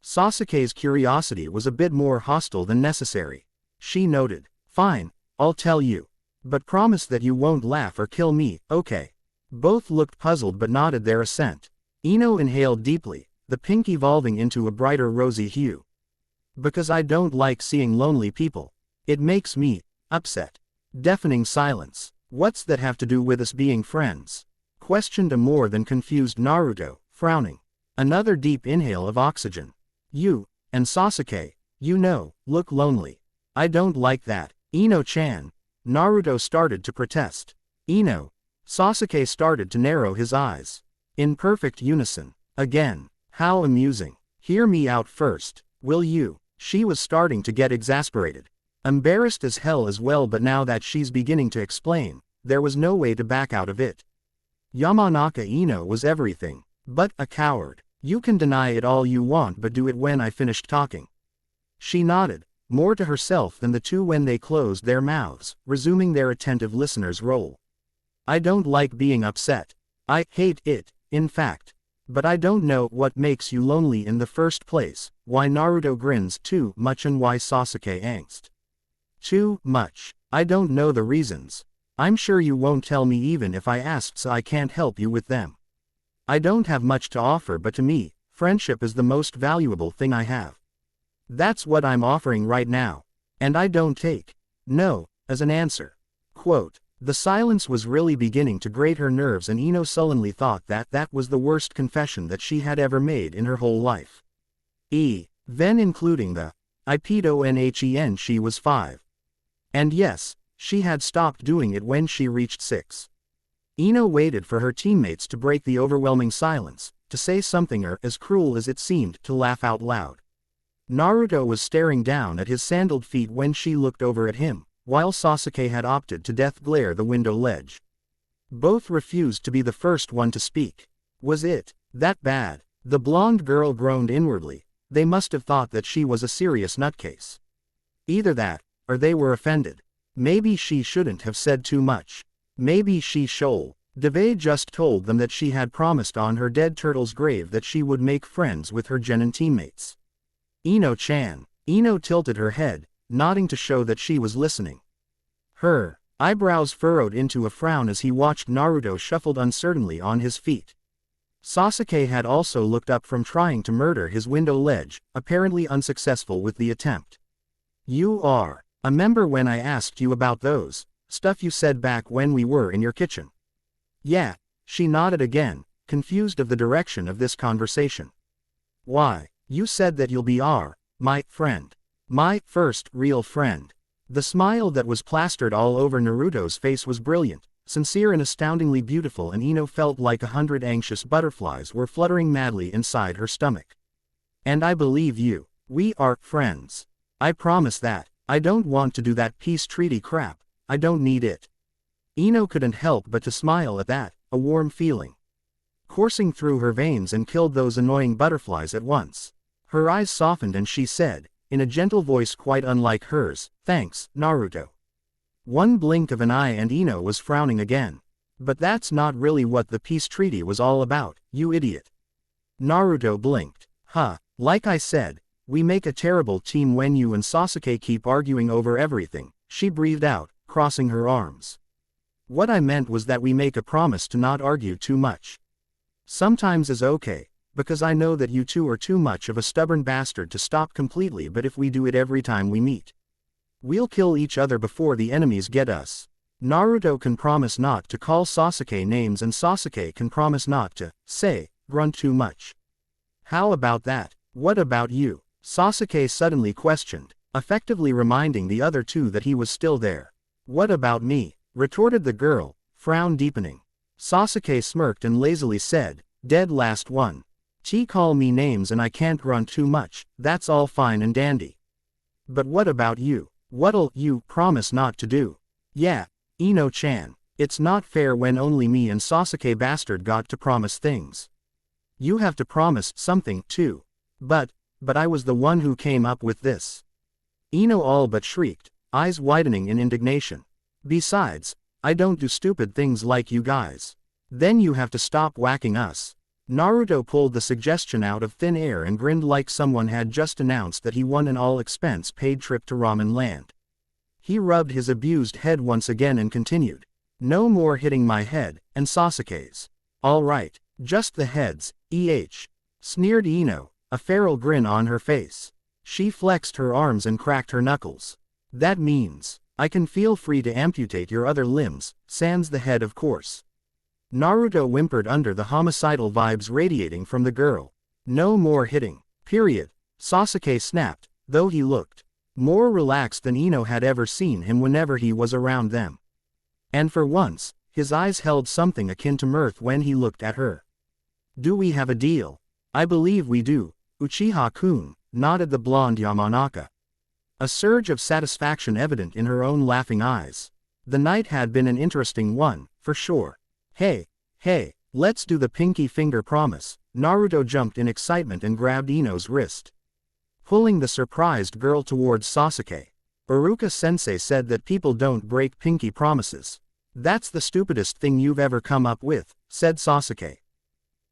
Sasuke's curiosity was a bit more hostile than necessary. She noted, "Fine, I'll tell you. But promise that you won't laugh or kill me, okay?" Both looked puzzled but nodded their assent. Ino inhaled deeply, the pink evolving into a brighter rosy hue. "Because I don't like seeing lonely people. It makes me upset." Deafening silence. "What's that have to do with us being friends?" questioned a more than confused Naruto, frowning. Another deep inhale of oxygen. "You, and Sasuke, look lonely. I don't like that, Ino-chan." Naruto started to protest. "Ino." Sasuke started to narrow his eyes. In perfect unison. Again. "How amusing. Hear me out first, will you?" She was starting to get exasperated. Embarrassed as hell as well, but now that she's beginning to explain, there was no way to back out of it. Yamanaka Ino was everything but a coward. You can deny it all you want, but do it when I finished talking. She nodded, more to herself than the two when they closed their mouths, resuming their attentive listener's role. "I don't like being upset. I hate it, in fact. But I don't know what makes you lonely in the first place, why Naruto grins too much and why Sasuke angst too much. I don't know the reasons. I'm sure you won't tell me even if I asked, so I can't help you with them. I don't have much to offer, but to me, friendship is the most valuable thing I have. That's what I'm offering right now. And I don't take no as an answer." Quote. The silence was really beginning to grate her nerves, and Ino sullenly thought that that was the worst confession that she had ever made in her whole life. Then including the IPDONHEN, she was 5. And yes, she had stopped doing it when she reached 6. Ino waited for her teammates to break the overwhelming silence, to say something or, as cruel as it seemed, to laugh out loud. Naruto was staring down at his sandaled feet when she looked over at him, while Sasuke had opted to death glare the window ledge. Both refused to be the first one to speak. Was it that bad? The blonde girl groaned inwardly. They must have thought that she was a serious nutcase. Either that, or they were offended. Maybe she shouldn't have said too much. Maybe she should. Deve just told them that she had promised on her dead turtle's grave that she would make friends with her genin teammates. Ino-chan. Ino tilted her head, nodding to show that she was listening. Her eyebrows furrowed into a frown as he watched Naruto shuffled uncertainly on his feet. Sasuke had also looked up from trying to murder his window ledge, apparently unsuccessful with the attempt. You are. Remember when I asked you about those stuff you said back when we were in your kitchen? Yeah, she nodded again, confused of the direction of this conversation. Why, you said that you'll be my friend. My first real friend. The smile that was plastered all over Naruto's face was brilliant, sincere and astoundingly beautiful, and Ino felt like 100 anxious butterflies were fluttering madly inside her stomach. And I believe you. We are friends. I promise that. I don't want to do that peace treaty crap. I don't need it. Ino couldn't help but to smile at that, a warm feeling coursing through her veins and killed those annoying butterflies at once. Her eyes softened and she said, in a gentle voice quite unlike hers, "Thanks, Naruto." One blink of an eye and Ino was frowning again. But that's not really what the peace treaty was all about, you idiot. Naruto blinked. Like I said, we make a terrible team when you and Sasuke keep arguing over everything, she breathed out, crossing her arms. What I meant was that we make a promise to not argue too much. Sometimes is okay, because I know that you two are too much of a stubborn bastard to stop completely, but if we do it every time we meet, we'll kill each other before the enemies get us. Naruto can promise not to call Sasuke names and Sasuke can promise not to, grunt too much. How about that? What about you? Sasuke suddenly questioned, effectively reminding the other two that he was still there. What about me? Retorted the girl, frown deepening. Sasuke smirked and lazily said, dead last one. Call me names and I can't grunt too much, that's all fine and dandy. But what about you? What'll you promise not to do? Yeah, Ino-chan, it's not fair when only me and Sasuke bastard got to promise things. You have to promise something too. But I was the one who came up with this. Ino all but shrieked, eyes widening in indignation. Besides, I don't do stupid things like you guys. Then you have to stop whacking us. Naruto pulled the suggestion out of thin air and grinned like someone had just announced that he won an all-expense-paid trip to Ramen Land. He rubbed his abused head once again and continued. No more hitting my head, and Sasuke's. All right, just the heads, sneered Ino, a feral grin on her face. She flexed her arms and cracked her knuckles. That means, I can feel free to amputate your other limbs, sans the head of course. Naruto whimpered under the homicidal vibes radiating from the girl. No more hitting, period. Sasuke snapped, though he looked more relaxed than Ino had ever seen him whenever he was around them. And for once, his eyes held something akin to mirth when he looked at her. Do we have a deal? I believe we do, Uchiha-kun, nodded the blonde Yamanaka. A surge of satisfaction evident in her own laughing eyes. The night had been an interesting one, for sure. Hey, let's do the pinky finger promise. Naruto jumped in excitement and grabbed Ino's wrist, pulling the surprised girl towards Sasuke. Iruka-sensei said that people don't break pinky promises. That's the stupidest thing you've ever come up with, said Sasuke.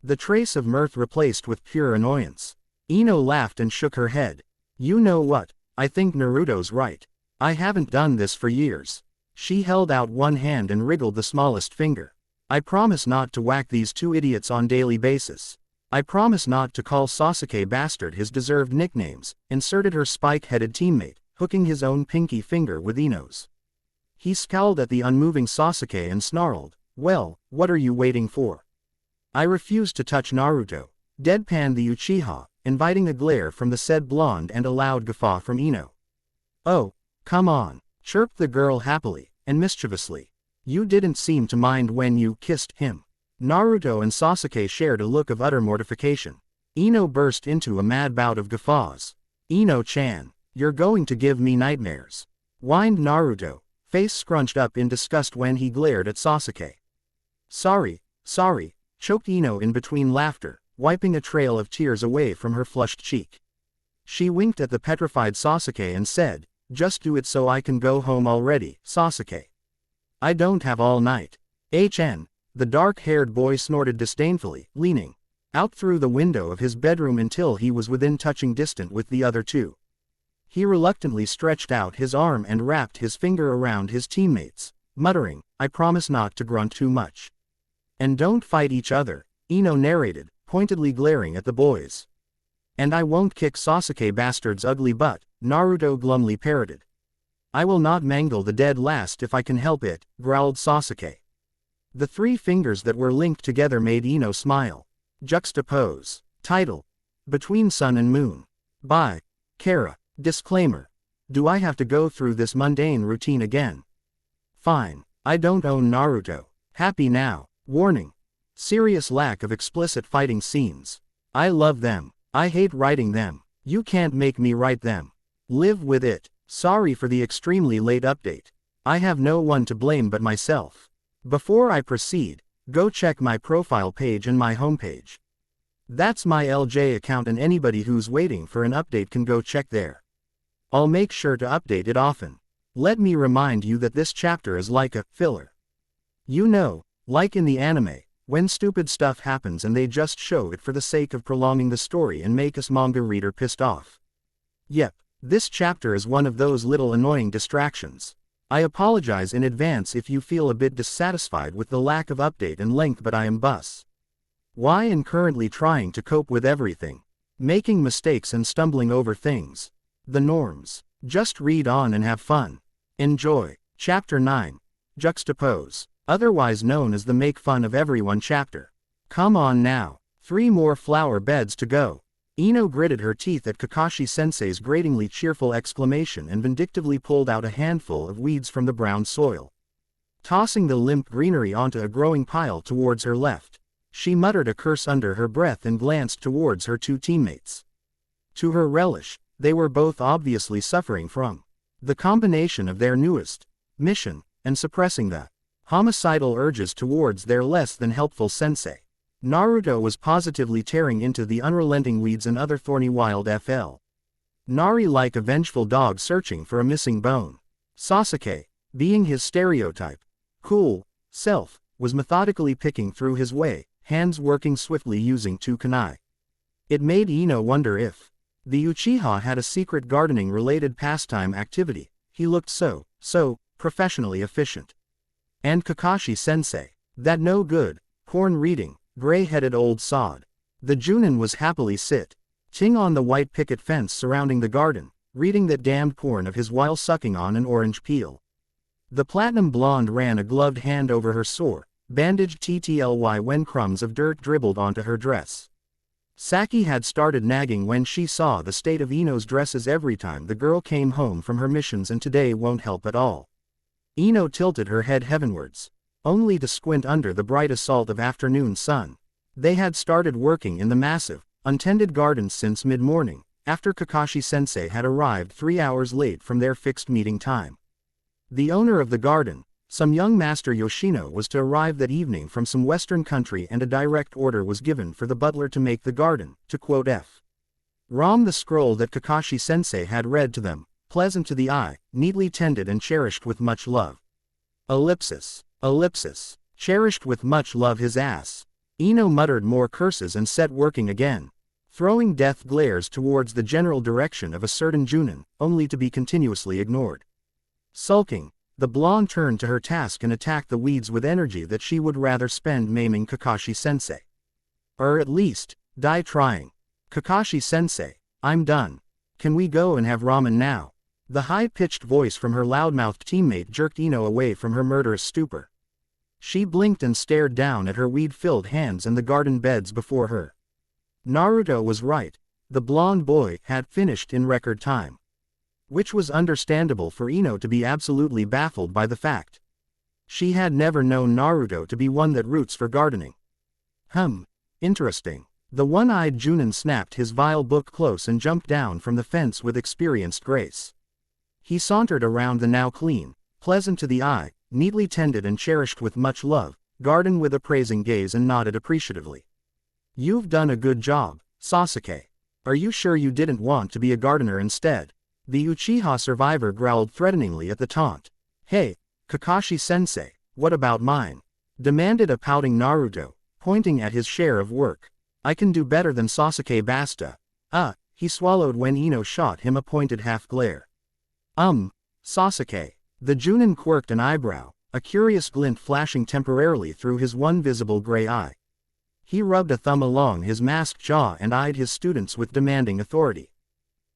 The trace of mirth replaced with pure annoyance. Ino laughed and shook her head. You know what, I think Naruto's right. I haven't done this for years. She held out one hand and wriggled the smallest finger. I promise not to whack these two idiots on daily basis. I promise not to call Sasuke bastard his deserved nicknames, inserted her spike-headed teammate, hooking his own pinky finger with Ino's. He scowled at the unmoving Sasuke and snarled, well, what are you waiting for? I refuse to touch Naruto, deadpanned the Uchiha, inviting a glare from the said blonde and a loud guffaw from Ino. Oh, come on, chirped the girl happily, and mischievously. You didn't seem to mind when you kissed him. Naruto and Sasuke shared a look of utter mortification. Ino burst into a mad bout of guffaws. Ino-chan, you're going to give me nightmares, whined Naruto, face scrunched up in disgust when he glared at Sasuke. Sorry, choked Ino in between laughter, wiping a trail of tears away from her flushed cheek. She winked at the petrified Sasuke and said, "Just do it so I can go home already, Sasuke. I don't have all night." The dark-haired boy snorted disdainfully, leaning out through the window of his bedroom until he was within touching distance with the other two. He reluctantly stretched out his arm and wrapped his finger around his teammates, muttering, "I promise not to grunt too much. And don't fight each other," Ino narrated, pointedly glaring at the boys. "And I won't kick Sasuke bastard's ugly butt," Naruto glumly parroted. "I will not mangle the dead last if I can help it," growled Sasuke. The three fingers that were linked together made Ino smile. Juxtapose. Title: Between Sun and Moon. By Kara. Disclaimer: do I have to go through this mundane routine again? Fine. I don't own Naruto. Happy now. Warning: serious lack of explicit fighting scenes. I love them. I hate writing them. You can't make me write them. Live with it. Sorry for the extremely late update. I have no one to blame but myself. Before I proceed, go check my profile page and my homepage. That's my LJ account and anybody who's waiting for an update can go check there. I'll make sure to update it often. Let me remind you that this chapter is like a filler. You know, like in the anime, when stupid stuff happens and they just show it for the sake of prolonging the story and make us manga reader pissed off. Yep, this chapter is one of those little annoying distractions. I apologize in advance if you feel a bit dissatisfied with the lack of update and length, but I am why and currently trying to cope with everything. Making mistakes and stumbling over things. The norms. Just read on and have fun. Enjoy. Chapter 9. Juxtapose. Otherwise known as the make fun of everyone chapter. Come on now. 3 more flower beds to go. Ino gritted her teeth at Kakashi sensei's gratingly cheerful exclamation and vindictively pulled out a handful of weeds from the brown soil. Tossing the limp greenery onto a growing pile towards her left, she muttered a curse under her breath and glanced towards her 2 teammates. To her relish, they were both obviously suffering from the combination of their newest mission and suppressing the homicidal urges towards their less than helpful sensei. Naruto was positively tearing into the unrelenting weeds and other thorny wild fl. Nari like a vengeful dog searching for a missing bone. Sasuke, being his stereotype, cool self, was methodically picking through his way, hands working swiftly using 2 kunai. It made Ino wonder if the Uchiha had a secret gardening-related pastime activity. He looked so professionally efficient. And Kakashi-sensei, that no-good, porn-reading, gray-headed old sod. The Junin was happily sitting on the white picket fence surrounding the garden, reading that damned porn of his while sucking on an orange peel. The platinum blonde ran a gloved hand over her sore, bandaged TTLY when crumbs of dirt dribbled onto her dress. Saki had started nagging when she saw the state of Ino's dresses every time the girl came home from her missions, and today won't help at all. Ino tilted her head heavenwards, only to squint under the bright assault of afternoon sun. They had started working in the massive, untended gardens since mid-morning, after Kakashi-sensei had arrived 3 hours late from their fixed meeting time. The owner of the garden, some young Master Yoshino, was to arrive that evening from some western country, and a direct order was given for the butler to make the garden, to quote Rom the scroll that Kakashi-sensei had read to them, pleasant to the eye, neatly tended and cherished with much love. Ellipsis. Cherished with much love his ass. Ino muttered more curses and set working again, throwing death glares towards the general direction of a certain Junin, only to be continuously ignored. Sulking, the blonde turned to her task and attacked the weeds with energy that she would rather spend maiming Kakashi-sensei. Or at least, die trying. Kakashi-sensei, I'm done. Can we go and have ramen now? The high-pitched voice from her loudmouthed teammate jerked Ino away from her murderous stupor. She blinked and stared down at her weed-filled hands and the garden beds before her. Naruto was right. The blonde boy had finished in record time. Which was understandable for Ino to be absolutely baffled by the fact. She had never known Naruto to be one that roots for gardening. Interesting. The one-eyed Junin snapped his vile book close and jumped down from the fence with experienced grace. He sauntered around the now clean, pleasant to the eye, neatly tended and cherished with much love, garden with appraising gaze and nodded appreciatively. You've done a good job, Sasuke. Are you sure you didn't want to be a gardener instead? The Uchiha survivor growled threateningly at the taunt. Hey, Kakashi-sensei, what about mine? Demanded a pouting Naruto, pointing at his share of work. I can do better than Sasuke basta. He swallowed when Ino shot him a pointed half-glare. Sasuke. The Junin quirked an eyebrow, a curious glint flashing temporarily through his one visible gray eye. He rubbed a thumb along his masked jaw and eyed his students with demanding authority.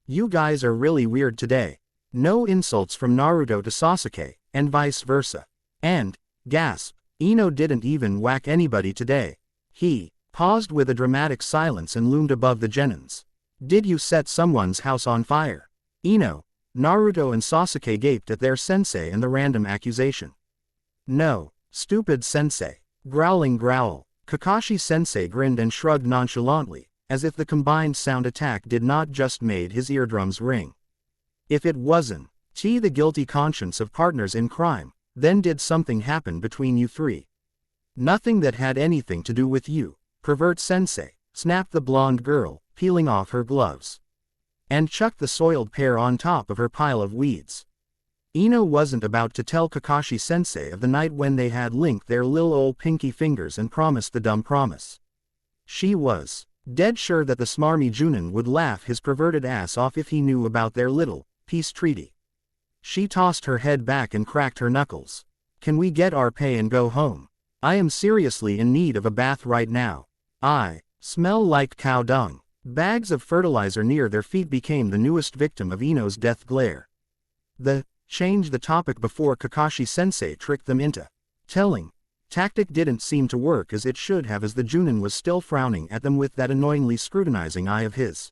You guys are really weird today. No insults from Naruto to Sasuke, and vice versa. And, gasp, Ino didn't even whack anybody today. He paused with a dramatic silence and loomed above the genins. Did you set someone's house on fire? Ino, Naruto and Sasuke gaped at their sensei and the random accusation. No, stupid sensei. Growling growl. Kakashi-sensei grinned and shrugged nonchalantly, as if the combined sound attack did not just made his eardrums ring. If it wasn't, the guilty conscience of partners in crime, then did something happen between you three? Nothing that had anything to do with you, pervert sensei, snapped the blonde girl, peeling off her gloves. And chucked the soiled pair on top of her pile of weeds. Ino wasn't about to tell Kakashi-sensei of the night when they had linked their lil ol' pinky fingers and promised the dumb promise. She was dead sure that the smarmy Junin would laugh his perverted ass off if he knew about their little peace treaty. She tossed her head back and cracked her knuckles. Can we get our pay and go home? I am seriously in need of a bath right now. I smell like cow dung. Bags of fertilizer near their feet became the newest victim of Ino's death glare. Change the topic before Kakashi-sensei tricked them into telling. Tactic didn't seem to work as it should have, as the Junin was still frowning at them with that annoyingly scrutinizing eye of his.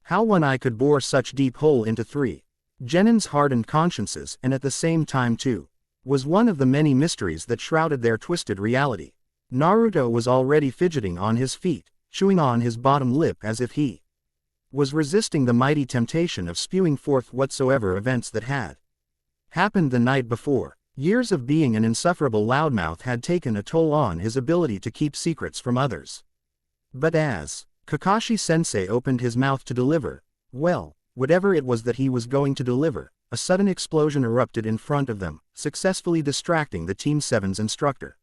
How one eye could bore such deep hole into three genins' hardened consciences, and at the same time too, was one of the many mysteries that shrouded their twisted reality. Naruto was already fidgeting on his feet, chewing on his bottom lip as if he was resisting the mighty temptation of spewing forth whatsoever events that had happened the night before. Years of being an insufferable loudmouth had taken a toll on his ability to keep secrets from others. But as Kakashi-sensei opened his mouth to deliver, well, whatever it was that he was going to deliver, a sudden explosion erupted in front of them, successfully distracting the Team 7's instructor.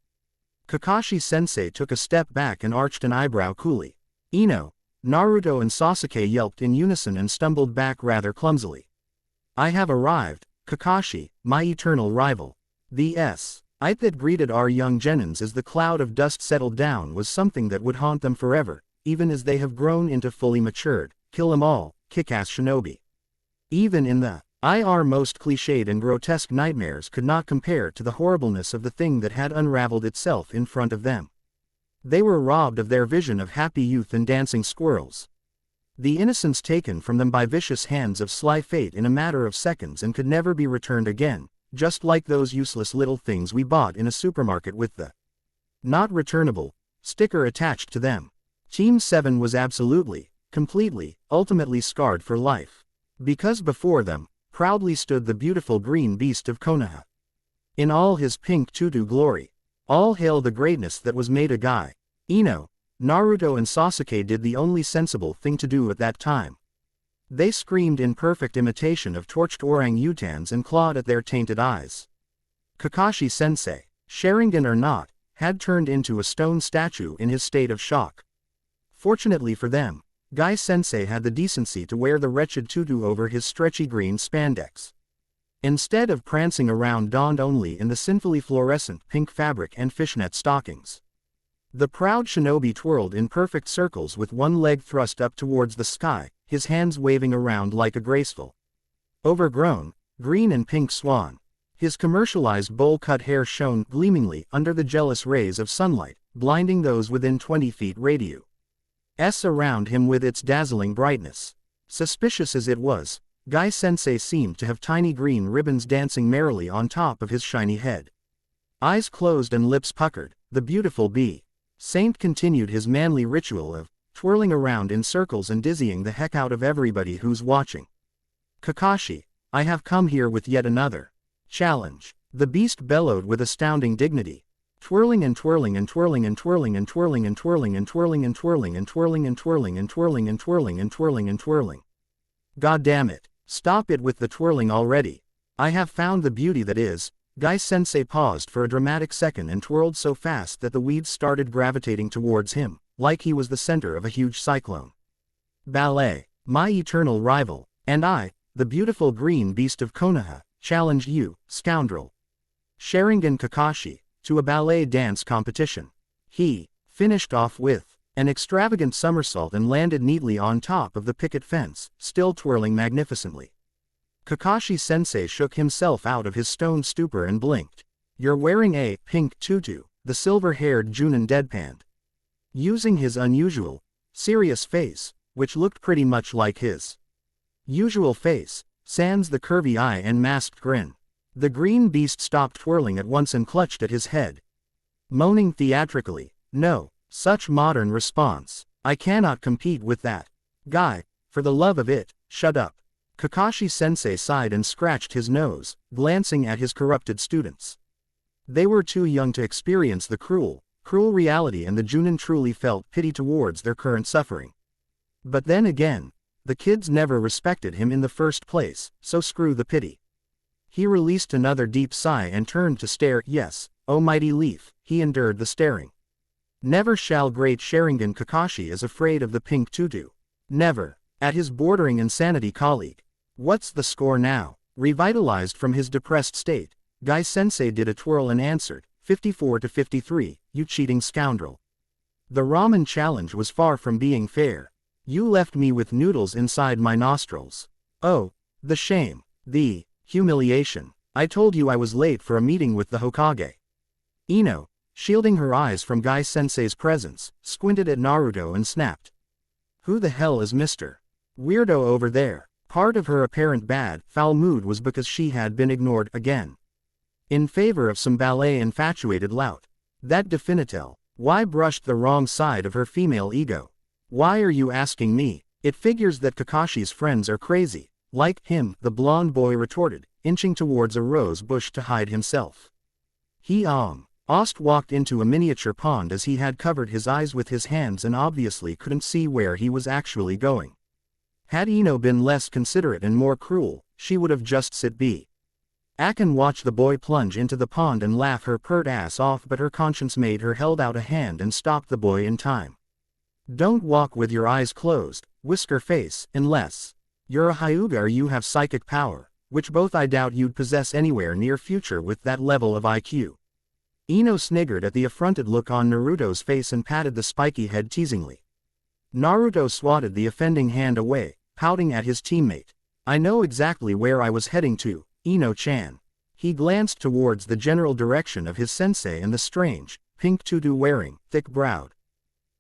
Kakashi-sensei took a step back and arched an eyebrow coolly. Ino, Naruto and Sasuke yelped in unison and stumbled back rather clumsily. I have arrived, Kakashi, my eternal rival. The sight that greeted our young genins as the cloud of dust settled down was something that would haunt them forever, even as they have grown into fully matured, kill-em-all, kick-ass shinobi. Even in the most cliched and grotesque nightmares could not compare to the horribleness of the thing that had unraveled itself in front of them. They were robbed of their vision of happy youth and dancing squirrels. The innocence taken from them by vicious hands of sly fate in a matter of seconds and could never be returned again, just like those useless little things we bought in a supermarket with the not returnable sticker attached to them. Team 7 was absolutely, completely, ultimately scarred for life. Because before them, proudly stood the beautiful green beast of Konoha. In all his pink tutu glory. All hail the greatness that was made a guy. Ino, Naruto and Sasuke did the only sensible thing to do at that time. They screamed in perfect imitation of torched orang-utans and clawed at their tainted eyes. Kakashi-sensei, Sharingan or not, had turned into a stone statue in his state of shock. Fortunately for them, Guy-sensei had the decency to wear the wretched tutu over his stretchy green spandex. Instead of prancing around donned only in the sinfully fluorescent pink fabric and fishnet stockings. The proud shinobi twirled in perfect circles with one leg thrust up towards the sky, his hands waving around like a graceful, overgrown, green and pink swan. His commercialized bowl-cut hair shone gleamingly under the jealous rays of sunlight, blinding those within 20 feet radius around him with its dazzling brightness. Suspicious as it was, Guy-sensei seemed to have tiny green ribbons dancing merrily on top of his shiny head. Eyes closed and lips puckered, the beautiful Saint continued his manly ritual of twirling around in circles and dizzying the heck out of everybody who's watching. Kakashi, I have come here with yet another challenge. The beast bellowed with astounding dignity. Twirling and twirling and twirling and twirling and twirling and twirling and twirling and twirling and twirling and twirling and twirling and twirling and twirling and twirling. God damn it. Stop it with the twirling already. I have found the beauty that is. Guy-sensei paused for a dramatic second and twirled so fast that the weeds started gravitating towards him, like he was the center of a huge cyclone. Ballet, my eternal rival, and I, the beautiful green beast of Konoha, challenged you, scoundrel. Sharingan Kakashi, to a ballet dance competition. He finished off with an extravagant somersault and landed neatly on top of the picket fence, still twirling magnificently. Kakashi-sensei shook himself out of his stone stupor and blinked. You're wearing a pink tutu, the silver-haired Junin deadpanned. Using his unusual, serious face, which looked pretty much like his usual face, sans the curvy eye and masked grin. The green beast stopped twirling at once and clutched at his head, moaning theatrically, "No, such modern response. I cannot compete with that. Guy, for the love of it, shut up." Kakashi-sensei sighed and scratched his nose, glancing at his corrupted students. They were too young to experience the cruel reality, and the Junin truly felt pity towards their current suffering. But then again, the kids never respected him in the first place, so screw the pity. He released another deep sigh and turned to stare. Yes, oh mighty leaf, he endured the staring. Never shall great Sharingan Kakashi is afraid of the pink tutu. Never. At his bordering insanity colleague. What's the score now? Revitalized from his depressed state, Guy-sensei did a twirl and answered, 54-53, you cheating scoundrel. The ramen challenge was far from being fair. You left me with noodles inside my nostrils. Oh, the shame. The humiliation. I told you I was late for a meeting with the Hokage. Ino, shielding her eyes from Guy-sensei's presence, squinted at Naruto and snapped. Who the hell is Mr. Weirdo over there? Part of her apparent bad, foul mood was because she had been ignored again, in favor of some ballet-infatuated lout. That definitel. Why brushed the wrong side of her female ego? Why are you asking me? It figures that Kakashi's friends are crazy, like him, the blonde boy retorted, inching towards a rose bush to hide himself. Ost walked into a miniature pond as he had covered his eyes with his hands and obviously couldn't see where he was actually going. Had Ino been less considerate and more cruel, she would have just sit be. Akan watched the boy plunge into the pond and laugh her pert ass off, but her conscience made her held out a hand and stopped the boy in time. Don't walk with your eyes closed, whisker face, unless you're a Hyuga or you have psychic power, which both I doubt you'd possess anywhere near future with that level of IQ. Ino sniggered at the affronted look on Naruto's face and patted the spiky head teasingly. Naruto swatted the offending hand away, pouting at his teammate. I know exactly where I was heading to, Ino-chan. He glanced towards the general direction of his sensei and the strange, pink tutu-wearing, thick-browed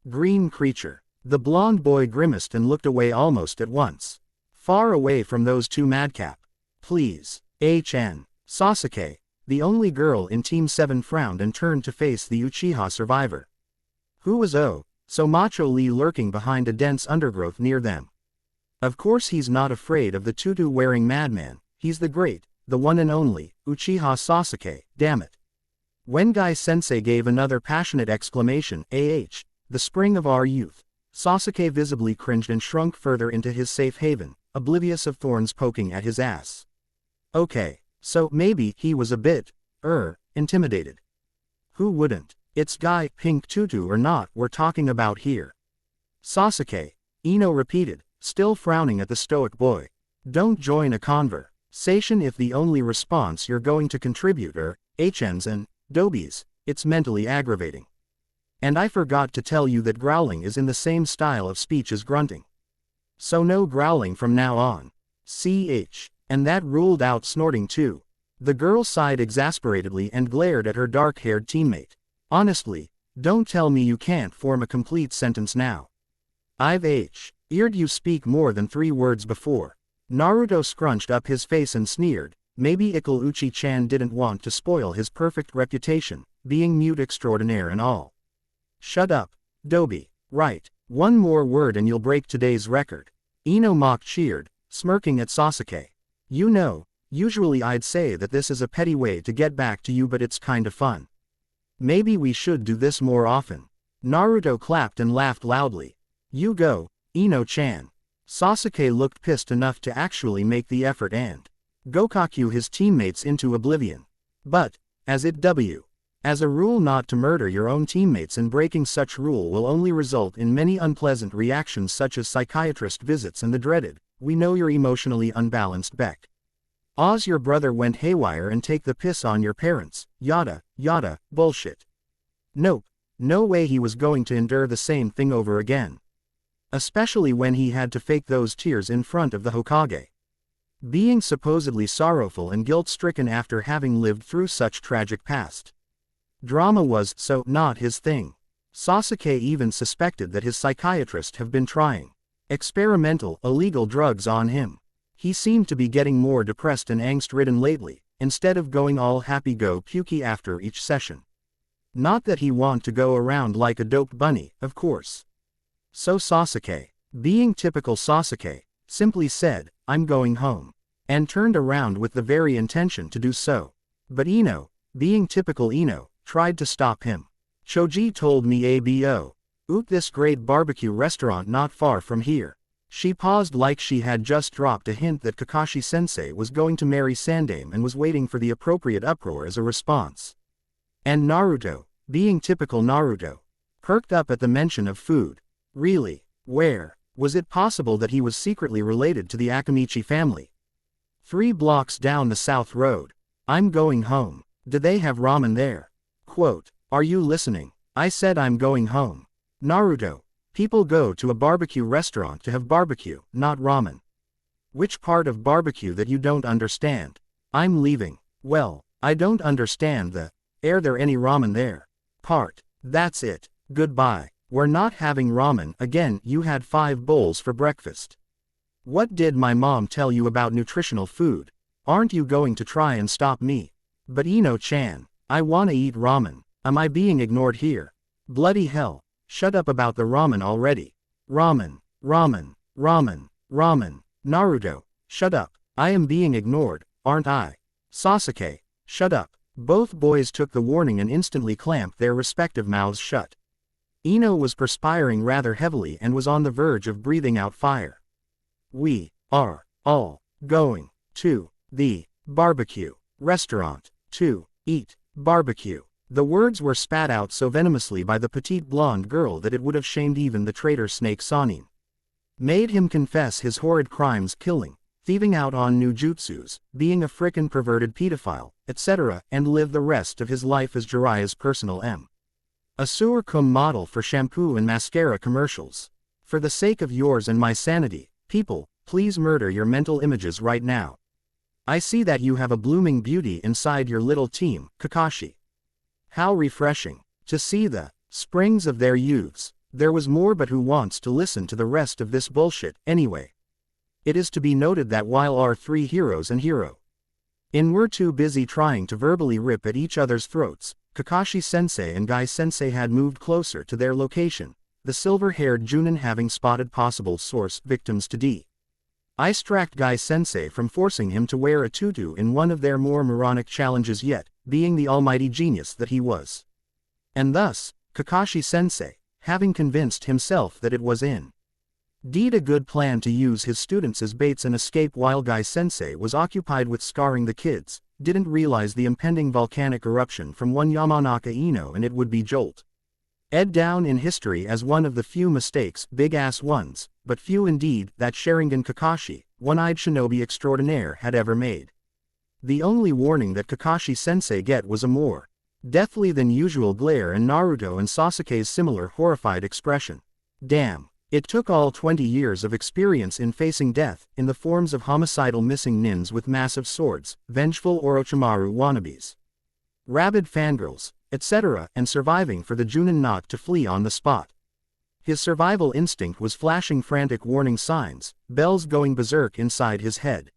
green creature. The blonde boy grimaced and looked away almost at once. Far away from those two madcap. Please. HN. Sasuke, the only girl in Team 7, frowned and turned to face the Uchiha survivor. Who was so macho Lee lurking behind a dense undergrowth near them? Of course he's not afraid of the tutu-wearing madman, he's the great, the one and only, Uchiha Sasuke, damn it. When Guy-sensei gave another passionate exclamation, the spring of our youth, Sasuke visibly cringed and shrunk further into his safe haven, oblivious of thorns poking at his ass. Okay, so maybe he was a bit, intimidated. Who wouldn't? It's Guy, pink tutu or not, we're talking about here. Sasuke, Ino repeated, still frowning at the stoic boy. Don't join a conversation if the only response you're going to contribute are HNs and dobies. It's mentally aggravating. And I forgot to tell you that growling is in the same style of speech as grunting. So no growling from now on. And that ruled out snorting too. The girl sighed exasperatedly and glared at her dark-haired teammate. Honestly, don't tell me you can't form a complete sentence now. I've heard you speak more than 3 words before. Naruto scrunched up his face and sneered. Maybe Uchi-chan didn't want to spoil his perfect reputation, being mute extraordinaire and all. Shut up, Dobi. Right, one more word and you'll break today's record. Ino mock cheered, smirking at Sasuke. You know, usually I'd say that this is a petty way to get back to you, but it's kinda fun. Maybe we should do this more often. Naruto clapped and laughed loudly. You go, Ino-chan. Sasuke looked pissed enough to actually make the effort and Gokaku his teammates into oblivion. But, as a rule not to murder your own teammates, and breaking such rule will only result in many unpleasant reactions such as psychiatrist visits and the dreaded, we know you're emotionally unbalanced Beck. Oz your brother went haywire and take the piss on your parents, yada, yada, bullshit. Nope, no way he was going to endure the same thing over again. Especially when he had to fake those tears in front of the Hokage. Being supposedly sorrowful and guilt-stricken after having lived through such tragic past drama was so not his thing. Sasuke even suspected that his psychiatrist have been trying experimental, illegal drugs on him. He seemed to be getting more depressed and angst-ridden lately, instead of going all happy-go-pukey after each session. Not that he want to go around like a doped bunny, of course. So Sasuke, being typical Sasuke, simply said, I'm going home, and turned around with the very intention to do so. But Ino, being typical Ino, tried to stop him. Choji told me abo. Oot this great barbecue restaurant not far from here. She paused like she had just dropped a hint that Kakashi-sensei was going to marry Sandame and was waiting for the appropriate uproar as a response. And Naruto, being typical Naruto, perked up at the mention of food. Really? Where? Was it possible that he was secretly related to the Akamichi family? 3 blocks down the South Road. I'm going home. Do they have ramen there? Quote, are you listening? I said I'm going home. Naruto, people go to a barbecue restaurant to have barbecue, not ramen. Which part of barbecue that you don't understand? I'm leaving. Well, I don't understand the, are there any ramen there? Part. That's it. Goodbye. We're not having ramen again. You had 5 bowls for breakfast. What did my mom tell you about nutritional food? Aren't you going to try and stop me? But Ino-chan, I wanna eat ramen. Am I being ignored here? Bloody hell. Shut up about the ramen already. Ramen, ramen, ramen, ramen. Naruto, shut up. I am being ignored, aren't I? Sasuke, shut up. Both boys took the warning and instantly clamped their respective mouths shut. Ino was perspiring rather heavily and was on the verge of breathing out fire. We are all going to the barbecue restaurant to eat barbecue. The words were spat out so venomously by the petite blonde girl that it would have shamed even the traitor Snake Sanin. Made him confess his horrid crimes, killing, thieving out on ninjutsus, being a frickin' perverted pedophile, etc., and live the rest of his life as Jiraiya's personal a sewer cum model for shampoo and mascara commercials. For the sake of yours and my sanity, people, please murder your mental images right now. I see that you have a blooming beauty inside your little team, Kakashi. How refreshing to see the springs of their youths. There was more, but who wants to listen to the rest of this bullshit anyway? It is to be noted that while our 3 heroes and In were too busy trying to verbally rip at each other's throats, Kakashi-sensei and Guy-sensei had moved closer to their location, the silver-haired Junin having spotted possible source victims to I distract Guy-sensei from forcing him to wear a tutu in one of their more moronic challenges yet, being the almighty genius that he was. And thus, Kakashi-sensei, having convinced himself that it was indeed a good plan to use his students as baits and escape while Guy-sensei was occupied with scarring the kids, didn't realize the impending volcanic eruption from one Yamanaka Ino and it would be jolt. Ed down in history as one of the few mistakes, big-ass ones, but few indeed, that Sharingan Kakashi, one-eyed shinobi extraordinaire had ever made. The only warning that Kakashi-sensei get was a more deathly than usual glare and Naruto and Sasuke's similar horrified expression. Damn. It took all 20 years of experience in facing death, in the forms of homicidal missing nins with massive swords, vengeful Orochimaru wannabes, rabid fangirls, etc., and surviving for the Junin not to flee on the spot. His survival instinct was flashing frantic warning signs, bells going berserk inside his head.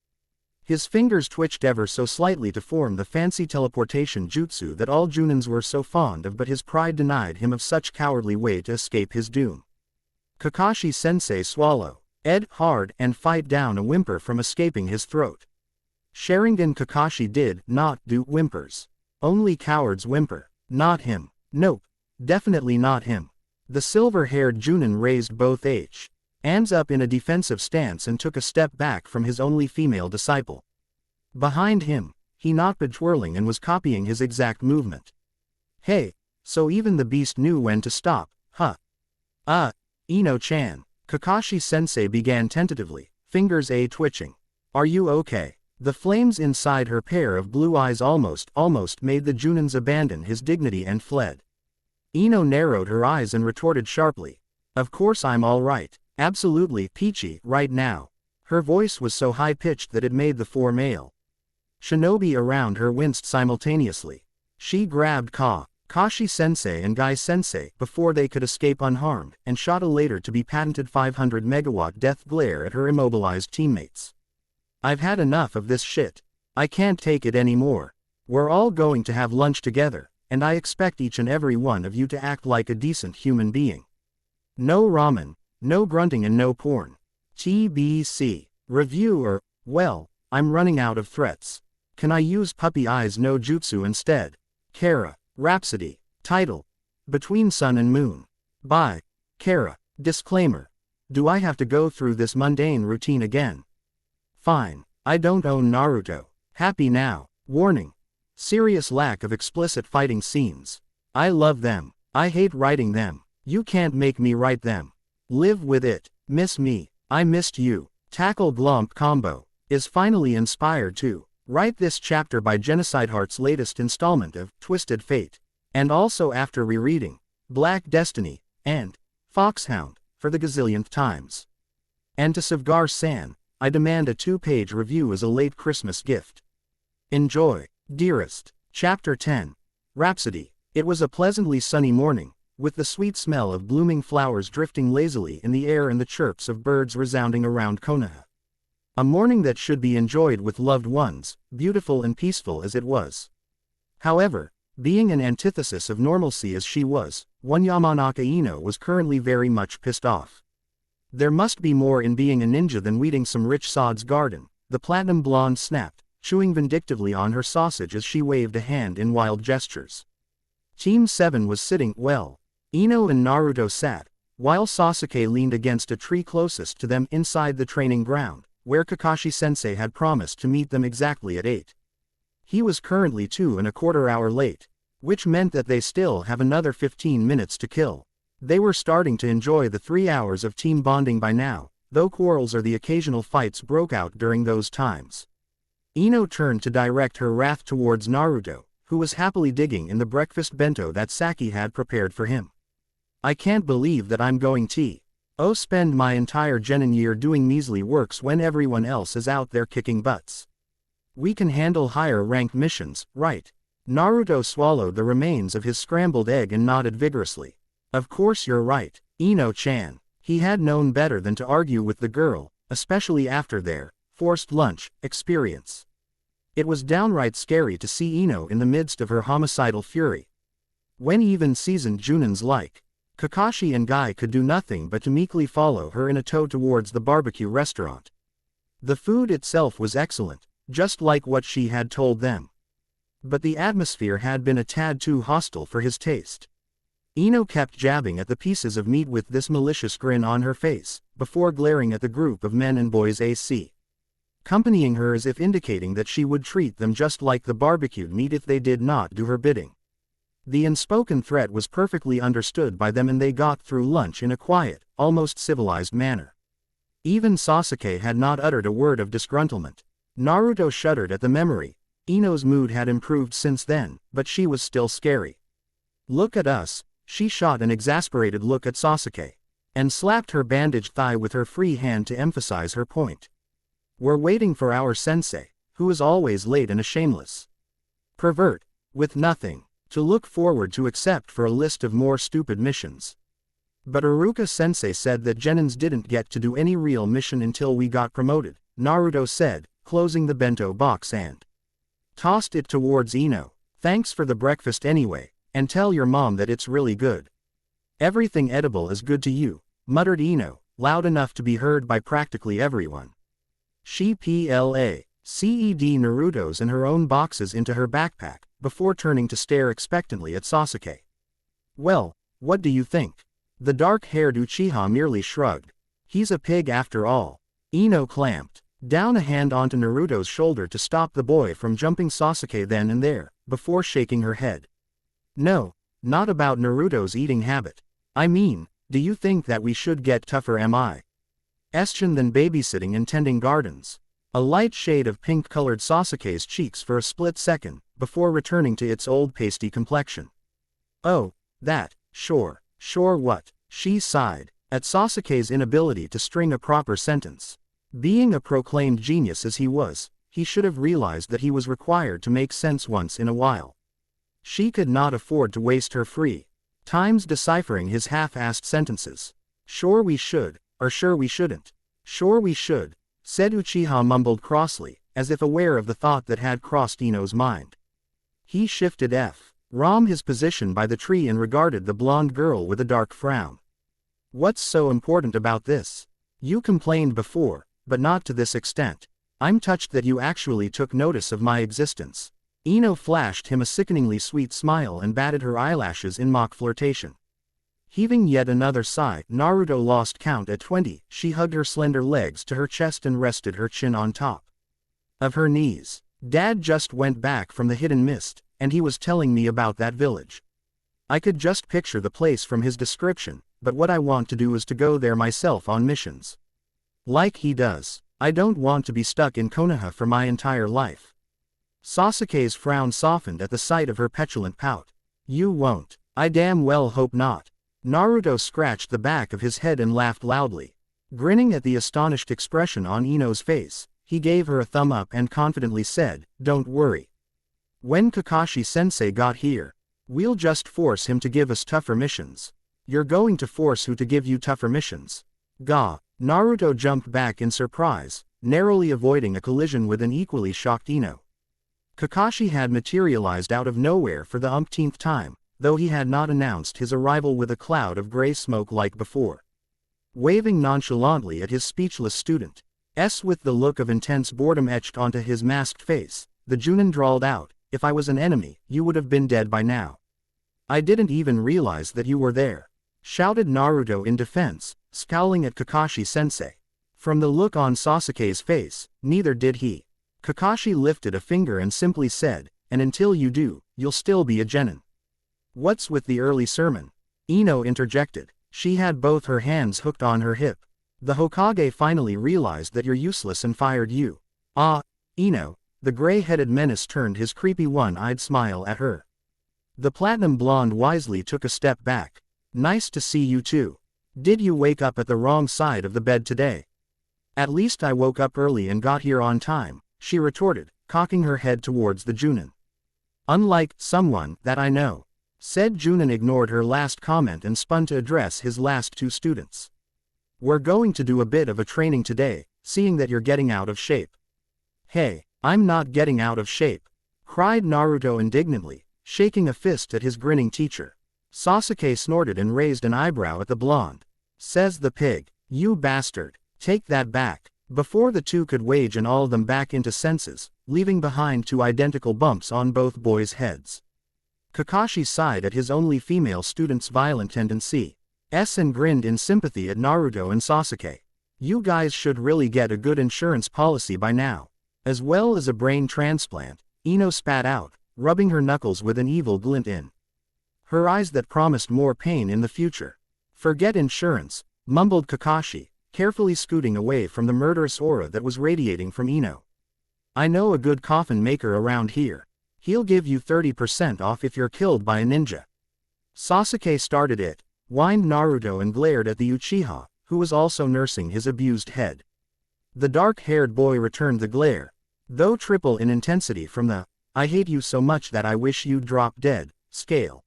His fingers twitched ever so slightly to form the fancy teleportation jutsu that all Junins were so fond of, but his pride denied him of such cowardly way to escape his doom. Kakashi-sensei swallow, ed hard and fight down a whimper from escaping his throat. Sharingan Kakashi did not do whimpers. Only cowards whimper. Not him. Nope. Definitely not him. The silver-haired Junin raised both hands up in a defensive stance and took a step back from his only female disciple. Behind him, Hinata twirling and was copying his exact movement. Hey, so even the beast knew when to stop, huh? Ino-chan. Kakashi sensei began tentatively, fingers twitching. Are you okay? The flames inside her pair of blue eyes almost made the Junins abandon his dignity and fled. Ino narrowed her eyes and retorted sharply. Of course I'm alright. Absolutely peachy right now. Her voice was so high-pitched that it made the four male shinobi around her winced simultaneously. She grabbed Kashi-sensei and Guy-sensei before they could escape unharmed, and shot a later to be patented 500 megawatt death glare at her immobilized teammates. I've had enough of this shit. I can't take it anymore. We're all going to have lunch together, and I expect each and every one of you to act like a decent human being. No ramen, no grunting and no porn. TBC. Review or, well, I'm running out of threats. Can I use puppy eyes no jutsu instead? Kara. Rhapsody. Title. Between Sun and Moon. By Kara. Disclaimer. Do I have to go through this mundane routine again? Fine. I don't own Naruto. Happy now. Warning. Serious lack of explicit fighting scenes. I love them. I hate writing them. You can't make me write them. Live with it. Miss me. I missed you. Tackle Glomp Combo is finally inspired to write this chapter by Genocide Heart's latest installment of Twisted Fate, and also after rereading Black Destiny and Foxhound for the gazillionth times. And to Savgar-san, I demand a 2-page review as a late Christmas gift. Enjoy, dearest. Chapter 10. Rhapsody. It was a pleasantly sunny morning, with the sweet smell of blooming flowers drifting lazily in the air and the chirps of birds resounding around Konoha. A morning that should be enjoyed with loved ones, beautiful and peaceful as it was. However, being an antithesis of normalcy as she was, one Yamanaka Ino was currently very much pissed off. There must be more in being a ninja than weeding some rich sod's garden, the platinum blonde snapped, chewing vindictively on her sausage as she waved a hand in wild gestures. Team 7 was sitting, well, Ino and Naruto sat, while Sasuke leaned against a tree closest to them inside the training ground, where Kakashi-sensei had promised to meet them exactly at 8. He was currently 2¼ hours late, which meant that they still have another 15 minutes to kill. They were starting to enjoy the 3 hours of team bonding by now, though quarrels or the occasional fights broke out during those times. Ino turned to direct her wrath towards Naruto, who was happily digging in the breakfast bento that Saki had prepared for him. I can't believe that I'm going to spend my entire genin year doing measly works when everyone else is out there kicking butts. We can handle higher rank missions, right? Naruto swallowed the remains of his scrambled egg and nodded vigorously. Of course you're right, Ino-chan. He had known better than to argue with the girl, especially after their forced lunch experience. It was downright scary to see Ino in the midst of her homicidal fury. When even seasoned Junins like Kakashi and Guy could do nothing but to meekly follow her in a tow towards the barbecue restaurant. The food itself was excellent, just like what she had told them. But the atmosphere had been a tad too hostile for his taste. Ino kept jabbing at the pieces of meat with this malicious grin on her face, before glaring at the group of men and boys accompanying her as if indicating that she would treat them just like the barbecued meat if they did not do her bidding. The unspoken threat was perfectly understood by them and they got through lunch in a quiet, almost civilized manner. Even Sasuke had not uttered a word of disgruntlement. Naruto shuddered at the memory. Ino's mood had improved since then, but she was still scary. Look at us, she shot an exasperated look at Sasuke, and slapped her bandaged thigh with her free hand to emphasize her point. We're waiting for our sensei, who is always late and a shameless pervert, with nothing to look forward to except for a list of more stupid missions. But Iruka-sensei said that Genins didn't get to do any real mission until we got promoted, Naruto said, closing the bento box and tossed it towards Ino. Thanks for the breakfast anyway, and tell your mom that it's really good. Everything edible is good to you, muttered Ino, loud enough to be heard by practically everyone. She Naruto's and her own boxes into her backpack, before turning to stare expectantly at Sasuke. Well, what do you think? The dark-haired Uchiha merely shrugged. He's a pig after all. Ino clamped down a hand onto Naruto's shoulder to stop the boy from jumping Sasuke then and there, before shaking her head. No, not about Naruto's eating habit. I mean, do you think that we should get tougher than babysitting and tending gardens? A light shade of pink colored Sasuke's cheeks for a split second, before returning to its old pasty complexion. Oh, that, sure what? She sighed, at Sasuke's inability to string a proper sentence. Being a proclaimed genius as he was, he should have realized that he was required to make sense once in a while. She could not afford to waste her free times deciphering his half-assed sentences. Sure we should, or sure we shouldn't. Sure we should, said Uchiha mumbled crossly, as if aware of the thought that had crossed Ino's mind. He shifted his position by the tree and regarded the blonde girl with a dark frown. What's so important about this? You complained before, but not to this extent. I'm touched that you actually took notice of my existence. Ino flashed him a sickeningly sweet smile and batted her eyelashes in mock flirtation. Heaving yet another sigh, Naruto lost count at 20, she hugged her slender legs to her chest and rested her chin on top of her knees. Dad just went back from the hidden mist, and he was telling me about that village. I could just picture the place from his description, but what I want to do is to go there myself on missions. Like he does. I don't want to be stuck in Konoha for my entire life. Sasuke's frown softened at the sight of her petulant pout. You won't. I damn well hope not. Naruto scratched the back of his head and laughed loudly. Grinning at the astonished expression on Ino's face, he gave her a thumb up and confidently said, Don't worry. When Kakashi sensei got here, we'll just force him to give us tougher missions. You're going to force who to give you tougher missions? Gah. Naruto jumped back in surprise, narrowly avoiding a collision with an equally shocked Ino. Kakashi had materialized out of nowhere for the umpteenth time, though he had not announced his arrival with a cloud of gray smoke like before. Waving nonchalantly at his speechless student, with the look of intense boredom etched onto his masked face, the Junin drawled out, If I was an enemy, you would have been dead by now. I didn't even realize that you were there, shouted Naruto in defense, scowling at Kakashi-sensei. From the look on Sasuke's face, neither did he. Kakashi lifted a finger and simply said, And until you do, you'll still be a genin. What's with the early sermon? Ino interjected. She had both her hands hooked on her hip. The Hokage finally realized that you're useless and fired you. Ah, Ino. The gray-headed menace turned his creepy one-eyed smile at her. The platinum blonde wisely took a step back. Nice to see you too. Did you wake up at the wrong side of the bed today? At least I woke up early and got here on time, she retorted, cocking her head towards the Junin. Unlike someone that I know. Said Junin ignored her last comment and spun to address his last two students. We're going to do a bit of a training today, seeing that you're getting out of shape. Hey, I'm not getting out of shape, cried Naruto indignantly, shaking a fist at his grinning teacher. Sasuke snorted and raised an eyebrow at the blonde. Says the pig, you bastard, take that back. Before the two could wage and all them back into senses, leaving behind two identical bumps on both boys' heads. Kakashi sighed at his only female student's violent tendency. And grinned in sympathy at Naruto and Sasuke. You guys should really get a good insurance policy by now. As well as a brain transplant, Ino spat out, rubbing her knuckles with an evil glint in her eyes that promised more pain in the future. Forget insurance, mumbled Kakashi, carefully scooting away from the murderous aura that was radiating from Ino. I know a good coffin maker around here. He'll give you 30% off if you're killed by a ninja. Sasuke started it, whined Naruto and glared at the Uchiha, who was also nursing his abused head. The dark-haired boy returned the glare, though triple in intensity from the, I hate you so much that I wish you'd drop dead, scale.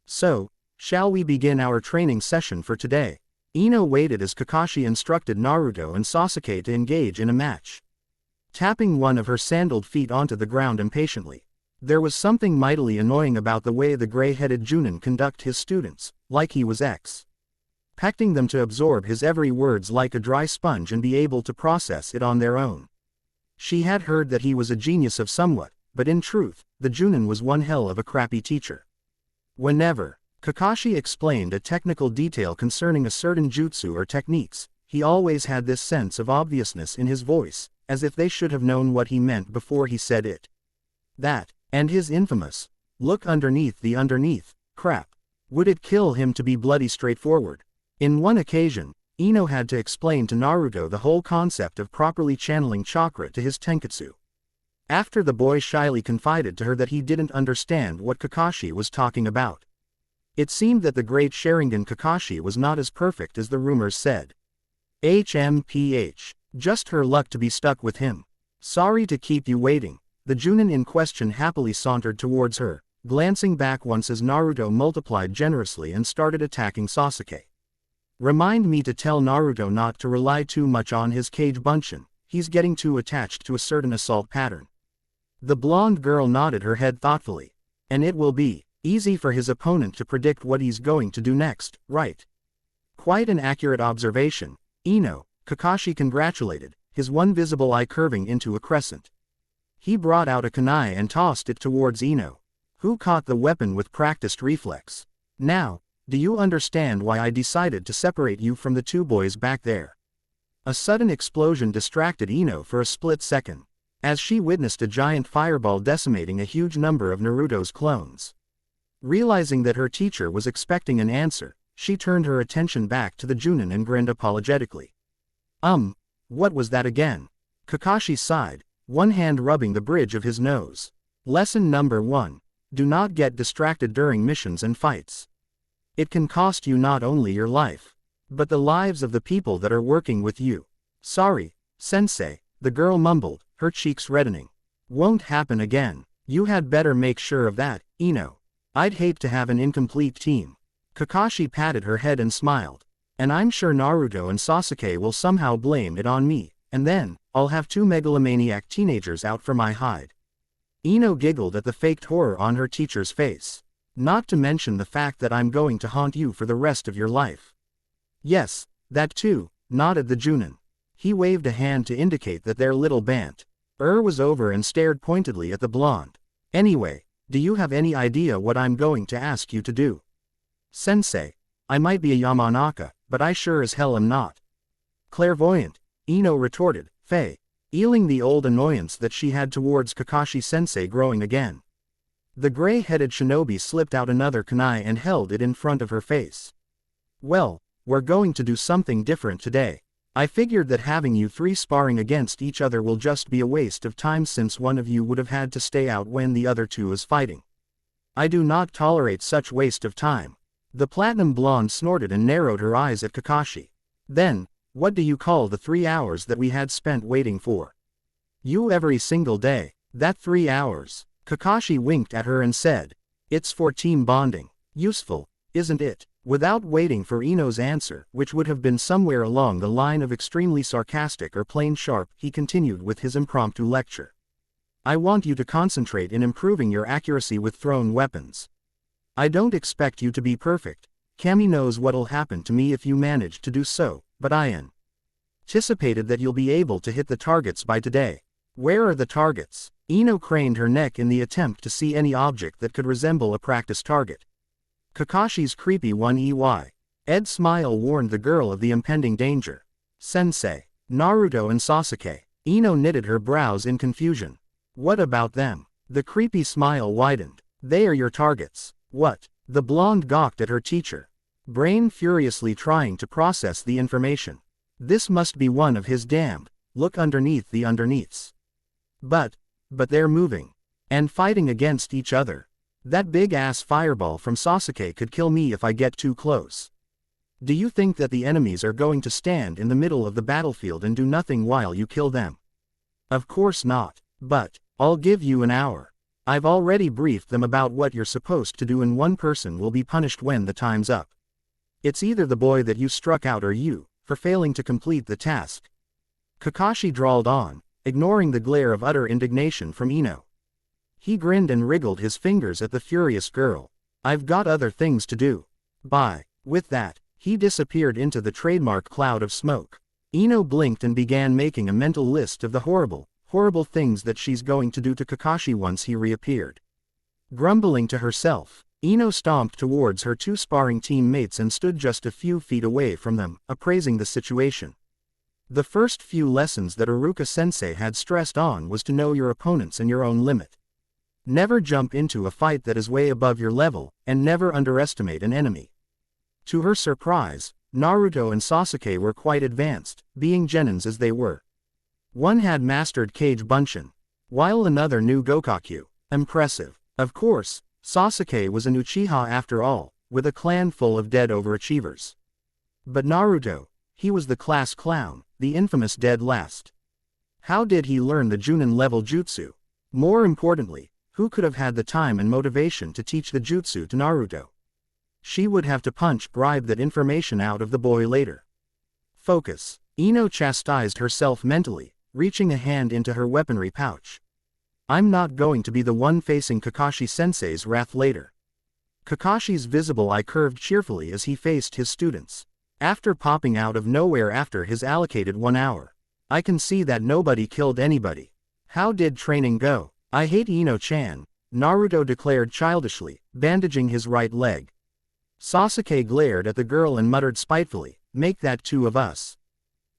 So, shall we begin our training session for today? Ino waited as Kakashi instructed Naruto and Sasuke to engage in a match. Tapping one of her sandaled feet onto the ground impatiently. There was something mightily annoying about the way the gray-headed Junin conduct his students, like he was expecting them to absorb his every words like a dry sponge and be able to process it on their own. She had heard that he was a genius of somewhat, but in truth, the Junin was one hell of a crappy teacher. Whenever Kakashi explained a technical detail concerning a certain jutsu or techniques, he always had this sense of obviousness in his voice, as if they should have known what he meant before he said it. That, and his infamous, "Look underneath the underneath," crap. Would it kill him to be bloody straightforward? In one occasion, Ino had to explain to Naruto the whole concept of properly channeling chakra to his tenketsu. After the boy shyly confided to her that he didn't understand what Kakashi was talking about. It seemed that the great Sharingan Kakashi was not as perfect as the rumors said. HMPH. Just her luck to be stuck with him. Sorry to keep you waiting. The Junin in question happily sauntered towards her, glancing back once as Naruto multiplied generously and started attacking Sasuke. Remind me to tell Naruto not to rely too much on his Kage Bunshin, he's getting too attached to a certain assault pattern. The blonde girl nodded her head thoughtfully. And it will be easy for his opponent to predict what he's going to do next, right? Quite an accurate observation, Ino, Kakashi congratulated, his one visible eye curving into a crescent. He brought out a kunai and tossed it towards Ino, who caught the weapon with practiced reflex. Now, do you understand why I decided to separate you from the two boys back there? A sudden explosion distracted Ino for a split second, as she witnessed a giant fireball decimating a huge number of Naruto's clones. Realizing that her teacher was expecting an answer, she turned her attention back to the Junin and grinned apologetically. What was that again? Kakashi sighed, one hand rubbing the bridge of his nose. Lesson number 1. Do not get distracted during missions and fights. It can cost you not only your life, but the lives of the people that are working with you. Sorry, sensei, the girl mumbled, her cheeks reddening. Won't happen again. You had better make sure of that, Ino. I'd hate to have an incomplete team. Kakashi patted her head and smiled. And I'm sure Naruto and Sasuke will somehow blame it on me, and then, I'll have two megalomaniac teenagers out for my hide. Ino giggled at the faked horror on her teacher's face. Not to mention the fact that I'm going to haunt you for the rest of your life. Yes, that too, nodded the Junin. He waved a hand to indicate that their little bant was over and stared pointedly at the blonde. Anyway, do you have any idea what I'm going to ask you to do? Sensei, I might be a Yamanaka, but I sure as hell am not. Clairvoyant, Ino retorted, feeling the old annoyance that she had towards Kakashi-sensei growing again. The gray-headed shinobi slipped out another kunai and held it in front of her face. Well, we're going to do something different today. I figured that having you three sparring against each other will just be a waste of time since one of you would have had to stay out when the other two is fighting. I do not tolerate such waste of time. The platinum blonde snorted and narrowed her eyes at Kakashi. Then, what do you call the 3 hours that we had spent waiting for? You every single day. That 3 hours. Kakashi winked at her and said, it's for team bonding. Useful, isn't it? Without waiting for Ino's answer, which would have been somewhere along the line of extremely sarcastic or plain sharp, he continued with his impromptu lecture. I want you to concentrate in improving your accuracy with thrown weapons. I don't expect you to be perfect. Kami knows what'll happen to me if you manage to do so, but I anticipated that you'll be able to hit the targets by today. Where are the targets? Ino craned her neck in the attempt to see any object that could resemble a practice target. Kakashi's creepy one Ed's smile warned the girl of the impending danger. Sensei, Naruto and Sasuke. Ino knitted her brows in confusion. What about them? The creepy smile widened. They are your targets. What? The blonde gawked at her teacher. Brain furiously trying to process the information. This must be one of his damned, look underneath the underneaths. But they're moving. And fighting against each other. That big-ass fireball from Sasuke could kill me if I get too close. Do you think that the enemies are going to stand in the middle of the battlefield and do nothing while you kill them? Of course not. But I'll give you an hour. I've already briefed them about what you're supposed to do and one person will be punished when the time's up. It's either the boy that you struck out or you, for failing to complete the task. Kakashi drawled on, ignoring the glare of utter indignation from Ino. He grinned and wriggled his fingers at the furious girl. I've got other things to do. Bye. With that, he disappeared into the trademark cloud of smoke. Ino blinked and began making a mental list of the horrible horrible things that she's going to do to Kakashi once he reappeared. Grumbling to herself, Ino stomped towards her two sparring teammates and stood just a few feet away from them, appraising the situation. The first few lessons that Iruka-sensei had stressed on was to know your opponents and your own limit. Never jump into a fight that is way above your level, and never underestimate an enemy. To her surprise, Naruto and Sasuke were quite advanced, being genins as they were. One had mastered Kage Bunshin, while another knew Gokakyu. Impressive. Of course, Sasuke was an Uchiha after all, with a clan full of dead overachievers. But Naruto, he was the class clown, the infamous dead last. How did he learn the Junin level jutsu? More importantly, who could have had the time and motivation to teach the jutsu to Naruto? She would have to bribe that information out of the boy later. Focus. Ino chastised herself mentally, reaching a hand into her weaponry pouch. I'm not going to be the one facing Kakashi-sensei's wrath later. Kakashi's visible eye curved cheerfully as he faced his students. After popping out of nowhere after his allocated 1 hour. I can see that nobody killed anybody. How did training go? I hate Ino-chan, Naruto declared childishly, bandaging his right leg. Sasuke glared at the girl and muttered spitefully, make that 2 of us.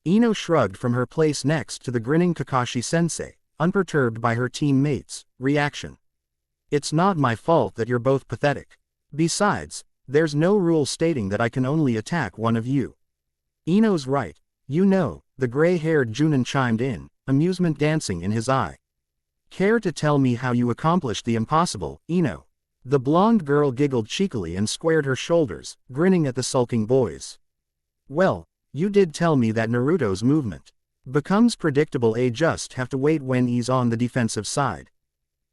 Ino shrugged from her place next to the grinning Kakashi-sensei, unperturbed by her teammates' reaction. It's not my fault that you're both pathetic. Besides, there's no rule stating that I can only attack one of you. Ino's right, you know, the gray-haired Junin chimed in, amusement dancing in his eye. Care to tell me how you accomplished the impossible, Ino? The blonde girl giggled cheekily and squared her shoulders, grinning at the sulking boys. Well, you did tell me that Naruto's movement becomes predictable. Just have to wait when he's on the defensive side.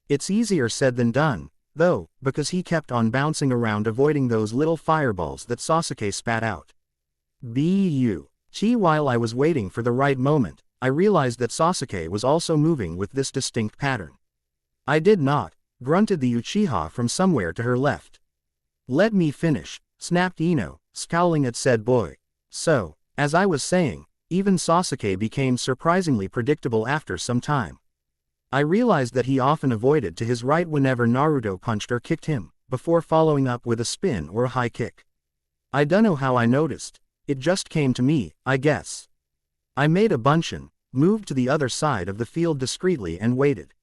It's easier said than done, though, because he kept on bouncing around avoiding those little fireballs that Sasuke spat out. While I was waiting for the right moment, I realized that Sasuke was also moving with this distinct pattern. I did not, grunted the Uchiha from somewhere to her left. Let me finish, snapped Ino, scowling at said boy. So, as I was saying, even Sasuke became surprisingly predictable after some time. I realized that he often avoided to his right whenever Naruto punched or kicked him, before following up with a spin or a high kick. I dunno how I noticed, it just came to me, I guess. I made a bunshin, moved to the other side of the field discreetly and waited.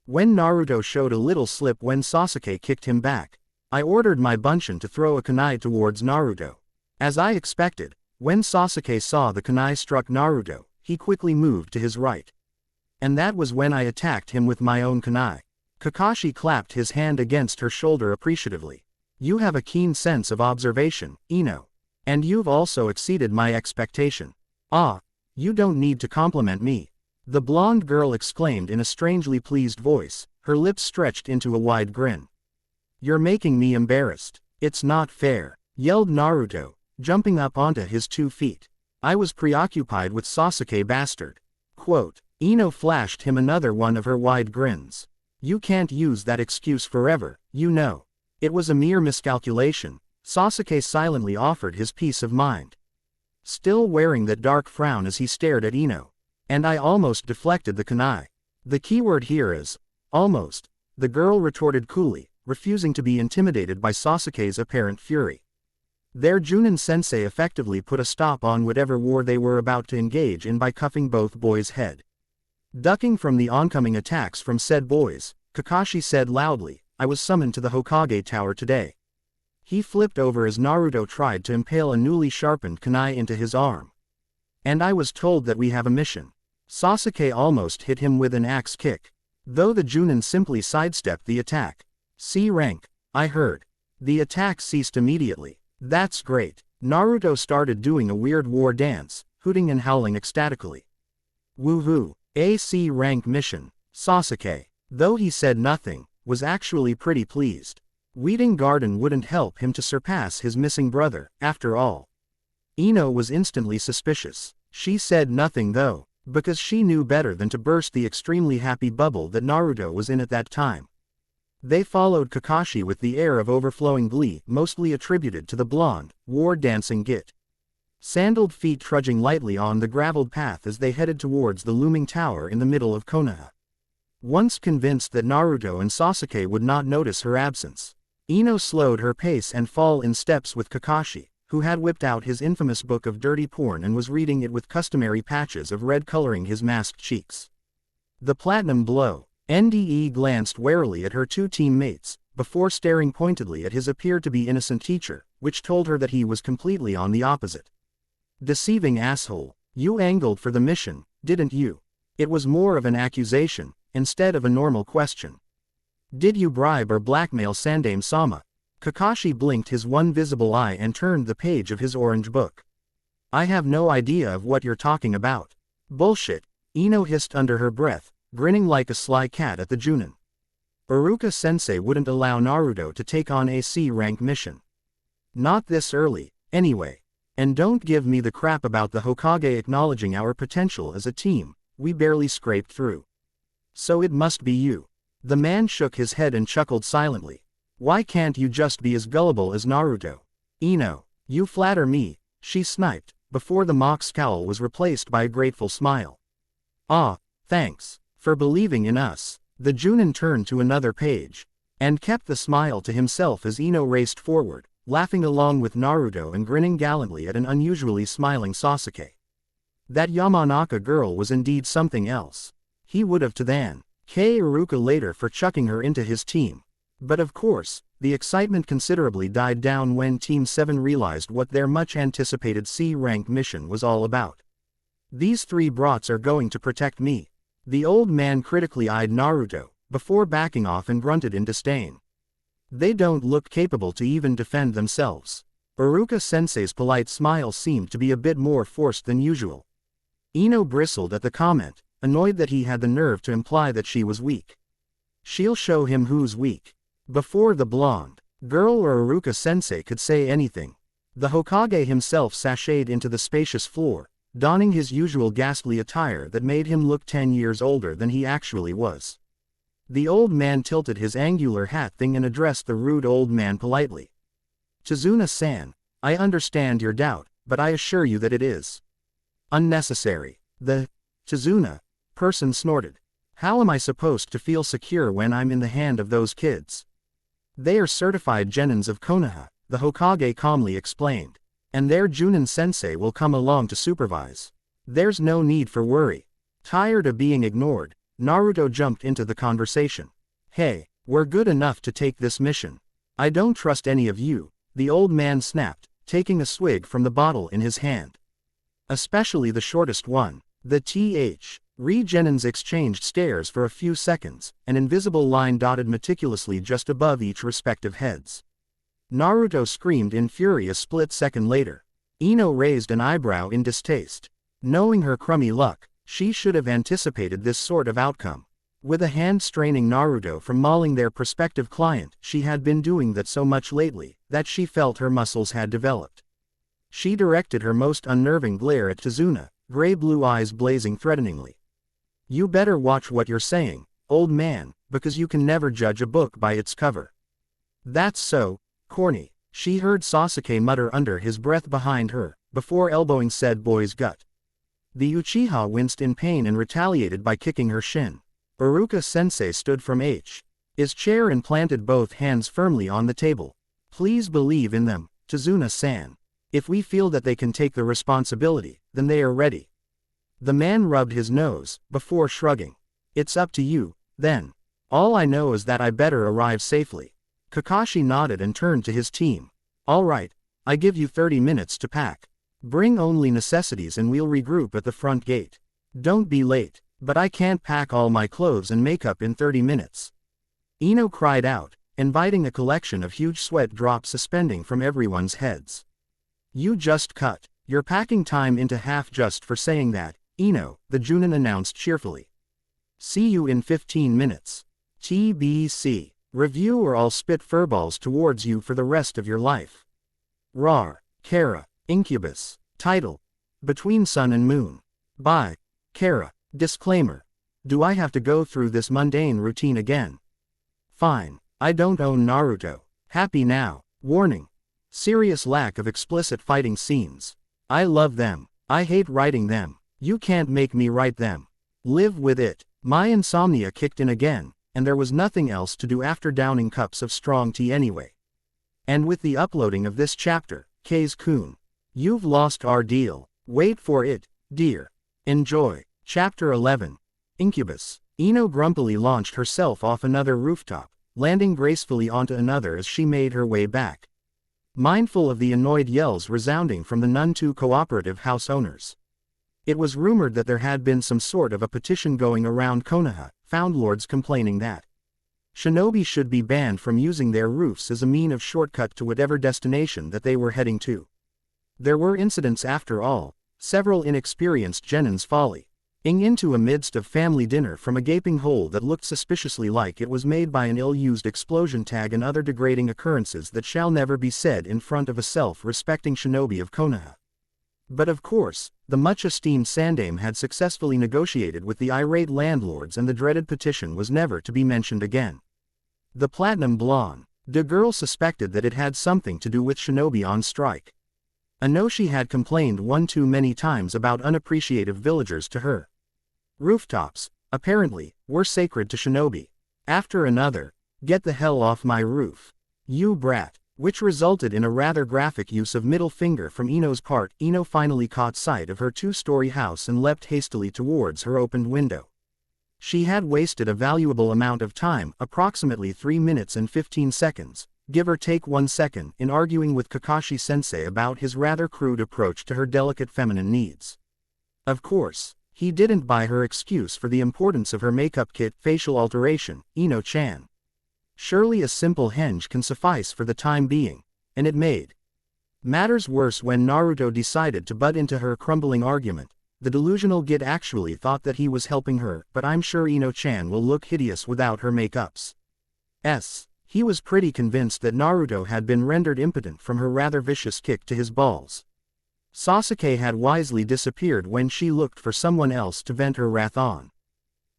When Naruto showed a little slip when Sasuke kicked him back, I ordered my bunshin to throw a kunai towards Naruto. As I expected, when Sasuke saw the kunai struck Naruto, he quickly moved to his right. And that was when I attacked him with my own kunai. Kakashi clapped his hand against her shoulder appreciatively. You have a keen sense of observation, Ino. And you've also exceeded my expectation. Ah, you don't need to compliment me. The blonde girl exclaimed in a strangely pleased voice, her lips stretched into a wide grin. You're making me embarrassed. It's not fair, yelled Naruto, jumping up onto his 2 feet. I was preoccupied with Sasuke bastard. Quote. Ino flashed him another one of her wide grins. You can't use that excuse forever, you know. It was a mere miscalculation. Sasuke silently offered his peace of mind. Still wearing that dark frown as he stared at Ino. And I almost deflected the kunai. The keyword here is, almost, the girl retorted coolly, refusing to be intimidated by Sasuke's apparent fury. Their Junin sensei effectively put a stop on whatever war they were about to engage in by cuffing both boys' head. Ducking from the oncoming attacks from said boys, Kakashi said loudly, I was summoned to the Hokage Tower today. He flipped over as Naruto tried to impale a newly sharpened kunai into his arm. And I was told that we have a mission. Sasuke almost hit him with an axe kick, though the Junin simply sidestepped the attack. C rank, I heard. The attack ceased immediately. That's great. Naruto started doing a weird war dance, hooting and howling ecstatically. Woohoo, AC rank mission. Sasuke, though he said nothing, was actually pretty pleased. Weeding Garden wouldn't help him to surpass his missing brother, after all. Ino was instantly suspicious. She said nothing though, because she knew better than to burst the extremely happy bubble that Naruto was in at that time. They followed Kakashi with the air of overflowing glee mostly attributed to the blonde, war-dancing git. Sandaled feet trudging lightly on the graveled path as they headed towards the looming tower in the middle of Konoha. Once convinced that Naruto and Sasuke would not notice her absence, Ino slowed her pace and fall in steps with Kakashi, who had whipped out his infamous book of dirty porn and was reading it with customary patches of red coloring his masked cheeks. The platinum blow. NDE glanced warily at her two teammates, before staring pointedly at his appeared-to-be innocent teacher, which told her that he was completely on the opposite. Deceiving asshole, you angled for the mission, didn't you? It was more of an accusation, instead of a normal question. Did you bribe or blackmail Sandaime-sama? Kakashi blinked his one visible eye and turned the page of his orange book. I have no idea of what you're talking about. Bullshit, Ino hissed under her breath, grinning like a sly cat at the Junin. Iruka-sensei wouldn't allow Naruto to take on a C-rank mission. Not this early, anyway. And don't give me the crap about the Hokage acknowledging our potential as a team, we barely scraped through. So it must be you. The man shook his head and chuckled silently. Why can't you just be as gullible as Naruto? Ino, you flatter me, she sniped, before the mock scowl was replaced by a grateful smile. Ah, thanks, for believing in us. The Junin turned to another page, and kept the smile to himself as Ino raced forward, laughing along with Naruto and grinning gallantly at an unusually smiling Sasuke. That Yamanaka girl was indeed something else. He would have thanked Iruka later for chucking her into his team. But of course, the excitement considerably died down when Team 7 realized what their much-anticipated C-rank mission was all about. These three brats are going to protect me. The old man critically eyed Naruto, before backing off and grunted in disdain. They don't look capable to even defend themselves. Iruka-sensei's polite smile seemed to be a bit more forced than usual. Ino bristled at the comment, annoyed that he had the nerve to imply that she was weak. She'll show him who's weak. Before the blonde girl or Iruka-sensei could say anything, the Hokage himself sashayed into the spacious floor, donning his usual ghastly attire that made him look 10 years older than he actually was. The old man tilted his angular hat thing and addressed the rude old man politely. Tazuna-san, I understand your doubt, but I assure you that it is unnecessary. The Tazuna person snorted. How am I supposed to feel secure when I'm in the hand of those kids? They are certified genins of Konoha, the Hokage calmly explained. And their Junin sensei will come along to supervise. There's no need for worry. Tired of being ignored, Naruto jumped into the conversation. Hey, we're good enough to take this mission. I don't trust any of you, the old man snapped, taking a swig from the bottle in his hand. Especially the shortest one. The Regenins exchanged stares for a few seconds, an invisible line dotted meticulously just above each respective heads. Naruto screamed in fury a split second later. Ino raised an eyebrow in distaste. Knowing her crummy luck, she should have anticipated this sort of outcome. With a hand straining Naruto from mauling their prospective client, she had been doing that so much lately, that she felt her muscles had developed. She directed her most unnerving glare at Tazuna, gray-blue eyes blazing threateningly. You better watch what you're saying, old man, because you can never judge a book by its cover. That's so corny, she heard Sasuke mutter under his breath behind her, before elbowing said boy's gut. The Uchiha winced in pain and retaliated by kicking her shin. Iruka-sensei stood from his chair and planted both hands firmly on the table. Please believe in them, Tazuna-san. If we feel that they can take the responsibility, then they are ready. The man rubbed his nose, before shrugging. It's up to you, then. All I know is that I better arrive safely. Kakashi nodded and turned to his team. All right, I give you 30 minutes to pack. Bring only necessities and we'll regroup at the front gate. Don't be late. But I can't pack all my clothes and makeup in 30 minutes. Ino cried out, inviting a collection of huge sweat drops suspending from everyone's heads. You just cut your packing time into half just for saying that, Ino, the Junin announced cheerfully. See you in 15 minutes. TBC. Review or I'll spit furballs towards you for the rest of your life. Rar. Kara. Incubus. Title. Between Sun and Moon. By Kara. Disclaimer. Do I have to go through this mundane routine again? Fine. I don't own Naruto. Happy now. Warning. Serious lack of explicit fighting scenes. I love them. I hate writing them. You can't make me write them. Live with it. My insomnia kicked in again, and there was nothing else to do after downing cups of strong tea anyway. And with the uploading of this chapter, Kaze-kun, you've lost our deal. Wait for it, dear. Enjoy. Chapter 11. Incubus. Ino grumpily launched herself off another rooftop, landing gracefully onto another as she made her way back, mindful of the annoyed yells resounding from the none too cooperative house owners. It was rumored that there had been some sort of a petition going around Konoha, foundlords complaining that shinobi should be banned from using their roofs as a mean of shortcut to whatever destination that they were heading to. There were incidents after all, several inexperienced genins falling into a midst of family dinner from a gaping hole that looked suspiciously like it was made by an ill-used explosion tag and other degrading occurrences that shall never be said in front of a self-respecting shinobi of Konoha. But of course, the much-esteemed Sandame had successfully negotiated with the irate landlords and the dreaded petition was never to be mentioned again. The platinum blonde girl suspected that it had something to do with shinobi on strike. Inoshi had complained one too many times about unappreciative villagers to her. Rooftops, apparently, were sacred to shinobi. After another, "Get the hell off my roof, you brat," which resulted in a rather graphic use of middle finger from Ino's part. Ino finally caught sight of her two-story house and leapt hastily towards her opened window. She had wasted a valuable amount of time, approximately 3 minutes and 15 seconds, give or take 1 second, in arguing with Kakashi sensei about his rather crude approach to her delicate feminine needs. Of course, he didn't buy her excuse for the importance of her makeup kit facial alteration, Ino-chan. Surely a simple henge can suffice for the time being, and it made matters worse when Naruto decided to butt into her crumbling argument. The delusional git actually thought that he was helping her, but I'm sure Ino-chan will look hideous without her makeups. He was pretty convinced that Naruto had been rendered impotent from her rather vicious kick to his balls. Sasuke had wisely disappeared when she looked for someone else to vent her wrath on.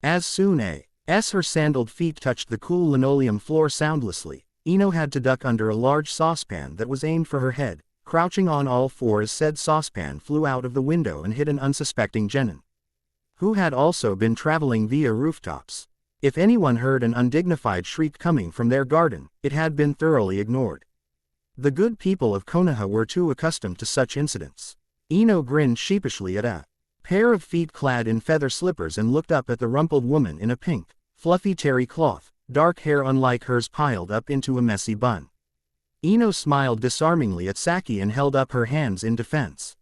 As soon as her sandaled feet touched the cool linoleum floor soundlessly, Ino had to duck under a large saucepan that was aimed for her head, crouching on all fours. Said saucepan flew out of the window and hit an unsuspecting genin, who had also been traveling via rooftops. If anyone heard an undignified shriek coming from their garden, it had been thoroughly ignored. The good people of Konoha were too accustomed to such incidents. Ino grinned sheepishly at a pair of feet clad in feather slippers and looked up at the rumpled woman in a pink, fluffy terry cloth, dark hair unlike hers piled up into a messy bun. Ino smiled disarmingly at Saki and held up her hands in defense.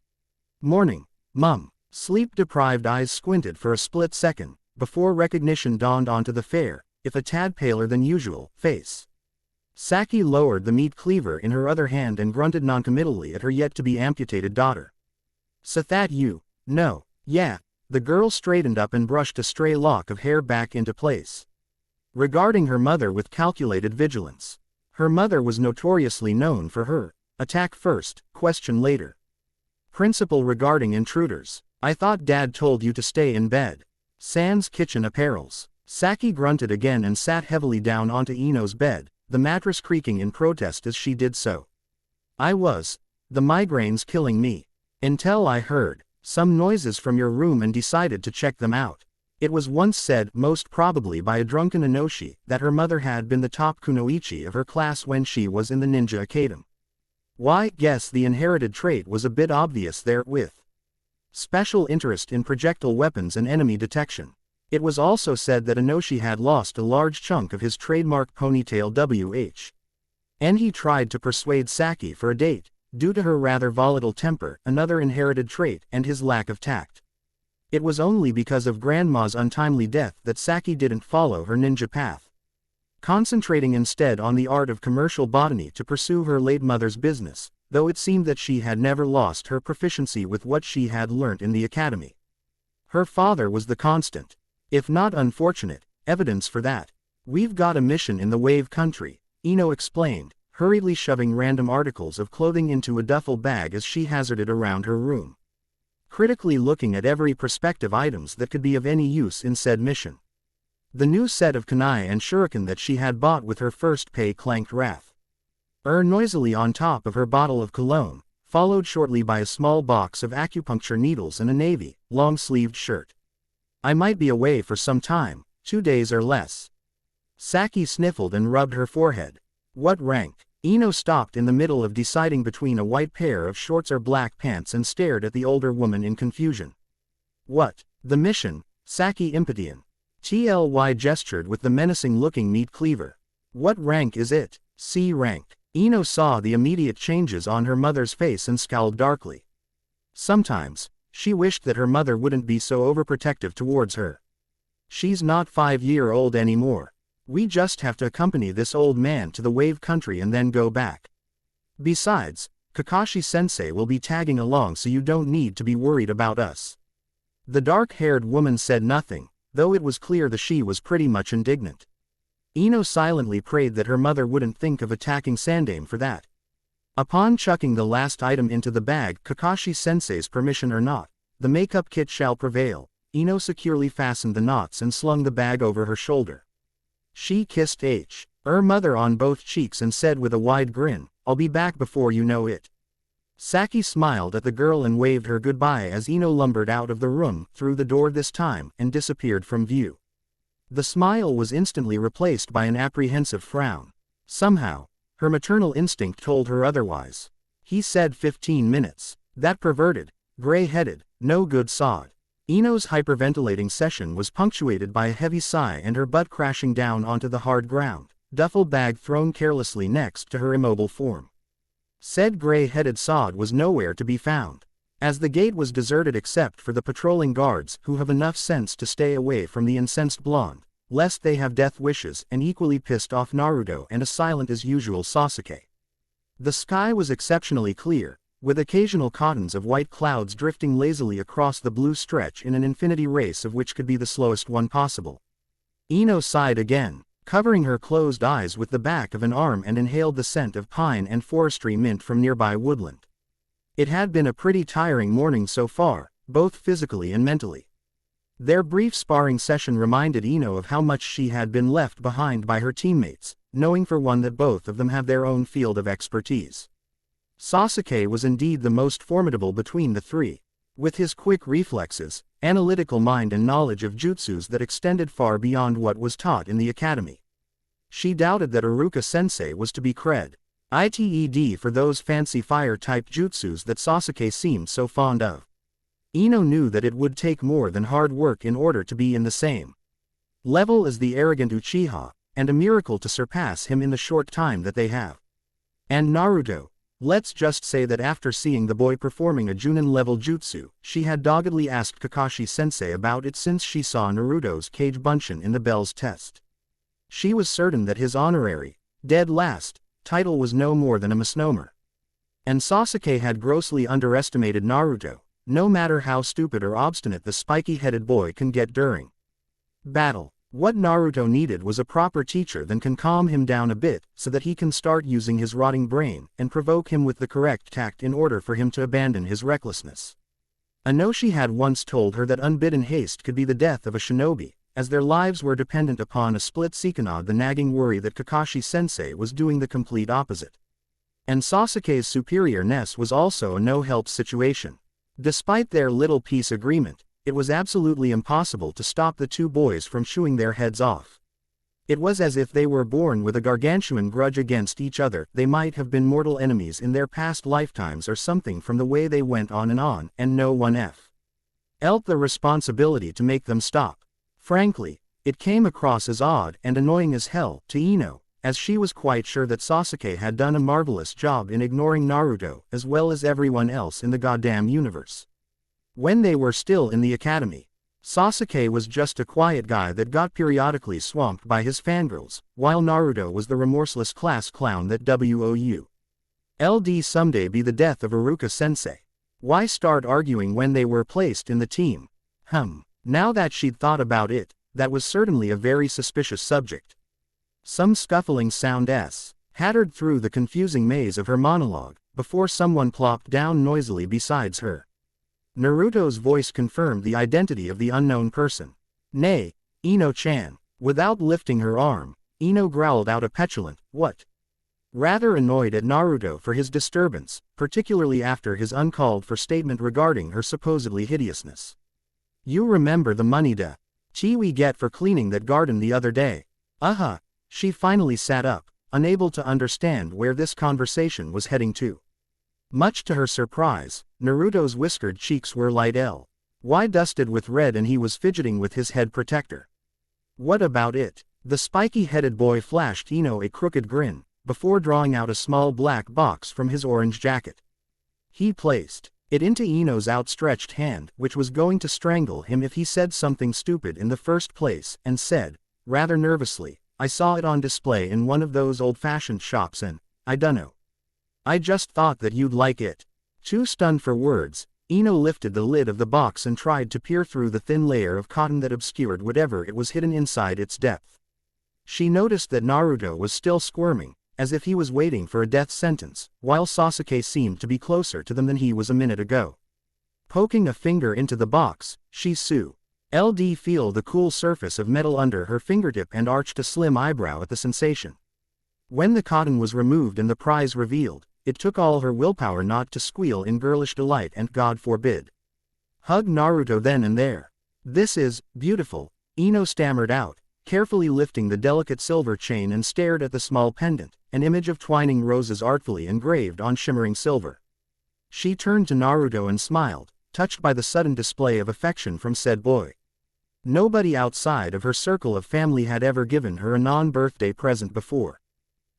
"Morning, Mum." Sleep-deprived eyes squinted for a split second, before recognition dawned onto the fair, if a tad paler than usual, face. Saki lowered the meat cleaver in her other hand and grunted noncommittally at her yet-to-be-amputated daughter. "So that you, no, yeah." The girl straightened up and brushed a stray lock of hair back into place, regarding her mother with calculated vigilance. Her mother was notoriously known for her attack first, question later principle regarding intruders. "I thought Dad told you to stay in bed." Sans kitchen apparels. Saki grunted again and sat heavily down onto Ino's bed, the mattress creaking in protest as she did so. "I was. The migraine's killing me. Until I heard some noises from your room and decided to check them out." It was once said, most probably by a drunken Inoshi, that her mother had been the top kunoichi of her class when she was in the ninja academy. Why, guess the inherited trait was a bit obvious there, with special interest in projectile weapons and enemy detection. It was also said that Inoshi had lost a large chunk of his trademark ponytail and he tried to persuade Saki for a date, due to her rather volatile temper, another inherited trait, and his lack of tact. It was only because of Grandma's untimely death that Saki didn't follow her ninja path, concentrating instead on the art of commercial botany to pursue her late mother's business, though it seemed that she had never lost her proficiency with what she had learnt in the academy. Her father was the constant, if not unfortunate, evidence for that. "We've got a mission in the Wave Country," Ino explained, hurriedly shoving random articles of clothing into a duffel bag as she hazarded around her room, critically looking at every prospective items that could be of any use in said mission. The new set of kunai and shuriken that she had bought with her first pay clanked wrath noisily on top of her bottle of cologne, followed shortly by a small box of acupuncture needles and a navy, long-sleeved shirt. I might be away for some time, 2 days or less. Saki sniffled and rubbed her forehead. What rank? Ino stopped in the middle of deciding between a white pair of shorts or black pants and stared at the older woman in confusion. What? The mission? Saki Impetian. TLY gestured with the menacing-looking meat cleaver. What rank is it? C rank. Ino saw the immediate changes on her mother's face and scowled darkly. Sometimes, she wished that her mother wouldn't be so overprotective towards her. She's not 5-year-old anymore. We just have to accompany this old man to the wave country and then go back. Besides, Kakashi sensei will be tagging along, so you don't need to be worried about us. The dark-haired woman said nothing, though it was clear that she was pretty much indignant. Ino silently prayed that her mother wouldn't think of attacking Sandame for that. Upon chucking the last item into the bag, Kakashi sensei's permission or not, the makeup kit shall prevail. Ino securely fastened the knots and slung the bag over her shoulder. She kissed her mother on both cheeks and said with a wide grin, "I'll be back before you know it." Saki smiled at the girl and waved her goodbye as Ino lumbered out of the room, through the door this time, and disappeared from view. The smile was instantly replaced by an apprehensive frown. Somehow, her maternal instinct told her otherwise. He said 15 minutes. That perverted, gray-headed, no-good sod. Ino's hyperventilating session was punctuated by a heavy sigh and her butt crashing down onto the hard ground, duffel bag thrown carelessly next to her immobile form. Said gray-headed sod was nowhere to be found, as the gate was deserted except for the patrolling guards who have enough sense to stay away from the incensed blonde, lest they have death wishes, and equally pissed off Naruto and a silent as usual Sasuke. The sky was exceptionally clear, with occasional cottons of white clouds drifting lazily across the blue stretch in an infinity race of which could be the slowest one possible. Ino sighed again, covering her closed eyes with the back of an arm, and inhaled the scent of pine and forestry mint from nearby woodland. It had been a pretty tiring morning so far, both physically and mentally. Their brief sparring session reminded Ino of how much she had been left behind by her teammates, knowing for one that both of them have their own field of expertise. Sasuke was indeed the most formidable between the three, with his quick reflexes, analytical mind and knowledge of jutsus that extended far beyond what was taught in the academy. She doubted that Iruka-sensei was to be credited for those fancy fire-type jutsus that Sasuke seemed so fond of. Ino knew that it would take more than hard work in order to be in the same level as the arrogant Uchiha, and a miracle to surpass him in the short time that they have. And Naruto. Let's just say that after seeing the boy performing a Junin-level jutsu, she had doggedly asked Kakashi-sensei about it since she saw Naruto's Kage Bunshin in the Bell's test. She was certain that his honorary, dead last, title was no more than a misnomer. And Sasuke had grossly underestimated Naruto, no matter how stupid or obstinate the spiky-headed boy can get during battle. What Naruto needed was a proper teacher that can calm him down a bit so that he can start using his rotting brain and provoke him with the correct tact in order for him to abandon his recklessness. Inoshi had once told her that unbidden haste could be the death of a shinobi, as their lives were dependent upon a split second, the nagging worry that Kakashi-sensei was doing the complete opposite. And Sasuke's superiorness was also a no-help situation. Despite their little peace agreement, it was absolutely impossible to stop the two boys from chewing their heads off. It was as if they were born with a gargantuan grudge against each other. They might have been mortal enemies in their past lifetimes or something, from the way they went on, and no one felt the responsibility to make them stop. Frankly, it came across as odd and annoying as hell to Ino, as she was quite sure that Sasuke had done a marvelous job in ignoring Naruto as well as everyone else in the goddamn universe. When they were still in the academy, Sasuke was just a quiet guy that got periodically swamped by his fangirls, while Naruto was the remorseless class clown that would someday be the death of Iruka-sensei. Why start arguing when they were placed in the team? Now that she'd thought about it, that was certainly a very suspicious subject. Some scuffling sound hattered through the confusing maze of her monologue, before someone plopped down noisily besides her. Naruto's voice confirmed the identity of the unknown person. "Nay, Ino-chan." Without lifting her arm, Ino growled out a petulant, "What?" rather annoyed at Naruto for his disturbance, particularly after his uncalled-for statement regarding her supposedly hideousness. You remember the money we get for cleaning that garden the other day? She finally sat up, unable to understand where this conversation was heading to. Much to her surprise, Naruto's whiskered cheeks were light dusted with red and he was fidgeting with his head protector. What about it? The spiky-headed boy flashed Ino a crooked grin, before drawing out a small black box from his orange jacket. He placed it into Ino's outstretched hand, which was going to strangle him if he said something stupid in the first place, and said, rather nervously, I saw it on display in one of those old-fashioned shops and, I dunno. I just thought that you'd like it. Too stunned for words, Ino lifted the lid of the box and tried to peer through the thin layer of cotton that obscured whatever it was hidden inside its depth. She noticed that Naruto was still squirming, as if he was waiting for a death sentence, while Sasuke seemed to be closer to them than he was a minute ago. Poking a finger into the box, she LD feel the cool surface of metal under her fingertip and arched a slim eyebrow at the sensation. When the cotton was removed and the prize revealed, it took all her willpower not to squeal in girlish delight and God forbid. Hug Naruto then and there. This is beautiful, Ino stammered out, carefully lifting the delicate silver chain and stared at the small pendant, an image of twining roses artfully engraved on shimmering silver. She turned to Naruto and smiled, touched by the sudden display of affection from said boy. Nobody outside of her circle of family had ever given her a non-birthday present before.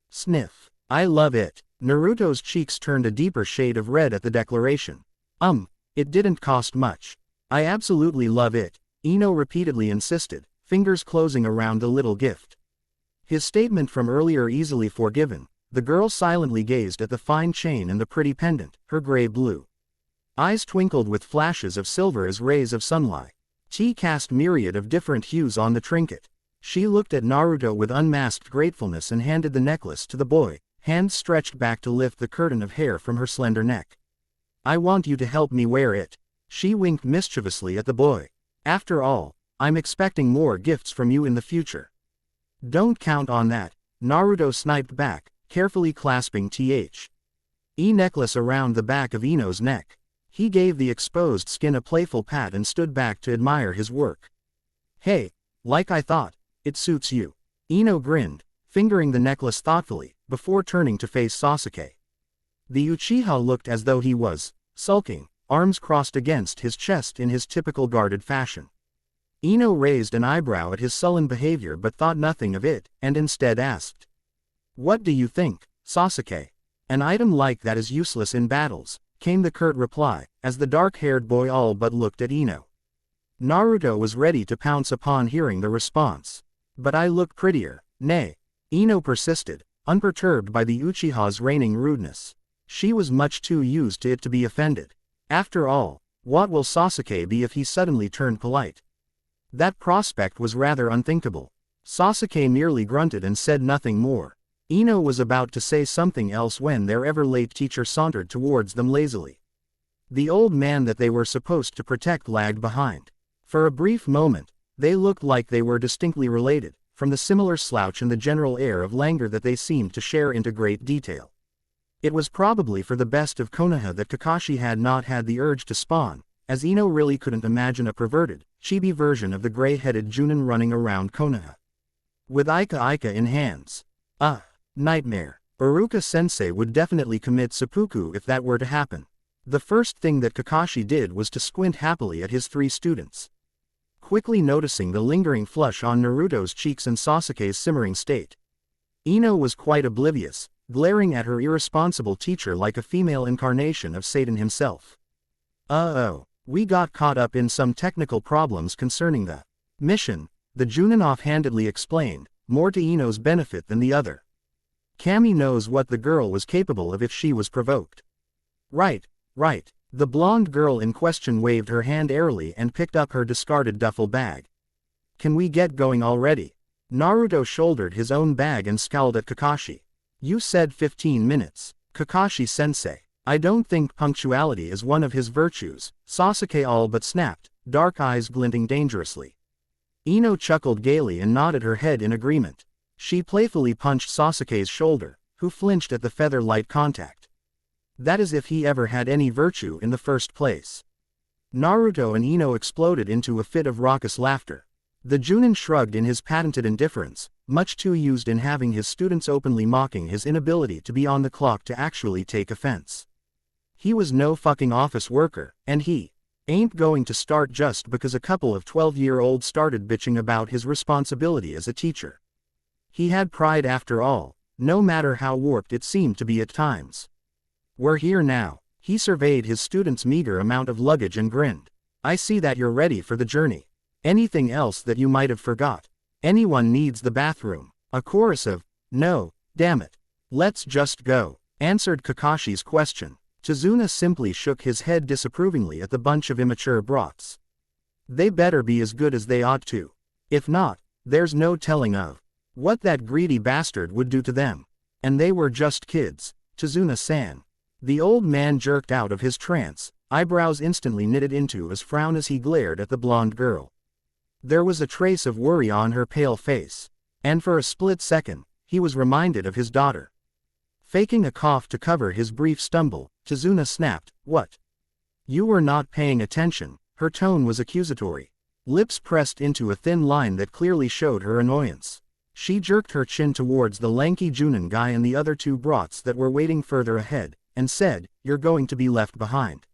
Sniff. I love it. Naruto's cheeks turned a deeper shade of red at the declaration. It didn't cost much. I absolutely love it, Ino repeatedly insisted, fingers closing around the little gift. His statement from earlier easily forgiven, the girl silently gazed at the fine chain and the pretty pendant, her gray-blue eyes twinkled with flashes of silver as rays of sunlight. She cast myriad of different hues on the trinket. She looked at Naruto with unmasked gratefulness and handed the necklace to the boy, hands stretched back to lift the curtain of hair from her slender neck. I want you to help me wear it. She winked mischievously at the boy. After all, I'm expecting more gifts from you in the future. Don't count on that, Naruto sniped back, carefully clasping necklace around the back of Ino's neck. He gave the exposed skin a playful pat and stood back to admire his work. Hey, like I thought, it suits you. Ino grinned, fingering the necklace thoughtfully, before turning to face Sasuke. The Uchiha looked as though he was sulking, arms crossed against his chest in his typical guarded fashion. Ino raised an eyebrow at his sullen behavior but thought nothing of it, and instead asked, What do you think, Sasuke? An item like that is useless in battles, came the curt reply, as the dark-haired boy all but looked at Ino. Naruto was ready to pounce upon hearing the response. But I look prettier, nay. Ino persisted, unperturbed by the Uchiha's reigning rudeness. She was much too used to it to be offended. After all, what will Sasuke be if he suddenly turned polite? That prospect was rather unthinkable. Sasuke merely grunted and said nothing more. Ino was about to say something else when their ever-late teacher sauntered towards them lazily. The old man that they were supposed to protect lagged behind. For a brief moment, they looked like they were distinctly related, from the similar slouch and the general air of languor that they seemed to share into great detail. It was probably for the best of Konoha that Kakashi had not had the urge to spawn, as Ino really couldn't imagine a perverted, chibi version of the gray-headed Junin running around Konoha. With Ika in hands. Nightmare. Iruka-sensei would definitely commit seppuku if that were to happen. The first thing that Kakashi did was to squint happily at his three students. Quickly noticing the lingering flush on Naruto's cheeks and Sasuke's simmering state. Ino was quite oblivious, glaring at her irresponsible teacher like a female incarnation of Satan himself. We got caught up in some technical problems concerning the mission, the Junin offhandedly explained, more to Ino's benefit than the other. Kami knows what the girl was capable of if she was provoked. Right. The blonde girl in question waved her hand airily and picked up her discarded duffel bag. Can we get going already? Naruto shouldered his own bag and scowled at Kakashi. You said 15 minutes, Kakashi-sensei. I don't think punctuality is one of his virtues, Sasuke all but snapped, dark eyes glinting dangerously. Ino chuckled gaily and nodded her head in agreement. She playfully punched Sasuke's shoulder, who flinched at the feather-light contact. That is if he ever had any virtue in the first place. Naruto and Ino exploded into a fit of raucous laughter. The Junin shrugged in his patented indifference, much too used in having his students openly mocking his inability to be on the clock to actually take offense. He was no fucking office worker, and he ain't going to start just because a couple of 12-year-olds started bitching about his responsibility as a teacher. He had pride after all, no matter how warped it seemed to be at times. We're here now. He surveyed his students' meager amount of luggage and grinned. I see that you're ready for the journey. Anything else that you might have forgot? Anyone needs the bathroom? A chorus of, no, damn it. Let's just go, answered Kakashi's question. Chizuna simply shook his head disapprovingly at the bunch of immature brats. They better be as good as they ought to. If not, there's no telling of what that greedy bastard would do to them. And they were just kids, Chizuna-san. The old man jerked out of his trance, eyebrows instantly knitted into a frown as he glared at the blonde girl. There was a trace of worry on her pale face, and for a split second, he was reminded of his daughter. Faking a cough to cover his brief stumble, Chizuna snapped, "What? You were not paying attention." Her tone was accusatory. Lips pressed into a thin line that clearly showed her annoyance. She jerked her chin towards the lanky Junin guy and the other two brats that were waiting further ahead, and said, "You're going to be left behind.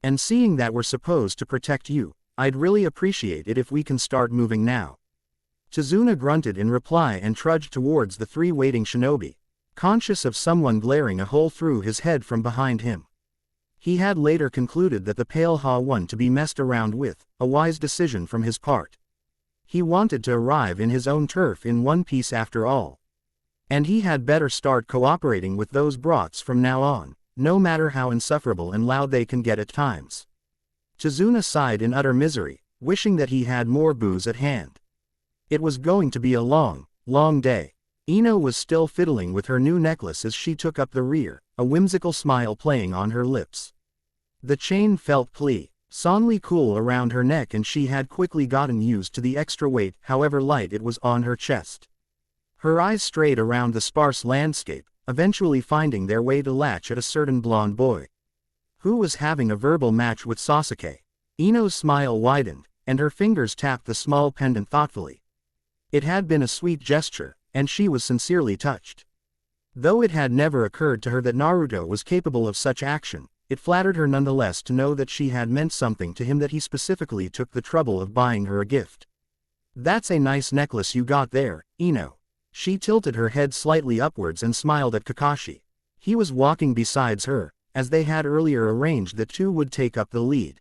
And seeing that we're supposed to protect you, I'd really appreciate it if we can start moving now." Chizuna grunted in reply and trudged towards the three waiting shinobi, conscious of someone glaring a hole through his head from behind him. He had later concluded that the pale one to be messed around with, a wise decision from his part. He wanted to arrive in his own turf in one piece after all. And he had better start cooperating with those brats from now on, no matter how insufferable and loud they can get at times. Chizuna sighed in utter misery, wishing that he had more booze at hand. It was going to be a long, long day. Ino was still fiddling with her new necklace as she took up the rear, a whimsical smile playing on her lips. The chain felt pleasantly cool around her neck and she had quickly gotten used to the extra weight, however light it was on her chest. Her eyes strayed around the sparse landscape, eventually finding their way to latch at a certain blonde boy who was having a verbal match with Sasuke. Ino's smile widened, and her fingers tapped the small pendant thoughtfully. It had been a sweet gesture, and she was sincerely touched. Though it had never occurred to her that Naruto was capable of such action, it flattered her nonetheless to know that she had meant something to him, that he specifically took the trouble of buying her a gift. "That's a nice necklace you got there, Ino." She tilted her head slightly upwards and smiled at Kakashi. He was walking beside her, as they had earlier arranged that two would take up the lead.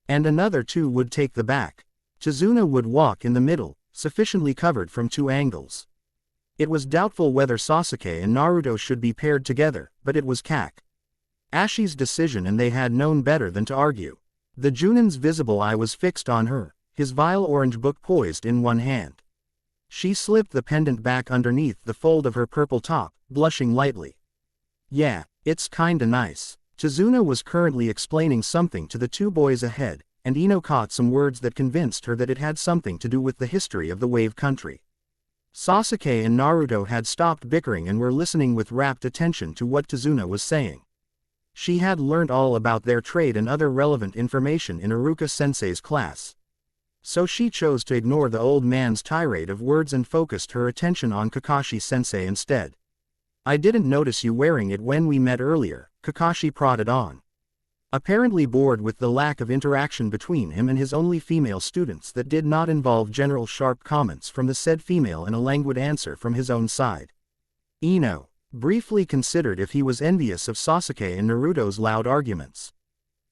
And another two would take the back. Chizuna would walk in the middle, sufficiently covered from two angles. It was doubtful whether Sasuke and Naruto should be paired together, but it was Kakashi's decision and they had known better than to argue. The Junin's visible eye was fixed on her, his vile orange book poised in one hand. She slipped the pendant back underneath the fold of her purple top, blushing lightly. "Yeah, it's kinda nice." Chizuna was currently explaining something to the two boys ahead, and Ino caught some words that convinced her that it had something to do with the history of the Wave Country. Sasuke and Naruto had stopped bickering and were listening with rapt attention to what Chizuna was saying. She had learned all about their trade and other relevant information in Iruka-sensei's class. So she chose to ignore the old man's tirade of words and focused her attention on Kakashi-sensei instead. "I didn't notice you wearing it when we met earlier," Kakashi prodded on. Apparently bored with the lack of interaction between him and his only female students that did not involve general sharp comments from the said female and a languid answer from his own side. Ino briefly considered if he was envious of Sasuke and Naruto's loud arguments.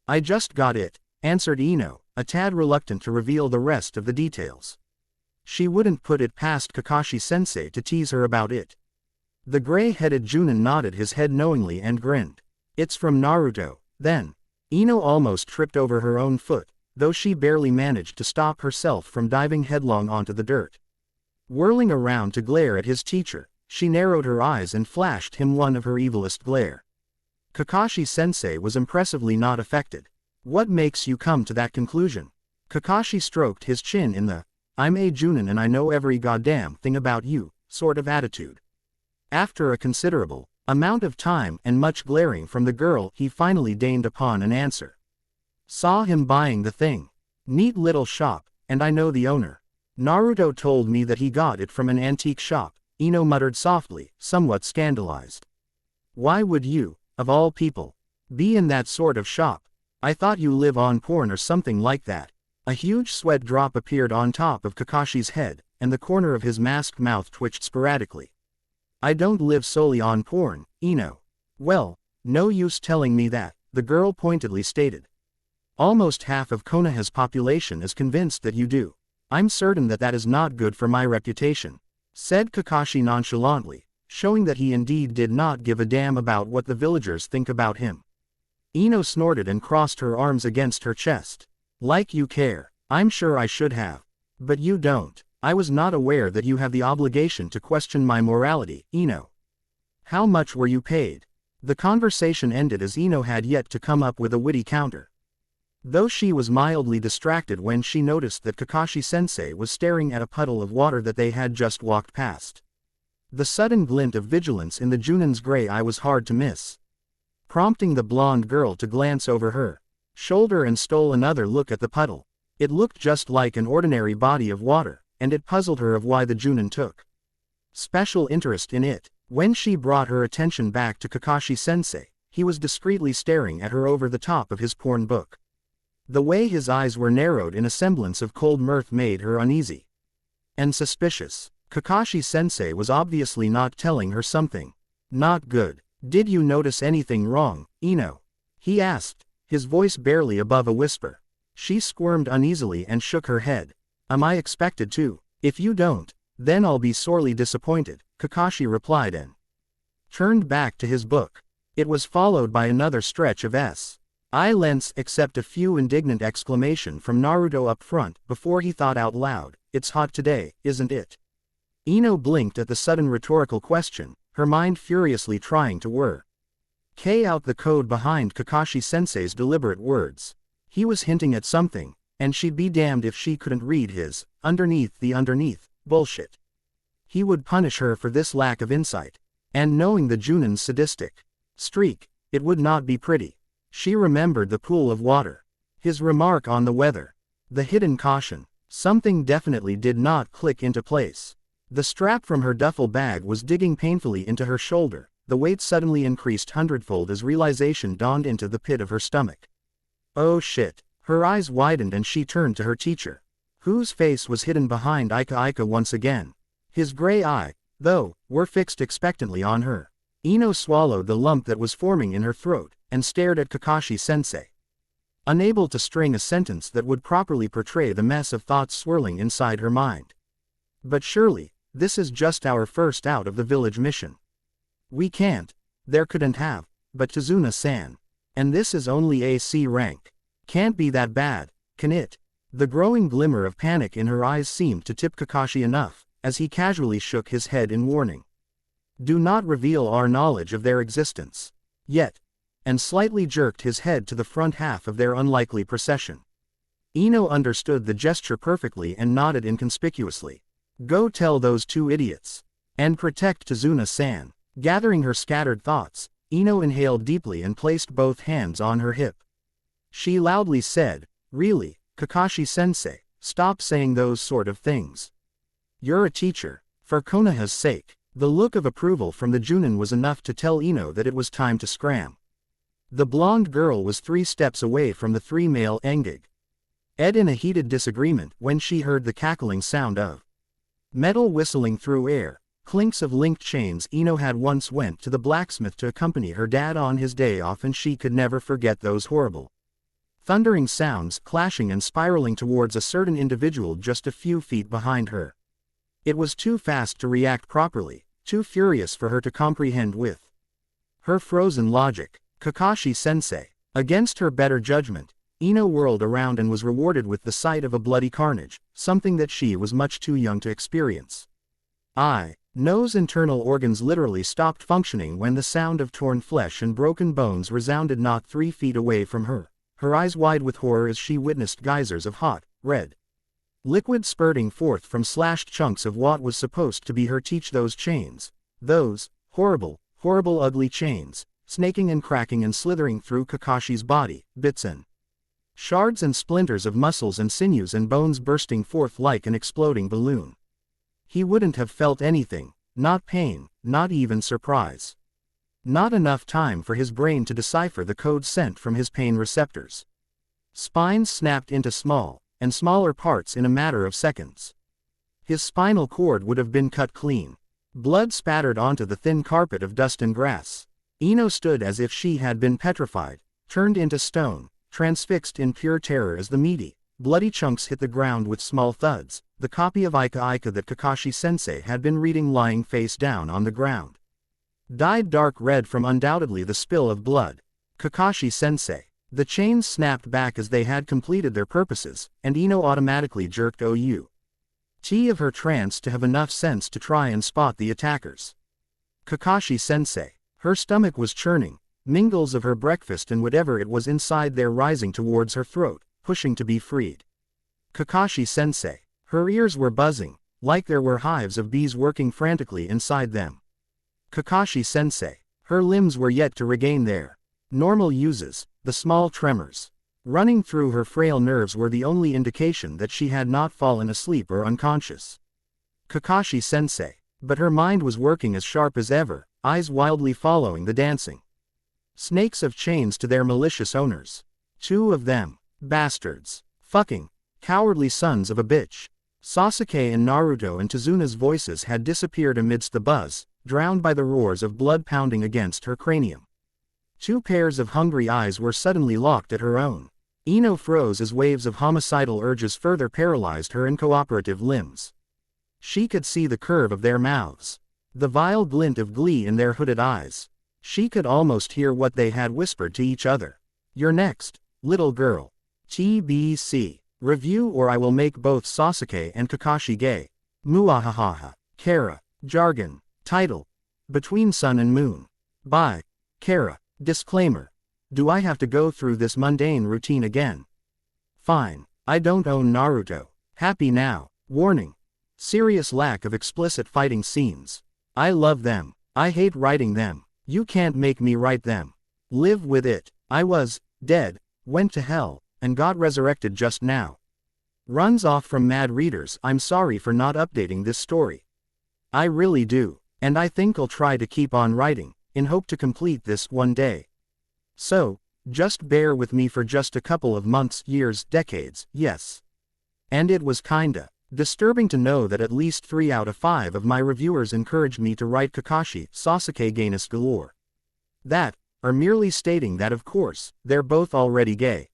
"I just got it," answered Ino, a tad reluctant to reveal the rest of the details. She wouldn't put it past Kakashi-sensei to tease her about it. The gray-headed Junin nodded his head knowingly and grinned. "It's from Naruto, then." Ino almost tripped over her own foot, though she barely managed to stop herself from diving headlong onto the dirt. Whirling around to glare at his teacher, she narrowed her eyes and flashed him one of her evilest glare. Kakashi-sensei was impressively not affected. "What makes you come to that conclusion?" Kakashi stroked his chin in the, "I'm a Junin and I know every goddamn thing about you," sort of attitude. After a considerable amount of time and much glaring from the girl, he finally deigned upon an answer. Saw him buying the thing. Neat little shop, and I know the owner. Naruto told me that he got it from an antique shop, Ino muttered softly, somewhat scandalized. Why would you, of all people, be in that sort of shop? I thought you live on porn or something like that. A huge sweat drop appeared on top of Kakashi's head, and the corner of his masked mouth twitched sporadically. I don't live solely on porn, Ino. Well, no use telling me that, the girl pointedly stated. Almost half of Konoha's population is convinced that you do. I'm certain that that is not good for my reputation, said Kakashi nonchalantly, showing that he indeed did not give a damn about what the villagers think about him. Ino snorted and crossed her arms against her chest. Like you care. I'm sure I should have. But you don't. I was not aware that you have the obligation to question my morality, Ino. How much were you paid? The conversation ended as Ino had yet to come up with a witty counter. Though she was mildly distracted when she noticed that Kakashi-sensei was staring at a puddle of water that they had just walked past. The sudden glint of vigilance in the Junin's gray eye was hard to miss, prompting the blonde girl to glance over her shoulder and stole another look at the puddle. It looked just like an ordinary body of water, and it puzzled her of why the Junin took special interest in it. When she brought her attention back to Kakashi-sensei, he was discreetly staring at her over the top of his porn book. The way his eyes were narrowed in a semblance of cold mirth made her uneasy and suspicious. Kakashi-sensei was obviously not telling her something not good. Did you notice anything wrong, Ino? He asked, his voice barely above a whisper. She squirmed uneasily and shook her head. Am I expected to? If you don't, then I'll be sorely disappointed, Kakashi replied and turned back to his book. It was followed by another stretch of silence except a few indignant exclamations from Naruto up front before he thought out loud, it's hot today, isn't it? Ino blinked at the sudden rhetorical question, her mind furiously trying to work out the code behind Kakashi-sensei's deliberate words. He was hinting at something, and she'd be damned if she couldn't read his underneath bullshit. He would punish her for this lack of insight. And knowing the Junin's sadistic streak, it would not be pretty. She remembered the pool of water, his remark on the weather, the hidden caution. Something definitely did not click into place. The strap from her duffel bag was digging painfully into her shoulder. The weight suddenly increased hundredfold as realization dawned into the pit of her stomach. Oh shit. Her eyes widened and she turned to her teacher, whose face was hidden behind Ika once again. His gray eye, though, were fixed expectantly on her. Ino swallowed the lump that was forming in her throat, and stared at Kakashi-sensei, unable to string a sentence that would properly portray the mess of thoughts swirling inside her mind. But surely, this is just our first out of the village mission. We can't. There couldn't have. But Tazuna-san. And this is only a C rank. Can't be that bad, can it? The growing glimmer of panic in her eyes seemed to tip Kakashi enough, as he casually shook his head in warning. Do not reveal our knowledge of their existence. Yet. And slightly jerked his head to the front half of their unlikely procession. Ino understood the gesture perfectly and nodded inconspicuously. Go tell those two idiots. And protect Tazuna-san. Gathering her scattered thoughts, Ino inhaled deeply and placed both hands on her hip. She loudly said, really, Kakashi-sensei, stop saying those sort of things. You're a teacher. For Konoha's sake. The look of approval from the Junin was enough to tell Ino that it was time to scram. The blonde girl was 3 steps away from the 3 male engig. Ed in a heated disagreement when she heard the cackling sound of metal whistling through air. Clinks of linked chains. Ino had once went to the blacksmith to accompany her dad on his day off and she could never forget those horrible thundering sounds clashing and spiraling towards a certain individual just a few feet behind her. It was too fast to react properly, too furious for her to comprehend with her frozen logic. Kakashi-sensei. Against her better judgment, Ino whirled around and was rewarded with the sight of a bloody carnage, something that she was much too young to experience. Nose internal organs literally stopped functioning when the sound of torn flesh and broken bones resounded not 3 feet away from her, her eyes wide with horror as she witnessed geysers of hot, red liquid spurting forth from slashed chunks of what was supposed to be her teach those chains, those Horrible, horrible ugly chains, snaking and cracking and slithering through Kakashi's body, bits and shards and splinters of muscles and sinews and bones bursting forth like an exploding balloon. He wouldn't have felt anything, not pain, not even surprise. Not enough time for his brain to decipher the code sent from his pain receptors. Spines snapped into small, and smaller parts in a matter of seconds. His spinal cord would have been cut clean. Blood spattered onto the thin carpet of dust and grass. Ino stood as if she had been petrified, turned into stone, transfixed in pure terror as the meaty, bloody chunks hit the ground with small thuds, the copy of Ika Ika that Kakashi sensei had been reading lying face down on the ground. Dyed dark red from undoubtedly the spill of blood. Kakashi sensei. The chains snapped back as they had completed their purposes, and Ino automatically jerked out of her trance to have enough sense to try and spot the attackers. Kakashi sensei. Her stomach was churning, mingles of her breakfast and whatever it was inside there rising towards her throat, pushing to be freed. Kakashi sensei. Her ears were buzzing, like there were hives of bees working frantically inside them. Kakashi sensei. Her limbs were yet to regain their normal uses, the small tremors running through her frail nerves were the only indication that she had not fallen asleep or unconscious. Kakashi sensei. But her mind was working as sharp as ever, eyes wildly following the dancing snakes of chains to their malicious owners. 2 of them. Bastards. Fucking cowardly sons of a bitch. Sasuke and Naruto and Tezuna's voices had disappeared amidst the buzz, drowned by the roars of blood pounding against her cranium. 2 pairs of hungry eyes were suddenly locked at her own. Ino froze as waves of homicidal urges further paralyzed her incooperative limbs. She could see the curve of their mouths, the vile glint of glee in their hooded eyes. She could almost hear what they had whispered to each other. "You're next, little girl. TBC. Review or I will make both Sasuke and Kakashi gay. Muahahaha. Kara. Jargon. Title. Between Sun and Moon. By Kara. Disclaimer. Do I have to go through this mundane routine again? Fine. I don't own Naruto. Happy now. Warning. Serious lack of explicit fighting scenes. I love them. I hate writing them. You can't make me write them. Live with it. I was dead, went to hell, and got resurrected just now. Runs off from mad readers. I'm sorry for not updating this story. I really do, and I think I'll try to keep on writing, in hope to complete this one day. So, just bear with me for just a couple of months, years, decades, yes. And it was kinda disturbing to know that at least 3 out of 5 of my reviewers encouraged me to write Kakashi, Sasuke gayness galore. That, are merely stating that of course, they're both already gay.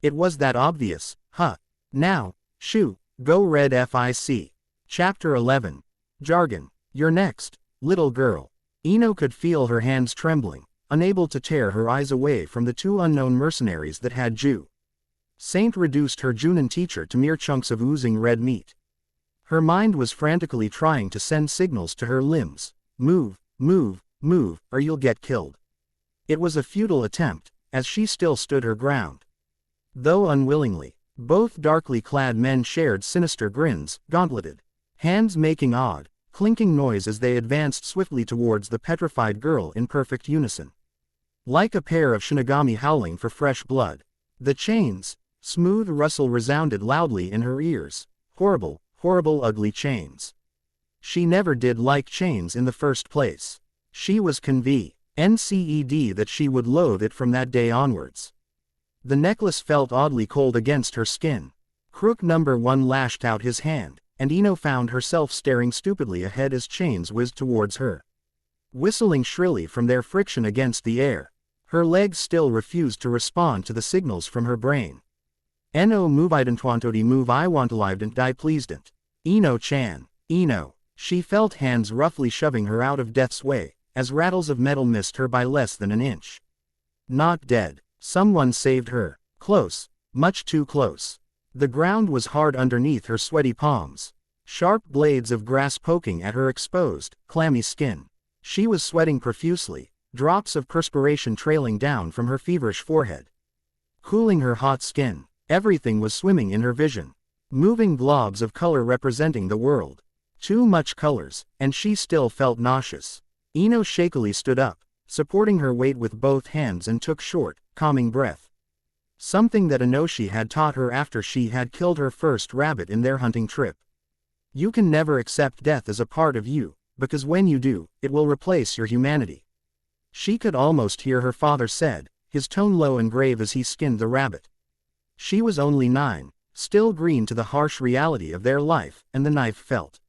It was that obvious, huh? Now, shoo, go read FIC. Chapter 11. Jargon. You're next, little girl. Ino could feel her hands trembling, unable to tear her eyes away from the 2 unknown mercenaries that had Saint reduced her Junin teacher to mere chunks of oozing red meat. Her mind was frantically trying to send signals to her limbs. Move, move, move, or you'll get killed. It was a futile attempt, as she still stood her ground. Though unwillingly, both darkly clad men shared sinister grins, gauntleted hands making odd, clinking noise as they advanced swiftly towards the petrified girl in perfect unison. Like a pair of Shinigami howling for fresh blood. The chains, smooth rustle resounded loudly in her ears. Horrible, horrible ugly chains. She never did like chains in the first place. She was convinced that she would loathe it from that day onwards. The necklace felt oddly cold against her skin. Crook number 1 lashed out his hand, and Ino found herself staring stupidly ahead as chains whizzed towards her, whistling shrilly from their friction against the air. Her legs still refused to respond to the signals from her brain. No movidentwantodi move I wantalivedent die pleasedent. Ino-chan. Ino. She felt hands roughly shoving her out of death's way, as rattles of metal missed her by less than an inch. Not dead. Someone saved her. Close. Much too close. The ground was hard underneath her sweaty palms. Sharp blades of grass poking at her exposed, clammy skin. She was sweating profusely, drops of perspiration trailing down from her feverish forehead, cooling her hot skin. Everything was swimming in her vision. Moving blobs of color representing the world. Too much colors, and she still felt nauseous. Ino shakily stood up, supporting her weight with both hands and took short, calming breath. Something that Inoshi had taught her after she had killed her first rabbit in their hunting trip. You can never accept death as a part of you, because when you do, it will replace your humanity. She could almost hear her father said, his tone low and grave as he skinned the rabbit. She was only 9, still green to the harsh reality of their life, and the knife felt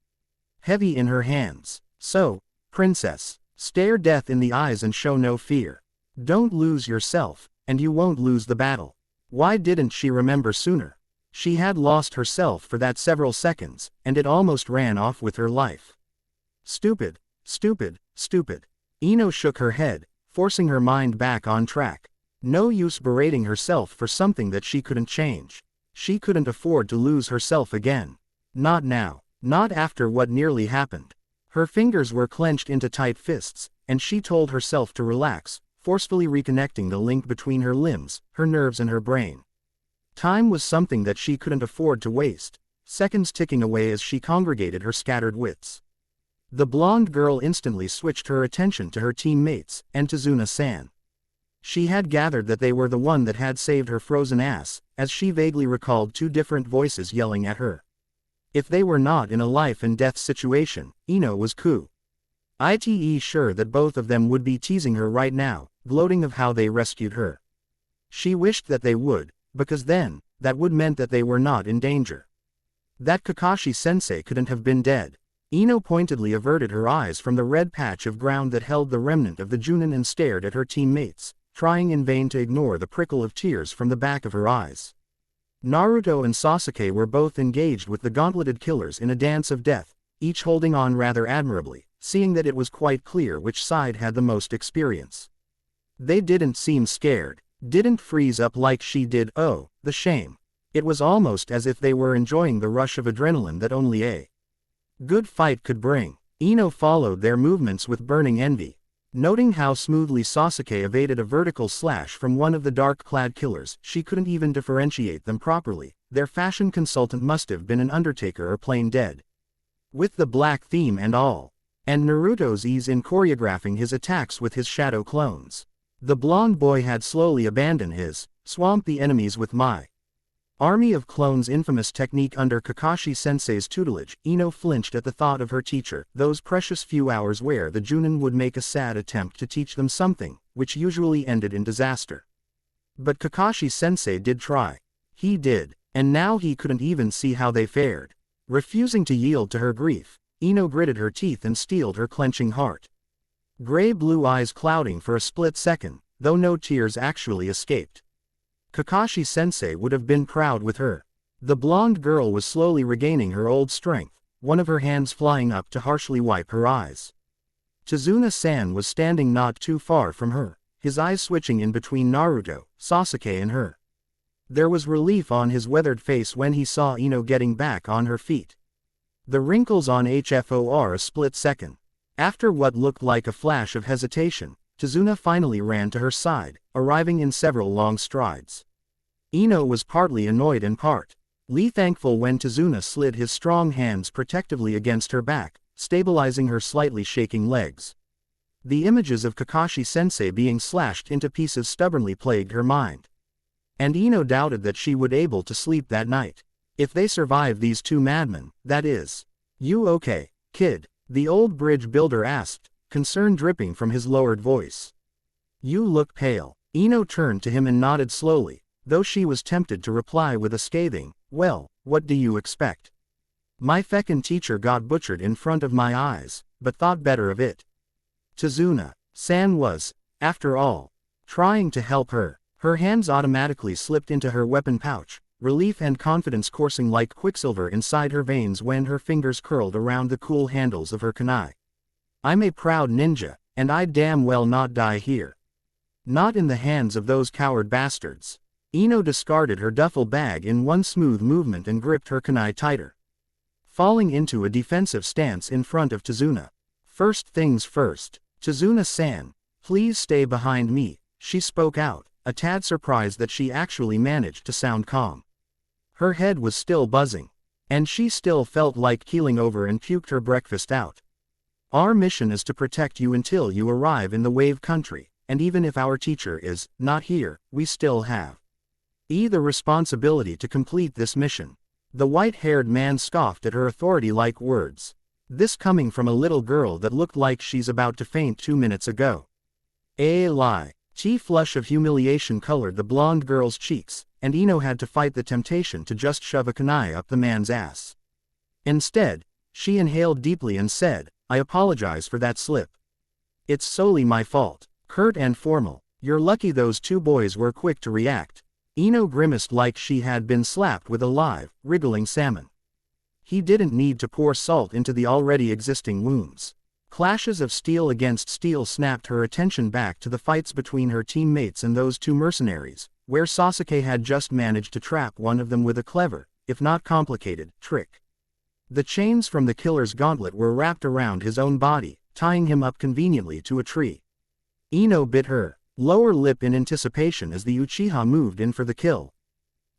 heavy in her hands. So, princess, stare death in the eyes and show no fear. Don't lose yourself, and you won't lose the battle. Why didn't she remember sooner? She had lost herself for that several seconds, and it almost ran off with her life. Stupid, stupid, stupid. Ino shook her head, forcing her mind back on track. No use berating herself for something that she couldn't change. She couldn't afford to lose herself again. Not now, not after what nearly happened. Her fingers were clenched into tight fists, and she told herself to relax, forcefully reconnecting the link between her limbs, her nerves and her brain. Time was something that she couldn't afford to waste, seconds ticking away as she congregated her scattered wits. The blonde girl instantly switched her attention to her teammates, and to Zuna-san. She had gathered that they were the one that had saved her frozen ass, as she vaguely recalled 2 different voices yelling at her. If they were not in a life-and-death situation, Ino was ite sure that both of them would be teasing her right now, gloating of how they rescued her. She wished that they would, because then, that would meant that they were not in danger. That Kakashi-sensei couldn't have been dead. Ino pointedly averted her eyes from the red patch of ground that held the remnant of the Junin and stared at her teammates, trying in vain to ignore the prickle of tears from the back of her eyes. Naruto and Sasuke were both engaged with the gauntleted killers in a dance of death, each holding on rather admirably, seeing that it was quite clear which side had the most experience. They didn't seem scared, didn't freeze up like she did. Oh, the shame. It was almost as if they were enjoying the rush of adrenaline that only a good fight could bring. Ino followed their movements with burning envy. Noting how smoothly Sasuke evaded a vertical slash from one of the dark-clad killers, she couldn't even differentiate them properly. Their fashion consultant must have been an undertaker or plain dead. With the black theme and all. And Naruto's ease in choreographing his attacks with his shadow clones. The blonde boy had slowly abandoned his, swamp the enemies with my army of clones infamous technique under Kakashi-sensei's tutelage. Ino flinched at the thought of her teacher, those precious few hours where the Junin would make a sad attempt to teach them something, which usually ended in disaster. But Kakashi-sensei did try. He did, and now he couldn't even see how they fared. Refusing to yield to her grief, Ino gritted her teeth and steeled her clenching heart. Gray-blue eyes clouding for a split second, though no tears actually escaped. Kakashi-sensei would have been proud with her. The blonde girl was slowly regaining her old strength, one of her hands flying up to harshly wipe her eyes. Tazuna-san was standing not too far from her, his eyes switching in between Naruto, Sasuke and her. There was relief on his weathered face when he saw Ino getting back on her feet. The wrinkles on HFOR a split second. After what looked like a flash of hesitation, Tazuna finally ran to her side, arriving in several long strides. Ino was partly annoyed and partly thankful when Tazuna slid his strong hands protectively against her back, stabilizing her slightly shaking legs. The images of Kakashi-sensei being slashed into pieces stubbornly plagued her mind. And Ino doubted that she would be able to sleep that night. If they survive these 2 madmen, that is. You okay, kid? The old bridge builder asked, concern dripping from his lowered voice. You look pale. Ino turned to him and nodded slowly, though she was tempted to reply with a scathing, well, what do you expect? My feckin' teacher got butchered in front of my eyes, but thought better of it. Tazuna-san was, after all, trying to help her. Her hands automatically slipped into her weapon pouch, relief and confidence coursing like quicksilver inside her veins when her fingers curled around the cool handles of her kunai. I'm a proud ninja, and I'd damn well not die here. Not in the hands of those coward bastards. Ino discarded her duffel bag in one smooth movement and gripped her kunai tighter, falling into a defensive stance in front of Tazuna. First things first, Tazuna-san, please stay behind me, she spoke out, a tad surprised that she actually managed to sound calm. Her head was still buzzing, and she still felt like keeling over and puked her breakfast out. Our mission is to protect you until you arrive in the wave country, and even if our teacher is not here, we still have the responsibility to complete this mission. The white-haired man scoffed at her authority-like words. This coming from a little girl that looked like she's about to faint 2 minutes ago. A lie. A flush of humiliation colored the blonde girl's cheeks, and Ino had to fight the temptation to just shove a kunai up the man's ass. Instead, she inhaled deeply and said, "I apologize for that slip. It's solely my fault." Curt and formal. You're lucky those two boys were quick to react. Ino grimaced like she had been slapped with a live, wriggling salmon. He didn't need to pour salt into the already existing wounds. Clashes of steel against steel snapped her attention back to the fights between her teammates and those two mercenaries, where Sasuke had just managed to trap one of them with a clever, if not complicated, trick. The chains from the killer's gauntlet were wrapped around his own body, tying him up conveniently to a tree. Ino bit her lower lip in anticipation as the Uchiha moved in for the kill.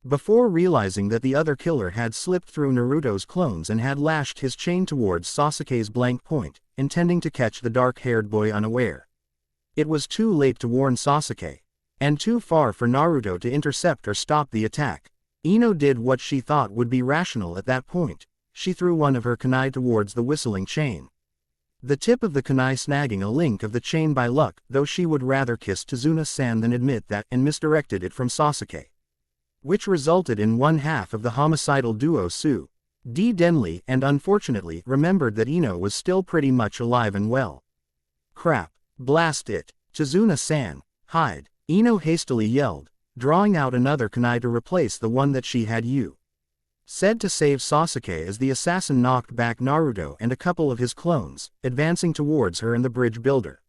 Before realizing that the other killer had slipped through Naruto's clones and had lashed his chain towards Sasuke's blank point, intending to catch the dark-haired boy unaware. It was too late to warn Sasuke, and too far for Naruto to intercept or stop the attack. Ino did what she thought would be rational at that point. She threw one of her kunai towards the whistling chain. The tip of the kunai snagging a link of the chain by luck, though she would rather kiss Tazuna-san than admit that, and misdirected it from Sasuke, which resulted in one half of the homicidal duo Su Denli and unfortunately remembered that Ino was still pretty much alive and well. Crap. Blast it. Tazuna-san, hide. Ino hastily yelled, drawing out another kunai to replace the one that she had said to save Sasuke as the assassin knocked back Naruto and a couple of his clones, advancing towards her and the bridge builder.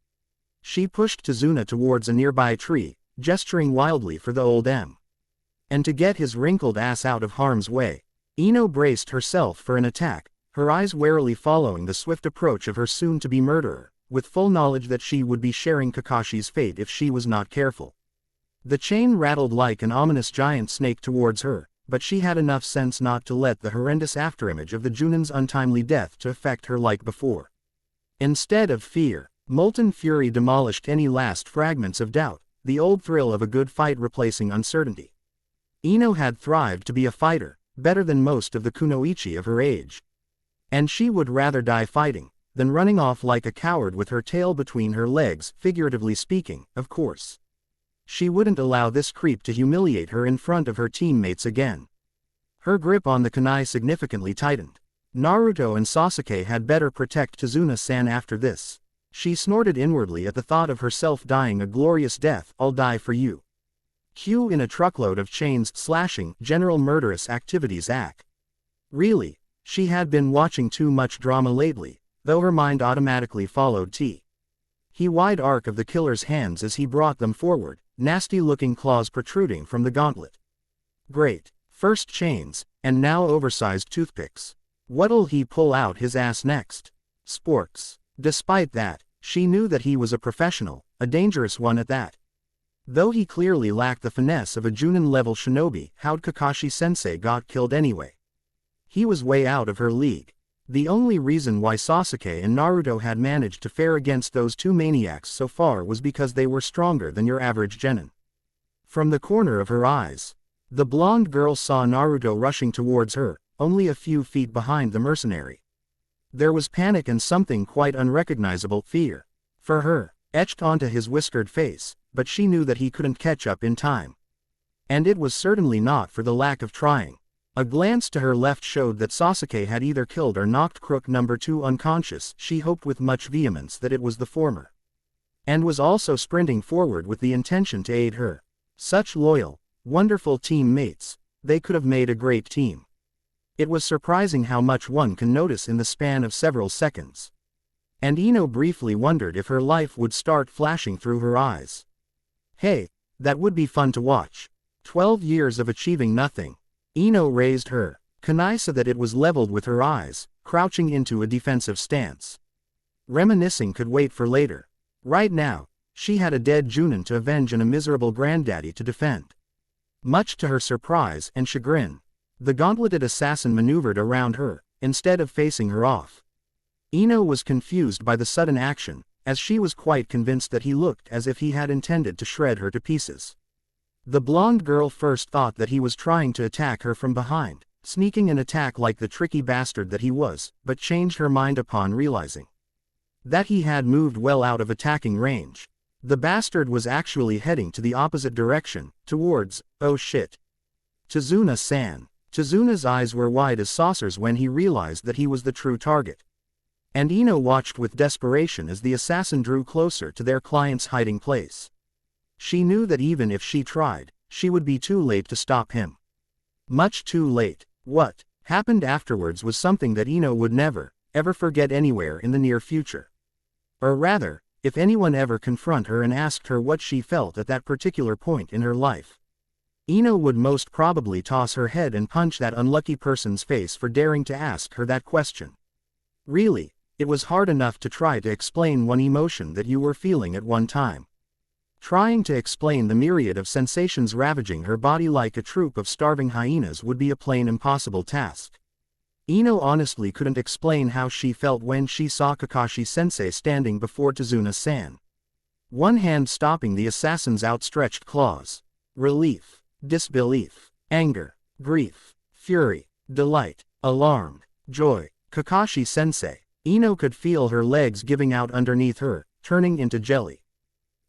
She pushed Tazuna towards a nearby tree, gesturing wildly for the old M. And to get his wrinkled ass out of harm's way. Ino braced herself for an attack, her eyes warily following the swift approach of her soon-to-be murderer, with full knowledge that she would be sharing Kakashi's fate if she was not careful. The chain rattled like an ominous giant snake towards her, but she had enough sense not to let the horrendous afterimage of the Junin's untimely death to affect her like before. Instead of fear, molten fury demolished any last fragments of doubt, the old thrill of a good fight replacing uncertainty. Ino had thrived to be a fighter, better than most of the kunoichi of her age. And she would rather die fighting, than running off like a coward with her tail between her legs, figuratively speaking, of course. She wouldn't allow this creep to humiliate her in front of her teammates again. Her grip on the kunai significantly tightened. Naruto and Sasuke had better protect Tazuna-san after this. She snorted inwardly at the thought of herself dying a glorious death. I'll die for you. Q in a truckload of chains slashing, general murderous activities act. Really, she had been watching too much drama lately, though her mind automatically followed He wide arc of the killer's hands as he brought them forward, nasty-looking claws protruding from the gauntlet. Great. First chains, and now oversized toothpicks. What'll he pull out his ass next? Sporks. Despite that, she knew that he was a professional, a dangerous one at that. Though he clearly lacked the finesse of a Junin-level shinobi, how'd Kakashi-sensei got killed anyway? He was way out of her league. The only reason why Sasuke and Naruto had managed to fare against those two maniacs so far was because they were stronger than your average genin. From the corner of her eyes, the blonde girl saw Naruto rushing towards her, only a few feet behind the mercenary. There was panic and something quite unrecognizable, fear, for her, etched onto his whiskered face, but she knew that he couldn't catch up in time. And it was certainly not for the lack of trying. A glance to her left showed that Sasuke had either killed or knocked crook number 2 unconscious. She hoped with much vehemence that it was the former. And was also sprinting forward with the intention to aid her. Such loyal, wonderful teammates. They could have made a great team. It was surprising how much one can notice in the span of several seconds. And Ino briefly wondered if her life would start flashing through her eyes. Hey, that would be fun to watch. 12 years of achieving nothing. Ino raised her kunai so that it was leveled with her eyes, crouching into a defensive stance. Reminiscing could wait for later. Right now, she had a dead Junin to avenge and a miserable granddaddy to defend. Much to her surprise and chagrin, the gauntleted assassin maneuvered around her, instead of facing her off. Ino was confused by the sudden action, as she was quite convinced that he looked as if he had intended to shred her to pieces. The blonde girl first thought that he was trying to attack her from behind, sneaking an attack like the tricky bastard that he was, but changed her mind upon realizing that he had moved well out of attacking range. The bastard was actually heading to the opposite direction, towards, oh shit, Tazuna-san. Tazuna's eyes were wide as saucers when he realized that he was the true target. And Ino watched with desperation as the assassin drew closer to their client's hiding place. She knew that even if she tried, she would be too late to stop him. Much too late. What happened afterwards was something that Ino would never, ever forget anywhere in the near future. Or rather, if anyone ever confronted her and asked her what she felt at that particular point in her life, Ino would most probably toss her head and punch that unlucky person's face for daring to ask her that question. Really, it was hard enough to try to explain one emotion that you were feeling at one time. Trying to explain the myriad of sensations ravaging her body like a troop of starving hyenas would be a plain impossible task. Ino honestly couldn't explain how she felt when she saw Kakashi sensei standing before Tazuna-san. One hand stopping the assassin's outstretched claws. Relief, disbelief, anger, grief, fury, delight, alarm, joy. Kakashi sensei. Ino could feel her legs giving out underneath her, turning into jelly.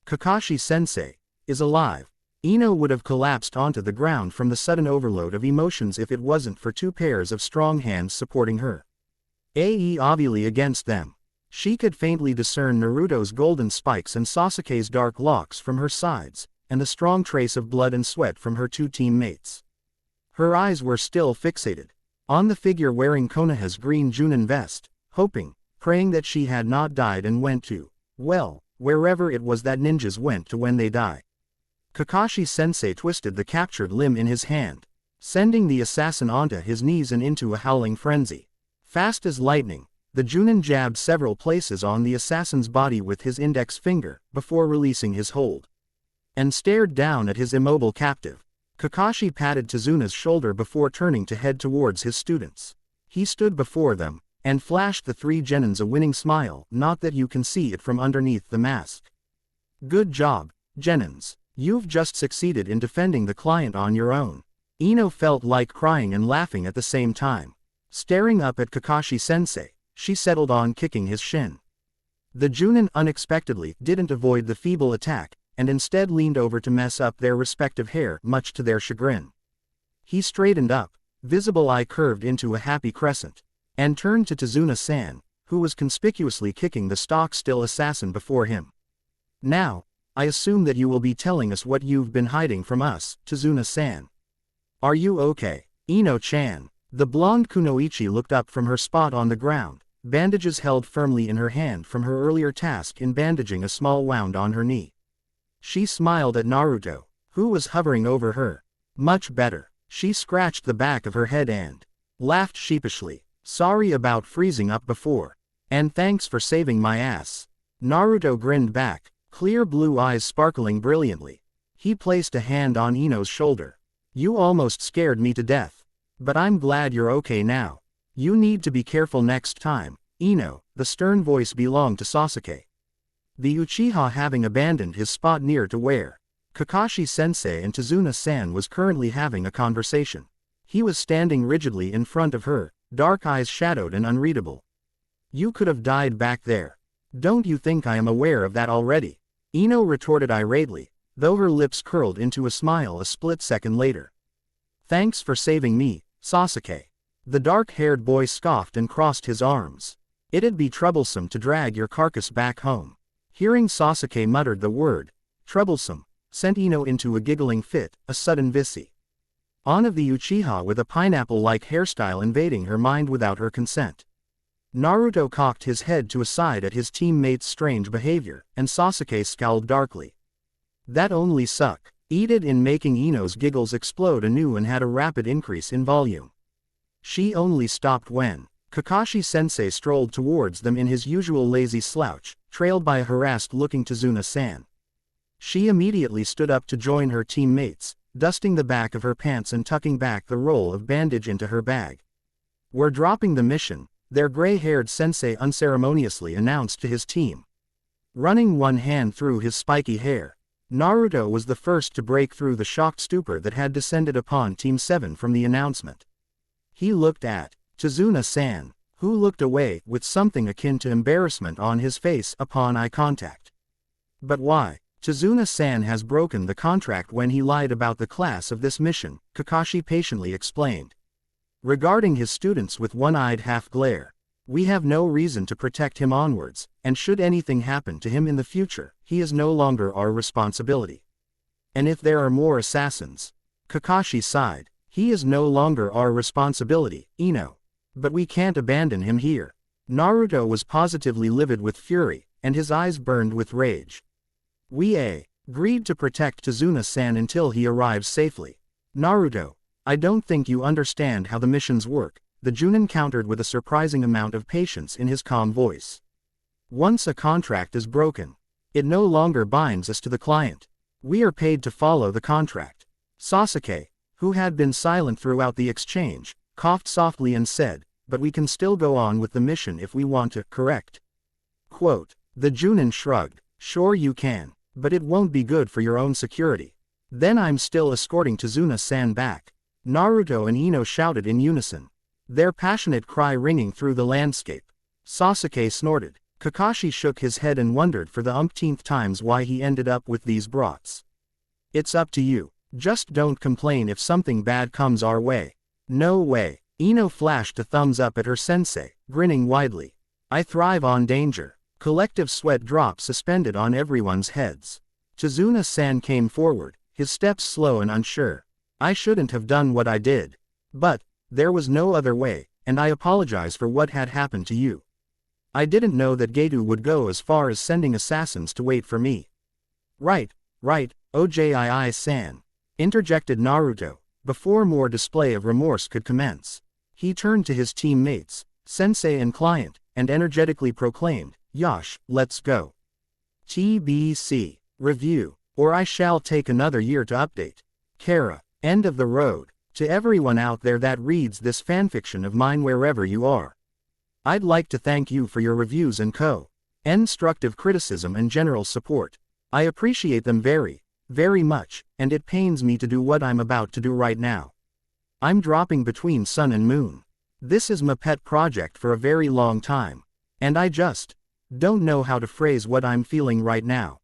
Kakashi sensei is alive. Ino would have collapsed onto the ground from the sudden overload of emotions if it wasn't for two pairs of strong hands supporting her. Obviously against them. She could faintly discern Naruto's golden spikes and Sasuke's dark locks from her sides, and the strong trace of blood and sweat from her two teammates. Her eyes were still fixated on the figure wearing Konoha's green Junin vest, hoping, praying that she had not died and went to, well, wherever it was that ninjas went to when they die. Kakashi sensei twisted the captured limb in his hand, sending the assassin onto his knees and into a howling frenzy. Fast as lightning, the Junin jabbed several places on the assassin's body with his index finger, before releasing his hold, and stared down at his immobile captive. Kakashi patted Tazuna's shoulder before turning to head towards his students. He stood before them, and flashed the three genins a winning smile, not that you can see it from underneath the mask. Good job, genins. You've just succeeded in defending the client on your own. Ino felt like crying and laughing at the same time. Staring up at Kakashi sensei, she settled on kicking his shin. The Junin unexpectedly didn't avoid the feeble attack, and instead leaned over to mess up their respective hair, much to their chagrin. He straightened up, visible eye curved into a happy crescent, and turned to Tazuna-san, who was conspicuously kicking the stock-still assassin before him. Now, I assume that you will be telling us what you've been hiding from us, Tazuna-san. Are you okay? Ino-chan. The blonde kunoichi looked up from her spot on the ground, bandages held firmly in her hand from her earlier task in bandaging a small wound on her knee. She smiled at Naruto, who was hovering over her. Much better. She scratched the back of her head and laughed sheepishly. Sorry about freezing up before. And thanks for saving my ass. Naruto grinned back, clear blue eyes sparkling brilliantly. He placed a hand on Ino's shoulder. You almost scared me to death. But I'm glad you're okay now. You need to be careful next time, Ino. The stern voice belonged to Sasuke, the Uchiha, having abandoned his spot near to where Kakashi sensei and Tazuna-san was currently having a conversation. He was standing rigidly in front of her, dark eyes shadowed and unreadable. You could have died back there. Don't you think I am aware of that already? Ino retorted irately, though her lips curled into a smile a split second later. Thanks for saving me, Sasuke. The dark-haired boy scoffed and crossed his arms. It'd be troublesome to drag your carcass back home. Hearing Sasuke muttered the word, troublesome, sent Ino into a giggling fit, a sudden visy on of the Uchiha with a pineapple-like hairstyle invading her mind without her consent. Naruto cocked his head to a side at his teammate's strange behavior, and Sasuke scowled darkly. That only succeeded in making Ino's giggles explode anew and had a rapid increase in volume. She only stopped when Kakashi sensei strolled towards them in his usual lazy slouch, trailed by a harassed-looking Tazuna-san. She immediately stood up to join her teammates, dusting the back of her pants and tucking back the roll of bandage into her bag. We're dropping the mission, their gray-haired sensei unceremoniously announced to his team. Running one hand through his spiky hair, Naruto was the first to break through the shocked stupor that had descended upon Team 7 from the announcement. He looked at Chizuna-san, who looked away with something akin to embarrassment on his face upon eye contact. But why? Chizuna-san has broken the contract when he lied about the class of this mission, Kakashi patiently explained. Regarding his students with one-eyed half-glare, we have no reason to protect him onwards, and should anything happen to him in the future, he is no longer our responsibility. And if there are more assassins, Kakashi sighed, he is no longer our responsibility, Ino. But we can't abandon him here. Naruto was positively livid with fury, and his eyes burned with rage. We agreed to protect Chizuna-san until he arrives safely. Naruto, I don't think you understand how the missions work, the Junin countered with a surprising amount of patience in his calm voice. Once a contract is broken, it no longer binds us to the client. We are paid to follow the contract. Sasuke, who had been silent throughout the exchange, coughed softly and said, but we can still go on with the mission if we want to, correct? Quote, the Junin shrugged, sure you can, but it won't be good for your own security. Then I'm still escorting Chizuna-san back. Naruto and Ino shouted in unison, their passionate cry ringing through the landscape. Sasuke snorted. Kakashi shook his head and wondered for the umpteenth times why he ended up with these brats. It's up to you. Just don't complain if something bad comes our way. No way. Ino flashed a thumbs up at her sensei, grinning widely. I thrive on danger. Collective sweat drops suspended on everyone's heads. Chizuna-san came forward, his steps slow and unsure. I shouldn't have done what I did. But there was no other way, and I apologize for what had happened to you. I didn't know that Geto would go as far as sending assassins to wait for me. Right, Ojii-san, interjected Naruto, before more display of remorse could commence. He turned to his teammates, sensei and client, and energetically proclaimed, Yosh, let's go. TBC, review, or I shall take another year to update. Kara, end of the road. To everyone out there that reads this fanfiction of mine wherever you are, I'd like to thank you for your reviews and constructive criticism and general support. I appreciate them very, very much, and it pains me to do what I'm about to do right now. I'm dropping between sun and moon. This is my pet project for a very long time, and I just don't know how to phrase what I'm feeling right now.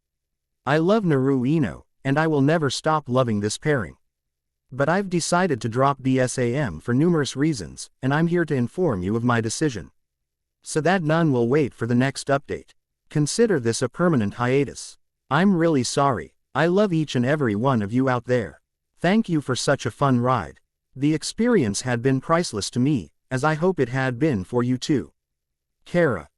I love Naru Ino, and I will never stop loving this pairing. But I've decided to drop BSAM for numerous reasons, and I'm here to inform you of my decision. So that none will wait for the next update. Consider this a permanent hiatus. I'm really sorry. I love each and every one of you out there. Thank you for such a fun ride. The experience had been priceless to me, as I hope it had been for you too. Kara,